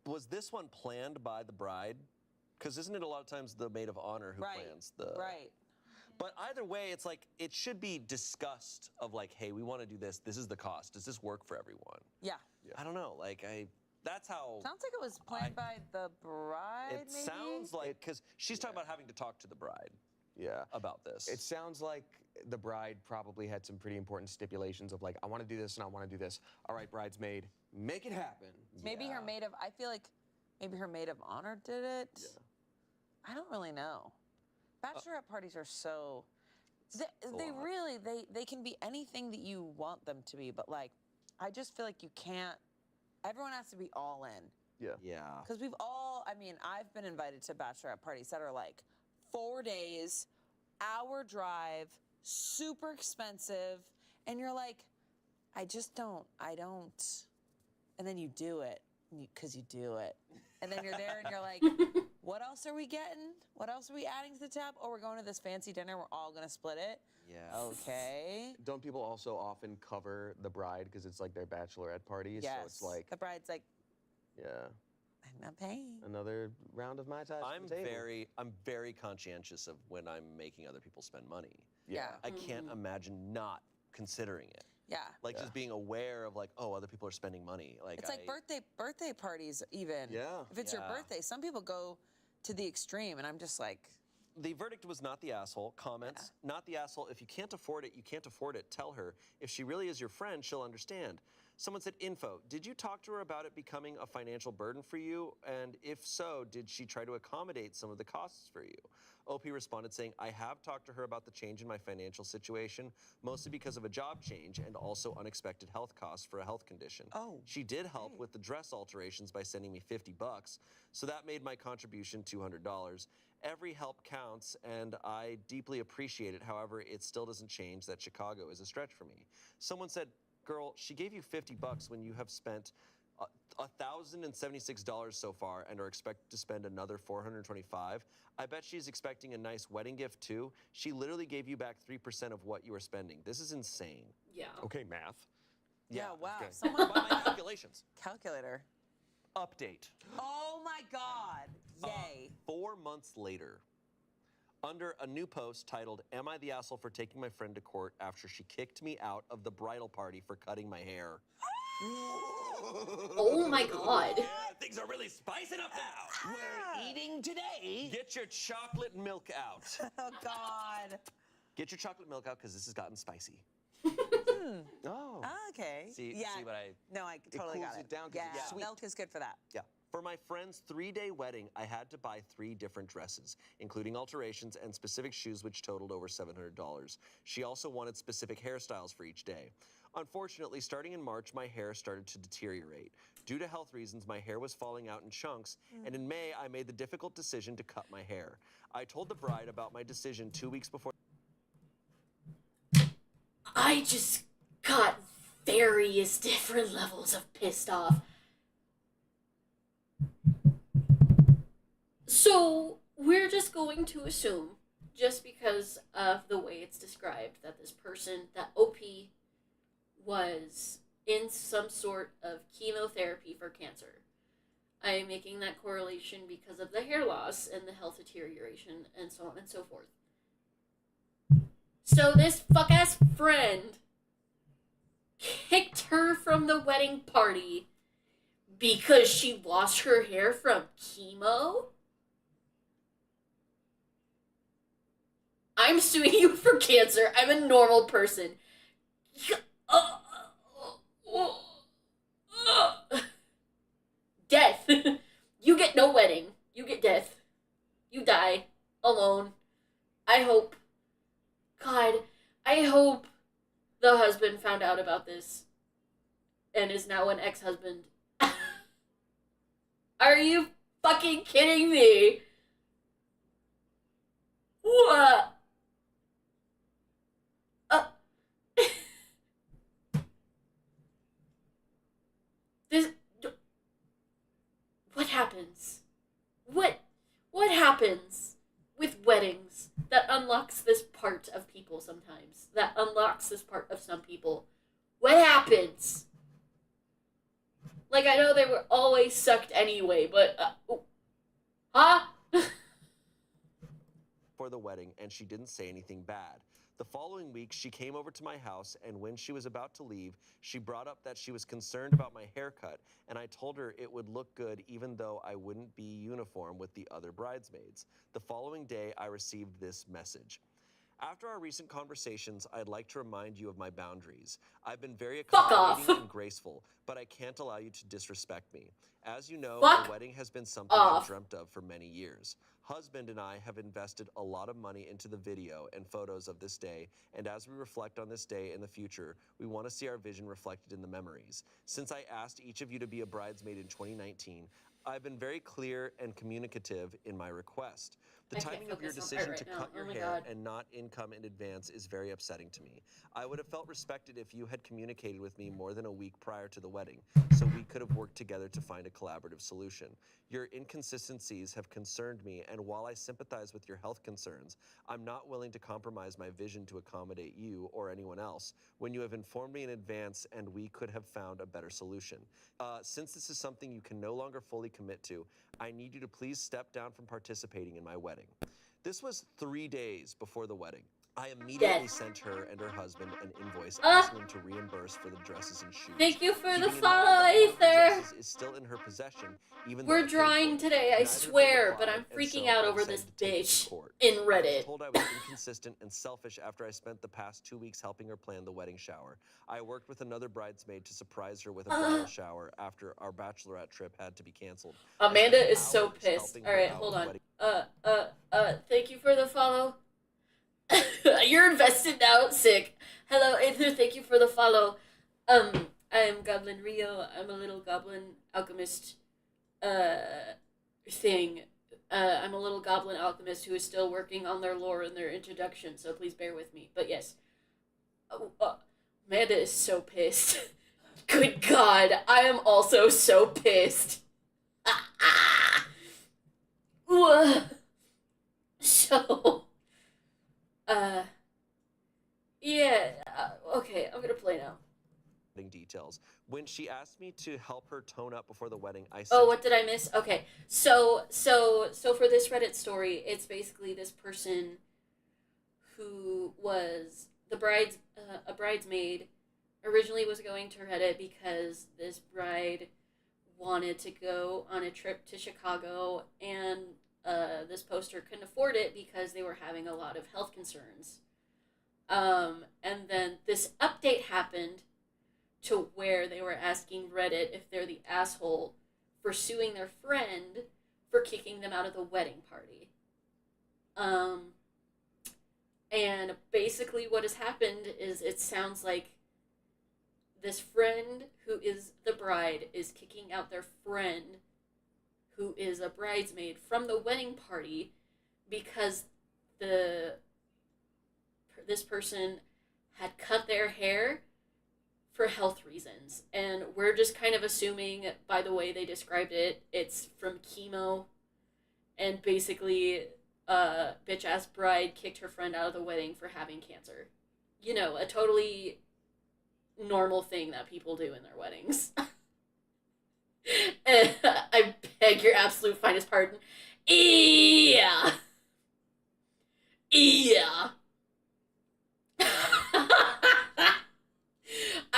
was this one planned by the bride? Because isn't it a lot of times the maid of honor who Right, plans the? Right. But either way, it's like it should be discussed of like, hey, we want to do this. This is the cost. Does this work for everyone? Yeah. I don't know. Like that's how. Sounds like it was planned by the bride. It maybe? sounds like because she's talking about having to talk to the bride Yeah. about this. It sounds like the bride probably had some pretty important stipulations of like, I want to do this and I want to do this. All right, bridesmaid, make it happen. Maybe her maid of. I feel like maybe her maid of honor did it. Yeah. I don't really know. Bachelorette parties are so. They lot. really they can be anything that you want them to be, but like, I just feel like you can't. Everyone has to be all in. yeah. Because we've all, I mean, I've been invited to bachelorette parties that are like 4 days, hour drive, super expensive. And you're like, I don't. And then you do it because you do it. And then you're there and you're like, what else are we getting? What else are we adding to the tab? Oh, we're going to this fancy dinner. We're all going to split it. Yeah. Okay. Don't people also often cover the bride because it's like their bachelorette party? Yes. So it's like, the bride's like, yeah, I'm not paying. another round of Mai Tais. I'm very conscientious of when I'm making other people spend money. Yeah. I can't imagine not considering it. Yeah. Like just being aware of like, oh, other people are spending money. Like It's like birthday parties even. Yeah. If it's your Yeah. birthday, some people go to the extreme, and I'm just like, The verdict was not the asshole. Comments, not the asshole. If you can't afford it, you can't afford it. Tell her. If she really is your friend, she'll understand. Someone said, info. Did you talk to her about it becoming a financial burden for you? And if so, did she try to accommodate some of the costs for you? OP responded saying, I have talked to her about the change in my financial situation, mostly because of a job change and also unexpected health costs for a health condition. Oh, She did help with the dress alterations by sending me $50, so that made my contribution $200. Every help counts, and I deeply appreciate it. However, it still doesn't change that Chicago is a stretch for me. Someone said, girl, she gave you $50 when you have spent $1,076 so far and are expected to spend another $425. I bet she's expecting a nice wedding gift too. She literally gave you back 3% of what you were spending. This is insane. Yeah. Okay, math. yeah, wow. okay. Someone By my calculations. calculator. Update. Oh my God! Yay! 4 months later, under a new post titled, Am I the asshole for taking my friend to court after she kicked me out of the bridal party for cutting my hair? Oh my god. Yeah, things are really spicing up now. We're eating today. Get your chocolate milk out. Oh God! Get your chocolate milk out because this has gotten spicy. Oh. Okay. See what I... No, I totally cools got it down 'cause Yeah, it's sweet. milk is good for that. Yeah. For my friend's 3-day wedding, I had to buy 3 different dresses, including alterations and specific shoes, which totaled over $700. She also wanted specific hairstyles for each day. Unfortunately, starting in March, my hair started to deteriorate. Due to health reasons, my hair was falling out in chunks, and in May, I made the difficult decision to cut my hair. I told the bride about my decision 2 weeks before. I just got various different levels of pissed off. So, we're just going to assume, just because of the way it's described, that this person, that OP, was in some sort of chemotherapy for cancer. I am making that correlation because of the hair loss and the health deterioration and so on and so forth. So this fuck-ass friend kicked her from the wedding party because she lost her hair from chemo? I'm suing you for cancer. I'm a normal person. Death. You get no wedding. You get death. You die alone. I hope. God, I hope the husband found out about this and is now an ex-husband. Are you fucking kidding me? What? This. What happens? What happens with weddings that unlocks this part of people sometimes? That unlocks this part of some people? What happens? Like, I know they were always sucked anyway, but huh? For the wedding, and she didn't say anything bad. The following week, she came over to my house, and when she was about to leave, she brought up that she was concerned about my haircut, and I told her it would look good even though I wouldn't be uniform with the other bridesmaids. The following day, I received this message. After our recent conversations, I'd like to remind you of my boundaries. I've been very accommodating and graceful, but I can't allow you to disrespect me. As you know, the wedding has been something I've dreamt of for many years. Husband and I have invested a lot of money into the video and photos of this day, and as we reflect on this day in the future, we want to see our vision reflected in the memories. Since I asked each of you to be a bridesmaid in 2019, I've been very clear and communicative in my request. The timing of your decision to cut your hair and not income in advance is very upsetting to me. I would have felt respected if you had communicated with me more than a week prior to the wedding, so we could have worked together to find a collaborative solution. Your inconsistencies have concerned me, and while I sympathize with your health concerns, I'm not willing to compromise my vision to accommodate you or anyone else when you have informed me in advance and we could have found a better solution. Since this is something you can no longer fully commit to, I need you to please step down from participating in my wedding. This was 3 days before the wedding. I immediately sent her and her husband an invoice asking them to reimburse for the dresses and shoes. Thank you for the follow, Aether. Is still in her possession, even We're drawing today, I swear, but I'm freaking out over this bitch in Reddit. I told I was inconsistent and selfish after I spent the past 2 weeks helping her plan the wedding shower. I worked with another bridesmaid to surprise her with a bridal shower after our bachelorette trip had to be canceled. Amanda is so pissed. Alright, hold on. Thank you for the follow. You're invested now, sick. Hello, Aether, thank you for the follow. I'm Goblin Rio. I'm a little goblin alchemist, thing. I'm a little goblin alchemist who is still working on their lore and their introduction, so please bear with me. But yes. Amanda is so pissed. Good God, I am also so pissed. So... okay, I'm gonna play now. Details. When she asked me to help her tone up before the wedding, I said... Oh, what did I miss? Okay, so for this Reddit story, it's basically this person who was a bridesmaid, originally was going to Reddit because this bride wanted to go on a trip to Chicago, and this poster couldn't afford it because they were having a lot of health concerns. And then this update happened to where they were asking Reddit if they're the asshole for suing their friend for kicking them out of the wedding party. And basically what has happened is it sounds like this friend who is the bride is kicking out their friend who is a bridesmaid from the wedding party because this person had cut their hair for health reasons. And we're just kind of assuming, by the way they described it, it's from chemo. And basically, bitch-ass bride kicked her friend out of the wedding for having cancer. You know, a totally normal thing that people do in their weddings. I beg your absolute finest pardon. Yeah.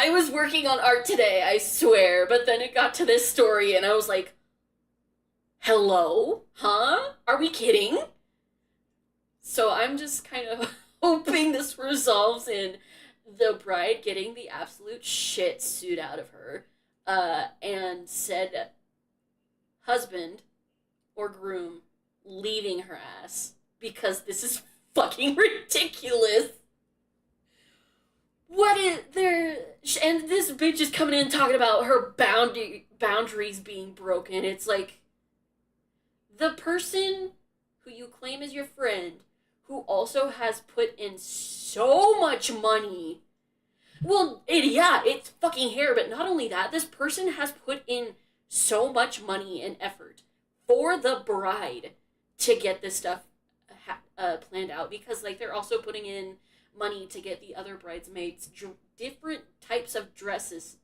I was working on art today, I swear, but then it got to this story and I was like, hello? Huh? Are we kidding? So I'm just kind of hoping this resolves in the bride getting the absolute shit suit out of her, and said husband or groom leaving her ass because this is fucking ridiculous. What is there? And this bitch is coming in talking about her boundaries being broken. It's like the person who you claim is your friend, who also has put in so much money. Well, it's fucking hair, but not only that, this person has put in so much money and effort for the bride to get this stuff planned out, because like they're also putting in money to get the other bridesmaids different types of dresses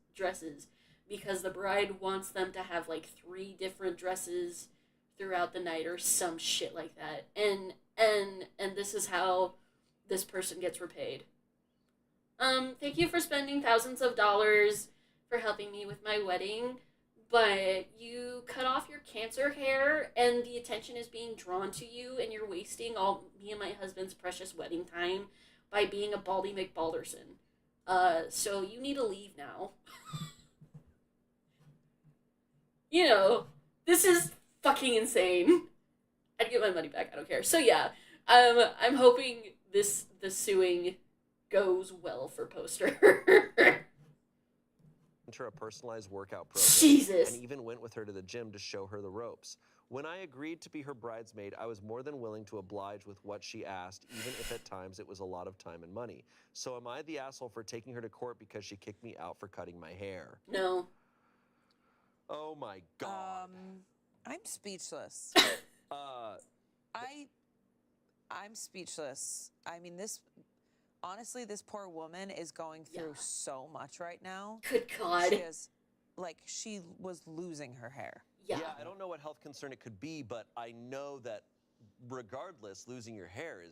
because the bride wants them to have like 3 different dresses throughout the night or some shit like that, and this is how this person gets repaid. Thank you for spending thousands of dollars for helping me with my wedding, but you cut off your Cancer hair and the attention is being drawn to you and you're wasting all me and my husband's precious wedding time by being a Baldy McBalderson. So you need to leave now. You know, this is fucking insane. I'd get my money back, I don't care. So yeah, I'm hoping the suing goes well for Poster. Her a personalized workout program. Jesus. And even went with her to the gym to show her the ropes. When I agreed to be her bridesmaid, I was more than willing to oblige with what she asked, even if at times it was a lot of time and money. So am I the asshole for taking her to court because she kicked me out for cutting my hair? No. Oh my God. I'm speechless. I'm speechless. I mean, honestly, this poor woman is going through so much right now. Good God. She was losing her hair. Yeah. I don't know what health concern it could be, but I know that regardless, losing your hair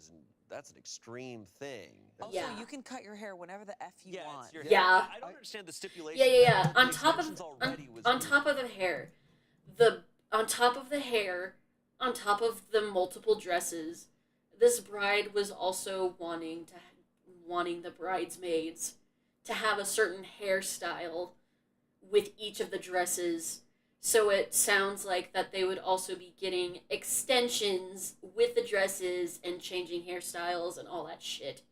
that's an extreme thing. Also, you can cut your hair whenever the F you want. It's your Yeah. hair. I don't understand the stipulation. Yeah. The On top of extensions already was on top of the hair, on top of the multiple dresses, this bride was also wanting the bridesmaids to have a certain hairstyle with each of the dresses. So it sounds like that they would also be getting extensions with the dresses and changing hairstyles and all that shit.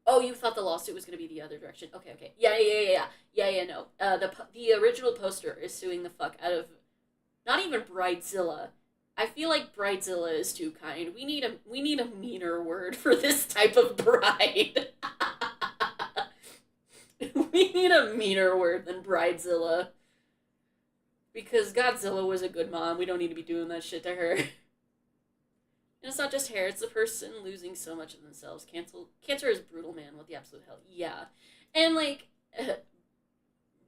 Oh, you thought the lawsuit was going to be the other direction. Okay. Yeah, no. The original Poster is suing the fuck out of not even Bridezilla. I feel like Bridezilla is too kind. We need a meaner word for this type of bride. We need a meaner word than Bridezilla. Because Godzilla was a good mom. We don't need to be doing that shit to her. And it's not just hair, it's the person losing so much of themselves. Cancer is brutal, man. What the absolute hell? Yeah. And, like,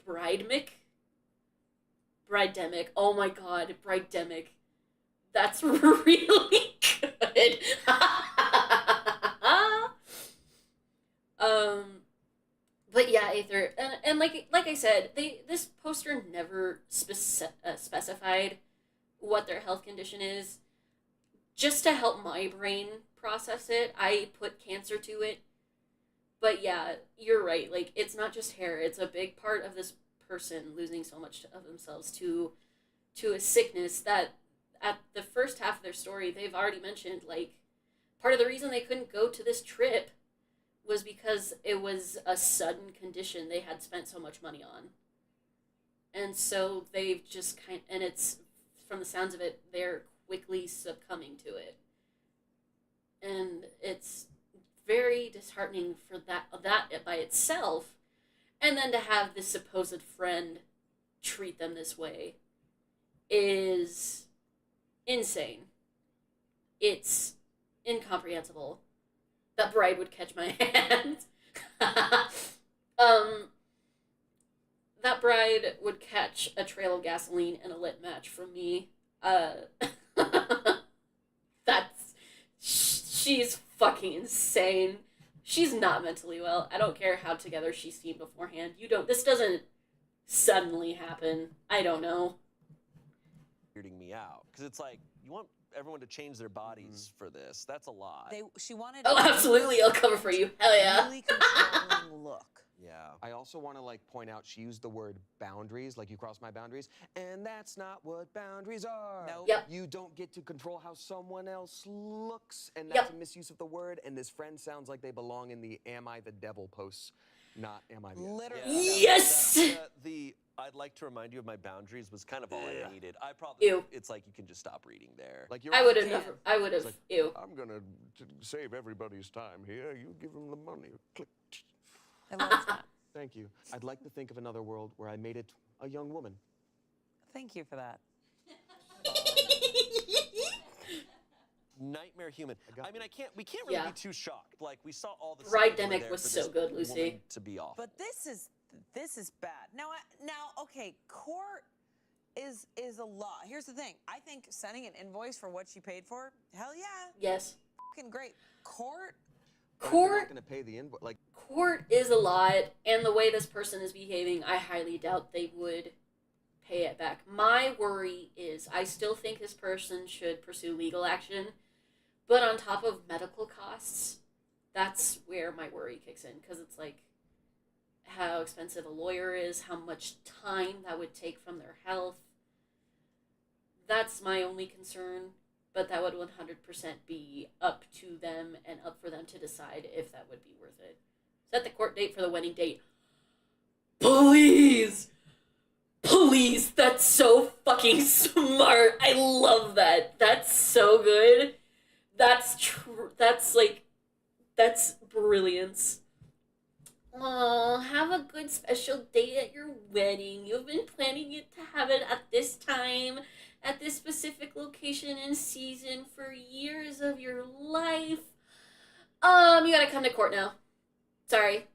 Bridemic? Oh my God, Bridemic. That's really good. But yeah, Aether, and like I said, this Poster never specified what their health condition is. Just to help my brain process it, I put Cancer to it. But yeah, you're right. Like, it's not just hair; it's a big part of this person losing so much of themselves to a sickness that, at the first half of their story, they've already mentioned. Like, part of the reason they couldn't go to this trip was because it was a sudden condition they had spent so much money on. And so they've just and it's, from the sounds of it, they're quickly succumbing to it. And it's very disheartening for that by itself. And then to have this supposed friend treat them this way is insane. It's incomprehensible. That bride would catch my hand. That bride would catch a trail of gasoline and a lit match from me. She's fucking insane. She's not mentally well. I don't care how together she seemed beforehand. This doesn't suddenly happen. I don't know. Weirding me out. Because it's like, you want everyone to change their bodies for this. That's a lot. She wanted. Oh, absolutely, I'll cover for you. Hell yeah. Really controlling look. Yeah. I also want to like point out she used the word boundaries, like you cross my boundaries, and that's not what boundaries are. Nope. Yep. You don't get to control how someone else looks, and Yep. that's a misuse of the word. And this friend sounds like they belong in the "Am I the devil" posts, not "Am I the?" Literally. Yes! The I'd like to remind you of my boundaries was kind of all I needed. I probably Ew. it's like you can just stop reading there. Like you're I would have Yeah. never. I would have. like- Ew. I'm gonna save everybody's time here. You give them the money. Click. I love that. Thank you. I'd like to think of another world where I made it a young woman. Thank you for that. Nightmare human. got I mean, we can't really Yeah. be too shocked. Like we saw all the Bride-demic there was for so this good, Lucy. woman to be off. But this is bad. Now, okay, court is a lot. Here's the thing. I think sending an invoice for what she paid for, hell yeah, Yes. fucking great. Court, But if you're not Court. gonna pay the invoice. Like Court is a lot, and the way this person is behaving, I highly doubt they would pay it back. My worry is I still think this person should pursue legal action, but on top of medical costs, that's where my worry kicks in, because it's like how expensive a lawyer is, how much time that would take from their health. That's my only concern, but that would 100% be up to them and up for them to decide if that would be worth it. Set the court date for the wedding date. Please! Please! That's so fucking smart! I love that! That's so good! That's that's brilliance. Oh, have a good special date at your wedding. You've been planning it to have it at this time, at this specific location and season for years of your life. You gotta come to court now. Sorry.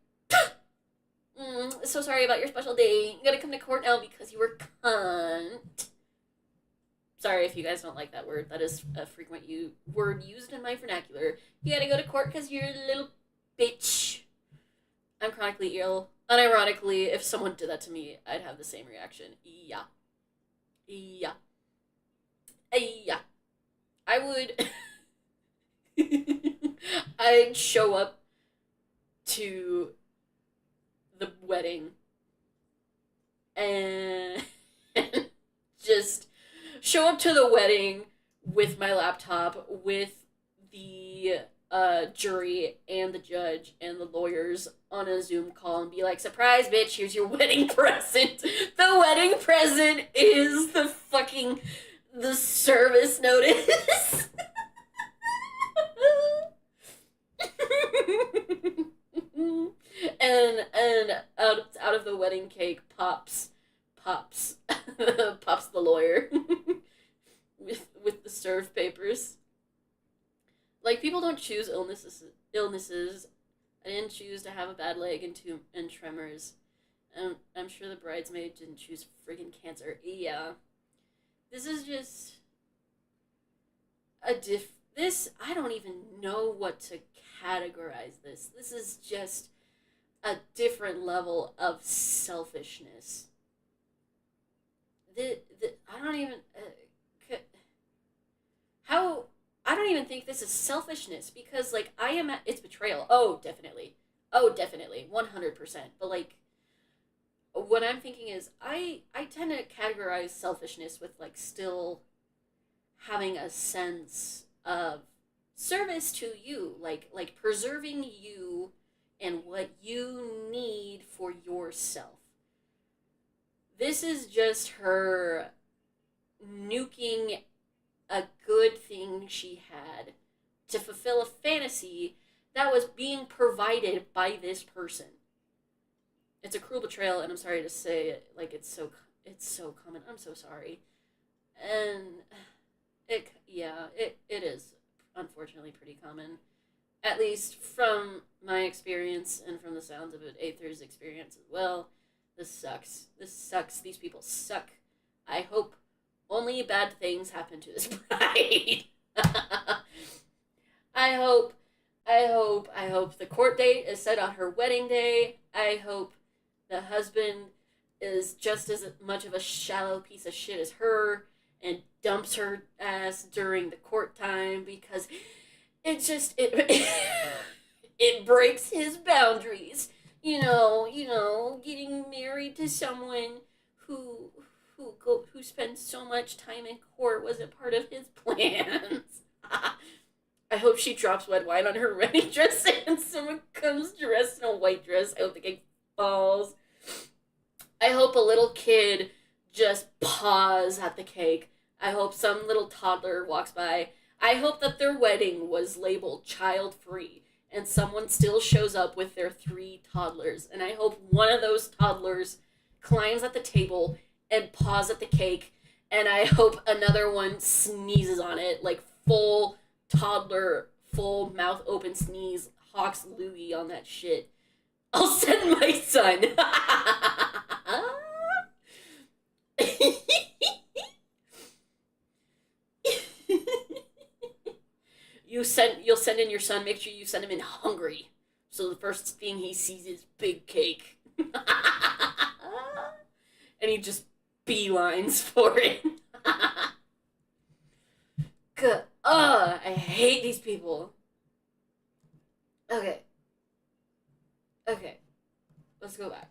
So sorry about your special date. You gotta come to court now because you were cunt. Sorry if you guys don't like that word. That is a frequent word used in my vernacular. You gotta go to court because you're a little bitch. I'm chronically ill. Unironically, if someone did that to me, I'd have the same reaction. Yeah. Yeah. Yeah. I would... I'd show up to the wedding and just show up to the wedding with my laptop, with the jury and the judge and the lawyers on a Zoom call and be like, surprise, bitch, here's your wedding present. The wedding present is the service notice. and out of the wedding cake pops the lawyer with the serve papers. Like, people don't choose illnesses. I didn't choose to have a bad leg and tremors. I'm sure the bridesmaid didn't choose friggin' cancer. Yeah. This is just this, I don't even know what to categorize this. This is just a different level of selfishness. I don't even I don't even think this is selfishness, because like it's betrayal. Oh, definitely, 100%. But like, what I'm thinking is I tend to categorize selfishness with like still having a sense of service to you, like preserving you and what you need for yourself. This is just her nuking a good thing she had to fulfill a fantasy that was being provided by this person. It's a cruel betrayal, and I'm sorry to say it, like, it's so common. I'm so sorry. And it is unfortunately pretty common, at least from my experience and from the sounds of it, Aether's experience as well. This sucks. These people suck. I hope only bad things happen to this bride. I hope the court date is set on her wedding day. I hope the husband is just as much of a shallow piece of shit as her, and dumps her ass during the court time because it breaks his boundaries. Getting married to someone who spends so much time in court wasn't part of his plans. I hope she drops red wine on her wedding dress and someone comes dressed in a white dress. I hope the cake falls. I hope a little kid just paws at the cake. I hope some little toddler walks by. I hope that their wedding was labeled child-free and someone still shows up with their 3 toddlers. And I hope one of those toddlers climbs at the table and paws at the cake. And I hope another one sneezes on it, like full toddler, full mouth open sneeze, Hawks Louie on that shit. I'll send my son. You'll send in your son. Make sure you send him in hungry, so the first thing he sees is big cake, and he just beelines for it. Good. I hate these people. Okay, let's go back.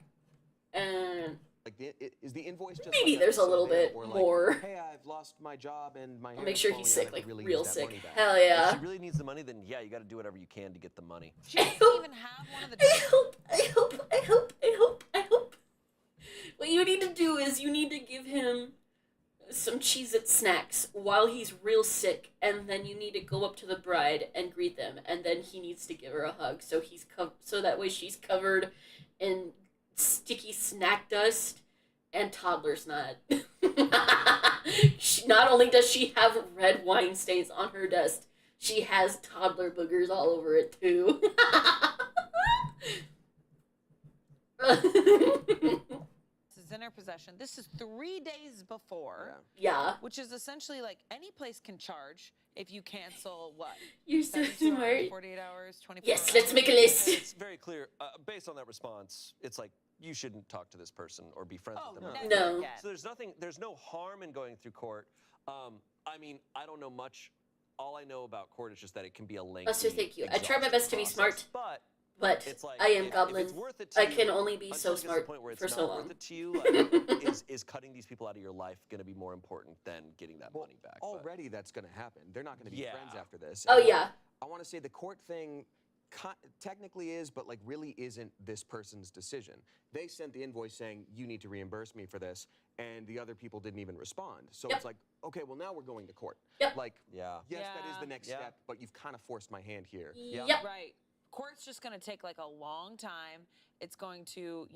And Like, is the invoice just maybe like there's a little sale bit or like, more. Hey, I've lost my job and my. I'll hair make is sure falling he's out, I sick, could like really real use that sick. money back. Hell If yeah. she really needs the money, then yeah, you got to do whatever you can to get the money. She doesn't even have one of the. I hope. What you need to do is you need to give him some Cheez-It snacks while he's real sick, and then you need to go up to the bride and greet them, and then he needs to give her a hug, so so that way she's covered in sticky snack dust and toddler snot. Not only does she have red wine stains on her dust, she has toddler boogers all over it too. This is in her possession. This is 3 days before, Yeah. which is essentially like any place can charge if you cancel what? You're so 72 hours, smart. 48 hours, 24 Yes, hours. let's make a list. It's very clear, based on that response, it's like, you shouldn't talk to this person or be friends Oh, with them. never No. again. So there's no harm in going through court. I mean, I don't know much. All I know about court is just that it can be a lengthy. Also, thank you. I try my exhausting best to be process. smart, But but it's like I am if Goblin. it's worth it to I you, can only be until so it gets to the smart point where it's for not so worth long. it to you, like, is cutting these people out of your life going to be more important than getting that Well, money back? But- already that's going to happen. They're not going to be Yeah. friends after this. Oh And yeah. I want to say the court thing technically is, but like really isn't this person's decision. They sent the invoice saying you need to reimburse me for this, and the other people didn't even respond. So Yep. it's like, okay, well now we're going to court. Yep. Like, Yeah. yes, that is Yeah. the next Yeah. step, but you've kind of forced my hand here. Yep. Right. Court's just going to take like a long time. It's going to,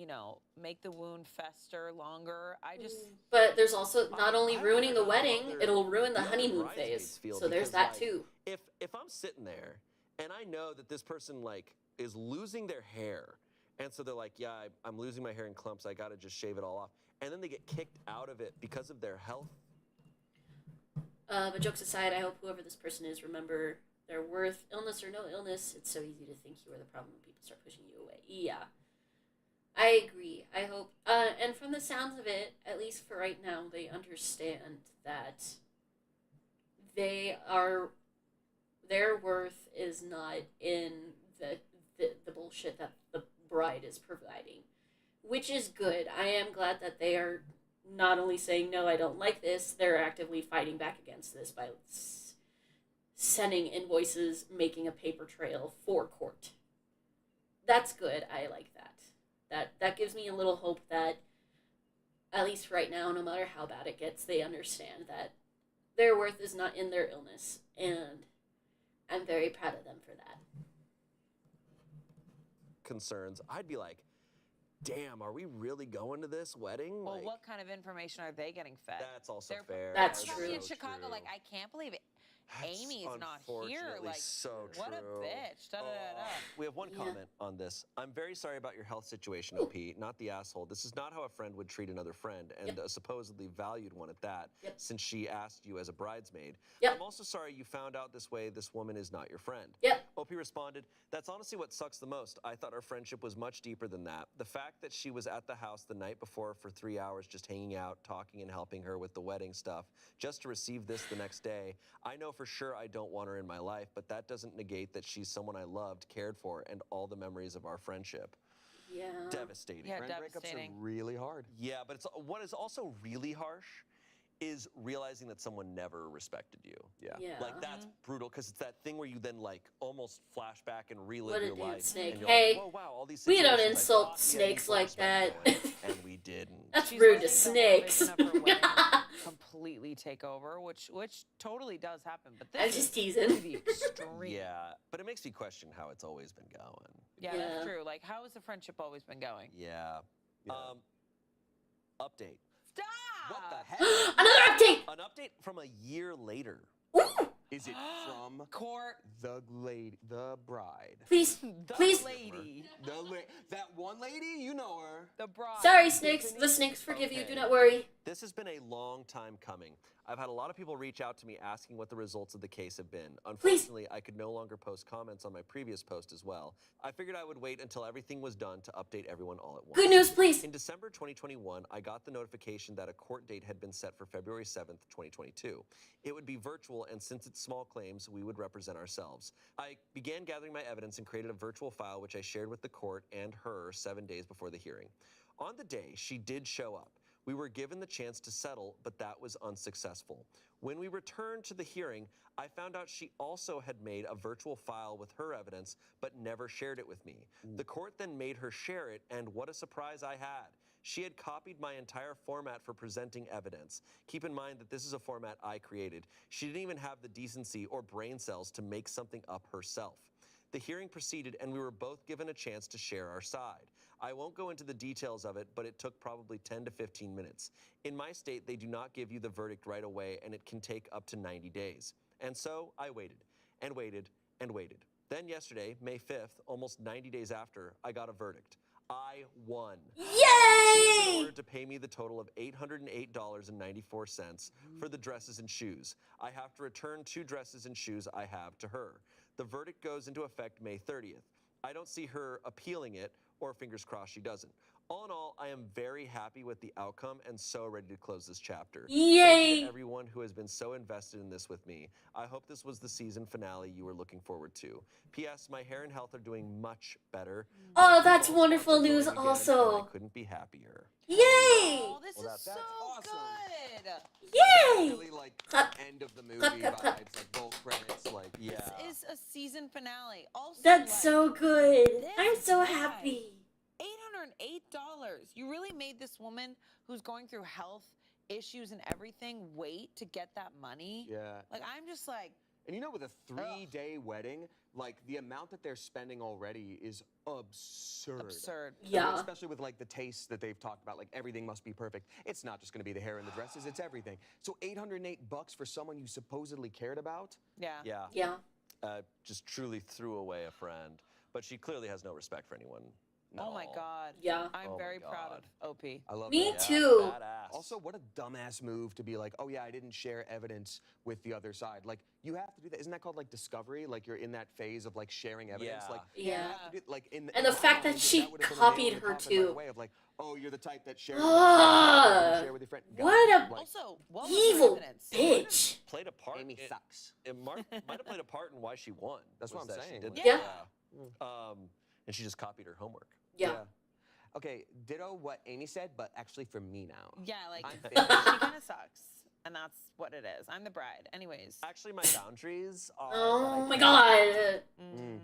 make the wound fester longer. I just. But there's also not only I ruining the wonder how wedding, other- it'll ruin the other honeymoon bridesmaids phase. feel, So there's because, that like, too. If I'm sitting there and I know that this person like is losing their hair, and so they're like, yeah, I'm losing my hair in clumps. I got to just shave it all off, and then they get kicked out of it because of their health. But jokes aside, I hope whoever this person is remember their worth, illness or no illness. It's so easy to think you are the problem when people start pushing you away. Yeah. I agree. I hope, and from the sounds of it, at least for right now, they understand that their worth is not in the bullshit that the bride is providing, which is good. I am glad that they are not only saying, no, I don't like this, they're actively fighting back against this by sending invoices, making a paper trail for court. That's good. I like that. That gives me a little hope that, at least right now, no matter how bad it gets, they understand that their worth is not in their illness, and I'm very proud of them for that. Concerns. I'd be like, damn, are we really going to this wedding? Well, Like, what kind of information are they getting fed? That's also They're- fair. That's They're true. in Chicago, like, I can't believe it. That's Amy's not here. unfortunately Like, so what a true. bitch. Da, da, da, da. We have one Yeah. comment on this. I'm very sorry about your health situation, OP. Not the asshole. This is not how a friend would treat another friend, and a supposedly valued one at that, since she asked you as a bridesmaid. Yep. I'm also sorry you found out this way this woman is not your friend. Yep. OP responded, that's honestly what sucks the most. I thought our friendship was much deeper than that. The fact that she was at the house the night before for 3 hours just hanging out, talking and helping her with the wedding stuff, just to receive this the next day. I know for sure I don't want her in my life, but that doesn't negate that she's someone I loved, cared for, and all the memories of our friendship. Yeah. Devastating. Yeah, Friend breakups are devastating. really hard. Yeah, but what is also really harsh is realizing that someone never respected you. Yeah. Yeah. Like that's brutal because it's that thing where you then like almost flash back and relive What a your dude, life. Snake. And you're Hey, like, whoa, wow, all these we don't situations I insult thought we had snakes equal like respect that. for, and we didn't. That's She's rude letting to the snakes. elevation of her wedding completely take over, which totally does happen. But this I'm is just to teasing. the extreme. Yeah, but it makes me question how it's always been going. Yeah, Yeah. that's true. Like, how has the friendship always been going? Yeah. Yeah. Update. Stop! What the heck? Another update. An update from a year later. Is it from Court. the lady, the bride? Please, The please. lady. That one lady, you know her. The bride. Sorry, snakes. The snakes forgive you. Do Okay. not worry. This has been a long time coming. I've had a lot of people reach out to me asking what the results of the case have been. Unfortunately, I could no longer post comments on my previous post as well. I figured I would wait until everything was done to update everyone all at once. Good news, please. In December 2021, I got the notification that a court date had been set for February 7th, 2022. It would be virtual, and since it's small claims, we would represent ourselves. I began gathering my evidence and created a virtual file which I shared with the court and her 7 days before the hearing. On the day, she did show up. We were given the chance to settle, but that was unsuccessful. When we returned to the hearing, I found out she also had made a virtual file with her evidence, but never shared it with me. The court then made her share it, and what a surprise I had. She had copied my entire format for presenting evidence. Keep in mind that this is a format I created. She didn't even have the decency or brain cells to make something up herself. The hearing proceeded, and we were both given a chance to share our side. I won't go into the details of it, but it took probably 10 to 15 minutes. In my state, they do not give you the verdict right away, and it can take up to 90 days. And so I waited, and waited, and waited. Then yesterday, May 5th, almost 90 days after, I got a verdict. I won. She has been Yay! ordered to pay me the total of $808.94 for the dresses and shoes. I have to return 2 dresses and shoes I have to her. The verdict goes into effect May 30th. I don't see her appealing it, or fingers crossed she doesn't. All in all, I am very happy with the outcome and so ready to close this chapter. Thank you Yay! to everyone who has been so invested in this with me. I hope this was the season finale you were looking forward to. P.S. My hair and health are doing much better. Oh, My that's football wonderful spots are news growing again, also. and I couldn't be happier. Yay! Oh, this Well, is that's so awesome. good. Yay! Really like Clap. end of the movie Clap, clap, clap. vibes, like both credits, like Yeah. This is a season finale. Also, That's like, so good. this I'm so guy. happy. $808. You really made this woman who's going through health issues and everything wait to get that money. yeah. Like, I'm just like, And you know, with a 3-day wedding, like the amount that they're spending already is absurd. absurd. I mean, Yeah. especially with like the taste that they've talked about, like everything must be perfect. It's not just going to be the hair and the dresses; it's everything. So $808 for someone you supposedly cared about. Yeah. Yeah. Yeah. Just truly threw away a friend. But she clearly has no respect for anyone. at Oh my all. God. Yeah. I'm Oh my very proud God. of OP. I love Me that. too. Badass. Also, what a dumbass move to be like, oh yeah, I didn't share evidence with the other side. Like, you have to do that. Isn't that called like discovery? Like you're in that phase of like sharing evidence. Yeah. Like, Yeah. you have to do, like in And in the my fact that mind, she would've been a copied nail in the her coffin too. Right away of like, oh, you're the type that shares. Ah, share with your friend. Got what it. a Like, Also, what was her evil evidence? bitch. Played a part. Amy it, sucks. It might have played a part in why she won. That's was what I'm that she saying. did that. Yeah. And she just copied her homework. Yeah. Okay, ditto what Amy said, but actually for me now. Yeah, like, I'm she finished. kind of sucks. And that's what it is. I'm the bride. Anyways. Actually, my boundaries are. Oh that I my can't- god.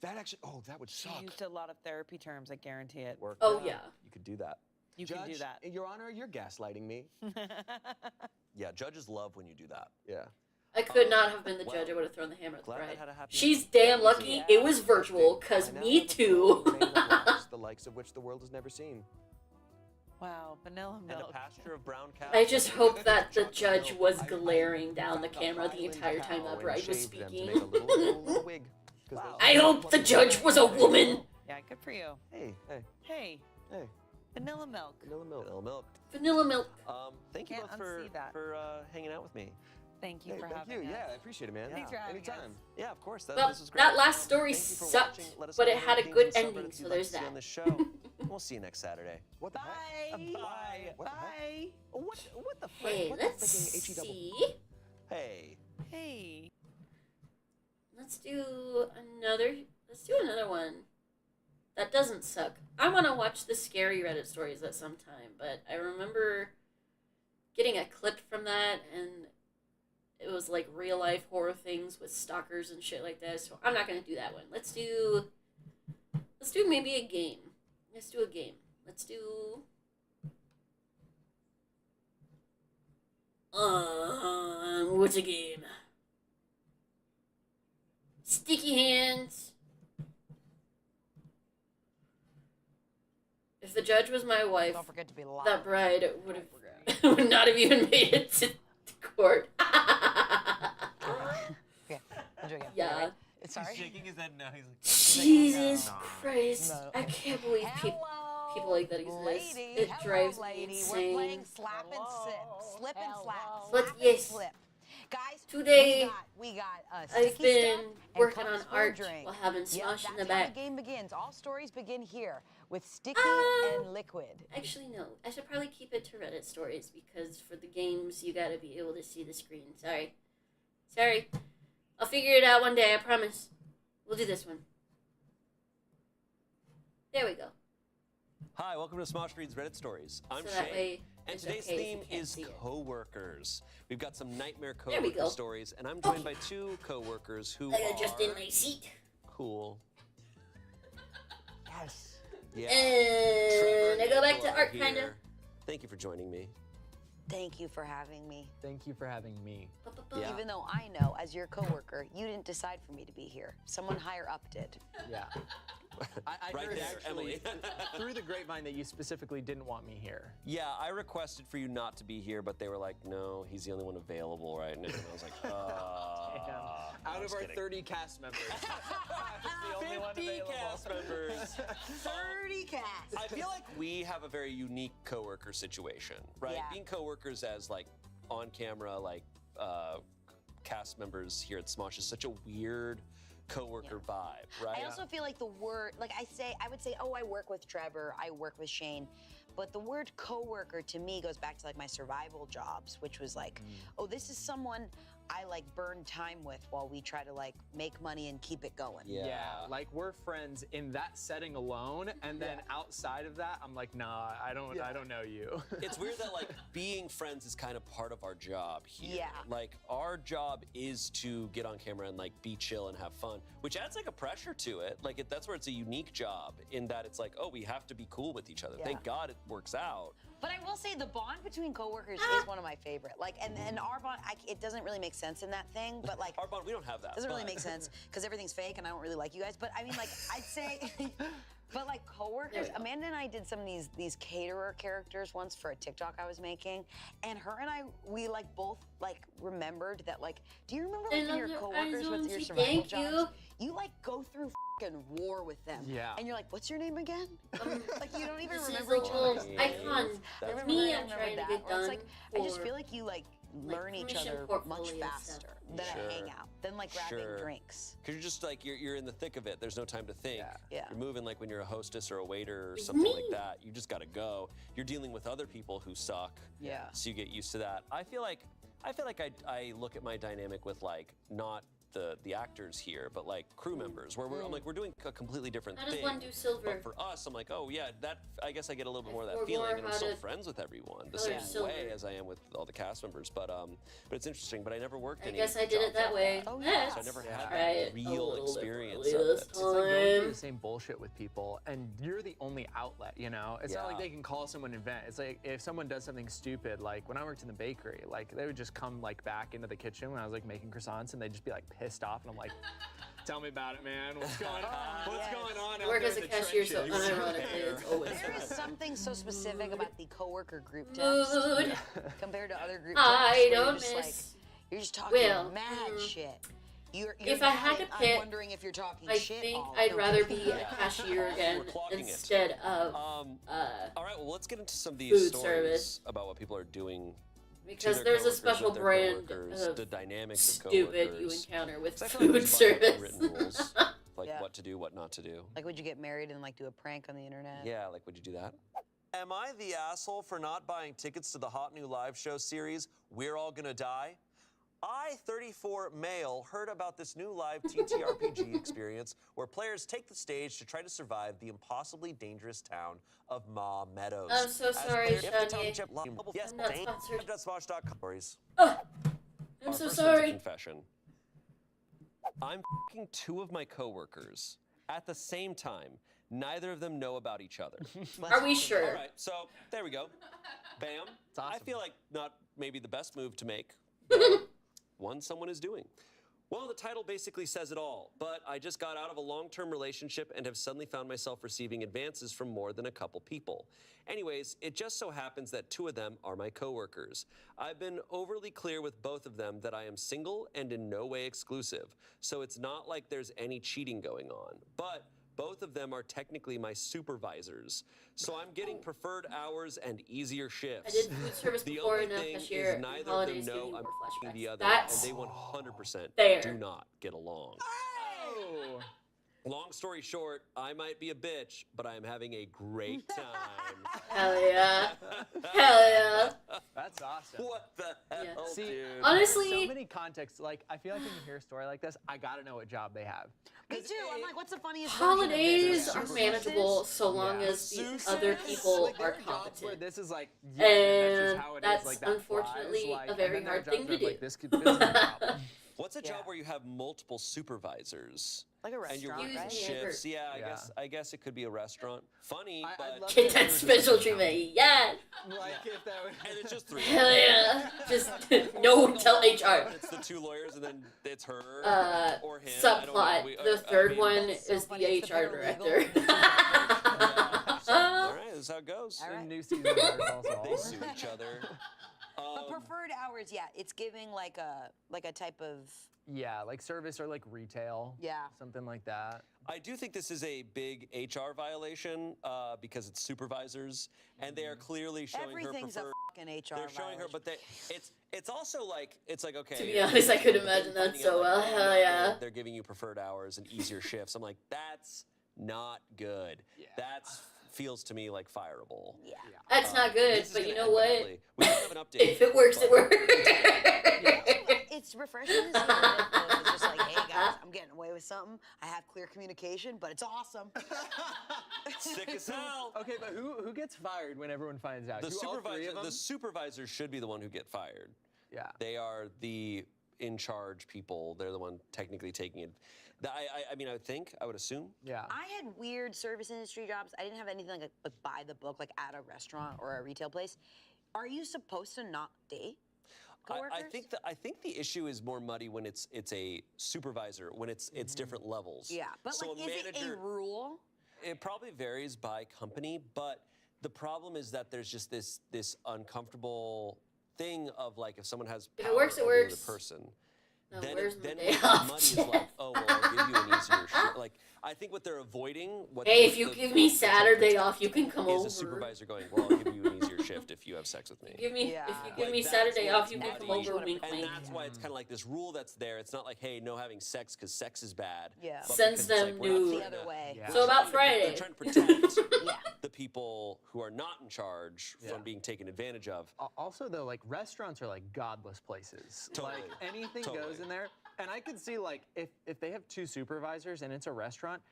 That actually, oh, that would She suck. used a lot of therapy terms, I guarantee it. Work. Oh yeah. You could do that. You Judge, can do that. Your Honor, you're gaslighting me. Yeah, judges love when you do that. Yeah. I could not have been the Well, judge. I would have thrown the hammer at the glad that bride. had a happy She's ending. damn lucky Yeah. it was virtual, cause I now me have a too. full domain of lives, the likes of which the world has never seen. Wow, vanilla And a milk. pasture of brown cows. I just hope that the Chocolate judge milk. was I glaring down the found a camera the Highland entire time cow that and bride was shaved them to speaking. make a little wig. Wow. I hope the judge was a woman. Yeah, good for you. Hey, hey, Hey, hey. vanilla milk. Vanilla milk. Vanilla milk. Vanilla milk. Thank you Can't both for unsee that. hanging out with me. Thank you Hey, for thank having you. us. Yeah, I appreciate it, man. Thanks for having Anytime. us. Yeah, of course. Well, this was great. that last story Thank you for sucked, watching. Let us but know it what had a themes good and subreddits ending, you'd so like there's to see that. on the show. We'll see you next Saturday. What the Bye. heck? Bye. What the heck? Bye. What the frick? Hey, what the let's freaking HE double? see. Hey. Hey. Let's do another one. That doesn't suck. I want to watch the scary Reddit stories at some time, but I remember getting a clip from that, and it was like real life horror things with stalkers and shit like that. So I'm not gonna do that one. Let's do maybe a game. Let's do a game. Let's do. What's a game? Sticky hands. If the judge was my wife, Don't forget to be loud. that bride would not have even made it to court. Okay, I'll do it again. Yeah. Ready? Sorry. shaking his head now. He's like, Jesus Christ. No. I can't believe people like that exist. Lady. It Hello, drives me lady. insane. We're playing slap and sip. Slip and slap. But Slap yes. and slip. Guys, Today, we got I've sticky been stuff and working on cups for art drink. while having Yep, Smosh in the that's how back. the game begins. All stories begin here with sticky and liquid. Actually, no. I should probably keep it to Reddit stories because for the games, you gotta be able to see the screen. Sorry. I'll figure it out one day, I promise. We'll do this one. There we go. Hi, welcome to Smosh Reads Reddit Stories. I'm So that Shane, way and it's today's okay if you theme can't is see it. coworkers. We've got some nightmare There we coworker go. stories, and I'm joined by two coworkers who I got just in are my seat. cool. Yes. Yeah. And Trevor I go back Angela to art, here. kinda. Thank you for joining me. Thank you for having me. thank you for having me. Yeah. Even though I know, as your coworker, you didn't decide for me to be here. Someone higher up did. Yeah. I Right heard there, actually Emily. through the grapevine that you specifically didn't want me here. Yeah, I requested for you not to be here, but they were like, no, he's the only one available right now. And I was like, Out I'm of just our kidding. 30 cast members, the only one 50 available. cast members. 30 cats. I feel like we have a very unique coworker situation, right? Yeah. Being coworkers as like on camera, like cast members here at Smosh is such a weird coworker vibe, right? I also feel like the word, like I would say, oh, I work with Trevor, I work with Shane. But the word coworker to me goes back to like my survival jobs, which was like, oh, this is someone I like burn time with while we try to like make money and keep it going. Yeah. Like we're friends in that setting alone, and then outside of that, I'm like, nah, I don't know you. It's weird that like being friends is kind of part of our job here. Yeah. Like our job is to get on camera and like be chill and have fun, which adds like a pressure to it. Like that's where it's a unique job in that it's like, oh, we have to be cool with each other. Yeah. Thank God it works out. But I will say the bond between coworkers is one of my favorite. Like, and our bond, it doesn't really make sense in that thing, but like, Our bond, we don't have that. doesn't really but- make sense because everything's fake and I don't really like you guys. But I mean, like, I'd say, but like coworkers, There we go. Amanda and I did some of these caterer characters once for a TikTok I was making, and her and I, we like both like remembered that like, do you remember like I in your love your coworkers eyes, with your Lindsay. survival Thank jobs? You like go through fucking war with them. Yeah. And you're like, what's your name again? like you don't even This is remember a each little other's icon. names. That's Remember Me, that? I'm Remember trying to that? get Where it's done like, I just for, feel like you like like, learn each commission other much portfolio faster stuff. than Sure. a hangout, than like grabbing Sure. drinks. Because you're just like you're in the thick of it. There's no time to think. Yeah. You're moving like when you're a hostess or a waiter or Like something me. like that. You just gotta go. You're dealing with other people who suck. Yeah. So you get used to that. I feel like I look at my dynamic with like not the actors here, but like crew members, where I'm like we're doing a completely different How does thing. one do silver? But for us, I'm like, oh yeah, that I guess I get a little bit more of that Or feeling, more and I'm how still to friends with everyone the color same silver. way as I am with all the cast members. But it's interesting. But I never worked. I any guess I did it jobs that like way. Oh, Yeah. yeah. So I never had Right. that A real little experience differently of this it. It's like going through time. the same bullshit with people, and you're the only outlet, you know? It's not like Yeah. they can call someone and vent. It's like if someone does something stupid, like when I worked in the bakery, like they would just come like back into the kitchen when I was like making croissants, and they'd just be like pissed off, and I'm like, tell me about it, man. What's going on? What's Yes. going on I out work there as a in the cashier, so trenches? unironically, it's always There is fun. something so specific about the coworker group text Mood. compared to other group I texts where don't you're just miss. like, you're just talking Will. mad shit. You're If I had to nodding. pick, I'm wondering if you're talking I shit. think all I'd the rather time. be a cashier again We're clocking it. instead of All right, well, let's get into some of these Food stories service. about what people are doing. because to their there's a coworkers, special with their brand coworkers, of the dynamics of stupid you coworkers. encounter with 'Cause I feel like food there's a bunch of service. written rules, like Yeah. what to do, what not to do. Like, would you get married and like do a prank on the internet? Yeah, like would you do that? Am I the asshole for not buying tickets to the hot new live show series, We're All Gonna Die? I, 34 male, heard about this new live TTRPG experience where players take the stage to try to survive the impossibly dangerous town of Ma Meadows. I'm so As sorry, players- if the town Shani. chip- Yes, I'm not sponsored. Smosh.com. Stories. I'm Our so first one's a sorry. confession. I'm f***ing two of my coworkers at the same time. Neither of them know about each other. Are we sure? All right, so there we go. Bam. I feel like not maybe the best move to make, but one someone is doing. Well, the title basically says it all, but I just got out of a long-term relationship and have suddenly found myself receiving advances from more than a couple people. Anyways, it just so happens that two of them are my coworkers. I've been overly clear with both of them that I am single and in no way exclusive, so it's not like there's any cheating going on. But both of them are technically my supervisors, so I'm getting preferred hours and easier shifts. I did food service The before only and a thing cashier, is and neither of holidays them give me know I'm more f***ing flashbacks. the other, That's and they 100% fair. do not get along. Oh. Long story short, I might be a bitch, but I am having a great time. Hell yeah. Hell yeah. That's awesome. What the hell, Yeah. See, dude? Honestly- there's so many contexts. Like, I feel like when you hear a story like this, I gotta know what job they have. Me too. I'm like, what's the funniest version of this? Holidays Is it are Super manageable Seuss's? so long Yeah. as the Seuss other is? people Like, there are jobs where competent. this is like, yeah, that's just And how it that's is. Like, that unfortunately flies, like, a and very then there are hard thing jobs to where, like, do. this could, this is a problem. What's a job Yeah. where you have multiple supervisors? Like a And you're restaurant, working right? shifts. Yeah, Yeah. I guess it could be a restaurant. Funny, I'd but love Get to that know special who's treatment. Yeah. Like, if that would... and it's just three. Hell yeah. Just no tell HR. It's the two lawyers, and then it's her or him. Subplot. The third one So is funny, the it's the HR paralegal. director. All right, this is how it goes. All The right. new season of Better Call Saul. They sue each other. But preferred hours, yeah, it's giving like a type of Yeah, like service or like retail. Yeah. Something like that. I do think this is a big HR violation because it's supervisors, and they are clearly showing everything's her preferred. a fucking HR. They're showing her, but it's also like okay. To be honest, I could imagine that finding so out, well. like, Hell yeah. They're giving you preferred hours and easier shifts. I'm like, that's not good. Yeah. That's feels to me like fireable. Yeah. That's not good, This is but you gonna know end what? badly. We don't have an update. If it works, it but- works. It's refreshing to see that it's just like, hey guys, I'm getting away with something. I have clear communication, but it's awesome. Sick as hell. Okay, but who gets fired when everyone finds out? The Do all three of them? supervisors should be the one who get fired. Yeah. They are the in charge people. They're the one technically taking it. I mean, I would assume. Yeah. I had weird service industry jobs. I didn't have anything like by the book, like at a restaurant or a retail place. Are you supposed to not date coworkers? I think the issue is more muddy when it's a supervisor, when it's different levels. Yeah, but So like, a is it manager, a rule? It probably varies by company, but the problem is that there's just this uncomfortable thing of like if someone has If it power works, it over the other works. person. No, then where's it, my then day it off? money is like, oh well, I'll give you an easier shit. Like I think what they're avoiding. Hey, if you give me Saturday off, you can come is over. a supervisor going, well, I'll give you an easier shift if you have sex with me. Give me Yeah. if you give Like, me that's Saturday what off, you can muddy. come over. Wink, And wink. that's why it's kind of like this rule that's there. It's not like, hey, no having sex because sex is bad. Yeah. but Sends because it's them like, we're not to- trying The other to- way. Yeah. So about They're Friday. trying to protect Yeah. the people who are not in charge Yeah. from being taken advantage of. Also, though, like restaurants are like godless places. Totally. Like anything Totally. goes in there. And I could see like if they have two supervisors and it's a restaurant,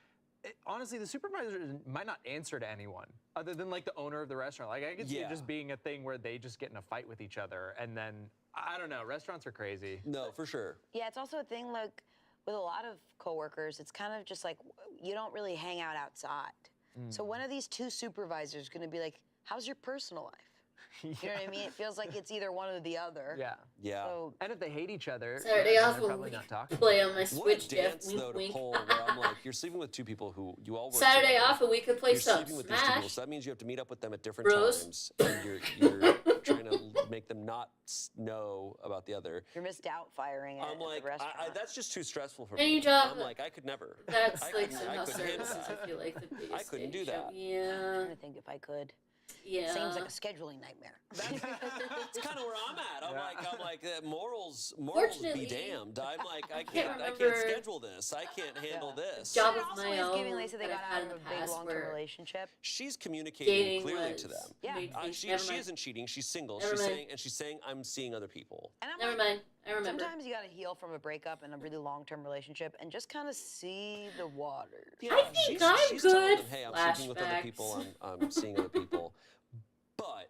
honestly, the supervisor might not answer to anyone other than like the owner of the restaurant. Like I could see it Yeah. just being a thing where they just get in a fight with each other, and then I don't know. Restaurants are crazy. No, for sure. Yeah, it's also a thing like with a lot of coworkers, it's kind of just like you don't really hang out outside. So one of these two supervisors is going to be like, "How's your personal life?" You know what I mean? It feels like it's either one or the other. Yeah. Yeah. So And if they hate each other, Saturday then off they're when probably we not talking. play on my What Switch, a Jeff. dance Wink, though to wink. pull where I'm like, you're sleeping with two people who you all work Saturday together. off and we could play You're some sleeping with these two people, Smash. so that means you have to meet up with them at different Bros. times, and you're trying to make make them not know about the other. You're missed out firing I'm at like, the restaurant. that's just too stressful for Any me. job I'm like, I could never. That's I like couldn't- I somehow couldn't handle services, that. I feel like the biggest I couldn't do dating show. that. I'm Yeah. trying to think if I could. Yeah. Seems like a scheduling nightmare. That's kind of where I'm at. I'm like, morals be Fortunately, damned. I'm like, I can't can't remember schedule this. I can't handle this. job It of also my is own giving Lacey they that got I've had out in of the a big past long-term where relationship. She's communicating dating clearly was to them. Yeah. made things- She never mind. isn't cheating. She's single. Never mind. She's saying I'm seeing other people. And I'm Never like, mind. I remember. sometimes you gotta heal from a breakup and a really long-term relationship and just kind of see the waters. I think she's I'm telling good. them, hey, I'm sleeping with other Flashbacks. people. I'm seeing other people. But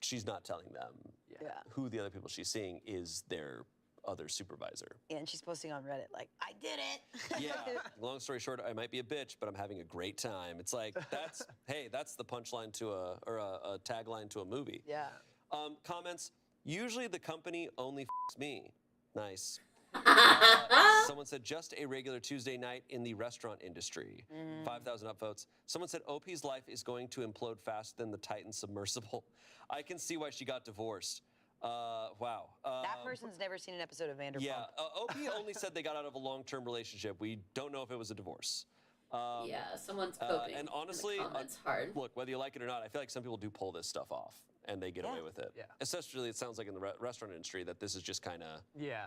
she's not telling them Yeah. who the other people she's seeing is their other supervisor. Yeah, and she's posting on Reddit like, I did it. Yeah. Long story short, I might be a bitch, but I'm having a great time. It's like that's the punchline to a tagline to a movie. Yeah. Comments. Usually the company only f***s me. Nice. Someone said just a regular Tuesday night in the restaurant industry. 5,000 upvotes. Someone said OP's life is going to implode faster than the Titan submersible. I can see why she got divorced. Wow. That person's never seen an episode of Vanderpump. Yeah. OP only said they got out of a long-term relationship. We don't know if it was a divorce. Yeah, someone's coping. And honestly, in the comments hard. Look, whether you like it or not, I feel like some people do pull this stuff off and they get away with it. Yeah. Especially, it sounds like in the restaurant industry that this is just kind of Yeah.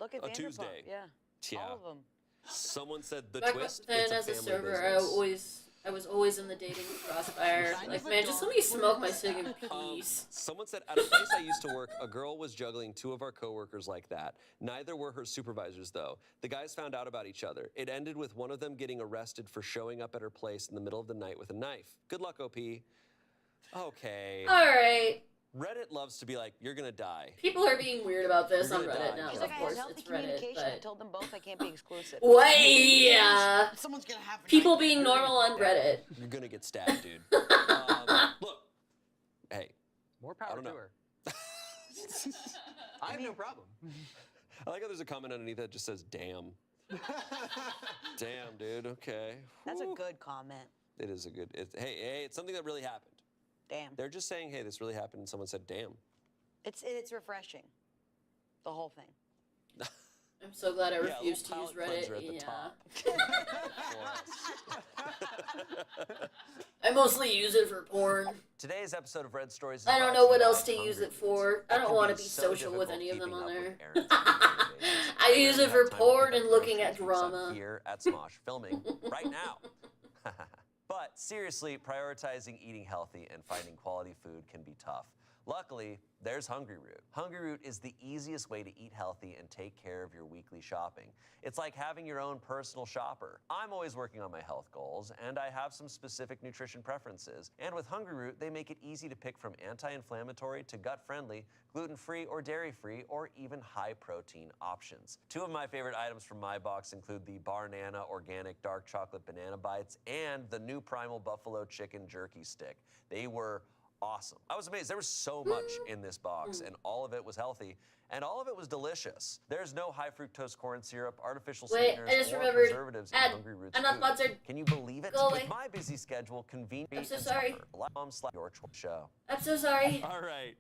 Look at a Vanderpump. Tuesday. Yeah. All of them. Someone said the Back twist. then, It's a as a family server, business. I was always in the dating crossfire. Like, man, just let me smoke my cig in peace. Someone said, at a place I used to work, a girl was juggling two of our coworkers like that. Neither were her supervisors, though. The guys found out about each other. It ended with one of them getting arrested for showing up at her place in the middle of the night with a knife. Good luck, OP. Okay. All right. Reddit loves to be like, you're gonna die. People are being weird about this You're on gonna Reddit die. now. She's Of like, I course, had healthy it's Reddit, communication. I but told them both I can't be exclusive. wait, yeah. Someone's gonna have a People nightmare. being normal on Reddit. You're gonna get stabbed, dude. Look, hey, More I power don't to know. her. I have no problem. I like how there's a comment underneath that just says, damn. Damn, dude, okay. That's a Whew. good comment. It is a good, hey, it's something that really happened. Damn. They're just saying, hey, this really happened, and someone said, damn. It's refreshing. The whole thing. I'm so glad I Yeah, a refused to little use palate Reddit. cleanser at the Yeah. top. I mostly use it for porn. Today's episode of Red Stories is I don't brought know to what you else by to use Hungry it for. Foods. I It don't can want be to be so social with difficult any of them keeping on up with there. errands on a daily basis. I use it have for time to porn pick and up looking groceries at from some drama. Here at Smosh, filming right now. But seriously, prioritizing eating healthy and finding quality food can be tough. Luckily, there's Hungry Root. Hungry Root is the easiest way to eat healthy and take care of your weekly shopping. It's like having your own personal shopper. I'm always working on my health goals, and I have some specific nutrition preferences. And with Hungry Root, they make it easy to pick from anti-inflammatory to gut-friendly, gluten-free or dairy-free, or even high-protein options. Two of my favorite items from my box include the Barnana Organic Dark Chocolate Banana Bites and the new Primal Buffalo Chicken Jerky Stick. They were awesome. I was amazed. There was so much in this box, and all of it was healthy, and all of it was delicious. There's no high fructose corn syrup, artificial Wait, sweeteners, I just or remembered. preservatives in Ad. Hungry Roots I'm not food. sponsored. Can you believe it? Go away. With my busy schedule, convenient I'm so and sorry. tougher. Your choice show. I'm so sorry. All right.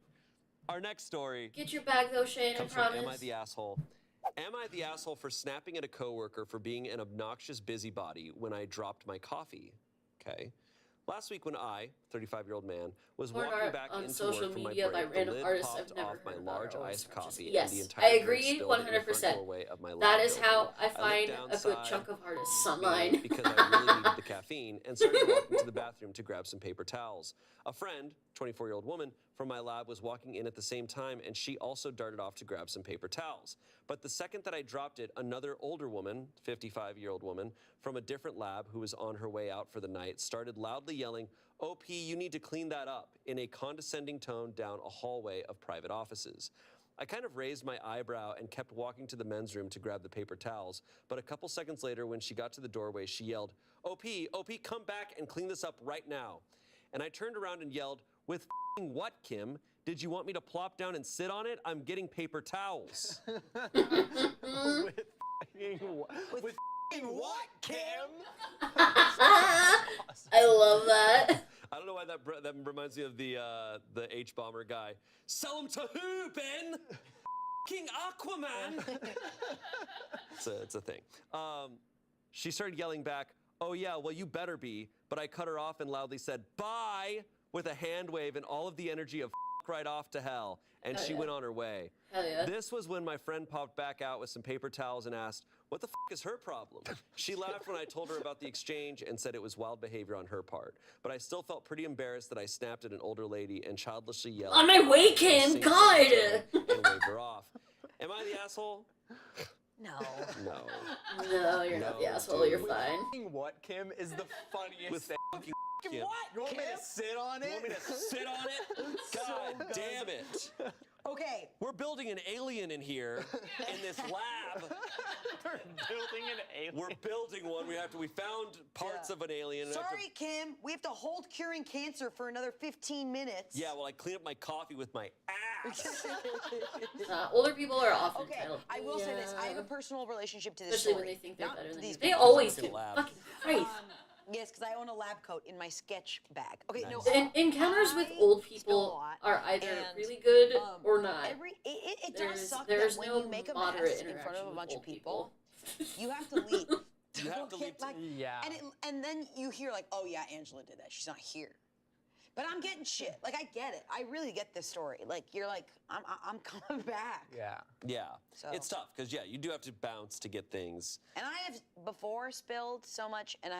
Our next story Get your bag though, Shane. I comes from promise. Am I the Asshole? Am I the asshole for snapping at a coworker for being an obnoxious busybody when I dropped my coffee? Okay. Last week when I, 35-year-old man, was Porn walking art back on into social work from my media break, by random the lid artists popped I've never off my heard about large or always iced purchased. coffee, Yes, and the I entire drink agree spilled in the front 100%. doorway of my That lab is building. how I looked find a good outside chunk of artists online. because I really needed the caffeine and started walking to the bathroom to grab some paper towels. A friend, 24-year-old woman, from my lab was walking in at the same time, and she also darted off to grab some paper towels. But the second that I dropped it, another older woman, 55-year-old woman, from a different lab who was on her way out for the night, started loudly yelling, "OP, you need to clean that up," in a condescending tone down a hallway of private offices. I kind of raised my eyebrow and kept walking to the men's room to grab the paper towels, but a couple seconds later, when she got to the doorway, she yelled, OP, come back and clean this up right now." And I turned around and yelled, "With f***ing what, Kim? Did you want me to plop down and sit on it? I'm getting paper towels." With What, Kim? I love that. I don't know why that reminds me of the H bomber guy. Sell him to who, Ben? King Aquaman. It's a thing. She started yelling back, "Oh yeah, well you better be." But I cut her off and loudly said, "Bye," with a hand wave and all of the energy of right off to hell. And she went on her way. Hell yeah. This was when my friend popped back out with some paper towels and asked, "What the is her problem?" She laughed when I told her about the exchange and said it was wild behavior on her part. But I still felt pretty embarrassed that I snapped at an older lady and childishly yelled, On my way, Kim, God! And waved her off. Am I the asshole? No. No. No, you're not the asshole. You're fine. What, Kim, is the funniest With thing. fucking Kim. What? You want me to sit on it? You want me to sit on it? God damn it. Okay. We're building an alien in here in this lab. We're building an alien. We're building one. We found parts of an alien. and I have to- Sorry, Kim. We have to hold curing cancer for another 15 minutes. Yeah, well, I clean up my coffee with my ass. Older people are often Okay, entitled. I will say this. I have a personal relationship to this Especially story. when they think they're Not better than you. these They people. always do. Lab. Fucking Christ. Yes, because I own a lab coat in my sketch bag. Okay, no. Encounters with I old spill a people lot, are either and, really good or not. It There's- does suck there's that when no you make a moderate mess in front of a interaction bunch with of old people, you have to leave. You have to leave. Yeah. And then you hear like, oh yeah, Angela did that. She's not here. But I'm getting shit. Like I get it. I really get this story. Like you're like, I'm coming back. Yeah. Yeah. So- It's tough because, yeah, you do have to bounce to get things. And I have before spilled so much, and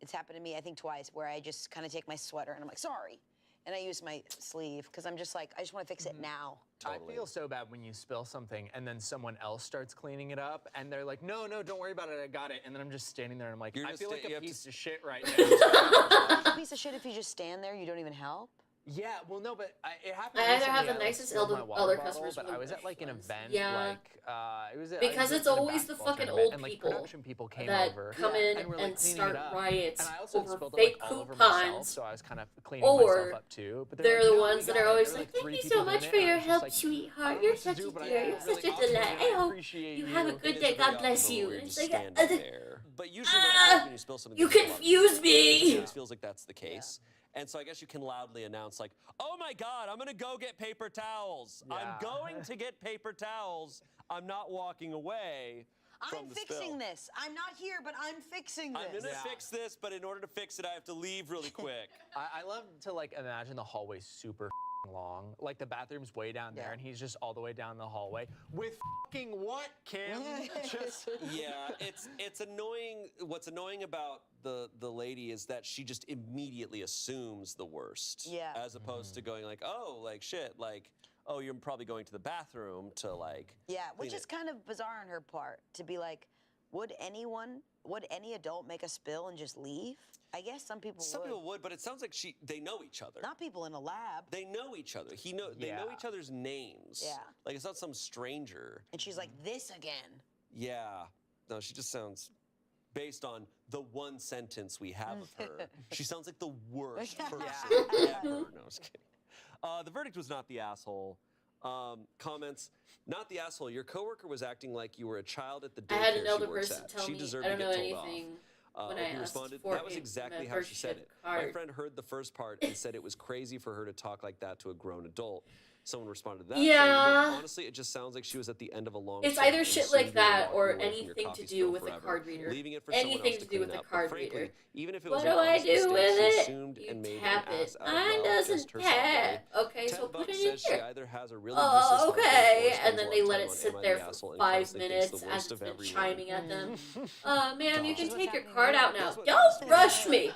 it's happened to me I think twice, where I just kind of take my sweater and I'm like, sorry. And I use my sleeve because I'm just like, I just want to fix it now. Totally. I feel so bad when you spill something and then someone else starts cleaning it up and they're like, no, don't worry about it, I got it. And then I'm just standing there and I'm like, You're I just feel like you a have to piece of shit right now. You're a piece of shit if you just stand there, you don't even help. Yeah, well, no, but it happened. I either recently. have the I, nicest spilled my elder water bottle, customers but when I was they're at like an friends. event, Yeah. like it was. Because I was it's at a always the basketball fucking tournament, old and, like, people production people came that over come in and, were, like, and cleaning start it up. riots And I also over spilled fake it, like, all over myself, coupons. so I was kind of cleaning Or myself up too. But they're like, the "No, ones we that are got it." always There were, like, thank three you so people much doing for it, and your I was just help, like, sweetheart. I don't You're know what to such do, a but I dear. You're really such a often delight. really I hope appreciate you have a you. good It day. is God very bless often you. where And you're it's just like, standing there. But usually when you spill something, you there's a lot of confuse people. me. It always feels like that's the case. And so I guess you can loudly announce like, oh my God, I'm gonna go get paper towels. I'm Yeah. going to get paper towels. I'm not walking away from I'm the fixing spill. this. I'm not here, but I'm fixing this. I'm gonna Yeah. fix this, but in order to fix it, I have to leave really quick. I love to like imagine the hallway super long. Like the bathroom's way down there, Yeah. and he's just all the way down the hallway with what, Kim? Just Yeah, it's annoying. What's annoying about the lady is that she just immediately assumes the worst. Yeah. As opposed to going like, oh, like shit, like, oh, you're probably going to the bathroom to like. Yeah, which clean is it. kind of bizarre on her part to be like, would any adult make a spill and just leave? I guess some people Some would. people would, but it sounds like they know each other. Not people in a lab. They know each other. They know Yeah. each other's names. Yeah. Like it's not some stranger. And she's like, this again. Yeah. No, she just sounds, based on the one sentence we have of her, she sounds like the worst person ever. No, I'm just kidding. The verdict was not the asshole. Comments, not the asshole. Your coworker was acting like you were a child at the I had daycare an she elder works person at. tell She me deserved I don't to know get told anything off. when I he asked responded, for that was a exactly how she said membership it. My card. friend heard the first part and said it was crazy for her to talk like that to a grown adult. Someone responded to that. saying, Yeah. "Look, honestly, it just sounds like she was at the end of a long It's shift either and shit soon like you're that walking or away from your anything to coffee do spill with a forever, card reader. leaving it for someone Anything else to to do with clean a up. But card frankly, reader. even if it What was do an I honest do mistake, with she it? assumed You and made tap an it. ass out of Mine well, doesn't just herself, tap. really. Okay, so $10 put it in says she here. either has a really useless husband or Okay, spends and then a they lot let of it time sit on there the for asshole and 5 constantly thinks minutes the as worst it's of been everyone. chiming at them. Ma'am, you God. can What's take your happening card here? out now. That's what Don't rush me.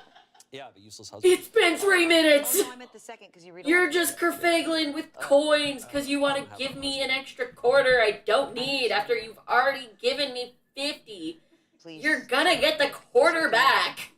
Yeah, the useless husband. It's been 3 minutes. Oh, no, I meant the second because you read. You're just kerfagling with coins because you want to give me an extra quarter I don't need after you've already given me 50. Please. You're gonna get the quarter back.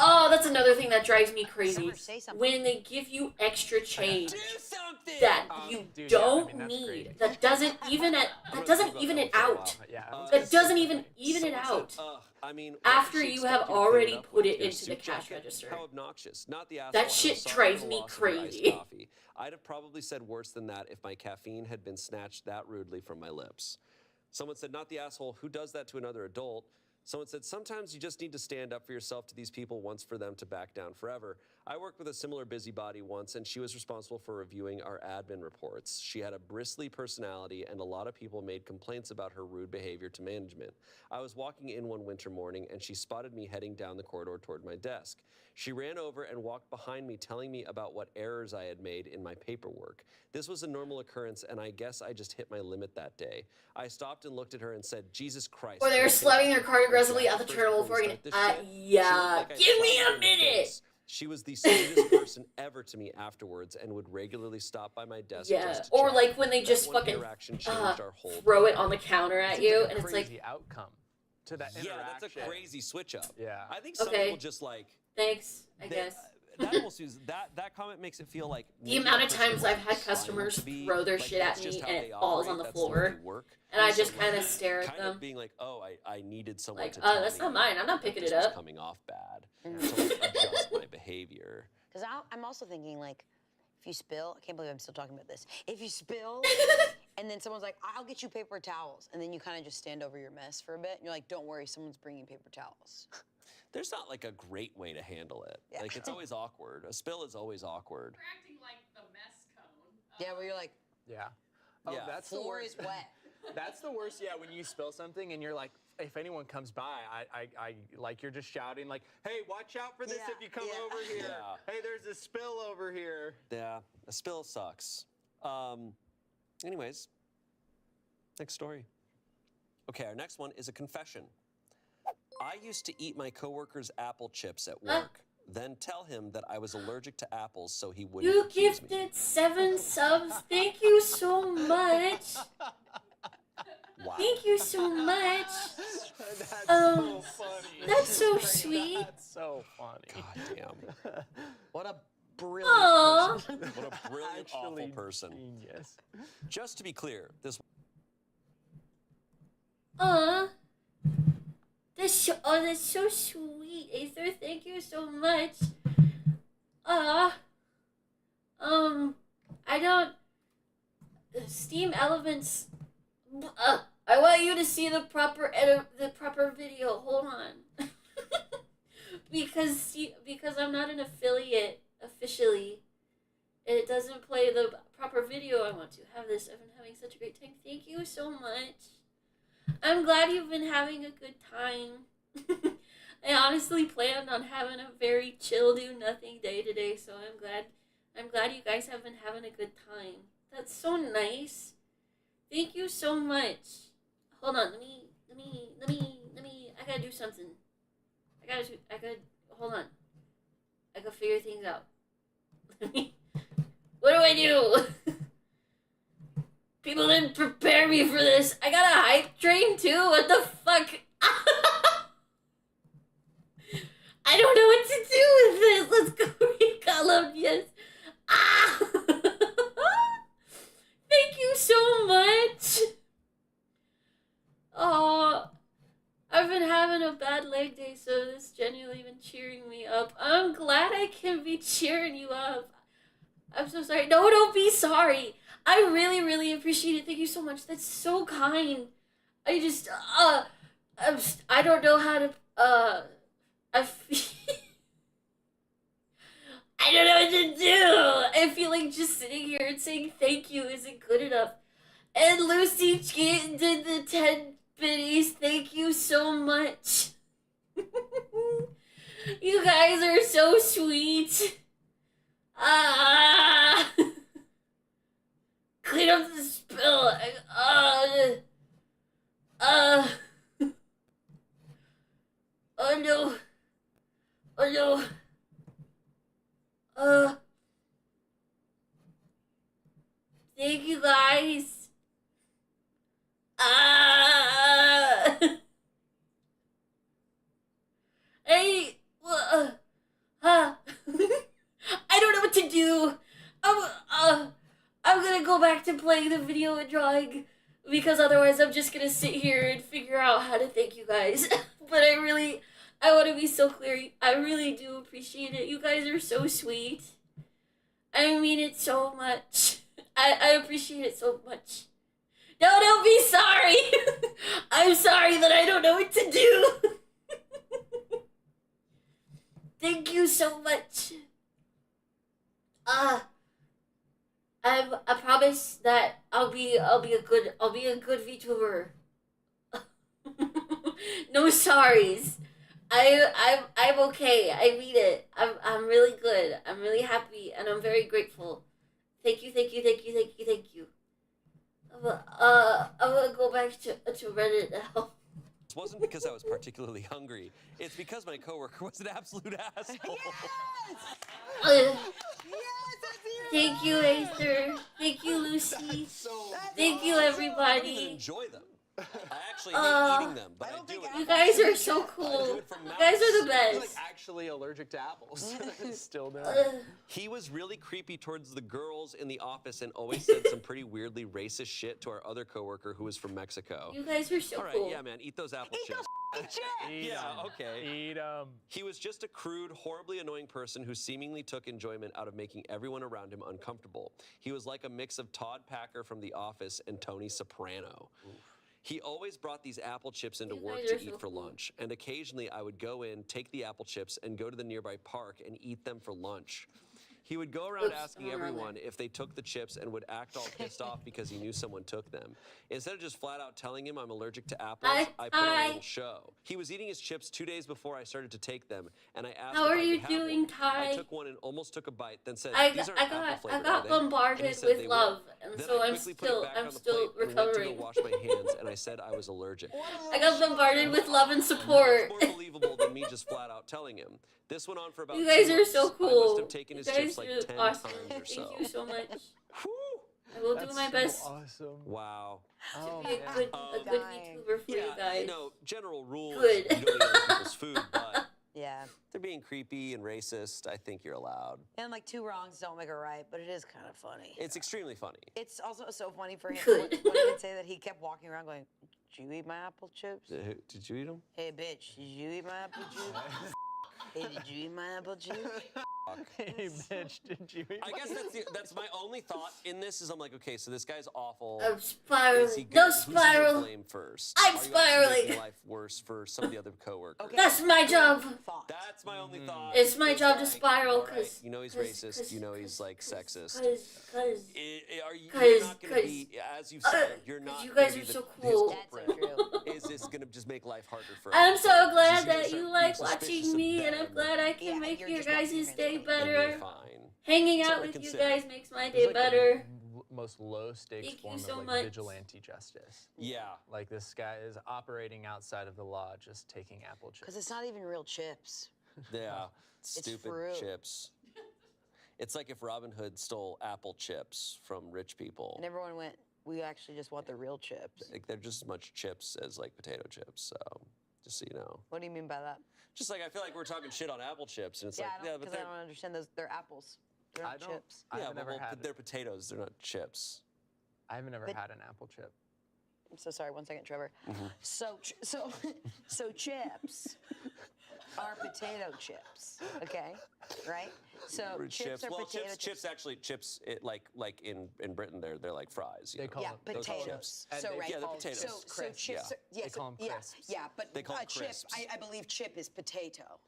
Oh, that's another thing that drives me crazy. Never say something. When they give you extra change Do something. that you dude, yeah, I don't mean, that's need, crazy. that doesn't even it out. Yeah. That doesn't even it out. I mean, After what does she you have expect you to clean already up put with? it Your into the suit cash jacket? register. How obnoxious! Not the asshole. That I'm shit sorry drives for the me loss of your iced crazy. coffee. I'd have probably said worse than that if my caffeine had been snatched that rudely from my lips. Someone said, "Not the asshole who does that to another adult." Someone said, sometimes you just need to stand up for yourself to these people once for them to back down forever. I worked with a similar busybody once, and she was responsible for reviewing our admin reports. She had a bristly personality, and a lot of people made complaints about her rude behavior to management. I was walking in one winter morning, and she spotted me heading down the corridor toward my desk. She ran over and walked behind me, telling me about what errors I had made in my paperwork. This was a normal occurrence, and I guess I just hit my limit that day. I stopped and looked at her and said, Jesus Christ. Or they're slapping their card aggressively at the terminal for it. Yeah, give me a minute. She was the sweetest person ever to me afterwards and would regularly stop by my desk. Yeah, just to or chat. like when they That just one fucking interaction changed our whole throw day. it on the counter at Seems you, like a and it's like, crazy outcome to that Yeah, interaction. that's a crazy switch up. Yeah. I think some Okay. people just like thanks, I they- guess. that almost is that comment makes it feel like The maybe amount that of person times I've wasn't had trying customers to be, throw their like, shit that's at me just how and they it falls operate, on the that's the way floor, they work. and I So, just like, kind of stare at kind them. of being like, oh, I needed someone Like, to tell that's me not mine. I'm not that picking this it was up. coming off bad. So like, adjust my behavior. Because I'm also thinking, like, if you spill, I can't believe I'm still talking about this. If you spill, and then someone's like, I'll get you paper towels, and then you kind of just stand over your mess for a bit, and you're like, don't worry, someone's bringing paper towels. There's not like a great way to handle it. Yeah. Like it's always awkward. A spill is always awkward. You're acting like the mess cone. Yeah, where you're like, Yeah. Oh, Yeah. that's the floor worst. is wet. That's the worst. Yeah, when you spill something and you're like, if anyone comes by, I like you're just shouting like, hey, watch out for this Yeah, if you come yeah. over here. Yeah. Hey, there's a spill over here. Yeah, a spill sucks. Anyways, next story. Okay, our next one is a confession. I used to eat my coworker's apple chips at work, then tell him that I was allergic to apples so he wouldn't You accuse me. gifted 7 subs. Thank you so much. Wow. Thank you so much. That's Um, so funny. That's so sweet. That's so funny. God damn. What a brilliant Aw. person. What a brilliant, awful Actually person. Genius. Just to be clear, this That's so sweet, Aether. Thank you so much. I don't. Steam Elements. I want you to see the proper video. Hold on. because I'm not an affiliate officially. It doesn't play the proper video. I want to have this. I've been having such a great time. Thank you so much. I'm glad you've been having a good time. I honestly planned on having a very chill, do nothing day today, so I'm glad you guys have been having a good time. That's so nice. Thank you so much. Hold on, let me I gotta do something. Hold on. I gotta figure things out. What do I do? People didn't prepare me for this. I got a hype train too? What the fuck? I don't know what to do with this. Let's go read column, yes. Ah! Thank you so much. Oh, I've been having a bad leg day, so this genuinely been cheering me up. I'm glad I can be cheering you up. I'm so sorry. No, don't be sorry. I really, really appreciate it. Thank you so much. That's so kind. I just, I don't know how to, I don't know what to do. I feel like just sitting here and saying thank you isn't good enough. And Lucy did the 10 biddies. Thank you so much. You guys are so sweet. Clean up the spill. Oh no. Oh no. Thank you guys. Hey, I don't know what to do. I'm gonna go back to playing the video and drawing because otherwise I'm just gonna sit here and figure out how to thank you guys. But I want to be so clear. I really do appreciate it. You guys are so sweet. I mean it so much. I appreciate it so much. No, don't be sorry. I'm sorry that I don't know what to do. Thank you so much. I promise that I'll be a good VTuber. No sorries. I'm okay. I mean it. I'm really good. I'm really happy and I'm very grateful. Thank you. I'm gonna go back to Reddit now. This wasn't because I was particularly hungry. It's because my coworker was an absolute asshole. Thank you, Aether. Thank you, Lucy. Thank you, I don't even everybody. enjoy them. I actually hate eating them, but I do it. You guys are so cool. You guys are the He's best. like actually allergic to apples. Still doing. He was really creepy towards the girls in the office and always said some pretty weirdly racist shit to our other coworker who was from Mexico. You guys are so All right, cool. yeah, man, eat those apple chips. Yeah, okay. Eat 'em. He was just a crude, horribly annoying person who seemingly took enjoyment out of making everyone around him uncomfortable. He was like a mix of Todd Packer from The Office and Tony Soprano. He always brought these apple chips into You work guys to are so eat for cool. lunch, and occasionally I would go in, take the apple chips, and go to the nearby park and eat them for lunch. He would go around Oops, asking I'm around everyone if they took the chips and would act all pissed off because he knew someone took them. Instead of just flat out telling him I'm allergic to apples, I put on a little show. He was eating his chips 2 days before I started to take them, and I asked How if are I could you have doing, one. Ty? I took one and almost took a bite, then said, I "These aren't got apple flavored, are they?" bombarded And he said with they love, weren't. and Then so I I'm quickly put it back on the still plate and went to go recovering. wash my hands, and I said I was allergic. I got bombarded with love and support. More believable than me just flat out telling him. This went on for about You guys 2 are months. so I must cool. have taken his You chips guys like are 10 awesome. times or so. Thank you so much. Whew. I will do That's my so best Awesome. Wow. Oh, to be man. a good VTuber for you guys. You know, general rules. Good. You don't eat other people's food, but Yeah. they're being creepy and racist. I think you're allowed. And like two wrongs don't make a right, but it is kind of funny. It's extremely funny. It's also so funny for him Good. when he would say that he kept walking around going, "Did you eat my apple chips? Did you eat them? Hey, bitch, did you eat my apple chips? Hey, did you eat my apple chips?" Hey, bitch, did you eat I guess that's my only thought in this is I'm like, okay, so this guy's awful. I'm Is he spiraling. good? No Who's he spiral. gonna blame first? I'm Are you actually spiraling. making life worse for some of the other coworkers. Okay. That's my job. Thought. That's my only thought. It's my job to Like, spiral all right, because you know he's racist. You know he's like sexist. Because Are you Cause- you're not going to cause- be, as you said, you're not you gonna guys be are the, so his cool. That's culprit. so true. Is this going to just make life harder for I'm us? so She's glad gonna that start you being like suspicious watching of me, and them. I'm glad I can Yeah, make you're your just watching guys' her day and You'll be better. fine. Hanging That's out all I with can you say. guys makes my It's day like better. the most low stakes Thank you form so of like much. vigilante justice. Yeah. Like this guy is operating outside of the law, just taking apple chips. Because it's not even real chips. Yeah. Stupid fruit. chips. It's like if Robin Hood stole apple chips from rich people. And everyone went, "We actually just want the real chips." Like, they're just as much chips as like potato chips. So just so you know. What do you mean by that? Just like I feel like we're talking shit on apple chips, and it's Yeah, like, yeah, but because I they're, don't understand those. They're apples. They're I not don't- chips. I've yeah, but never had. they're potatoes. They're not chips. I've never But- had an apple chip. I'm so sorry. 1 second, Trevor. Mm-hmm. So chips are potato chips. Okay, right? So Or chips are well, potato chips. Chips actually chips. It like in Britain they're like fries. You They know? call Yeah, them those are potatoes. chips. And So they- right. Yeah, they're call potatoes. So crisps. chips. Yeah. Yeah, They call 'em yeah, crisps. yeah, but They call 'em chip. crisps. I believe chip is potato.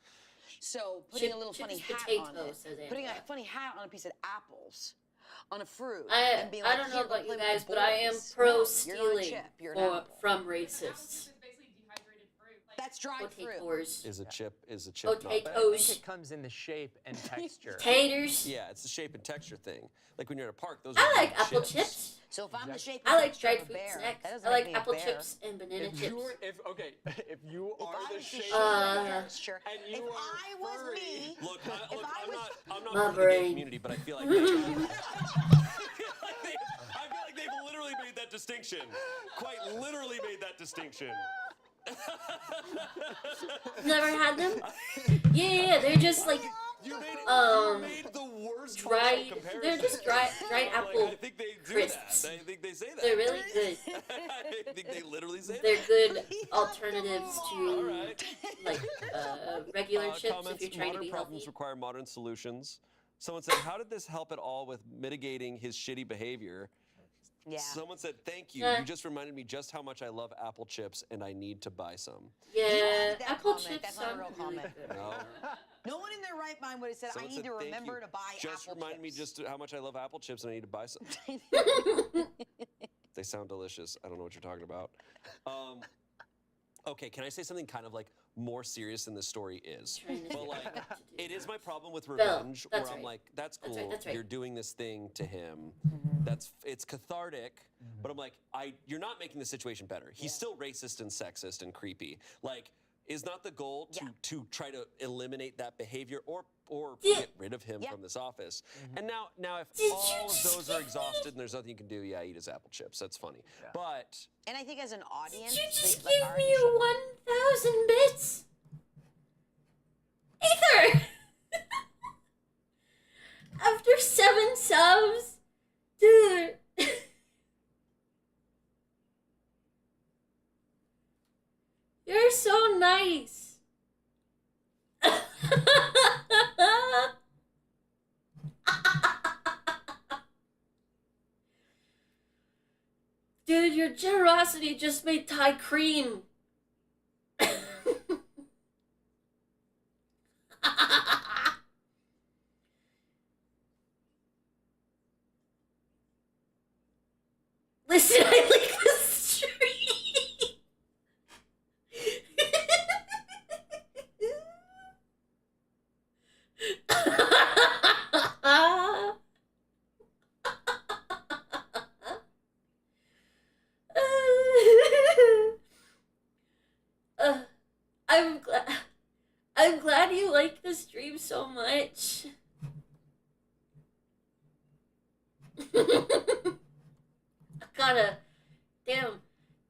So putting Chip- a little chip funny is hat potato, on it, says putting a Angela. funny hat on a piece of apples, on a fruit, I and being like, don't know "Here, go about you play with guys, the but I am boys." pro No, you're not a stealing chip. You're an apple. from Apples racists. is basically dehydrated fruit. Like, That's dried fruit. Potatoes. Is a chip not Potato- bad? But I Toast. think it comes in the shape and texture. Taters. Yeah, it's the shape and texture thing. Like when you're in a park, those I are like good apple chips. chips. So if I'm the shape, I and like texture dried of a fruit bear, snacks. that doesn't I make like me a apple bear. chips and banana If chips. you If are I the was the shape shape and Uh, texture, and if you are I was furry, me, Look, If I I'm was- not My part of the brain. gay community, but I feel like I feel like they've literally made that distinction. Quite literally made that distinction. Never had them? Yeah, they're just like You made the worst dried. functional comparison. They're just dried Like, apple I think they do crisps. that. I think they say that. They're really good. I think they literally say They're that. good alternatives All to right. like regular chips if Comments, you're trying to modern be problems healthy. require modern solutions. Someone said, how did this help at all with mitigating his shitty behavior? Yeah. Someone said, thank you. Yeah. You just reminded me just how much I love apple chips and I need to buy some. Yeah, that apple comment. chips That's not a sound real really comment. good. No. No one in their right mind would have said, Someone I need said, to "Thank remember you. to buy Just apple remind me chips." just how much I love apple chips and I need to buy some. They sound delicious. I don't know what you're talking about. Okay, can I say something kind of like more serious than this story is? Trying to But figure like, out what to do. it is my problem with Bill, revenge, where that's I'm right. like, that's That's cool. right, that's right. You're doing this thing to him. It's cathartic. But I'm like, you're not making the situation better. He's still racist and sexist and creepy. Like, is not the goal to try to eliminate that behavior or get rid of him from this office? And now if all of those are exhausted and there's nothing you can do, eat his apple chips. That's funny. But And I think as an audience, Did you just like give our me initial- 1,000 bits? Ether! After 7 subs? Dude. You're so nice. Dude, your generosity just made Thai cream. Listen, I like the stream. I'm glad you like the stream so much.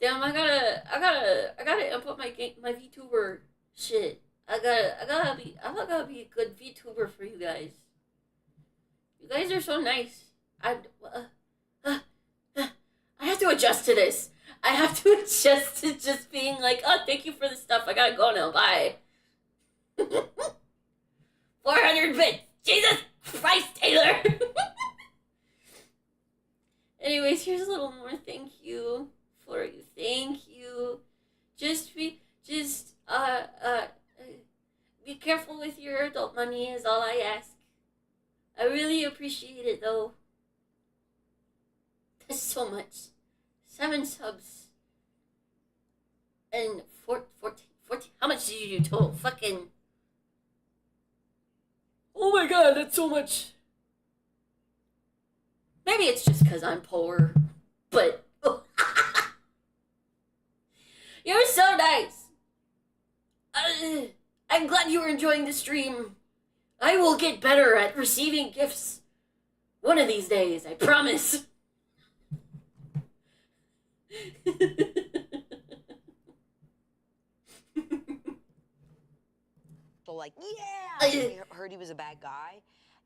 I gotta input my VTuber shit. I gotta be a good VTuber for you guys. You guys are so nice. I have to adjust to this. I have to adjust to just being like, oh, thank you for the stuff. I gotta go now. Bye. 400 bits. Jesus Christ, Taylor. Anyways, here's a little more thank you for you. Thank you. Be careful with your adult money is all I ask. I really appreciate it though. That's so much. 7 subs. And 14. How much did you do total? Fucking. Oh my god, that's so much. Maybe it's just because I'm poor. But. You're so nice. I'm glad you were enjoying the stream. I will get better at receiving gifts. One of these days, I promise. So like, yeah, we heard he was a bad guy.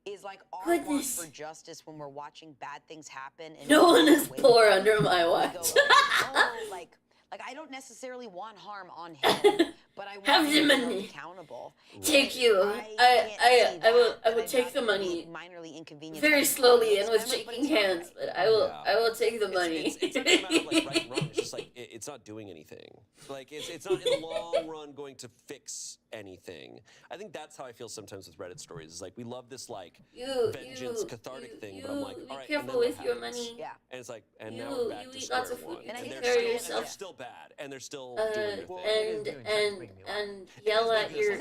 Is like our want Goodness. for justice when we're watching bad things happen. And No one is we poor go, under my we watch. go, oh, like I don't necessarily want harm on him, but I Have want the him to be money. accountable. Take And you. can't see I will that, take I'm the not money minorly inconvenienced very by the slowly and with experience, but shaking it's not hands, right. but I will take the money. It's not a matter of like right and wrong. It's just like it's not doing anything. Like it's not in the long run going to fix anything. I think that's how I feel sometimes with Reddit stories. Is like we love this like vengeance cathartic thing, but I'm like, all right, be and careful then with what your happens? money. Yeah. And it's like, and You- now we're back you to eat square lots of food, one. you And take they're care of still, yourself. they're still bad, and they're still doing their thing. And yell at your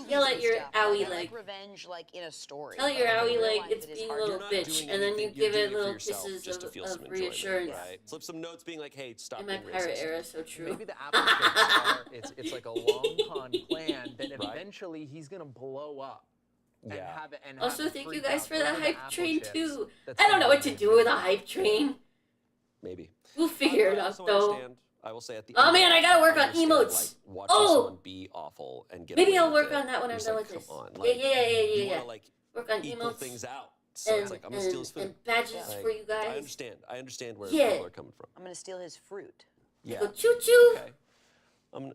yell at your owie I leg. like revenge like in a story. Tell your but in owie real leg life, it's it is being a hard. little You're not bitch, doing and then you anything, you're give it doing little for yourself kisses just to feel of some enjoyment, reassurance. right? Slip some notes being like, hey, stop In my being pirate racist. era, so true. Maybe the apple chips are, it's like a long con plan that Right. eventually he's gonna blow up. And Yeah. have it, and Also, have it thank you freak guys out. for the Those are hype apple train chips too. that's I don't know gonna what to be do with a hype train. Maybe. We'll figure it I out also though. understand- I will say at the Oh end, man, I gotta work on understand, emotes. Like, watching Oh! someone be awful and get Maybe away I'll with work it. on that when I'm It's done like, with this. come on, Yeah, like, yeah. You Yeah. wanna like Work on equal emotes things out. So and, it's like I'm gonna steal his food. and badges Like, for you guys. I understand where Yeah. people are coming from. I'm gonna steal his fruit. Yeah. Go choo choo. Okay.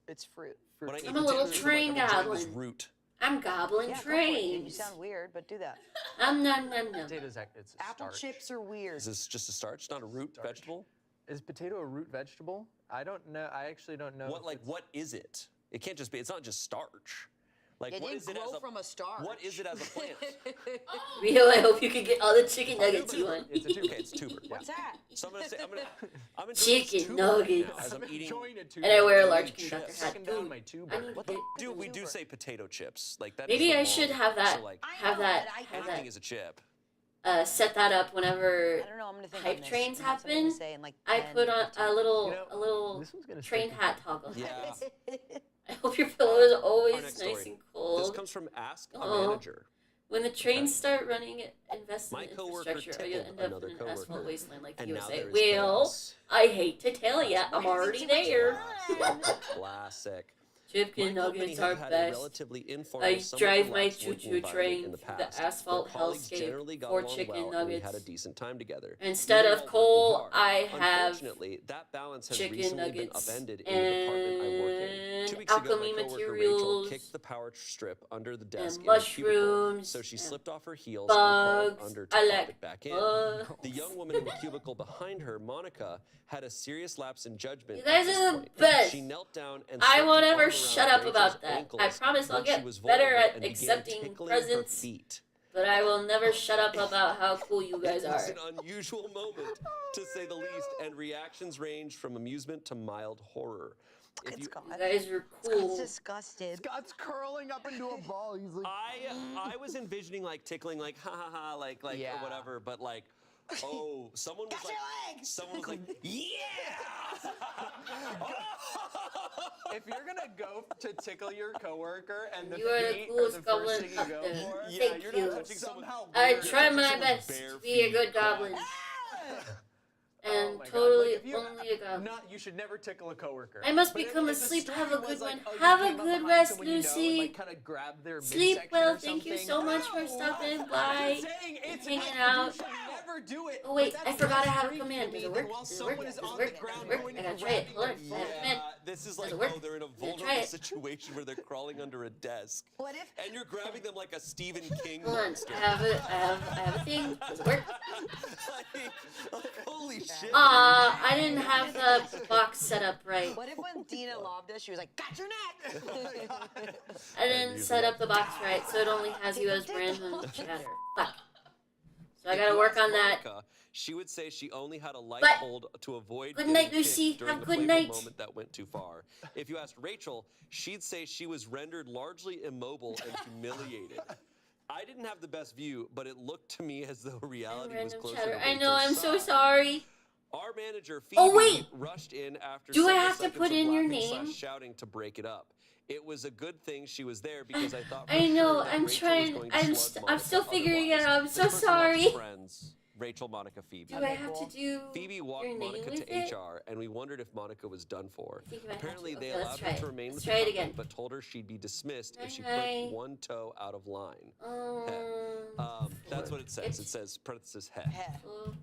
It's fruit. When I eat I'm a little potatoes, I'm like, I'm train enjoying this goblin. root. I'm gobbling Yeah, go for it, dude. You trains. sound weird, but do that. Nom nom nom nom. Potatoes, it's a Apple starch. chips are weird. Is this just a starch, not a root vegetable? Is potato a root vegetable? I don't know. I actually don't know. What if like it's- what is it? It can't just be. It's not just starch. Like It what didn't is it as grow a from a starch. What is it as a plant? Rio, I hope you can get all the chicken nuggets you want. It's a tuber. Okay, it's tuber. Yeah. What's that? So I'm enjoying Chicken this tuber right nuggets. now as I'm eating. Enjoying a tuber. And I wear a Eating large conductor chips. hat. Sucking down Ooh, my I tuber. need to But get dude, we do tuber? say potato chips. Like that. Maybe is the I should norm. have that. So like Have that. I Have everything that. is a chip. Set that up whenever I don't know. I'm gonna think hype on this. trains I have something to happen. say in like I 10, put on 15. a little You know, a little This one's gonna train stick. hat toggle. Yeah. I hope your pillow is Our always next nice story. and This cold. comes from Ask a Oh. Manager. When the trains start running, invest in My the coworker infrastructure, or you'll tickled end up another in an coworker, asphalt wasteland like the and now USA. there is Well, chaos. I hate to tell ya, I'm already there. Classic. Chicken My company nuggets has are had a best. relatively informal, I somewhat drive my relaxed working choo-choo environment train in the through the past, asphalt where colleagues hellscape generally got for along chicken well and we had a nuggets. decent time together. Instead We were of all working coal, hard. I have Unfortunately, that balance has chicken recently been nuggets upended in the department I work in. 2 and weeks ago, my alchemy coworker Rachel materials kicked the power strip under the desk and in her cubicle, mushrooms so she and slipped off her heels and crawled bugs. under to I pop like it back in. bugs. The young woman in the cubicle behind her, Monica, had a serious lapse in judgment. You at guys this are the point. best. She knelt down and I slipped won't an ever arm shut around up Rachel's about that. I ankles promise I'll when she get was better vulnerable at and began accepting tickling her presents. feet. But I will never shut up about how cool you guys It was are. an unusual moment, to say the least, and reactions ranged from amusement to mild horror. If It's you- Scott. You guys are Scott's cool. disgusted. Scott's curling up into a ball. He's like, I was envisioning like tickling, like ha ha ha, like Yeah. or whatever, but like, oh, someone was Got like, your legs! someone was like, yeah. if you're gonna go to tickle your coworker and the You are the feet are coolest the goblin first thing you up go there. for, Yeah, Thank you're you. not touching somehow I weird. try my someone's best bare to be a feet. good goblin. Oh And my God. totally Like, if you- only a goblin. Not, you should never tickle a coworker. I must But if- become if the asleep. Have a story good was like, one. oh, you Have a came up good behind rest, someone you know and, Lucy. like, kind of grab their Sleep midsection well. or Thank you something. so much for stopping by. I'm saying it's hanging not- out. You should never do it. Oh wait, but I that's forgot I just have a freaky command. to me Does it that work? while Does it someone work? is Does it on work? the ground Does it work? going I and gotta try it. grabbing Hold on. their I have a feet. command. This is Does like, it work? oh, they're in a try vulnerable it. situation where they're crawling under a desk, What if? and you're grabbing them like a Stephen King Hold on. monster. I have a thing. Does it work? like, holy shit. I didn't have the box set up right. What if when Dina loved us, she was like, "Got your neck." I didn't set up the box right, so it only has you as random chatter. Fuck. So I If gotta you work asked on that. Monica, she would say she only had a light But- hold to avoid Good getting night, kicked Lucy. during Have a good playful night. moment that went too far. If you asked Rachel, she'd say she was rendered largely immobile and humiliated. I didn't have the best view, but it looked to me as though reality was Random closer chatter. to I know. Rachel's I'm so side. sorry. Our manager Phoebe Oh, wait! rushed in after Do I several have to seconds put of in your laughing name? slash shouting to break it up. It was a good thing she was there because I thought. I for know. sure that I'm Rachel trying. Was going to I'm slug I'm Monica still figuring it otherwise. out. I'm so This person wants sorry. Friends, Rachel, Monica, Phoebe. Do I have to do Phoebe walked your name Monica with to it? HR, and we wondered if Monica was done for. I think you might have Apparently, to. they Okay, let's allowed try her it. to remain Let's with the try it company, again. but told her she'd be dismissed if she Hi. put one toe out of line. Um, That's what it says. It says parenthesis heh. oh,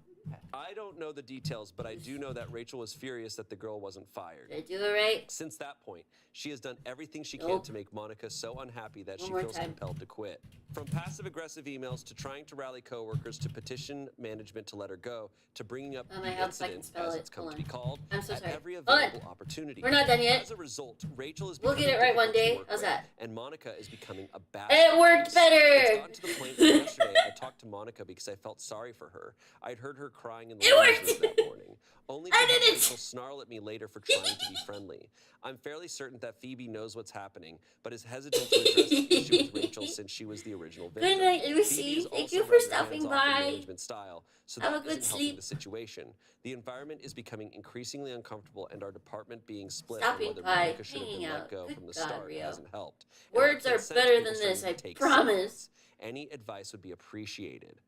I don't know the details, but I do know that Rachel was furious that the girl wasn't fired. did I do it right? Since that point, she has done everything she can Nope. to make Monica so unhappy that One she more feels time. compelled to quit. From passive-aggressive emails to trying to rally coworkers to petition management to let her go, to bringing up I the hope I can incident, spell as it. it's come Hold to be on. called, I'm so at sorry. every Hold on. available opportunity. We're not done yet. As a result, Rachel is We'll becoming get it right one difficult to day. work How's with, that? and Monica is becoming a bad. It worked It's better. gotten to the point where yesterday I talked to Monica because I felt sorry for her. I'd heard her crying in the It living worked. room that morning. Only to I have did it. Rachel snarl at me later for trying to be friendly. I'm fairly certain that Phoebe knows what's happening, but is hesitant to address the issue with Rachel since she was the original victim. Good night, Phoebe Lucy. is Thank also you for rather stopping hands-off in by. management style, so Have that a good isn't helping sleep. the situation. The environment is becoming increasingly uncomfortable, and our department being split Stopping on whether by, Monica should have been hanging let out. go Good from the God, start Rio. hasn't helped. And I Words can are sense better people than starting this, to I take promise. sides. Any advice would be appreciated.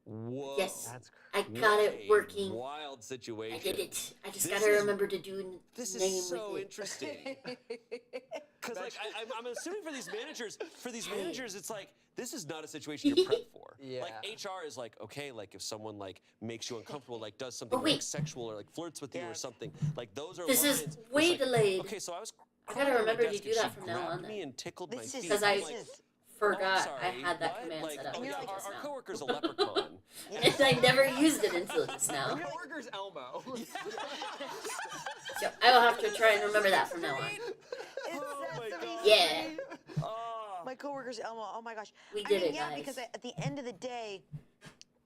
Whoa. Yes, That's I crazy. got What it a working. Wild situation. I did it. I just This gotta is- remember to do This name is so with it. interesting. Because like I'm assuming for these managers, it's like this is not a situation you're prepped for. Yeah. Like HR is like, okay, like if someone like makes you uncomfortable, like does something Oh, wait. like sexual or like flirts with you or something, like those are This lines. is It's way like, delayed. Okay, so I crawled gotta under my remember to desk do and that she from now on. grabbed me and tickled my This feet. is, Because I'm I like, forgot sorry, I had that what? command Like, set up oh, yeah, until just our now. coworker's a leprechaun. And I never used it until just now. Your coworker's Elmo. So I will have to try and remember that from now on. Oh my God. Yeah. Oh. My coworker's Elmo. Oh my gosh. We I did mean, it, yeah, guys. because at the end of the day,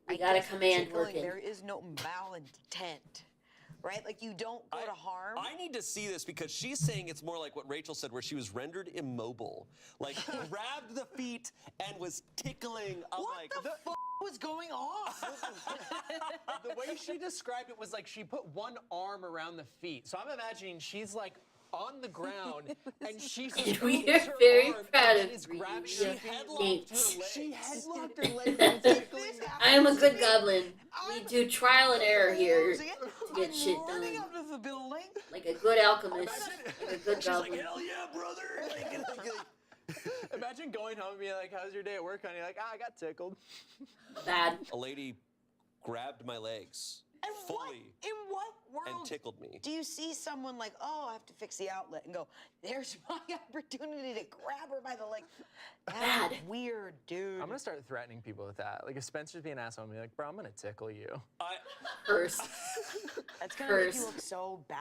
We I got a guess command tickling, working. There is no malintent, right? Like you don't go to harm. I need to see this because she's saying it's more like what Rachel said, where she was rendered immobile, like grabbed the feet and was tickling. I'm what like, the f was going on? The way she described it was like she put one arm around the feet. So I'm imagining she's like on the ground and she's just We moves are her very arm proud and of is you. grabbing She her feet. headlocked her She legs. headlocked her legs and tickling the I am a good goblin. We do trial and error here to get I'm shit running done. out of the building. Like a good alchemist, like a good She's like, goblin. hell yeah, brother! Imagine going home and being like, how's your day at work, honey? Like, I got tickled. Bad. A lady grabbed my legs And fully in what and world tickled me. do you see someone like, oh, I have to fix the outlet and go, there's my opportunity to grab her by the leg? That's Bad. weird, dude. I'm gonna start threatening people with that. Like if Spencer's being an asshole, I'm gonna be like, bro, I'm gonna tickle you. Curse. That's gonna make Curse. you look so bad.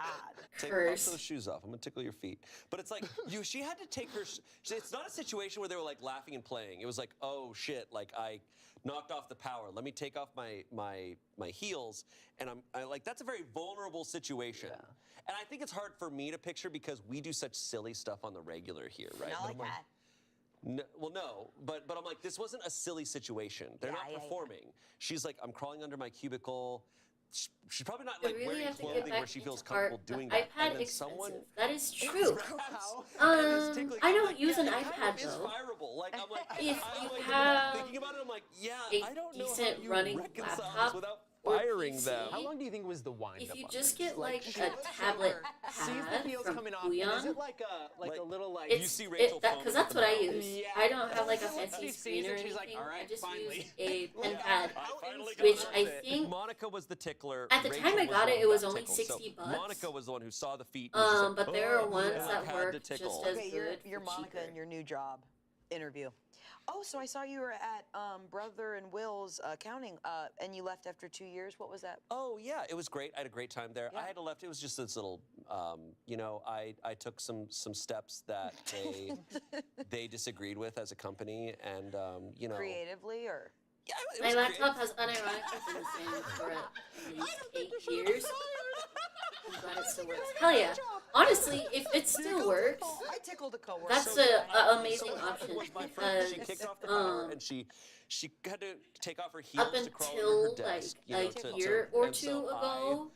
Take Curse. those shoes off. I'm gonna tickle your feet. But it's like she had to take her. It's not a situation where they were like laughing and playing. It was like, oh shit, like I knocked off the power. Let me take off my heels, and I like that's a very vulnerable situation. Yeah. And I think it's hard for me to picture because we do such silly stuff on the regular here, right? Not But like I'm that. No, well, no, but I'm like, this wasn't a silly situation. They're Yeah, not yeah. performing. She's like, I'm crawling under my cubicle. She's probably not I like really wearing have to get clothing back where she feels into art. comfortable doing The that. iPad And then expensive. someone That is true. and is tickling. I I'm don't like, use an yeah, it iPad, kind of is though. fireable. Like I'm like, If I'm you like, have thinking about it, I'm like, yeah, a I don't know how decent you running reconcile this laptop without or firing PC, them. How long do you think was the wind if up you on just this? get like she a looks tablet over, sees the pad feels from coming off, and is Bouillon, it like a little like it's You see Rachel that because foaming that's at what the I mouth. use. Yeah. I don't have like a And then once fancy she sees screen or it, she's anything. like, "All right, I just finally." use a pen Look, pad, I finally got which it. I think Monica was the tickler. at the Rachel time I was got the it, one it was who got only tickled. So 60 bucks. Monica was the one who saw the feet. And was just like, but there are "Oh," ones and, like, that had work to just tickle. as Okay, good you're for Monica cheaper. in your new job interview. Oh, so I saw you were at Brother and Will's accounting, and you left after 2 years. What was that? Oh yeah, it was great. I had a great time there. Yeah. I had to left. It was just this little, you know, I took some steps that they disagreed with as a company, and you know, Creatively, or? yeah, it My was laptop creative. has unironically been the same for at least 8 years. I'm glad it still works. Hell yeah. Honestly, if it still works, I tickled a coworker. that's So, an amazing so what happened option was my friend, she because kicked off the power and she had to take off her heels up to crawl under her until like desk. You know, a year or two ago,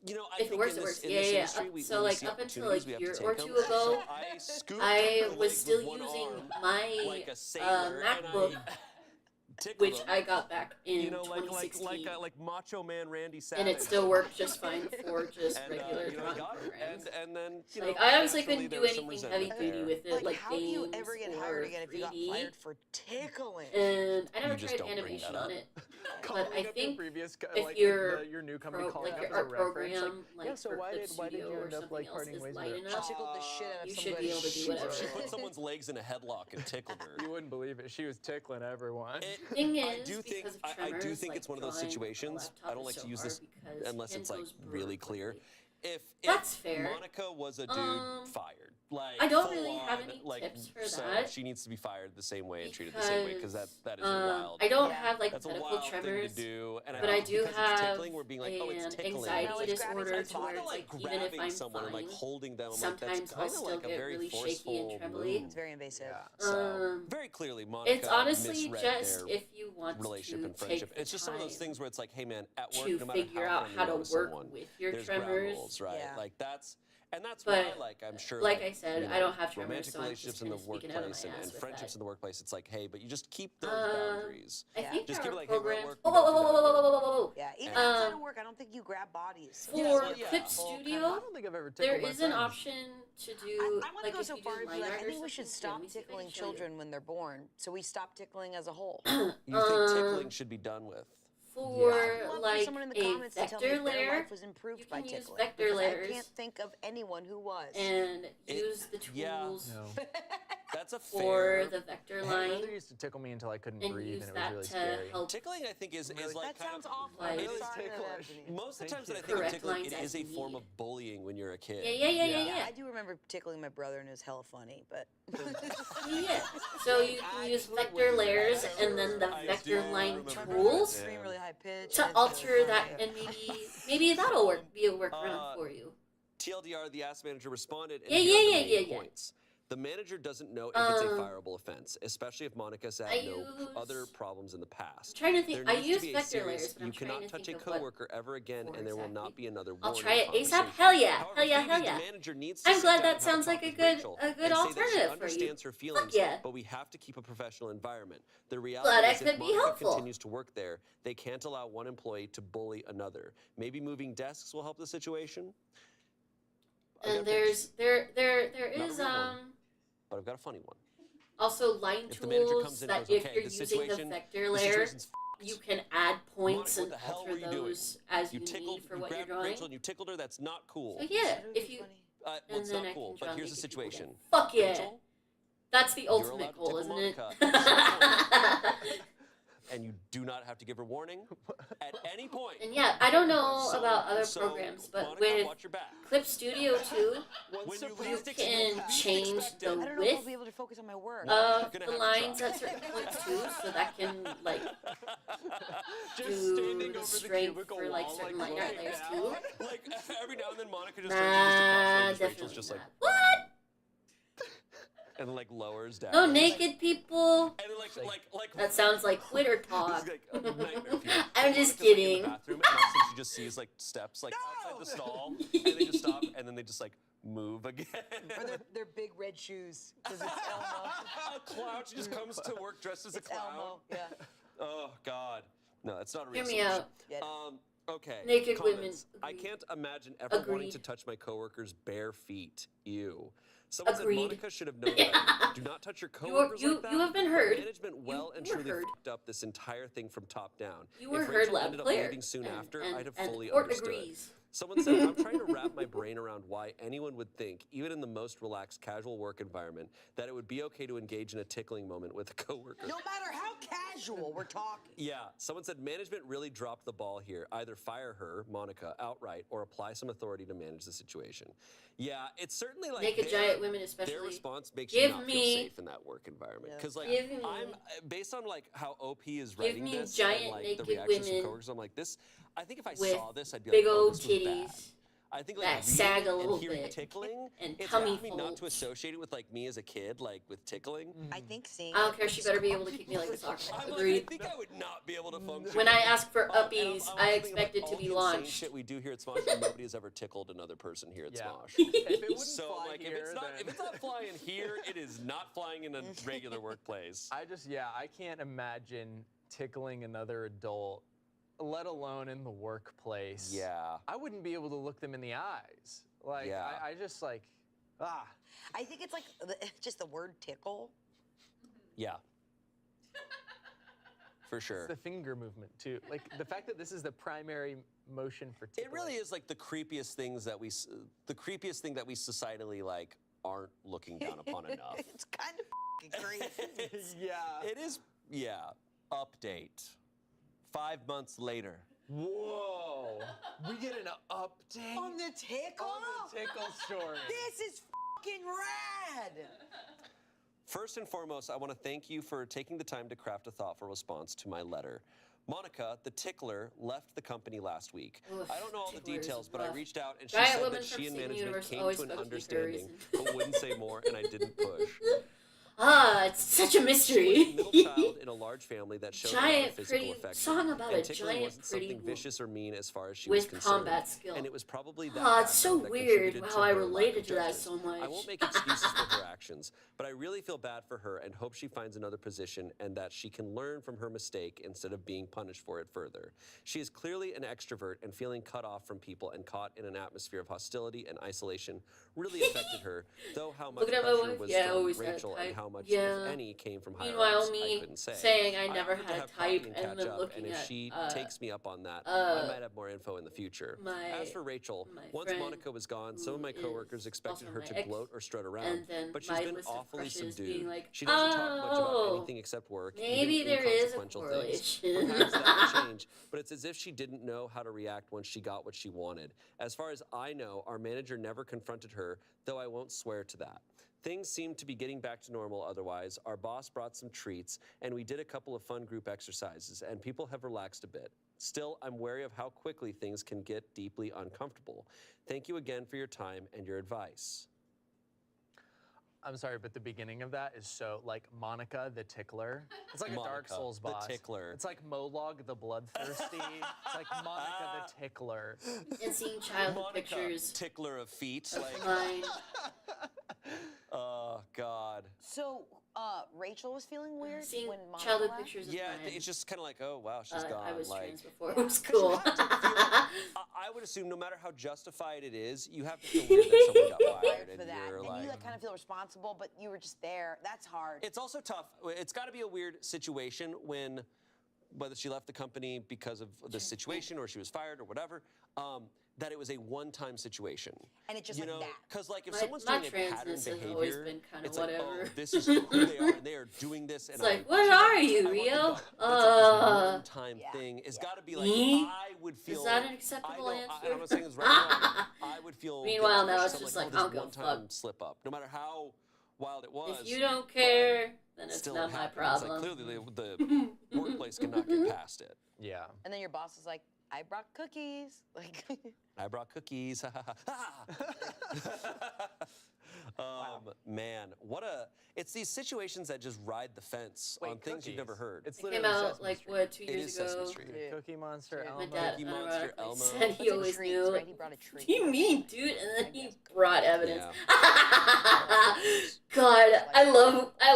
you know, I if it think works, in it this, works. in Yeah, this yeah. industry, we, So when we like see up until a opportunities, we have to year take or them. two ago, So I scooped I her was leg still with one using arm, my like a sailor, and MacBook, I tickled which him. I got back in You know, like 2016, like Macho Man Randy Savage. and it still worked just fine for just And, regular you know, I drawing got her. programs. And then, you Like know, I obviously naturally, couldn't there do was some anything heavy resentment duty there. with it, like how do you games ever get or hired again if you got 3D. fired for tickling? And I never You just tried don't bring animation that on up. it. Calling But I up your think previous if like your your new company pro, calling like up your as a art reference, program, like, yeah, so for why Clip did you Studio or end up something like else parting is ways light with her? enough, Tickled the shit out of you should somebody. be able to do She whatever. put someone's legs in a headlock and tickled her. You wouldn't believe it. She was tickling everyone. Thing is, I do think because of I do tremors, think like it's one of those drawing on a situations. laptop I don't is like so to use hard this because unless pen it's like goes really clear. quickly. If That's fair. Monica was a dude fired. Like I don't full really have on, any like, tips for so that. she needs to be fired the same way and treated the same way because that is a wild. I don't Yeah. have like That's a medical wild tremors, thing to do, and but I I think do because it's have tickling, we're being like, oh, it's an tickling. anxiety No, it's grabbing disorder to something. where Kinda it's like like even if grabbing I'm someone and like fine, holding them. I'm like, sometimes that's I'll kind of still like a get very really shaky and forceful trembly. move. It's very invasive. So very clearly, Monica It's honestly misread just their if you want relationship to and friendship. take the It's just some of those time things where it's like, hey man, at work, to no matter figure how out friendly how you to are with work someone, with your there's ground tremors. rules, right? Yeah. Like that's. And that's But, why, like, I'm sure, like I said, you know, I don't have tremors, romantic so I'm relationships just in the kinda speaking out of workplace my ass and with friendships that. in the workplace. It's like, hey, but you just keep those Um, boundaries. I Yeah. think Just there keep are it like, hey, we're at programs. work, Whoa, we don't whoa, do whoa, that whoa, at whoa, work. whoa, whoa, whoa. Yeah, even Um, outside of work, I don't think you grab bodies. For well, yeah. Clip Full Studio, I don't think I've ever tickled there my is an friends. option to do. I want to like go if so you far do as to be line like, I art or think we should something. Let stop me see if I can tickling show you. children when they're born, so we stop tickling as a whole. You think tickling should be done with? For I'd love for like someone in the a comments to tell me vector if their layer, life was improved you by can use tickling. vector because layers. I can't think of anyone who was. and use the yeah. tools That's a for fair. the vector My line. brother used to tickle me until I couldn't And breathe, use and it was that really to scary. help Tickling, I think, is like That kind sounds of. awful. Like- I'm Really sorry that ticklish. happened. Most of the times that I think of correct tickling, lines it is as a form needed. of bullying when you're a kid. Yeah. I do remember tickling my brother, and it was hella funny, but Yeah. So you can use vector layers and then the I vector do line remember tools that. scream really high pitch. to alter that, and maybe that'll be a workaround Uh, for you. TLDR, the ask manager responded, and Yeah, here are yeah, the main yeah. points. The manager doesn't know if it's a Um, fireable offense, especially if Monica said I no use- other problems in the past. I'm trying to think. There I needs use to be a vector serious, layers, but you I'm trying cannot to touch a think of what. coworker ever again, for and there will not exactly. be another I'll warning try it conversation. ASAP. Hell yeah, However, hell yeah, Phoebe, hell the yeah. manager needs to I'm sit glad down that and have sounds talk like a with good Rachel a and good say that she alternative for you. understands her feelings, yeah. but we have to keep a professional environment. The reality Glad I is, if could be Monica helpful. continues to work there, they can't allow one employee to bully another. Maybe moving desks will help the situation. I got a And pitch, there Not a is real one. but I've got a funny one. also line If the manager tools comes in and that goes, if "Okay, you're this using the situation- vector the layer, situation's you can add points Monica, what and the hell alter were you doing? those as you tickled, need for you what you're grabbed drawing. Rachel and you tickled her. That's not cool. So yeah, if you Well, and it's then not I cool. can draw But here's the naked people situation. again. Fuck yeah. Rachel, That's the you're ultimate allowed to goal, tickle isn't it? Monica. and you do not have to give her warning at any point. And yeah, I don't know So- about other so, programs, but Monica, with watch your back. Clip Studio 2, When you you least can expect- change expect the it. I don't know if I'll width be able to focus on my work. You're of gonna the have to lines try. at certain points too, so that can like Just do standing the over the strength cubicle for like wall, certain like, line art looking layers down. too. Like every now and then, Monica just turns and just across, Nah, and just Rachel's definitely just like, not. What? and like lowers down. No naked people. And then like That sounds like Twitter This talk. is like a nightmare for you. I'm Monica's, just like, kidding. in the bathroom, and all of a sudden she just sees like steps like outside the stall, and they just stop, and then they just like move again. Or their big red shoes, because it's Elmo. A clown. She just comes to work dressed as a It's clown. Elmo, yeah. Oh God. No, that's not a real Hear me solution. out. Get it. Okay. Naked women, comments. I agreed. can't imagine ever wanting Agreed. to touch my coworker's bare feet. Ew. Someone Agreed. said Monica should have known better. Do not touch your You are- coworkers you- like that. you have been heard. Management well and you were truly heard. fucked up this entire thing from top down. You were if heard Rachel loud ended up clear. leaving soon after, and, I'd have and fully the court understood. agrees. Someone said, I'm trying to wrap my brain around why anyone would think, even in the most relaxed, casual work environment, that it would be okay to engage in a tickling moment with a coworker. No matter how casual we're talking. Yeah, someone said management really dropped the ball here. Either fire her, Monica, outright, or apply some authority to manage the situation. Yeah, it's certainly like Naked their- giant women especially. Their response makes you Give not me- feel safe in that work environment. Yeah. Because like Give me- I'm based on like how OP is Give writing me this giant and like the naked reactions from women coworkers, I'm like this. I think if I with saw this, I'd be big like, oh, old this was bad. titties I think like that reading sag a it little and hearing bit tickling, and it's tummy hard for me not to folds. associate it with like me as a kid, like with tickling. I think seeing. I don't care. She better be able to kick me like a soccer. I'm Agreed. like, I think I would not be able to function. When I ask for And I'm- uppies, I'm I thinking expect it about to all be the insane launched. shit we do here at Smosh, and nobody has ever tickled another person here at Yeah. Smosh. If it wouldn't So fly like, here, if it's not flying here, it is not flying in a regular workplace. I can't imagine tickling another adult, let alone in the workplace. Yeah. I wouldn't be able to look them in the eyes. Like, Yeah. I just like, I think it's like just the word tickle. Yeah. For It's sure. the finger movement too. Like the fact that this is the primary motion for tickling. It really is like the creepiest things that the creepiest thing that we societally like aren't looking down upon enough. It's kind of fucking creepy. Yeah. It is, yeah. Update. 5 months later. Whoa. We get an update On the tickle? on the tickle story. This is fucking rad. First and foremost, I want to thank you for taking the time to craft a thoughtful response to my letter. Monica, the tickler, left the company last week. Oof, I don't know all the tickler is details, but I rough. reached out and she Giant said women that from she and Steven management Universe came always to an fuck with me for a understanding, reason. but wouldn't say more, and I didn't push. Ah, it's such a She was mystery. a middle child in a large family that showed a lot of Giant physical pretty affection. song about and a tickling giant wasn't pretty something woman vicious or mean as far as she was with concerned. combat skill. And it was probably that Ah, it's so background that weird contributed how to I her lack related of to that judgment. so much. I won't make excuses for her actions, but I really feel bad for her and hope she finds another position and that she can learn from her mistake instead of being punished for it further. She is clearly an extrovert, and feeling cut off from people and caught in an atmosphere of hostility and isolation really affected her, though how much Looking at my pressure wife? was Yeah, I from always had Rachel type. and how much, Yeah. if any, came from higher Meanwhile, ups, I me couldn't say. saying I I never offered to had a have coffee type and and catch then up, looking and if at, she takes me up on that, I might have more info in the future. As for Rachel, once friend, Monica was gone, some of my who coworkers is expected also her my to ex, gloat or strut around, and then but she's my been list of awfully crushes subdued. being like, She doesn't talk much about "Oh, anything except work, maybe even there is a inconsequential things. correlation." Perhaps that will change, but it's as if she didn't know how to react once she got what she wanted. As far as I know, our manager never confronted her, though I won't swear to that. Things seem to be getting back to normal otherwise. Our boss brought some treats, and we did a couple of fun group exercises, and people have relaxed a bit. Still, I'm wary of how quickly things can get deeply uncomfortable. Thank you again for your time and your advice. I'm sorry, but the beginning of that is so like Monica the Tickler. It's like a Dark Monica, Souls the boss. Tickler. It's like Molog the Bloodthirsty. It's like Monica the Tickler. And seeing childhood Monica, pictures tickler of feet. of Like, mine. oh, God. So Rachel was feeling weird Seeing when Monica childhood left? pictures of Yeah, mine. it's just kind of like, oh, wow, she's gone. I was like, trans before. It was cool. I would assume no matter how justified it is, you have to feel weird that someone got fired For and that, you're and like, you like kind of feel responsible, but you were just there. That's hard. it's also tough. It's got to be a weird situation when, whether she left the company because of this situation or she was fired or whatever, that it was a one-time situation. And it just you like know, that. because like if My- someone's my doing a pattern transness has behavior, always been kinda it's like, oh, whatever. this is who they are, and they are doing this. And It's like, I- what she's are like, you, I want to Rio? go. But it's like this one-time thing. It's got to be like, Me? I would feel. Is that an acceptable I know, answer? I'm not saying it's right or wrong. I would feel. Meanwhile, guilty. now it's So I'm just oh, like, this I don't give a one-time fuck. slip up, no matter how wild it was. If you don't care, then it's still not it my happened. problem. It's like clearly the workplace cannot get past it. Yeah. And then your boss is like, I brought cookies. Like, I brought cookies. Man, what a! It's these situations that just ride the fence on things you've never heard. It's It literally came out Sesame like Street. what 2 It years is ago. Sesame Street. Cookie Monster, My Elmo. dad Cookie Monster, unironically Elmo. said he That's like always treats, knew. right? He brought a treat. What do you mean, dude? And then he brought evidence. Yeah. God, I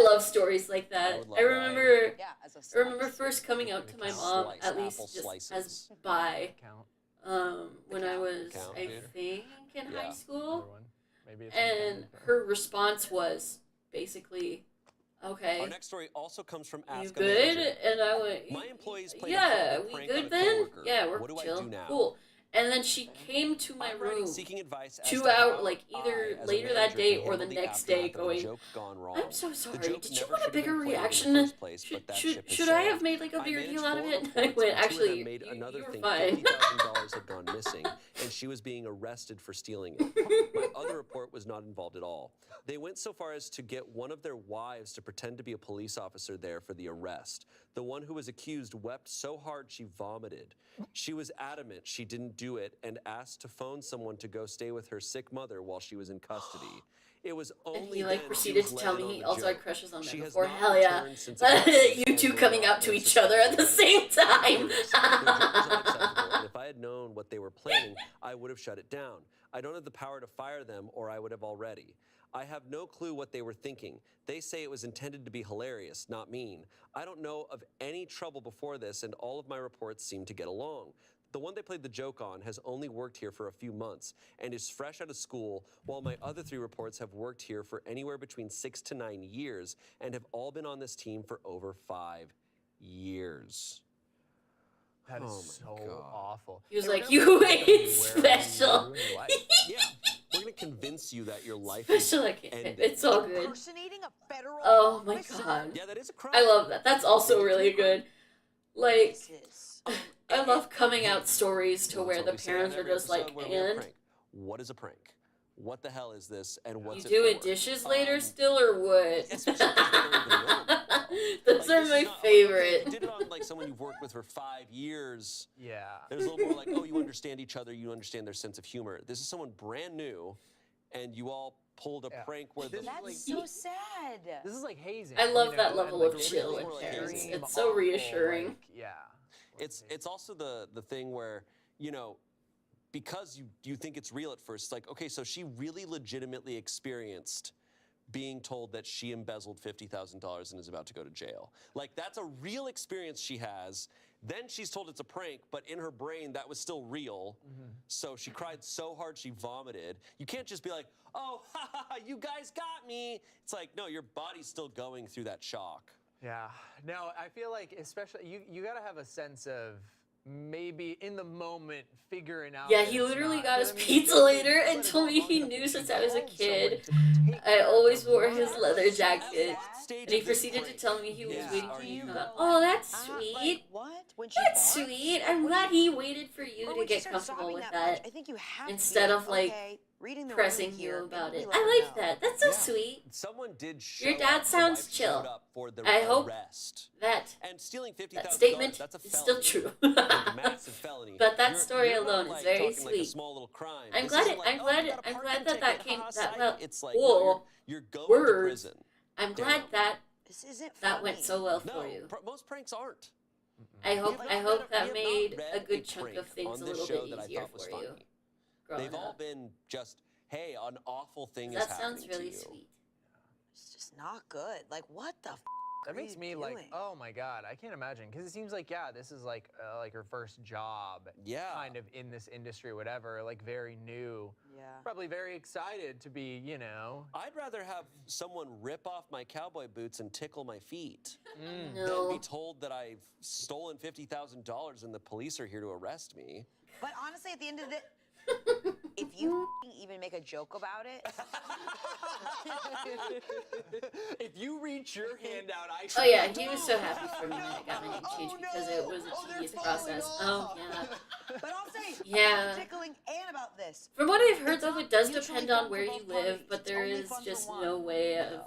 love stories like I that. would love I that. remember Yeah, as a I remember slice. first coming out to my Slice, mom, at apple least just as slices. bi, Count. when I was, Count, I dude. think, in Yeah. high school. Everyone. Maybe it's And her response was basically, okay, Our next story also comes from you Ask a good? Manager. And I went, My employees played a yeah, horrible we prank on good a then? coworker. Yeah, we're What do I chill. do now? Cool. And then she came to my I'm writing room seeking advice as 2 to hours, how like either I, as a later that manager, day can or the handle next aftermath day of a going, joke gone wrong. I'm so The sorry. joke Did you never want a should have been bigger played in the reaction? first place, but that ship has Should I sailed. have made like a I bigger managed deal out of 4 it? And I reports, went, and 2 of actually, them made you another were thing fine. $50,000 had gone missing, and she was being arrested for stealing it. My other report was not involved at all. They went so far as to get one of their wives to pretend to be a police officer there for the arrest. The one who was accused wept so hard she vomited. She was adamant she didn't do it and asked to phone someone to go stay with her sick mother while she was in custody. It was only And he then like she proceeded was to let tell in on me he the also joke. had crushes on She them has before. not Hell yeah. returned since it You two coming out to each other at the same time. Their joke was unacceptable, and if I had known what they were planning, I would have shut it down. I don't have the power to fire them, or I would have already. I have no clue what they were thinking. They say it was intended to be hilarious, not mean. I don't know of any trouble before this, and all of my reports seem to get along. The one they played the joke on has only worked here for a few months and is fresh out of school, while my other 3 reports have worked here for anywhere between 6 to 9 years and have all been on this team for over 5 years. That is Oh so my God. awful. He was Hey, we're like, gonna you put ain't where you special. ruin your life. Yeah, we're gonna convince you that your life is Special, like, ending. it's all good. Impersonating a federal Oh my officer? god. Yeah, that is a crime. I love that. That's also really good. Like, Jesus. I love coming out stories to That's where what the we say on parents are every just like, episode where we have a and prank. What is a prank? What the hell is this? And what's you it doing for? dishes later still or what? Especially if they don't even know. Those Like, are this my is not- favorite. If you did it on like someone you've worked with for 5 years. Yeah. There's a little more like, oh, you understand each other, you understand their sense of humor. This is someone brand new, and you all pulled a Yeah. prank where the That's so sad. This is like hazing. I love you that know, level and, of like, chill really in extreme, parents. It's so awful, reassuring. like, yeah. it's also the thing where, you know, because you think it's real at first, it's like, okay, so she really legitimately experienced being told that she embezzled $50,000 and is about to go to jail. Like, that's a real experience she has. Then she's told it's a prank, but in her brain, that was still real. So she cried so hard she vomited. You can't just be like, oh, ha, ha, ha, you guys got me. It's like, no, your body's still going through that shock. Yeah. No, I feel like especially you got to have a sense of maybe in the moment figuring out. Yeah, that he it's literally not. got You his know what I mean? pizza later and told me he knew since I was a kid. I always wore his leather jacket. And he proceeded to tell me he was waiting for you. Oh, that's sweet. Like, what? When she That's barks? sweet. I'm glad he waited for you Or to when she get starts comfortable sobbing with much, that I think you have instead to be of like okay, reading the pressing room you here, about maybe it. let her I like know. that. That's so sweet. Someone did show Your dad up. The sounds wife chill. showed up for the I hope arrest. that And stealing $50,000, that statement that's a is felony. still true. It's a massive felony. But that story you're not, alone is like, very talking like a sweet. small little crime. I'm This glad isn't it. like, I'm oh, glad. you got a I'm parking glad that ticket, that came. haha, That psych. well. It's like, Whoa. no, you're going to Words. prison. I'm glad Damn. that This isn't that went funny. so well No, for you. most pranks aren't. I hope. We I have hope not that read- made we have a not good read chunk prank of things on a this little show bit that I easier thought was for funny. you. Growing They've all up. been just, hey, an awful thing is That happening sounds really to you. sweet. It's just not good. Like, what the f That are makes you me doing? like, oh my god, I can't imagine because it seems like this is like her first job, Yeah. kind of in this industry, whatever, like very new. Yeah. Probably very excited to be, I'd rather have someone rip off my cowboy boots and tickle my feet than No. be told that I've stolen $50,000 and the police are here to arrest me. But honestly, at the end of the if you even make a joke about it, if you reach your hand out, I. Oh yeah, he was so happy for me when I got my name changed because it was a tedious process. Oh yeah. but I'll say Yeah. I'm tickling Anne about this. From what I've heard, It's though, not it does mutually depend on fun where for you both live, parties. but It's there only is fun for just one. no way of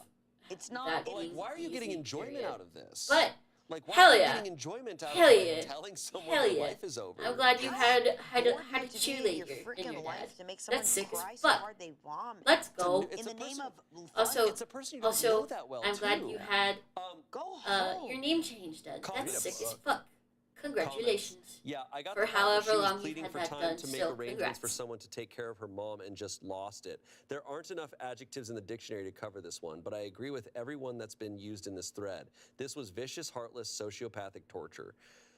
It's not. that But like, being why are you getting easy, enjoyment period. out of this? But like, why hell are you yeah. getting enjoyment out Hell of like, yeah. telling someone Hell their yeah. life is over? I'm glad you had a More you have to do cheerleader your in freaking your life dad. to make someone That's sick as cry so fuck. hard they vomit. Let's go. It's in a the name person- of Also, It's a person you don't also, know that well, I'm glad too. you had go home. your name changed, Dad. Comment. That's sick as fuck. Congratulations. Yeah, I got For the part where however she was long you've pleading had for that time done, to make still, arrangements for congrats. someone to take care of her mom and just lost it. There aren't enough adjectives in the dictionary to cover this one, but I agree with everyone that's been used in this thread. This was vicious, heartless, sociopathic torture.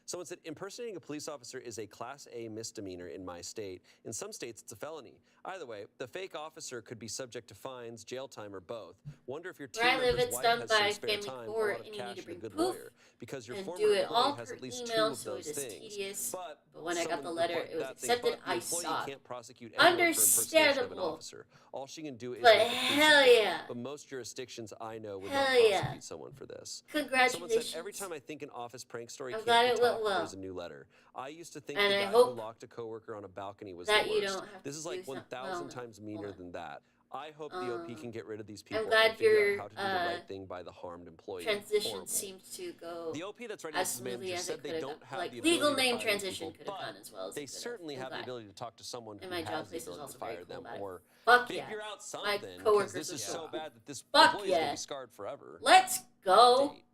Someone said, impersonating a police officer is a Class A misdemeanor in my state. In some states, it's a felony. Either way, the fake officer could be subject to fines, jail time, or both. Wonder if your team Where I live, member's it's wife done has by some spare family time, court, a lot of and you cash, need to and a bring good proof lawyer, because your and former do it employee all has per at least email, two of so those it is things. tedious. But when I got someone the letter, reported it was that thing, accepted. but the I employee saw. can't prosecute anyone for impersonation of an Understandable. officer. All she can do is But make a police hell report. yeah. But most jurisdictions I know would Hell not yeah. prosecute someone for this. Congratulations. Someone said, every time I think an office prank story I'm can't glad be it went topped, well. there's a new letter. I used to think And the I guy hope who locked a coworker on a balcony was that the you worst. don't have This to is like do some- 1,000 well, times meaner hold on. than that. I hope the OP can get rid of these people I'm glad and figure your out how to do the right thing by the harmed employee. transition Horrible. seems to go The OP that's right as this manager smoothly as said it they could have don't gone. have Like the legal ability to name fire transition people, could have but gone as well as they it could have. certainly I'm have the glad. ability to talk to someone And who my job has the place is ability also to very fire cool them about it. or Fuck yeah. figure out My something because coworkers this are is so so cool. bad that this Fuck employee is yeah. gonna be scarred forever. Let's go. Date.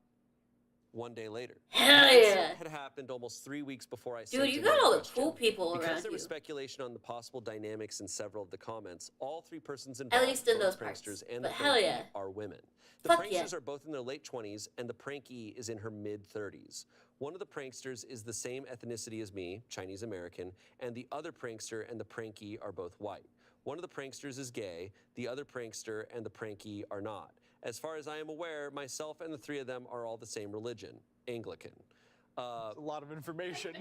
One day later. Hell The incident yeah. had happened almost 3 weeks before I Dude, sent you in got my all the question. cool people Because around there was you. speculation on the possible dynamics in several of the comments, all three persons involved, least in both those parts. pranksters and But the hell prankee, yeah. are women. The Fuck pranksters yeah. are both in their late 20s, and the prankee is in her mid-30s. One of the pranksters is the same ethnicity as me, Chinese American, and the other prankster and the prankee are both white. One of the pranksters is gay, the other prankster and the prankee are not. As far as I am aware, myself and the three of them are all the same religion, Anglican. A lot of information.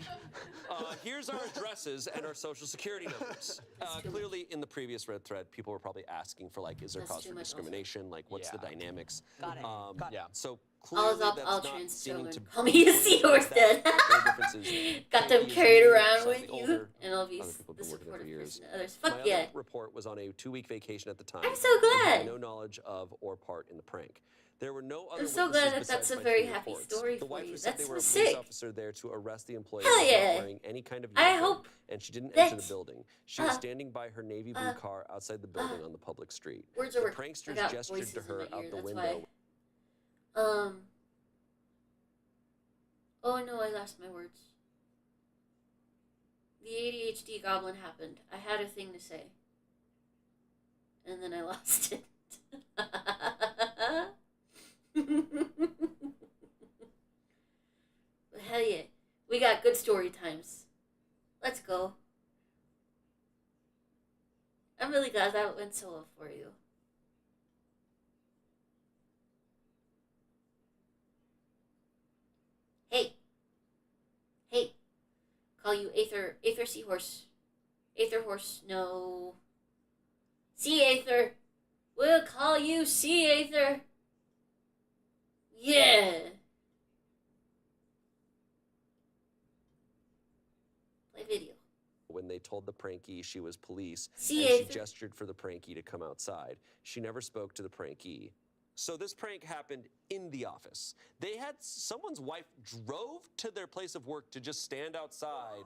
Here's our addresses and our social security numbers. Clearly, in the previous red thread, people were probably asking for like, is there That's cause too for much also. discrimination? Like, what's the Yeah. dynamics? Got it. Got it. Yeah. So All clearly, is up, that's all not trans seeming to children. Call me a seahorse that. then. The difference is Got them Katie is carried younger, around slightly with you, older. and I'll be Other people have the been working there for supportive years. person to others. My Fuck other yeah. report was on a 2-week vacation at the time. I'm so and had glad. no knowledge of or part in the prank. There were no other I'm so witnesses glad that that's besides a my very three happy reports. story The for wife you. who said That's they were a so police sick. officer there to arrest the employee Hell was yeah. not wearing any kind of I uniform, hope and she didn't that, enter the building. She was standing by her navy blue car outside the building on the public street. Words The are work. I pranksters got gestured voices to in her my out ear, the that's window. why. Oh no, I lost my words. The ADHD goblin happened. I had a thing to say. And then I lost it. But hell yeah. We got got good story times. Let's go. I'm really glad that went so well for you. Hey. Hey. Call you Aether. Aether Seahorse. Aether Horse. No. Sea Aether. We'll call you Sea Aether. Yeah. Play video. When they told the prankie she was police, See, and she Aether. gestured for the prankie to come outside. She never spoke to the prankie. So this prank happened in the office. They had someone's wife drove to their place of work to just stand outside.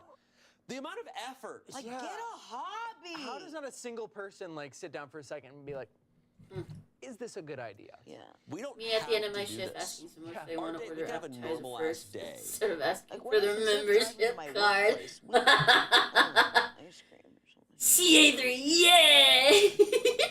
The amount of effort. Like, get a hobby. How does not a single person like sit down for a second and be like, is this a good idea? Yeah. We don't Me at the end of have my to do shift this. asking someone if Yeah. they Our want to day- we order can have a appetizer normal-ass first day. instead of asking Like, for what their if it's just driving to membership my card. workplace? What if- ice cream or something. CA3, yay!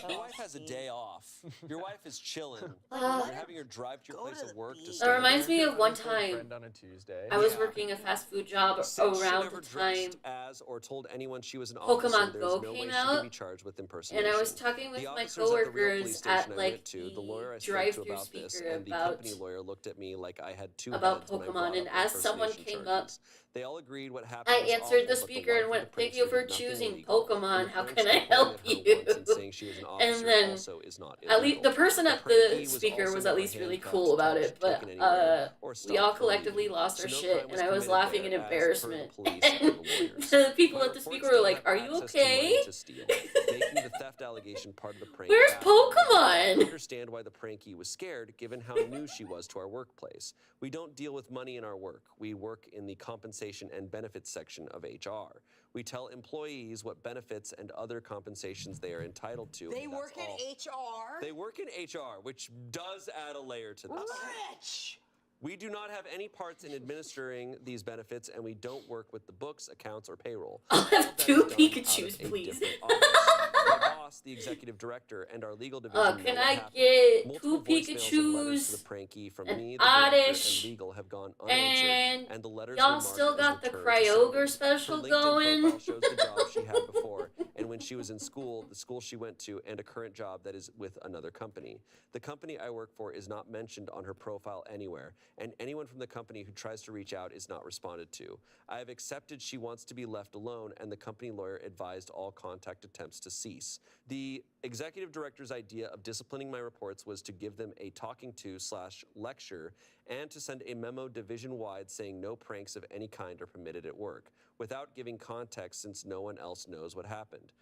Your wife has a day off. Your wife is chilling. Uh, You're having her drive to your go place to of the work to beach. stand That reminds there. me of one With a time friend on a Tuesday. I was Yeah. working a fast food job Since she around never the time, dressed as or told anyone she was an Pokemon officer, there's Go no way came she out, could be charged with impersonation. and I was talking with The my officers at the real police coworkers station at I like went to, the lawyer I the spoke to drive-through about this, speaker and the about company lawyer looked at me like I had two about heads when I Pokemon, brought and up as someone impersonation came up, charges. They all agreed what happened I was answered awful, the but speaker wife and of went, the "Thank prankster you for did nothing choosing illegal. Pokemon. And the How prankster can I pointed help at her you?" once and saying she was an And officer then also is not at least illegal. the person at the prankee was speaker also was never at least really handcuffed, cool about touched, it, but taken anywhere, or we stopped all for collectively leaving. lost our So no shit, crime was and I was committed laughing in there, as per the embarrassment. police And and the lawyers. the people My at the reports speaker don't were like, have "Are you access to money okay? to steal, making the theft allegation part of the prank. Where's baffling. I Pokemon?" understand why the prankie was scared, given how new she was to our workplace. We don't deal with money in our work. We work in the compensation and benefits section of HR. We tell employees what benefits and other compensations they are entitled to. They and that's work in all. HR. They work in HR, which does add a layer to this. Rich. We do not have any parts in administering these benefits, and we don't work with the books, accounts, or payroll. I'll All of have that is 2 done out of Pikachus, a please. different office. My boss, the executive director, and our legal division know Can what I happened. get Multiple 2 voicemails and letters to Pikachus? the prankie from an me, the director, Oddish, and legal have gone unanswered, and the letters y'all remarked still as got the returned to Kyogre sender. special Her LinkedIn going? profile shows the job she had before, and when she was in school, the school she went to, and a current job that is with another company. The company I work for is not mentioned on her profile anywhere, and anyone from the company who tries to reach out is not responded to. I have accepted she wants to be left alone, and the company lawyer advised all contact attempts to cease. The executive director's idea of disciplining my reports was to give them a talking to/lecture and to send a memo division-wide saying no pranks of any kind are permitted at work, without giving context since no one else knows what happened.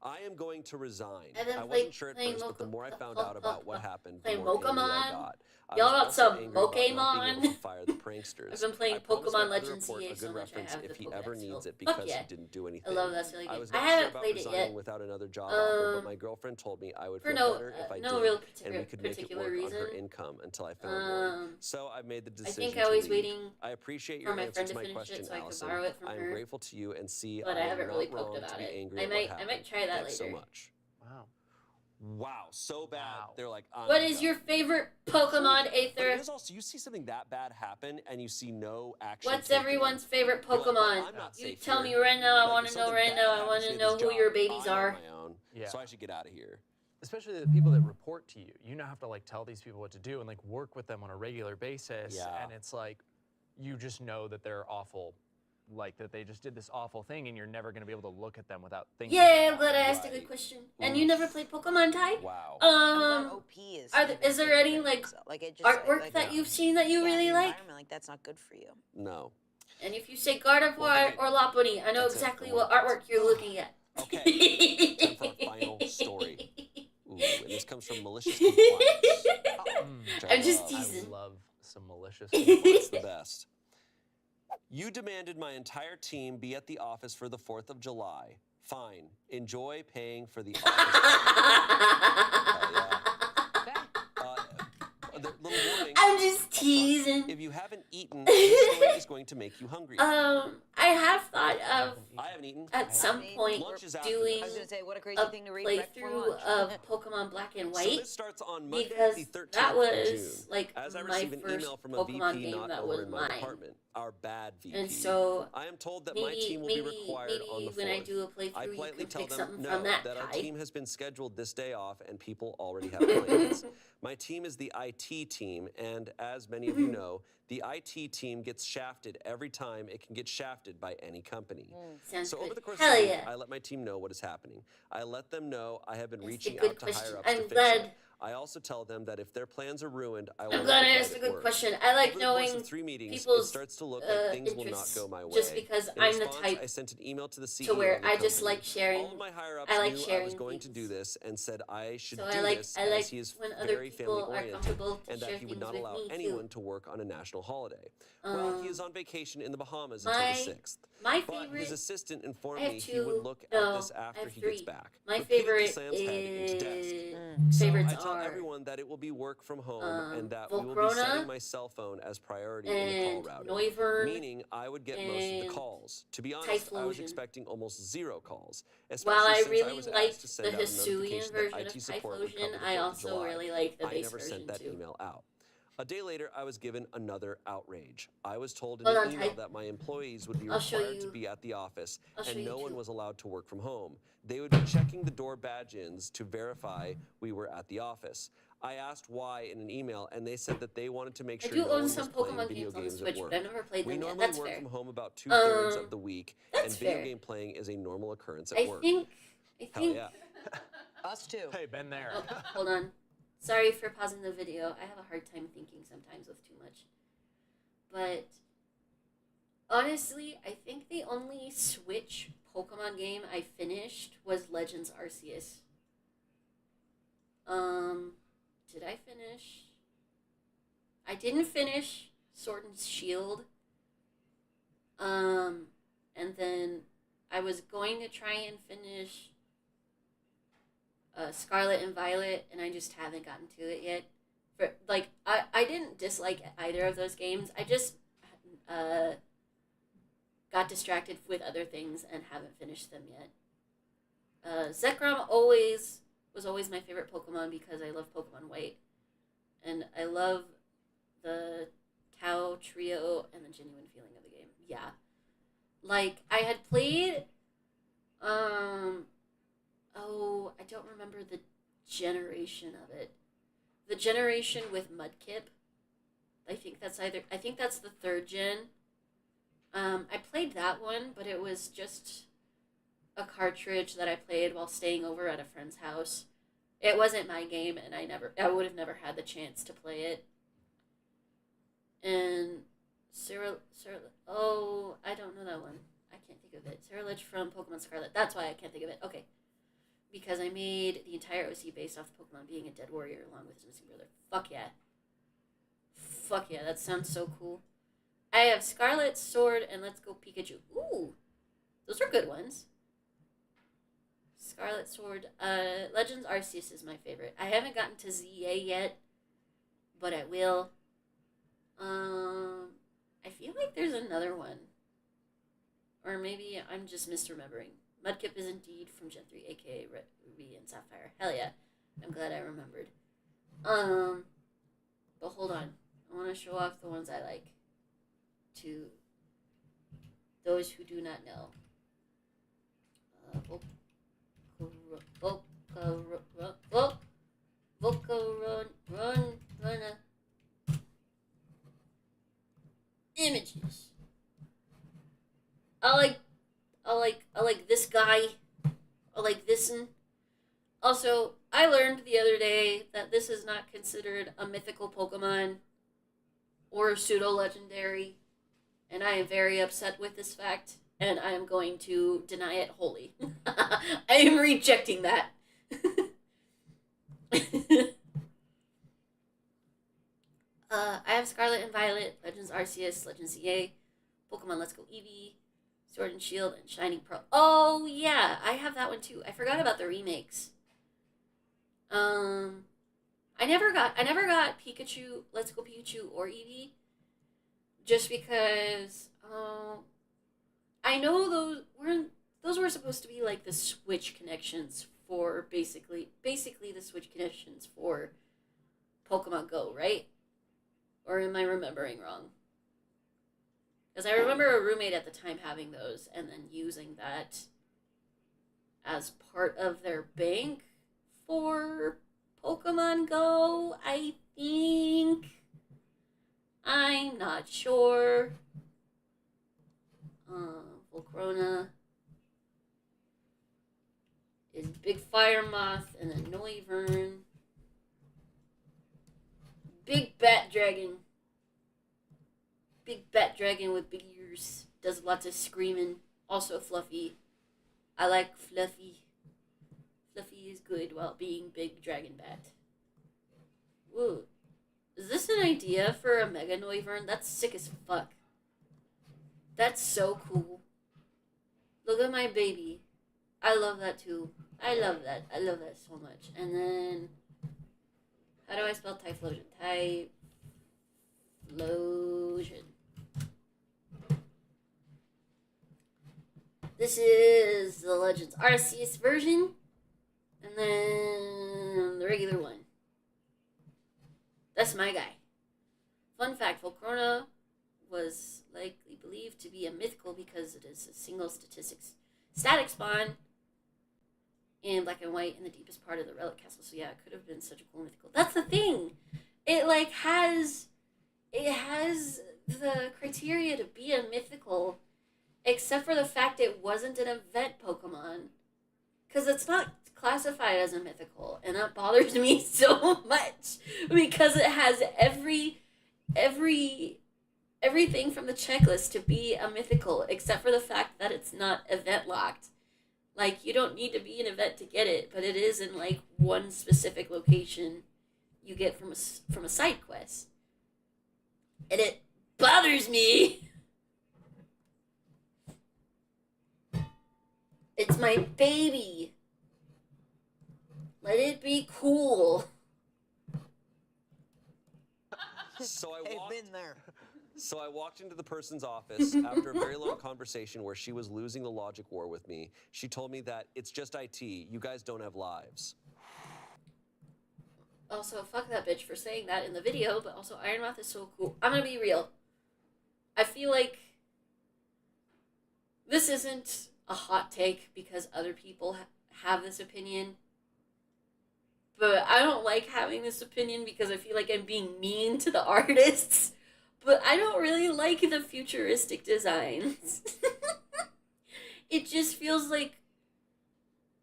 I am going to resign. And then I play- wasn't sure at playing first, but the more I found out about what happened, the playing more angry I Pokemon. got. I Y'all was got also some angry about not being Pokemon. able to fire the pranksters. I've been playing I promised Pokemon my other Legends report CA a so good much I reference have if the he ever Pokedex needs it filled. Fuck because yeah. he didn't do I anything. love that silly I game. was I not haven't sure about played it resigning yet. without another job offer, but my girlfriend told me I would for feel no- better if I no did, real and we could make it particular work on her reason. income until I found one. So I made the I decision think I was to leave. waiting I appreciate for your my answer friend to to my finish question, it so I could Allison. borrow it from I am her. grateful to you and see But I am haven't not really poked wrong about to be it. angry I at might- what I might try that Thanks so later. much. Wow, so bad. They're like, I'm What is done. your favorite Pokemon, But it Aether? is also, you see something that bad happen and you see no action. What's taken. everyone's favorite You're like, well, Pokemon? I'm not You safe tell here. me right now. I Like, want if to know something right bad now. I happens want to to me at know this who job, your babies I'm are. on my own, Yeah. so I should get out of here. Especially the people that report to you. You now have to like tell these people what to do and like work with them on a regular basis. Yeah. And it's like you just know that they're awful, like that they just did this awful thing, and you're never gonna be able to look at them without thinking. Yeah, I'm about glad I it. asked a good question. And you never played Pokemon Type? Wow. OP is. Is there any like it just, artwork like, that you've seen that you yeah, really the like? environment, like that's not good for you. No. And if you say Gardevoir Well, or Lopunny, I know that's it. exactly One what artwork you're looking at. Okay. Time for our final story. Ooh, and this comes from Malicious Compliance. which I I'm just love. teasing. I love some malicious. It's the best. You demanded my entire team be at the office for the 4th of July. Fine. Enjoy paying for the office. The little warning. I'm just teasing. If you haven't eaten, this story is going to make you hungry. I have thought of I haven't eaten. at some point Lunch is after doing this. I was gonna say, what a crazy a thing to read right before playthrough lunch. of Pokemon Black and So White this starts on Monday, because the 13th that of was June. like As I my receive an first email from a Pokemon VP game not that over was in my mine. department, our bad VP. And so I am told that my maybe team will be required on the 4th. when I do a playthrough, I you politely can tell pick them something no, from that our Kai. team has been scheduled this day off and people already have plans. My team is the IT team, and as many of you know, the IT team gets shafted every time it can get shafted by any company. Sounds So good. over the course Hell of the week, yeah. I let my team know what is happening. I let them know I have been That's a reaching good out to question. higher ups I'm to fix glad- it. I also tell them that if their plans are ruined, I will I'm let glad the I asked a private good work. question. I like Over the course knowing of 3 meetings, it people's starts to look like things will not interests, go my way. just because In I'm the response, type I sent an email to the CEO to where of the I just company. like sharing. All of my higher ups I like knew I sharing was going to do things. this and said I should So do I like this I as like he is when other very people family are oriented comfortable to and share that he would things not with allow me anyone too. to work on a national holiday. Well, he is on vacation in the Bahamas until My the 6th. my But his favorite. assistant I informed have me he two. would look No, at this I after have he three. gets back. My Repeatedly favorite slams head into desk. is So favorites I tell are everyone that it will be work from home and that we will be Volcrona setting my cell phone as priority in the call and routing. Noivern Meaning I would get most of the and calls. To be honest, I was Typhlosion. expecting almost 0 calls. Especially While I since I really was liked asked to the send out a Hisuian notification version that of IT support would cover Typhlosion, the I 4th of also July. really like the I base never version sent that too. email out. A day later, I was given another outrage. I was told in Hold an on, email Ty. that my employees would be I'll show required to you. be at the office I'll show and you no one too. was allowed to work from home. They would be checking the door badge-ins to verify we were at the office. I asked why in an email, and they said that they wanted to make I sure do no own one was some playing Pokemon video games on the games Switch, at work. but I've never played We them yet. normally That's work fair. from home about 2/3 of the week, and that's video fair. game playing is a normal occurrence at I work. think. Hell yeah. Us too. Hey, been there. Oh, hold on. Sorry for pausing the video. I have a hard time thinking sometimes with too much. But honestly, I think the only Switch Pokemon game I finished was Legends Arceus. Did I finish? I didn't finish Sword and Shield. And then I was going to try and finish Scarlet and Violet, and I just haven't gotten to it yet. For like, I didn't dislike either of those games. I just got distracted with other things and haven't finished them yet. Zekrom was always my favorite Pokemon because I love Pokemon White, and I love the Tao trio and the genuine feeling of the game. Yeah, like I had played. Oh, I don't remember the generation of it. The generation with Mudkip. I think that's the 3rd gen. I played that one, but it was just a cartridge that I played while staying over at a friend's house. It wasn't my game, and I would have never had the chance to play it. And I don't know that one. I can't think of it. Ceruledge from Pokemon Scarlet. That's why I can't think of it. Okay. Because I made the entire OC based off the Pokemon being a dead warrior along with his missing brother. Fuck yeah. Fuck yeah, that sounds so cool. I have Scarlet, Sword, and Let's Go Pikachu. Ooh, those are good ones. Scarlet, Sword. Legends Arceus is my favorite. I haven't gotten to ZA yet, but I will. I feel like there's another one. Or maybe I'm just misremembering. Mudkip is indeed from Gen 3, aka Ruby and Sapphire. Hell yeah. I'm glad I remembered. But hold on. I want to show off the ones I like to those who do not know. Volcarona. Images. I like this guy. I like this one. Also, I learned the other day that this is not considered a mythical Pokemon or a pseudo-legendary, and I am very upset with this fact, and I am going to deny it wholly. I am rejecting that. I have Scarlet and Violet, Legends Arceus, Legends ZA, Pokemon Let's Go Eevee, Sword and Shield, and Shining Pearl. Oh, yeah, I have that one too. I forgot about the remakes. I never got Pikachu, Let's Go Pikachu or Eevee, just because I know those were supposed to be like the Switch connections for basically the Switch connections for Pokemon Go, right? Or am I remembering wrong? Because I remember a roommate at the time having those and then using that as part of their bank for Pokemon Go, I think. I'm not sure. Volcrona is Big Fire Moth and a Noivern. Big Bat Dragon. Big Bat Dragon with big ears. Does lots of screaming. Also Fluffy. I like Fluffy. Fluffy is good while being Big Dragon Bat. Whoa. Is this an idea for a Mega Noivern? That's sick as fuck. That's so cool. Look at my baby. I love that too. I love that. I love that so much. And then, how do I spell Typhlosion? Typhlosion. This is the Legends Arceus version. And then the regular one. That's my guy. Fun fact, Volcrona was likely believed to be a mythical because it is a single static spawn in black and white in the deepest part of the Relic Castle. So yeah, it could have been such a cool mythical. That's the thing. It has the criteria to be a mythical, except for the fact it wasn't an event Pokemon. Because it's not classified as a mythical, and that bothers me so much because it has everything from the checklist to be a mythical, except for the fact that it's not event locked. Like, you don't need to be an event to get it, but it is in like one specific location you get from a side quest, and it bothers me. It's my baby. Let it be cool. So Hey, been there. So I walked into the person's office after a very long conversation where she was losing the logic war with me. She told me that it's just IT. You guys don't have lives. Also, fuck that bitch for saying that in the video, but also Ironmoth is so cool. I'm gonna be real. I feel like this isn't a hot take because other people have this opinion. But I don't like having this opinion because I feel like I'm being mean to the artists. But I don't really like the futuristic designs. It just feels like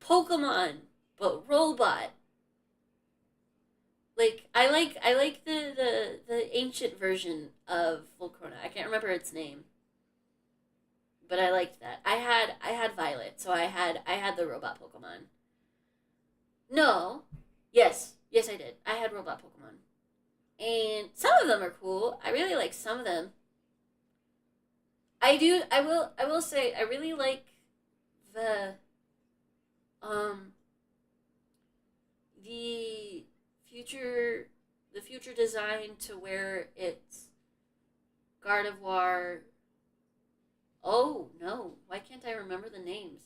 Pokemon, but robot. Like I like the ancient version of Volcrona. I can't remember its name. But I liked that. I had Violet, so I had the robot Pokemon. No. Yes, I did. I had robot Pokemon. And some of them are cool. I really like some of them. I will say I really like the future design to where it's Gardevoir. Oh no, why can't I remember the names?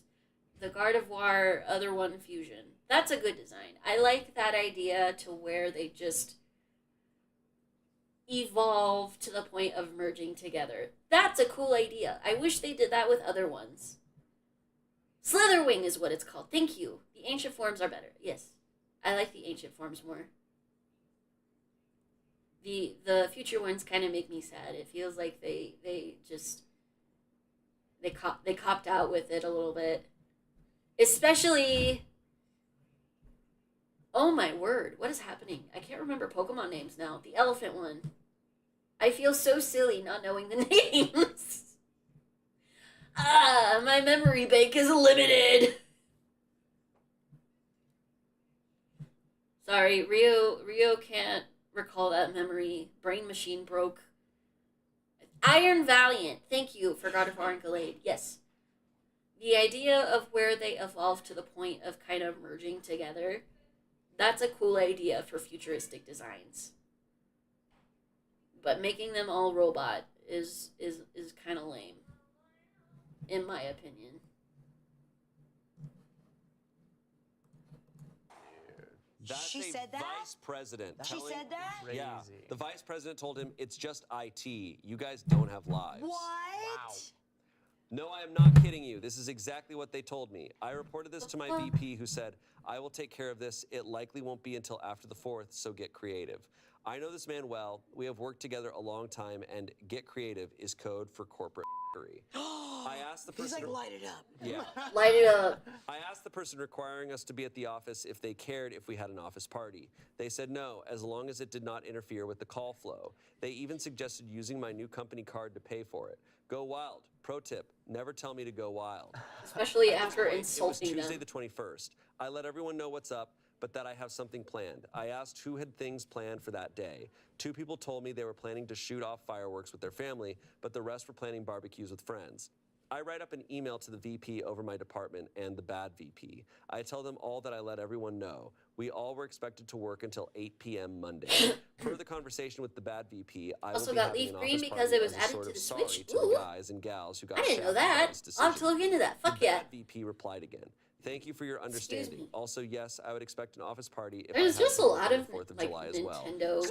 The Gardevoir Other One fusion. That's a good design. I like that idea to where they just evolve to the point of merging together. That's a cool idea. I wish they did that with other ones. Slitherwing is what it's called. Thank you. The ancient forms are better. Yes. I like the ancient forms more. The future ones kind of make me sad. It feels like they copped out with it a little bit. Especially, oh my word, what is happening? I can't remember Pokemon names now. The elephant one. I feel so silly not knowing the names. My memory bank is limited. Sorry, Rio can't recall that memory. Brain machine broke. Iron Valiant. Thank you for Gardevoir and Gallade. Yes. The idea of where they evolve to the point of kind of merging together that's a cool idea for futuristic designs. But making them all robot is kind of lame, in my opinion. That's She a said that? vice president. She telling- said that? Yeah. Crazy. The vice president told him it's just IT. You guys don't have lives. What? No, I am not kidding you. This is exactly what they told me. I reported this to my VP, who said, I will take care of this. It likely won't be until after the 4th, so get creative. I know this man well. We have worked together a long time, and get creative is code for corporate I asked the person. He's like, light it up. Yeah. Light it up. I asked the person requiring us to be at the office if they cared if we had an office party. They said no, as long as it did not interfere with the call flow. They even suggested using my new company card to pay for it. Go wild. Pro tip, never tell me to go wild. Especially after It was insulting Tuesday them. the 21st. I let everyone know what's up, but that I have something planned. I asked who had things planned for that day. 2 people told me they were planning to shoot off fireworks with their family, but the rest were planning barbecues with friends. I write up an email to the VP over my department and the bad VP. I tell them all that I let everyone know. We all were expected to work until 8 p.m. Monday. Per the conversation with the bad VP, I Also will be got having leaf an green office because party it was as a added sort to of the sorry Switch. to Ooh. the guys and gals who got I didn't know shafted by that. this I'll have to decision. look into that. Fuck The yeah. bad VP replied again. Thank you for your understanding. me. Also, yes, I would expect an office party if There's I had just a to work lot on of the 4th of like July as well. Nintendo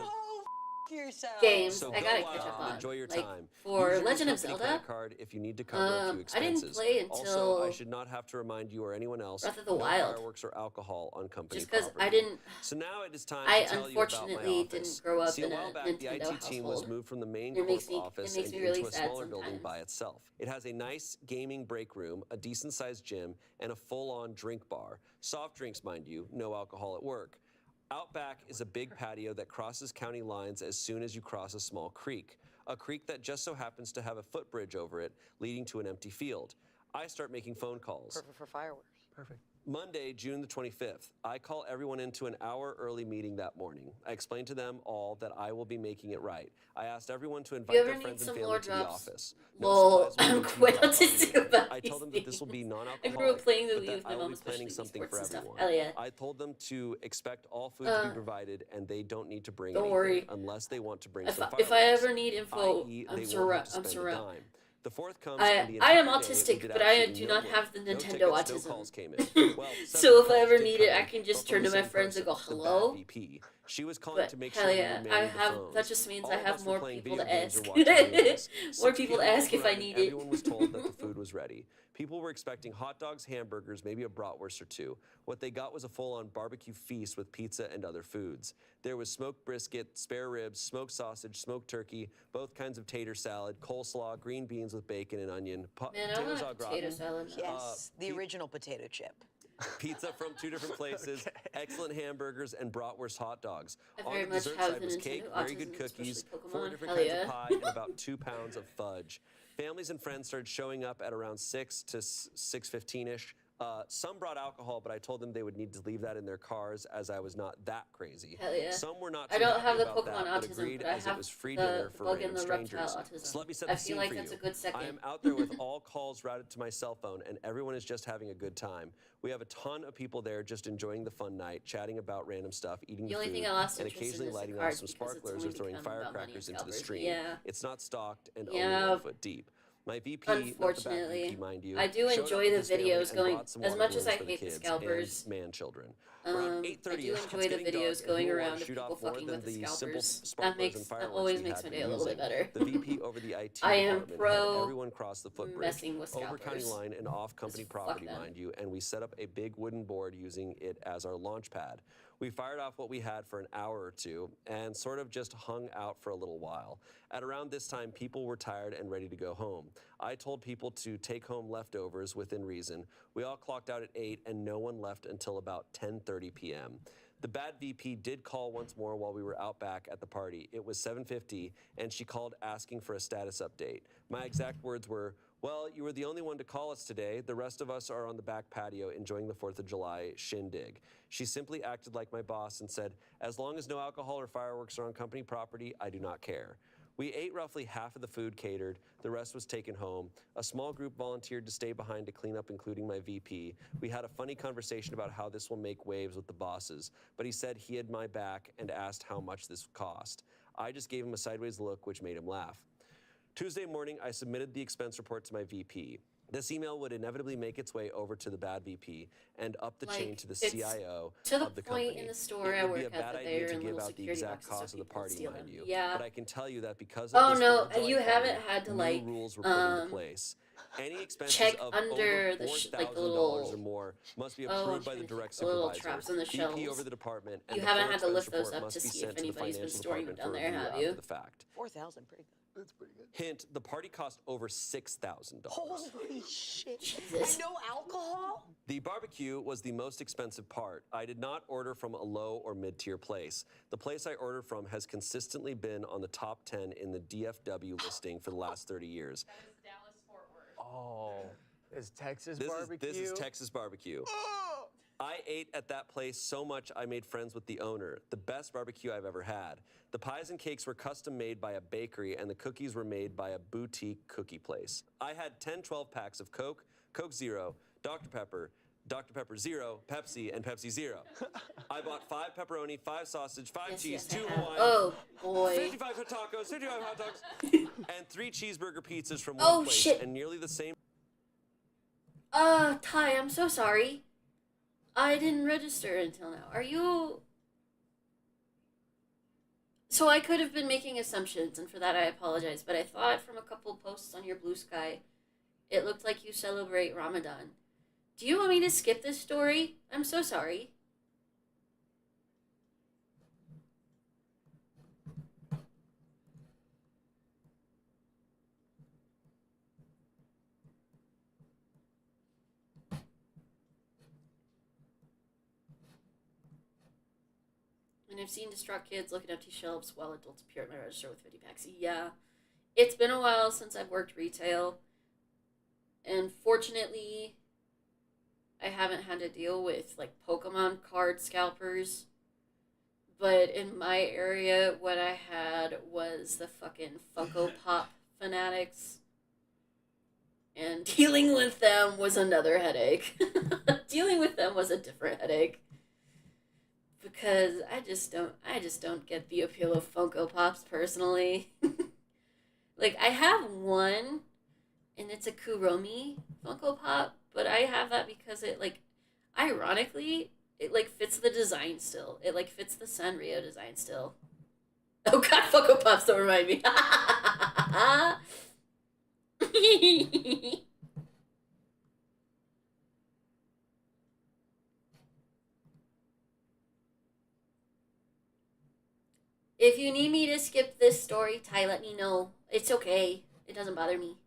Yourself. games So I go gotta wild catch up and on. enjoy your Like, time. for Use your Legend of company Zelda, credit card if you need to cover a few I didn't expenses. play Also, until I should not have to remind you or anyone else. Breath of the no Wild. fireworks or alcohol on company just because property. I didn't. So now it is time I to tell you about my unfortunately office. didn't grow up See, a in a while back, the Nintendo IT team was household. moved from the main It makes corp me- office it makes and me really into a sad smaller building sometimes. by itself. It has a nice gaming break room, a decent-sized gym, and a full-on drink bar. Soft drinks, mind you, no alcohol at work. Out back is a big patio that crosses county lines as soon as you cross a small creek. A creek that just so happens to have a footbridge over it, leading to an empty field. I start making phone calls. Perfect for fireworks. Perfect. Monday, June the 25th, I call everyone into an hour early meeting that morning. I explained to them all that I will be making it right. I asked everyone to invite ever their need friends and some family lore to the drops? office. Lol, supplies will I'm be quite dropped on autistic me. about I told them these that this will be things. non-alcoholic, I grew up playing the but Wii that with my I will mom, be planning especially something for esports and stuff. everyone. Hell yeah. I told them to expect all food to be provided, and they don't need to bring Don't anything worry. unless they want to bring If some I fireworks. ever need info, i.e., I'm they won't surra- have to I'm spend a surra- dime. The 4th comes I and the I am entire day we autistic, did but I absolutely do no not work. have the No Nintendo tickets, no autism. calls came in. Well, So if I 7 ever calls need did it, come I in, can just but from turn the to my same friends and go, person, the hello? bad VP. She was calling But to make hell sure we yeah, were I manning the have. phones. That just means All I of have us were more playing people video to games or ask. watching movies. More 6 people to p.m. ask rolled if I around and need it. Everyone was told that the food was ready. People were expecting hot dogs, hamburgers, maybe a bratwurst or 2. What they got was a full-on barbecue feast with pizza and other foods. There was smoked brisket, spare ribs, smoked sausage, smoked turkey, both kinds of tater salad, coleslaw, green beans with bacon and onion, Man, I potatoes want au a potato gratin, salad. Yes, the original potato chip. pizza from 2 different places, excellent hamburgers, and bratwurst hot dogs. I On very the much dessert have side the was Nintendo cake, very good autism, cookies, especially 4 Pokemon. different Hell kinds yeah. of pie, and about 2 pounds of fudge. Families and friends started showing up at around 6 to 6:15ish. Some brought alcohol, but I told them they would need to leave that in their cars as I was not that crazy. Hell yeah. Some were not I too don't happy have the about Pokemon that, but autism, agreed but I as have it was free the dinner for bug random and the reptile strangers. autism. So let me set I the feel scene like for that's you. a good second. I am out there with all calls routed to my cell phone, and everyone is just having a good time. We have a ton of people there just enjoying the fun night, chatting about random stuff, eating The only food, thing I lost and interest in occasionally is the lighting off cards some because it's sparklers or only throwing become about money firecrackers and into the scalpers. stream. Yeah. It's not stocked and Yeah. only 1 foot deep. My VP, not the bad Unfortunately, VP, mind you, I do showed enjoy up with the his family videos and going- brought some as water much as balloons I for the hate the kids scalpers, and man children. I Around 8:30, do it was enjoy the getting videos dark, going and who around would of shoot people off more fucking than with the simple scalpers. That sparklers and that fireworks always we makes had my been day a little bit using. better. The VP over the IT I am department pro had everyone cross the footbridge messing with over county scalpers. line and off company fuck property, them. mind you, and we set up a big wooden board using it as our launch pad. We fired off what we had for an hour or 2 and sort of just hung out for a little while. At around this time, people were tired and ready to go home. I told people to take home leftovers within reason. We all clocked out at 8 and no one left until about 10:30 p.m. The bad VP did call once more while we were out back at the party. It was 7:50 and she called asking for a status update. My exact words were, "Well, you were the only one to call us today. The rest of us are on the back patio enjoying the 4th of July shindig." She simply acted like my boss and said, "As long as no alcohol or fireworks are on company property, I do not care." We ate roughly half of the food catered, the rest was taken home. A small group volunteered to stay behind to clean up, including my VP. We had a funny conversation about how this will make waves with the bosses, but he said he had my back and asked how much this cost. I just gave him a sideways look, which made him laugh. Tuesday morning, I submitted the expense report to my VP. This email would inevitably make its way over to the bad VP and up the chain to the it's CIO to the of the point company. in the store It I would be work a at bad that idea they're to in give little out the security exact boxes so cost of the people party, steal mind them. you. Yeah. But I can tell you that because Oh of this no, overjoyed you haven't party, had to new like rules were put into place. Any expenses check of under over the like the $4,000 little or more must be oh, I'm approved by trying the to direct think, the little supervisor, traps on the VP shelves. over the department, and You the haven't full had to expense lift those report up must to be see sent if to the anybody's been financial storing them department down for there, review have after you? the fact. 4,000, pretty good. That's pretty good. Hint, the party cost over $6,000. Holy shit. Jesus. And no alcohol? The barbecue was the most expensive part. I did not order from a low or mid-tier place. The place I ordered from has consistently been on the top 10 in the DFW listing for the last 30 years. That is Dallas Fort Worth. Oh, is Texas This barbecue? is Texas barbecue. I ate at that place so much I made friends with the owner. The best barbecue I've ever had. The pies and cakes were custom made by a bakery and the cookies were made by a boutique cookie place. I had 10 12-packs of Coke, Coke Zero, Dr. Pepper Zero, Pepsi, and Pepsi Zero. I bought 5 pepperoni, 5 sausage, 5 Yes, cheese, yes, I 2 have. Hawaiian, Oh boy. 55 tacos, 55 hot dogs, and 3 cheeseburger pizzas from one Oh, place, shit. and nearly the same. Ty, I'm so sorry. I didn't register until now. Are you... So I could have been making assumptions, and for that I apologize, but I thought from a couple posts on your Blue Sky, it looked like you celebrate Ramadan. Do you want me to skip this story? I'm so sorry. And I've seen distraught kids look at empty shelves while adults appear at my register with 50 packs. Yeah. It's been a while since I've worked retail. And fortunately, I haven't had to deal with like Pokemon card scalpers. But in my area, what I had was the fucking Funko Pop fanatics. And dealing with them was another headache. Dealing with them was a different headache. Because I just don't get the appeal of Funko Pops personally. Like, I have one, and it's a Kuromi Funko Pop, but I have that because it, like, ironically, it, like, fits the design still. It, like, fits the Sanrio design still. Oh god, Funko Pops, don't remind me. If you need me to skip this story, Ty, let me know. It's okay. It doesn't bother me.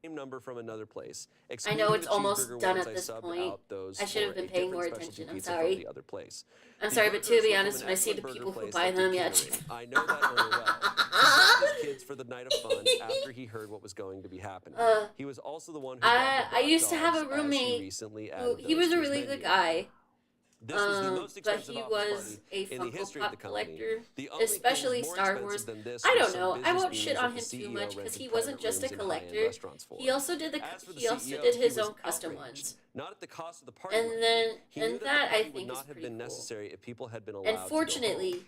Number from another place. I know it's Excluding the almost cheeseburger done ones, at I this subbed point. out those I should have for been a paying more different specialty attention. I'm pizza sorry. From the other place. I'm The sorry, but burgers to be were from honest, an when I see the excellent people burger who place buy that did them, yeah. catering. I know that owner well. He brought his kids for the night of fun after he heard what was going to be happening. He was also the one who I used to have a dogs, as he roommate recently who added he was those a to his really good menu. guy. This was the most But expensive he office was party a in the Funko history of Pop the company. collector, The only especially things more Star expensive Wars. than this I were don't some know. I business won't meetings shit that on the him too CEO much because rented he wasn't private just a rooms in high-end collector. restaurants for. He also did As for the he also CEO, did he his was own custom outraged. ones. Not at the cost of the party. And mind then you. He knew and that that the I party would think is not have pretty been cool. necessary if people had been allowed And to go fortunately, home.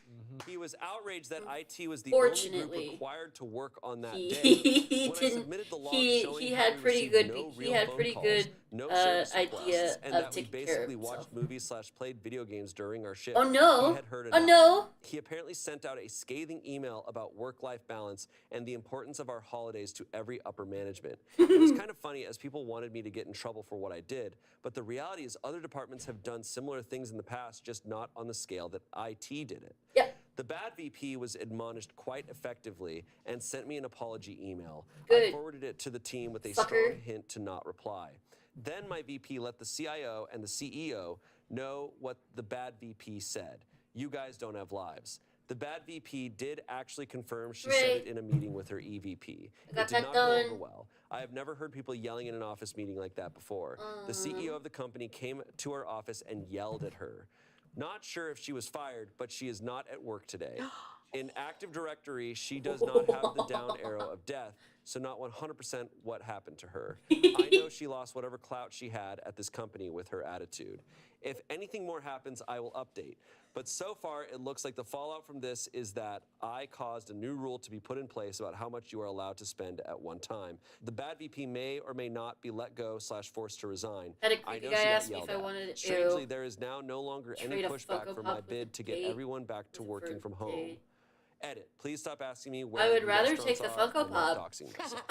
He was outraged that IT was the only group fortunately, required to work on that day. he When I didn't. submitted the log He showing how had we pretty received good. no He real had phone pretty calls, good no service idea requests, and of that we taking care basically of watched himself. movies / played video games during our shift. Oh no! He had heard Oh enough. no! He apparently sent out a scathing email about work-life balance and the importance of our holidays to every upper management. It was kind of funny as people wanted me to get in trouble for what I did, but the reality is other departments have done similar things in the past, just not on the scale that IT did it. Yep. The bad VP was admonished quite effectively and sent me an apology email. Good. I forwarded it to the team with a Fucker. strong hint to not reply. Then my VP let the CIO and the CEO know what the bad VP said. You guys don't have lives. The bad VP did actually confirm she said it in a meeting with her EVP. got It did that not go over done. well. I have never heard people yelling in an office meeting like that before. The CEO of the company came to our office and yelled at her. Not sure if she was fired, but she is not at work today. In Active Directory, she does not have the down arrow of death, so not 100% what happened to her. I know she lost whatever clout she had at this company with her attitude. If anything more happens, I will update. But so far, it looks like the fallout from this is that I caused a new rule to be put in place about how much you are allowed to spend at one time. The bad VP may or may not be let go / forced to resign. Had a I creepy know guy she got ask me if yelled I at. wanted to Strangely, there is now no longer any trade a pushback Funko for Pop my with a bid to get date everyone back to with a working birthday. from home. Edit. Please stop asking me where I would the rather restaurants take the are. Funko I'm not Pop. doxing myself.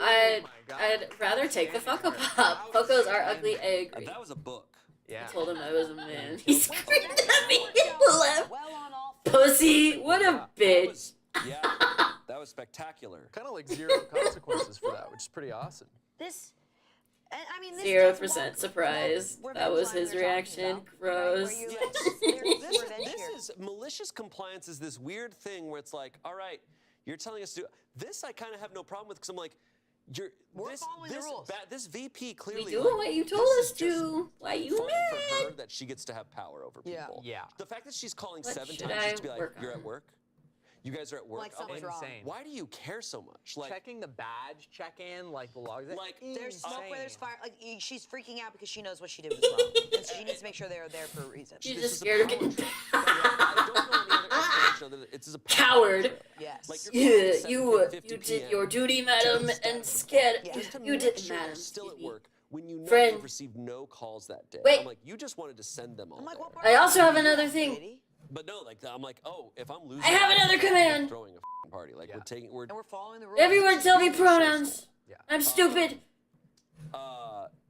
I'd rather take the Funko Pop. Funkos are ugly, I agree. That was a book. Yeah. I told him I was a man. He screamed at me and left. Pussy, what a bitch. Yeah, that was spectacular. Kind of like zero consequences for that, which is pretty awesome. This, I mean, this 0% surprise. Revenge That was line his we were talking reaction. about, Gross. Where you're like, there's revenge This here. is malicious compliance is this weird thing where it's like, all right, you're telling us to do this. I kind of have no problem with because I'm like, We're following the rules. This VP clearly. We do like, what you told this us is just to. Why you funny for her mad? that she gets to have power over Yeah. people. Yeah. The fact that she's calling What 7 should times I just to be like, work you're on? at work. You guys are at work. Like I'm something's wrong. Insane. why do you care so much? Like, Checking the badge, check-in, like the logs. Like, There's smoke where there's insane. fire. Like she's freaking out because she knows what she did was wrong, and so she needs to make sure they're there for a reason. She's this just is a scared of power getting. trip. I don't know any other explanation other than it's just a power Coward. trip. Yes. Like you're Yeah, calling you 7:50 did PM your duty, to madam, the staff and of the scared. Yeah. Just to You make didn't, sure madam. they're still at Excuse me. work when you know Friend. you've received no calls that day. Wait. I'm like, you just wanted to send them all I'm like, there. what part I of the also have movie another is thing. lady? But no, like I'm like, oh, if I'm losing, I have I'm another command. throwing a f***ing party. Like we're taking, we're And we're following the rules. Everyone tell me Being pronouns. resourceful. Yeah. I'm stupid.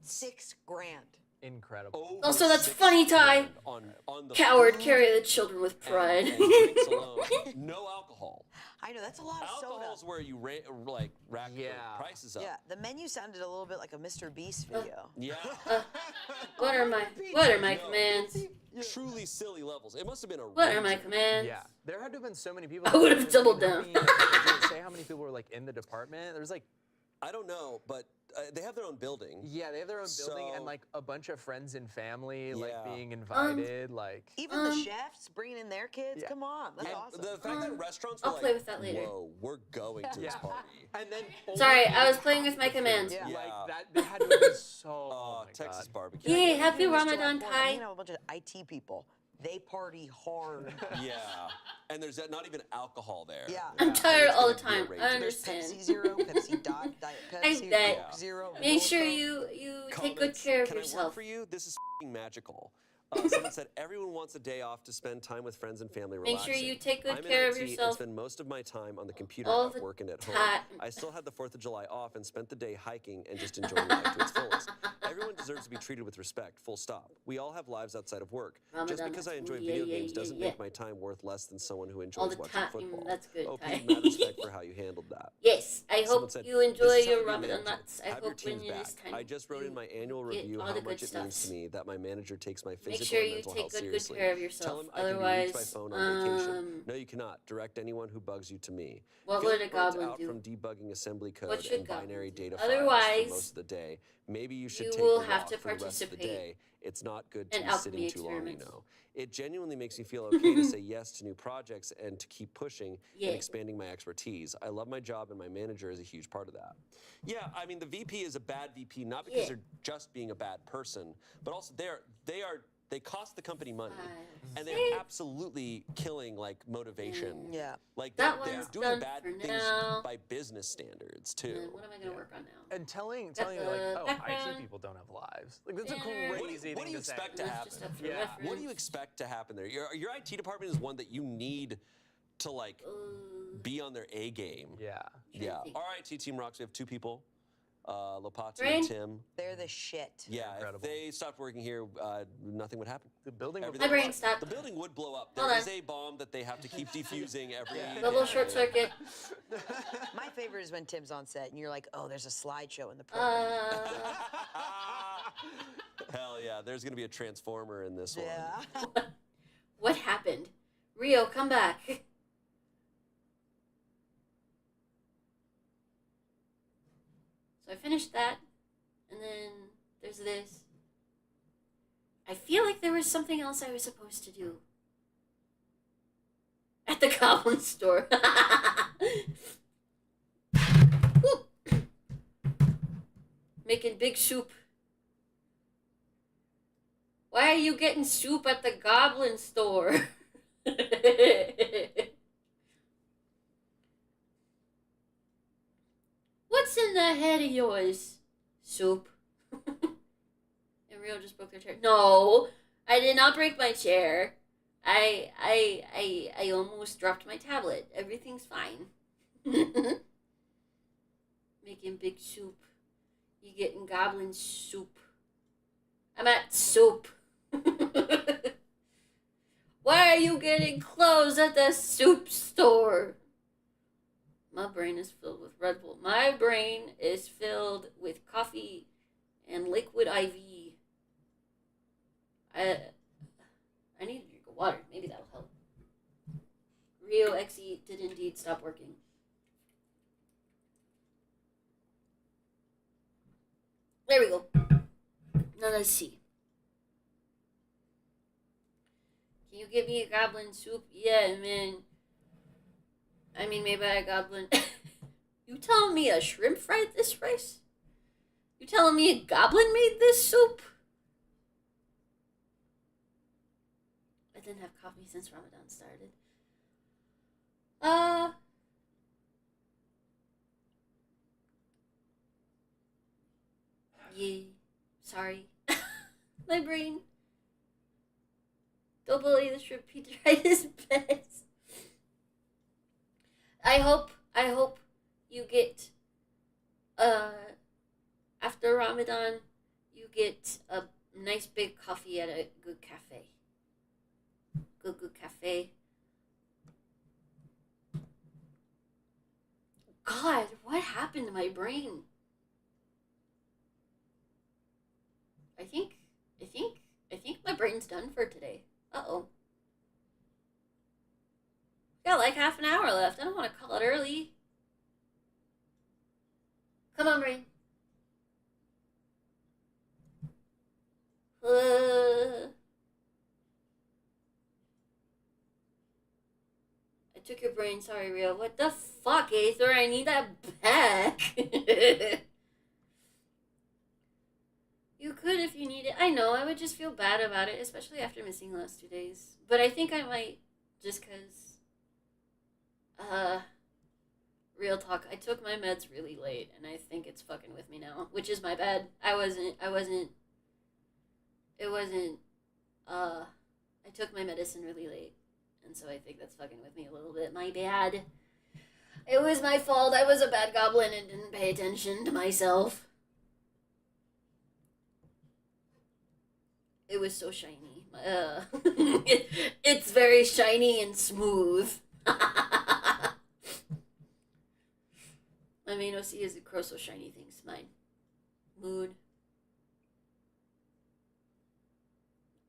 $6 grand. Incredible. Over Also, that's 6 funny, Ty. grand on the Coward, food carry the children with pride. and drinks alone. No alcohol. I know that's a lot of Alcohol's soda. where you rack the Yeah. prices up. Yeah, the menu sounded a little bit like a Mr. Beast video. Yeah. What are my No, commands? Truly silly levels. It must have been a. What are my rager. commands? Yeah. There had to have been so many people. I would have Did doubled it down. say how many people were like in the department? There's like, I don't know, but they have their own building. yeah, they have their own building So- and like a bunch of friends and family like Yeah. being invited. Like, Even the chefs bringing in their kids. Yeah. Come on, that's And awesome. the fact that restaurants I'll were play like, with that later. whoa, we're going to this Yeah. party. and then Sorry, only I was people playing with my commands. Yeah. Yeah. like that. They had to have been so. Oh my Texas God. barbecue. Yay, happy Mr. Ramadan, Laporte, Ty. You know, a bunch of IT people. They party hard. Yeah. And there's not even alcohol there. Yeah. I'm tired It's all the gonna be a time. I rager. There's understand. Pepsi Zero, Pepsi Diet Pepsi, bet. Coke Zero. Make sure Coke. you take good Comments, care of Can I work yourself. for you? This is f***ing magical. Someone said everyone wants a day off to spend time with friends and family Make relaxing. sure you take good I'm care in of IT yourself and spend most of my time on the computer all at the work and at home. time. I still had the 4th of July off and spent the day hiking and just enjoying life to its fullest. Everyone deserves to be treated with respect, full stop. We all have lives outside of work. Just Ramadan, because I that's enjoy cool. video Yeah, games yeah, doesn't yeah, make yeah. my time worth less than someone who All enjoys the watching time. football. That's good, OP, Ty. mad respect for how you handled that. Yes, I Someone hope said, you "This enjoy is how your to be a Ramadan manager. nuts. I Have your hope when teams it is back. time I just wrote in you my annual get review all how the much good it means stuffs. to me that my manager takes my physical Make sure and you mental take health good seriously. care of Tell yourself. him I can be reached by Otherwise, phone on vacation. No, you cannot. Direct anyone who bugs you to me. What Feeling would a burnt goblin out do? from debugging assembly code What should and binary goblins do? data files for Otherwise, most of the day. Maybe you should you take will a have walk to for the rest of the participate day. It's not good to in be sitting alchemy too long, you experiments. know. It genuinely makes me feel okay to say yes to new projects and to keep pushing Yeah. and expanding my expertise. I love my job and my manager is a huge part of that. Yeah, I mean the VP is a bad VP not because Yeah. they're just being a bad person, but also they cost the company money, and See? they're absolutely killing like motivation. Yeah. Like That they're one's doing done bad for things now. by business standards And too. what am I gonna work on now? And telling you the like, oh, background. IT people don't have lives. Like that's a Yeah. crazy What do thing you to say. expect to That's happen? just up for Yeah. reference. What do you expect to happen there? Your IT department is one that you need to like be on their A game. Yeah. Yeah. think. Our IT team rocks. We have 2 people, Lopati Brain? and Tim. They're the shit. Yeah. Incredible. If they stopped working here, nothing would happen. The building. Everything My brain would- stopped. The building would blow up. Hold There on. is a bomb that they have to keep defusing every. Double short circuit. My favorite is when Tim's on set and you're like, oh, there's a slideshow in the program. Hell yeah! There's gonna be a transformer in this one. Yeah. What happened? Rio, come back. So I finished that, and then there's this. I feel like there was something else I was supposed to do. at the goblin store. Making big soup. Why are you getting soup at the goblin store? What's in the head of yours? Soup. And Rio just broke their chair. No, I did not break my chair. I almost dropped my tablet. Everything's fine. Making big soup. You getting goblin soup. I'm at soup. Why are you getting clothes at the soup store? My brain is filled with Red Bull. My brain is filled with coffee and liquid IV. I need to drink water. Maybe that'll help. Rio XE did indeed stop working. There we go. Now let's see. Can you give me a goblin soup? Yeah, man. I mean, maybe a goblin. You telling me a shrimp fried this rice? You telling me a goblin made this soup? I didn't have coffee since Ramadan started. Yeah. Sorry. My brain. Don't bully the shrimp. He tried his best. I hope you get, after Ramadan, you get a nice big coffee at a good cafe. Good cafe. God, what happened to my brain? I think my brain's done for today. Uh-oh. Got like half an hour left. I don't want to call it early. Come on, brain. I took your brain. Sorry, Rio. What the fuck, Aether? I need that back. You could if you need it. I know, I would just feel bad about it, especially after missing the last 2 days. But I think I might, just because, real talk, I took my meds really late, and I think it's fucking with me now, which is my bad. I took my medicine really late, and so I think that's fucking with me a little bit. My bad. It was my fault. I was a bad goblin and didn't pay attention to myself. It was so shiny. It's very shiny and smooth. My main OC is the crow so shiny things. Mine. Mood.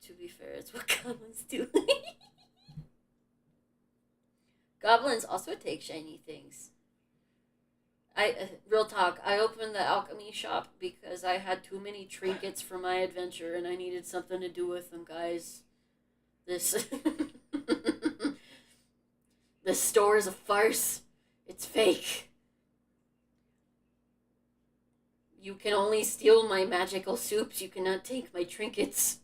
To be fair, it's what goblins do. Goblins also take shiny things. Real talk, I opened the alchemy shop because I had too many trinkets for my adventure and I needed something to do with them, guys. This store is a farce. It's fake. You can only steal my magical soups. You cannot take my trinkets.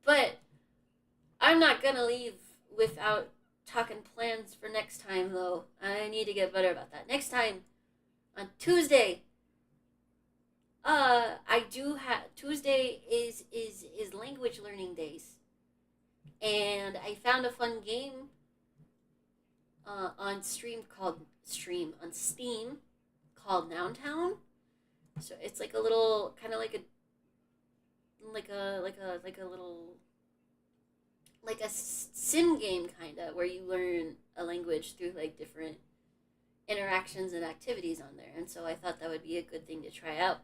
But I'm not gonna leave without talking plans for next time, though. I need to get better about that. Next time, on Tuesday, Tuesday is language learning days. And I found a fun game on Steam called Noun Town. So it's like a little, kind of like a sim game, kind of, where you learn a language through like different interactions and activities on there. And so I thought that would be a good thing to try out.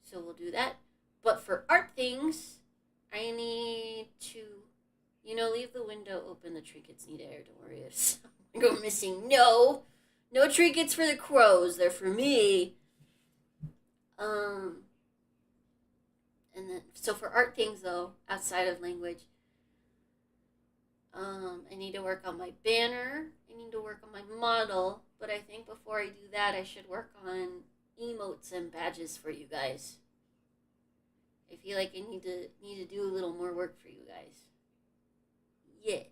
So we'll do that. But for art things, I need to, leave the window open. The trinkets need air. Don't worry if some go missing. No trinkets for the crows. They're for me. And then, so for art things though, outside of language, I need to work on my banner. I need to work on my model. But I think before I do that, I should work on emotes and badges for you guys. I feel like I need to do a little more work for you guys. Yeah.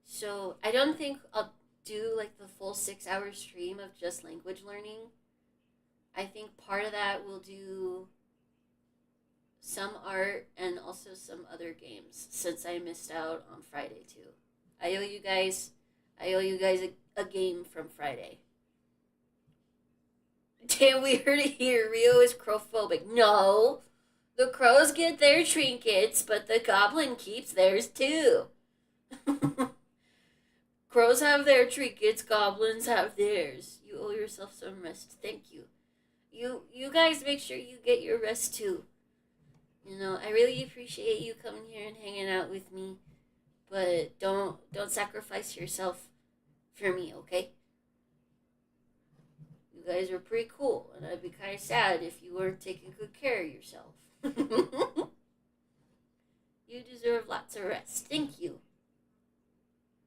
So I don't think I'll do like the full 6-hour stream of just language learning. I think part of that will do some art and also some other games since I missed out on Friday too. I owe you guys a game from Friday. Damn, we heard it here. Rio is crowphobic. No. The crows get their trinkets, but the goblin keeps theirs too. Crows have their trinkets, goblins have theirs. You owe yourself some rest. Thank you. You guys make sure you get your rest too. You know, I really appreciate you coming here and hanging out with me, but don't sacrifice yourself for me, okay? You guys are pretty cool, and I'd be kind of sad if you weren't taking good care of yourself. You deserve lots of rest. Thank you.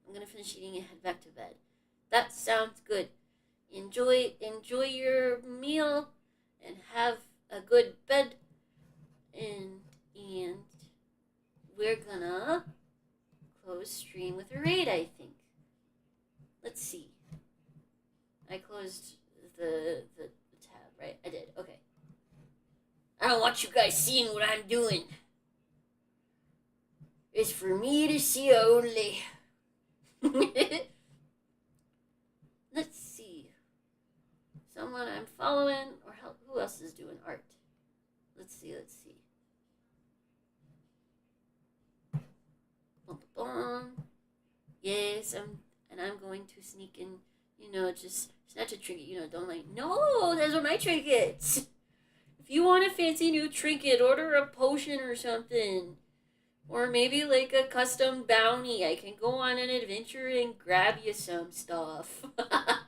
I'm gonna finish eating and head back to bed. That sounds good. Enjoy your meal and have a good bed. And we're gonna close stream with a raid, I think. Let's see. I closed the tab, right? I did. Okay. I don't want you guys seeing what I'm doing. It's for me to see only. Let's see. Someone I'm following, or who else is doing art? Let's see. Bum, bum, bum. Yes, I'm going to sneak in, just snatch a trinket, don't like, no, those are my trinkets. If you want a fancy new trinket, order a potion or something. Or maybe like a custom bounty. I can go on an adventure and grab you some stuff. I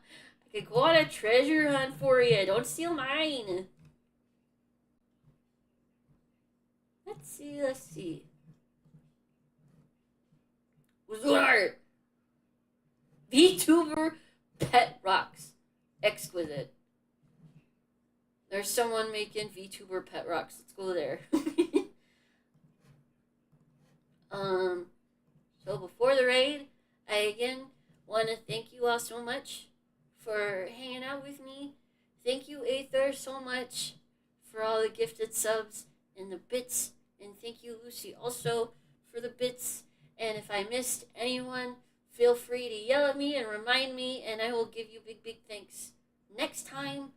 could go on a treasure hunt for you. Don't steal mine. Let's see. What's doing art? VTuber Pet Rocks. Exquisite. There's someone making VTuber Pet Rocks. Let's go there. So before the raid, I again want to thank you all so much for hanging out with me. Thank you, Aether, so much for all the gifted subs and the bits. And thank you, Lucy, also for the bits. And if I missed anyone, feel free to yell at me and remind me, and I will give you big thanks next time.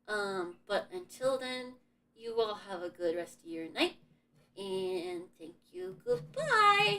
But until then, you all have a good rest of your night. And thank you. Goodbye.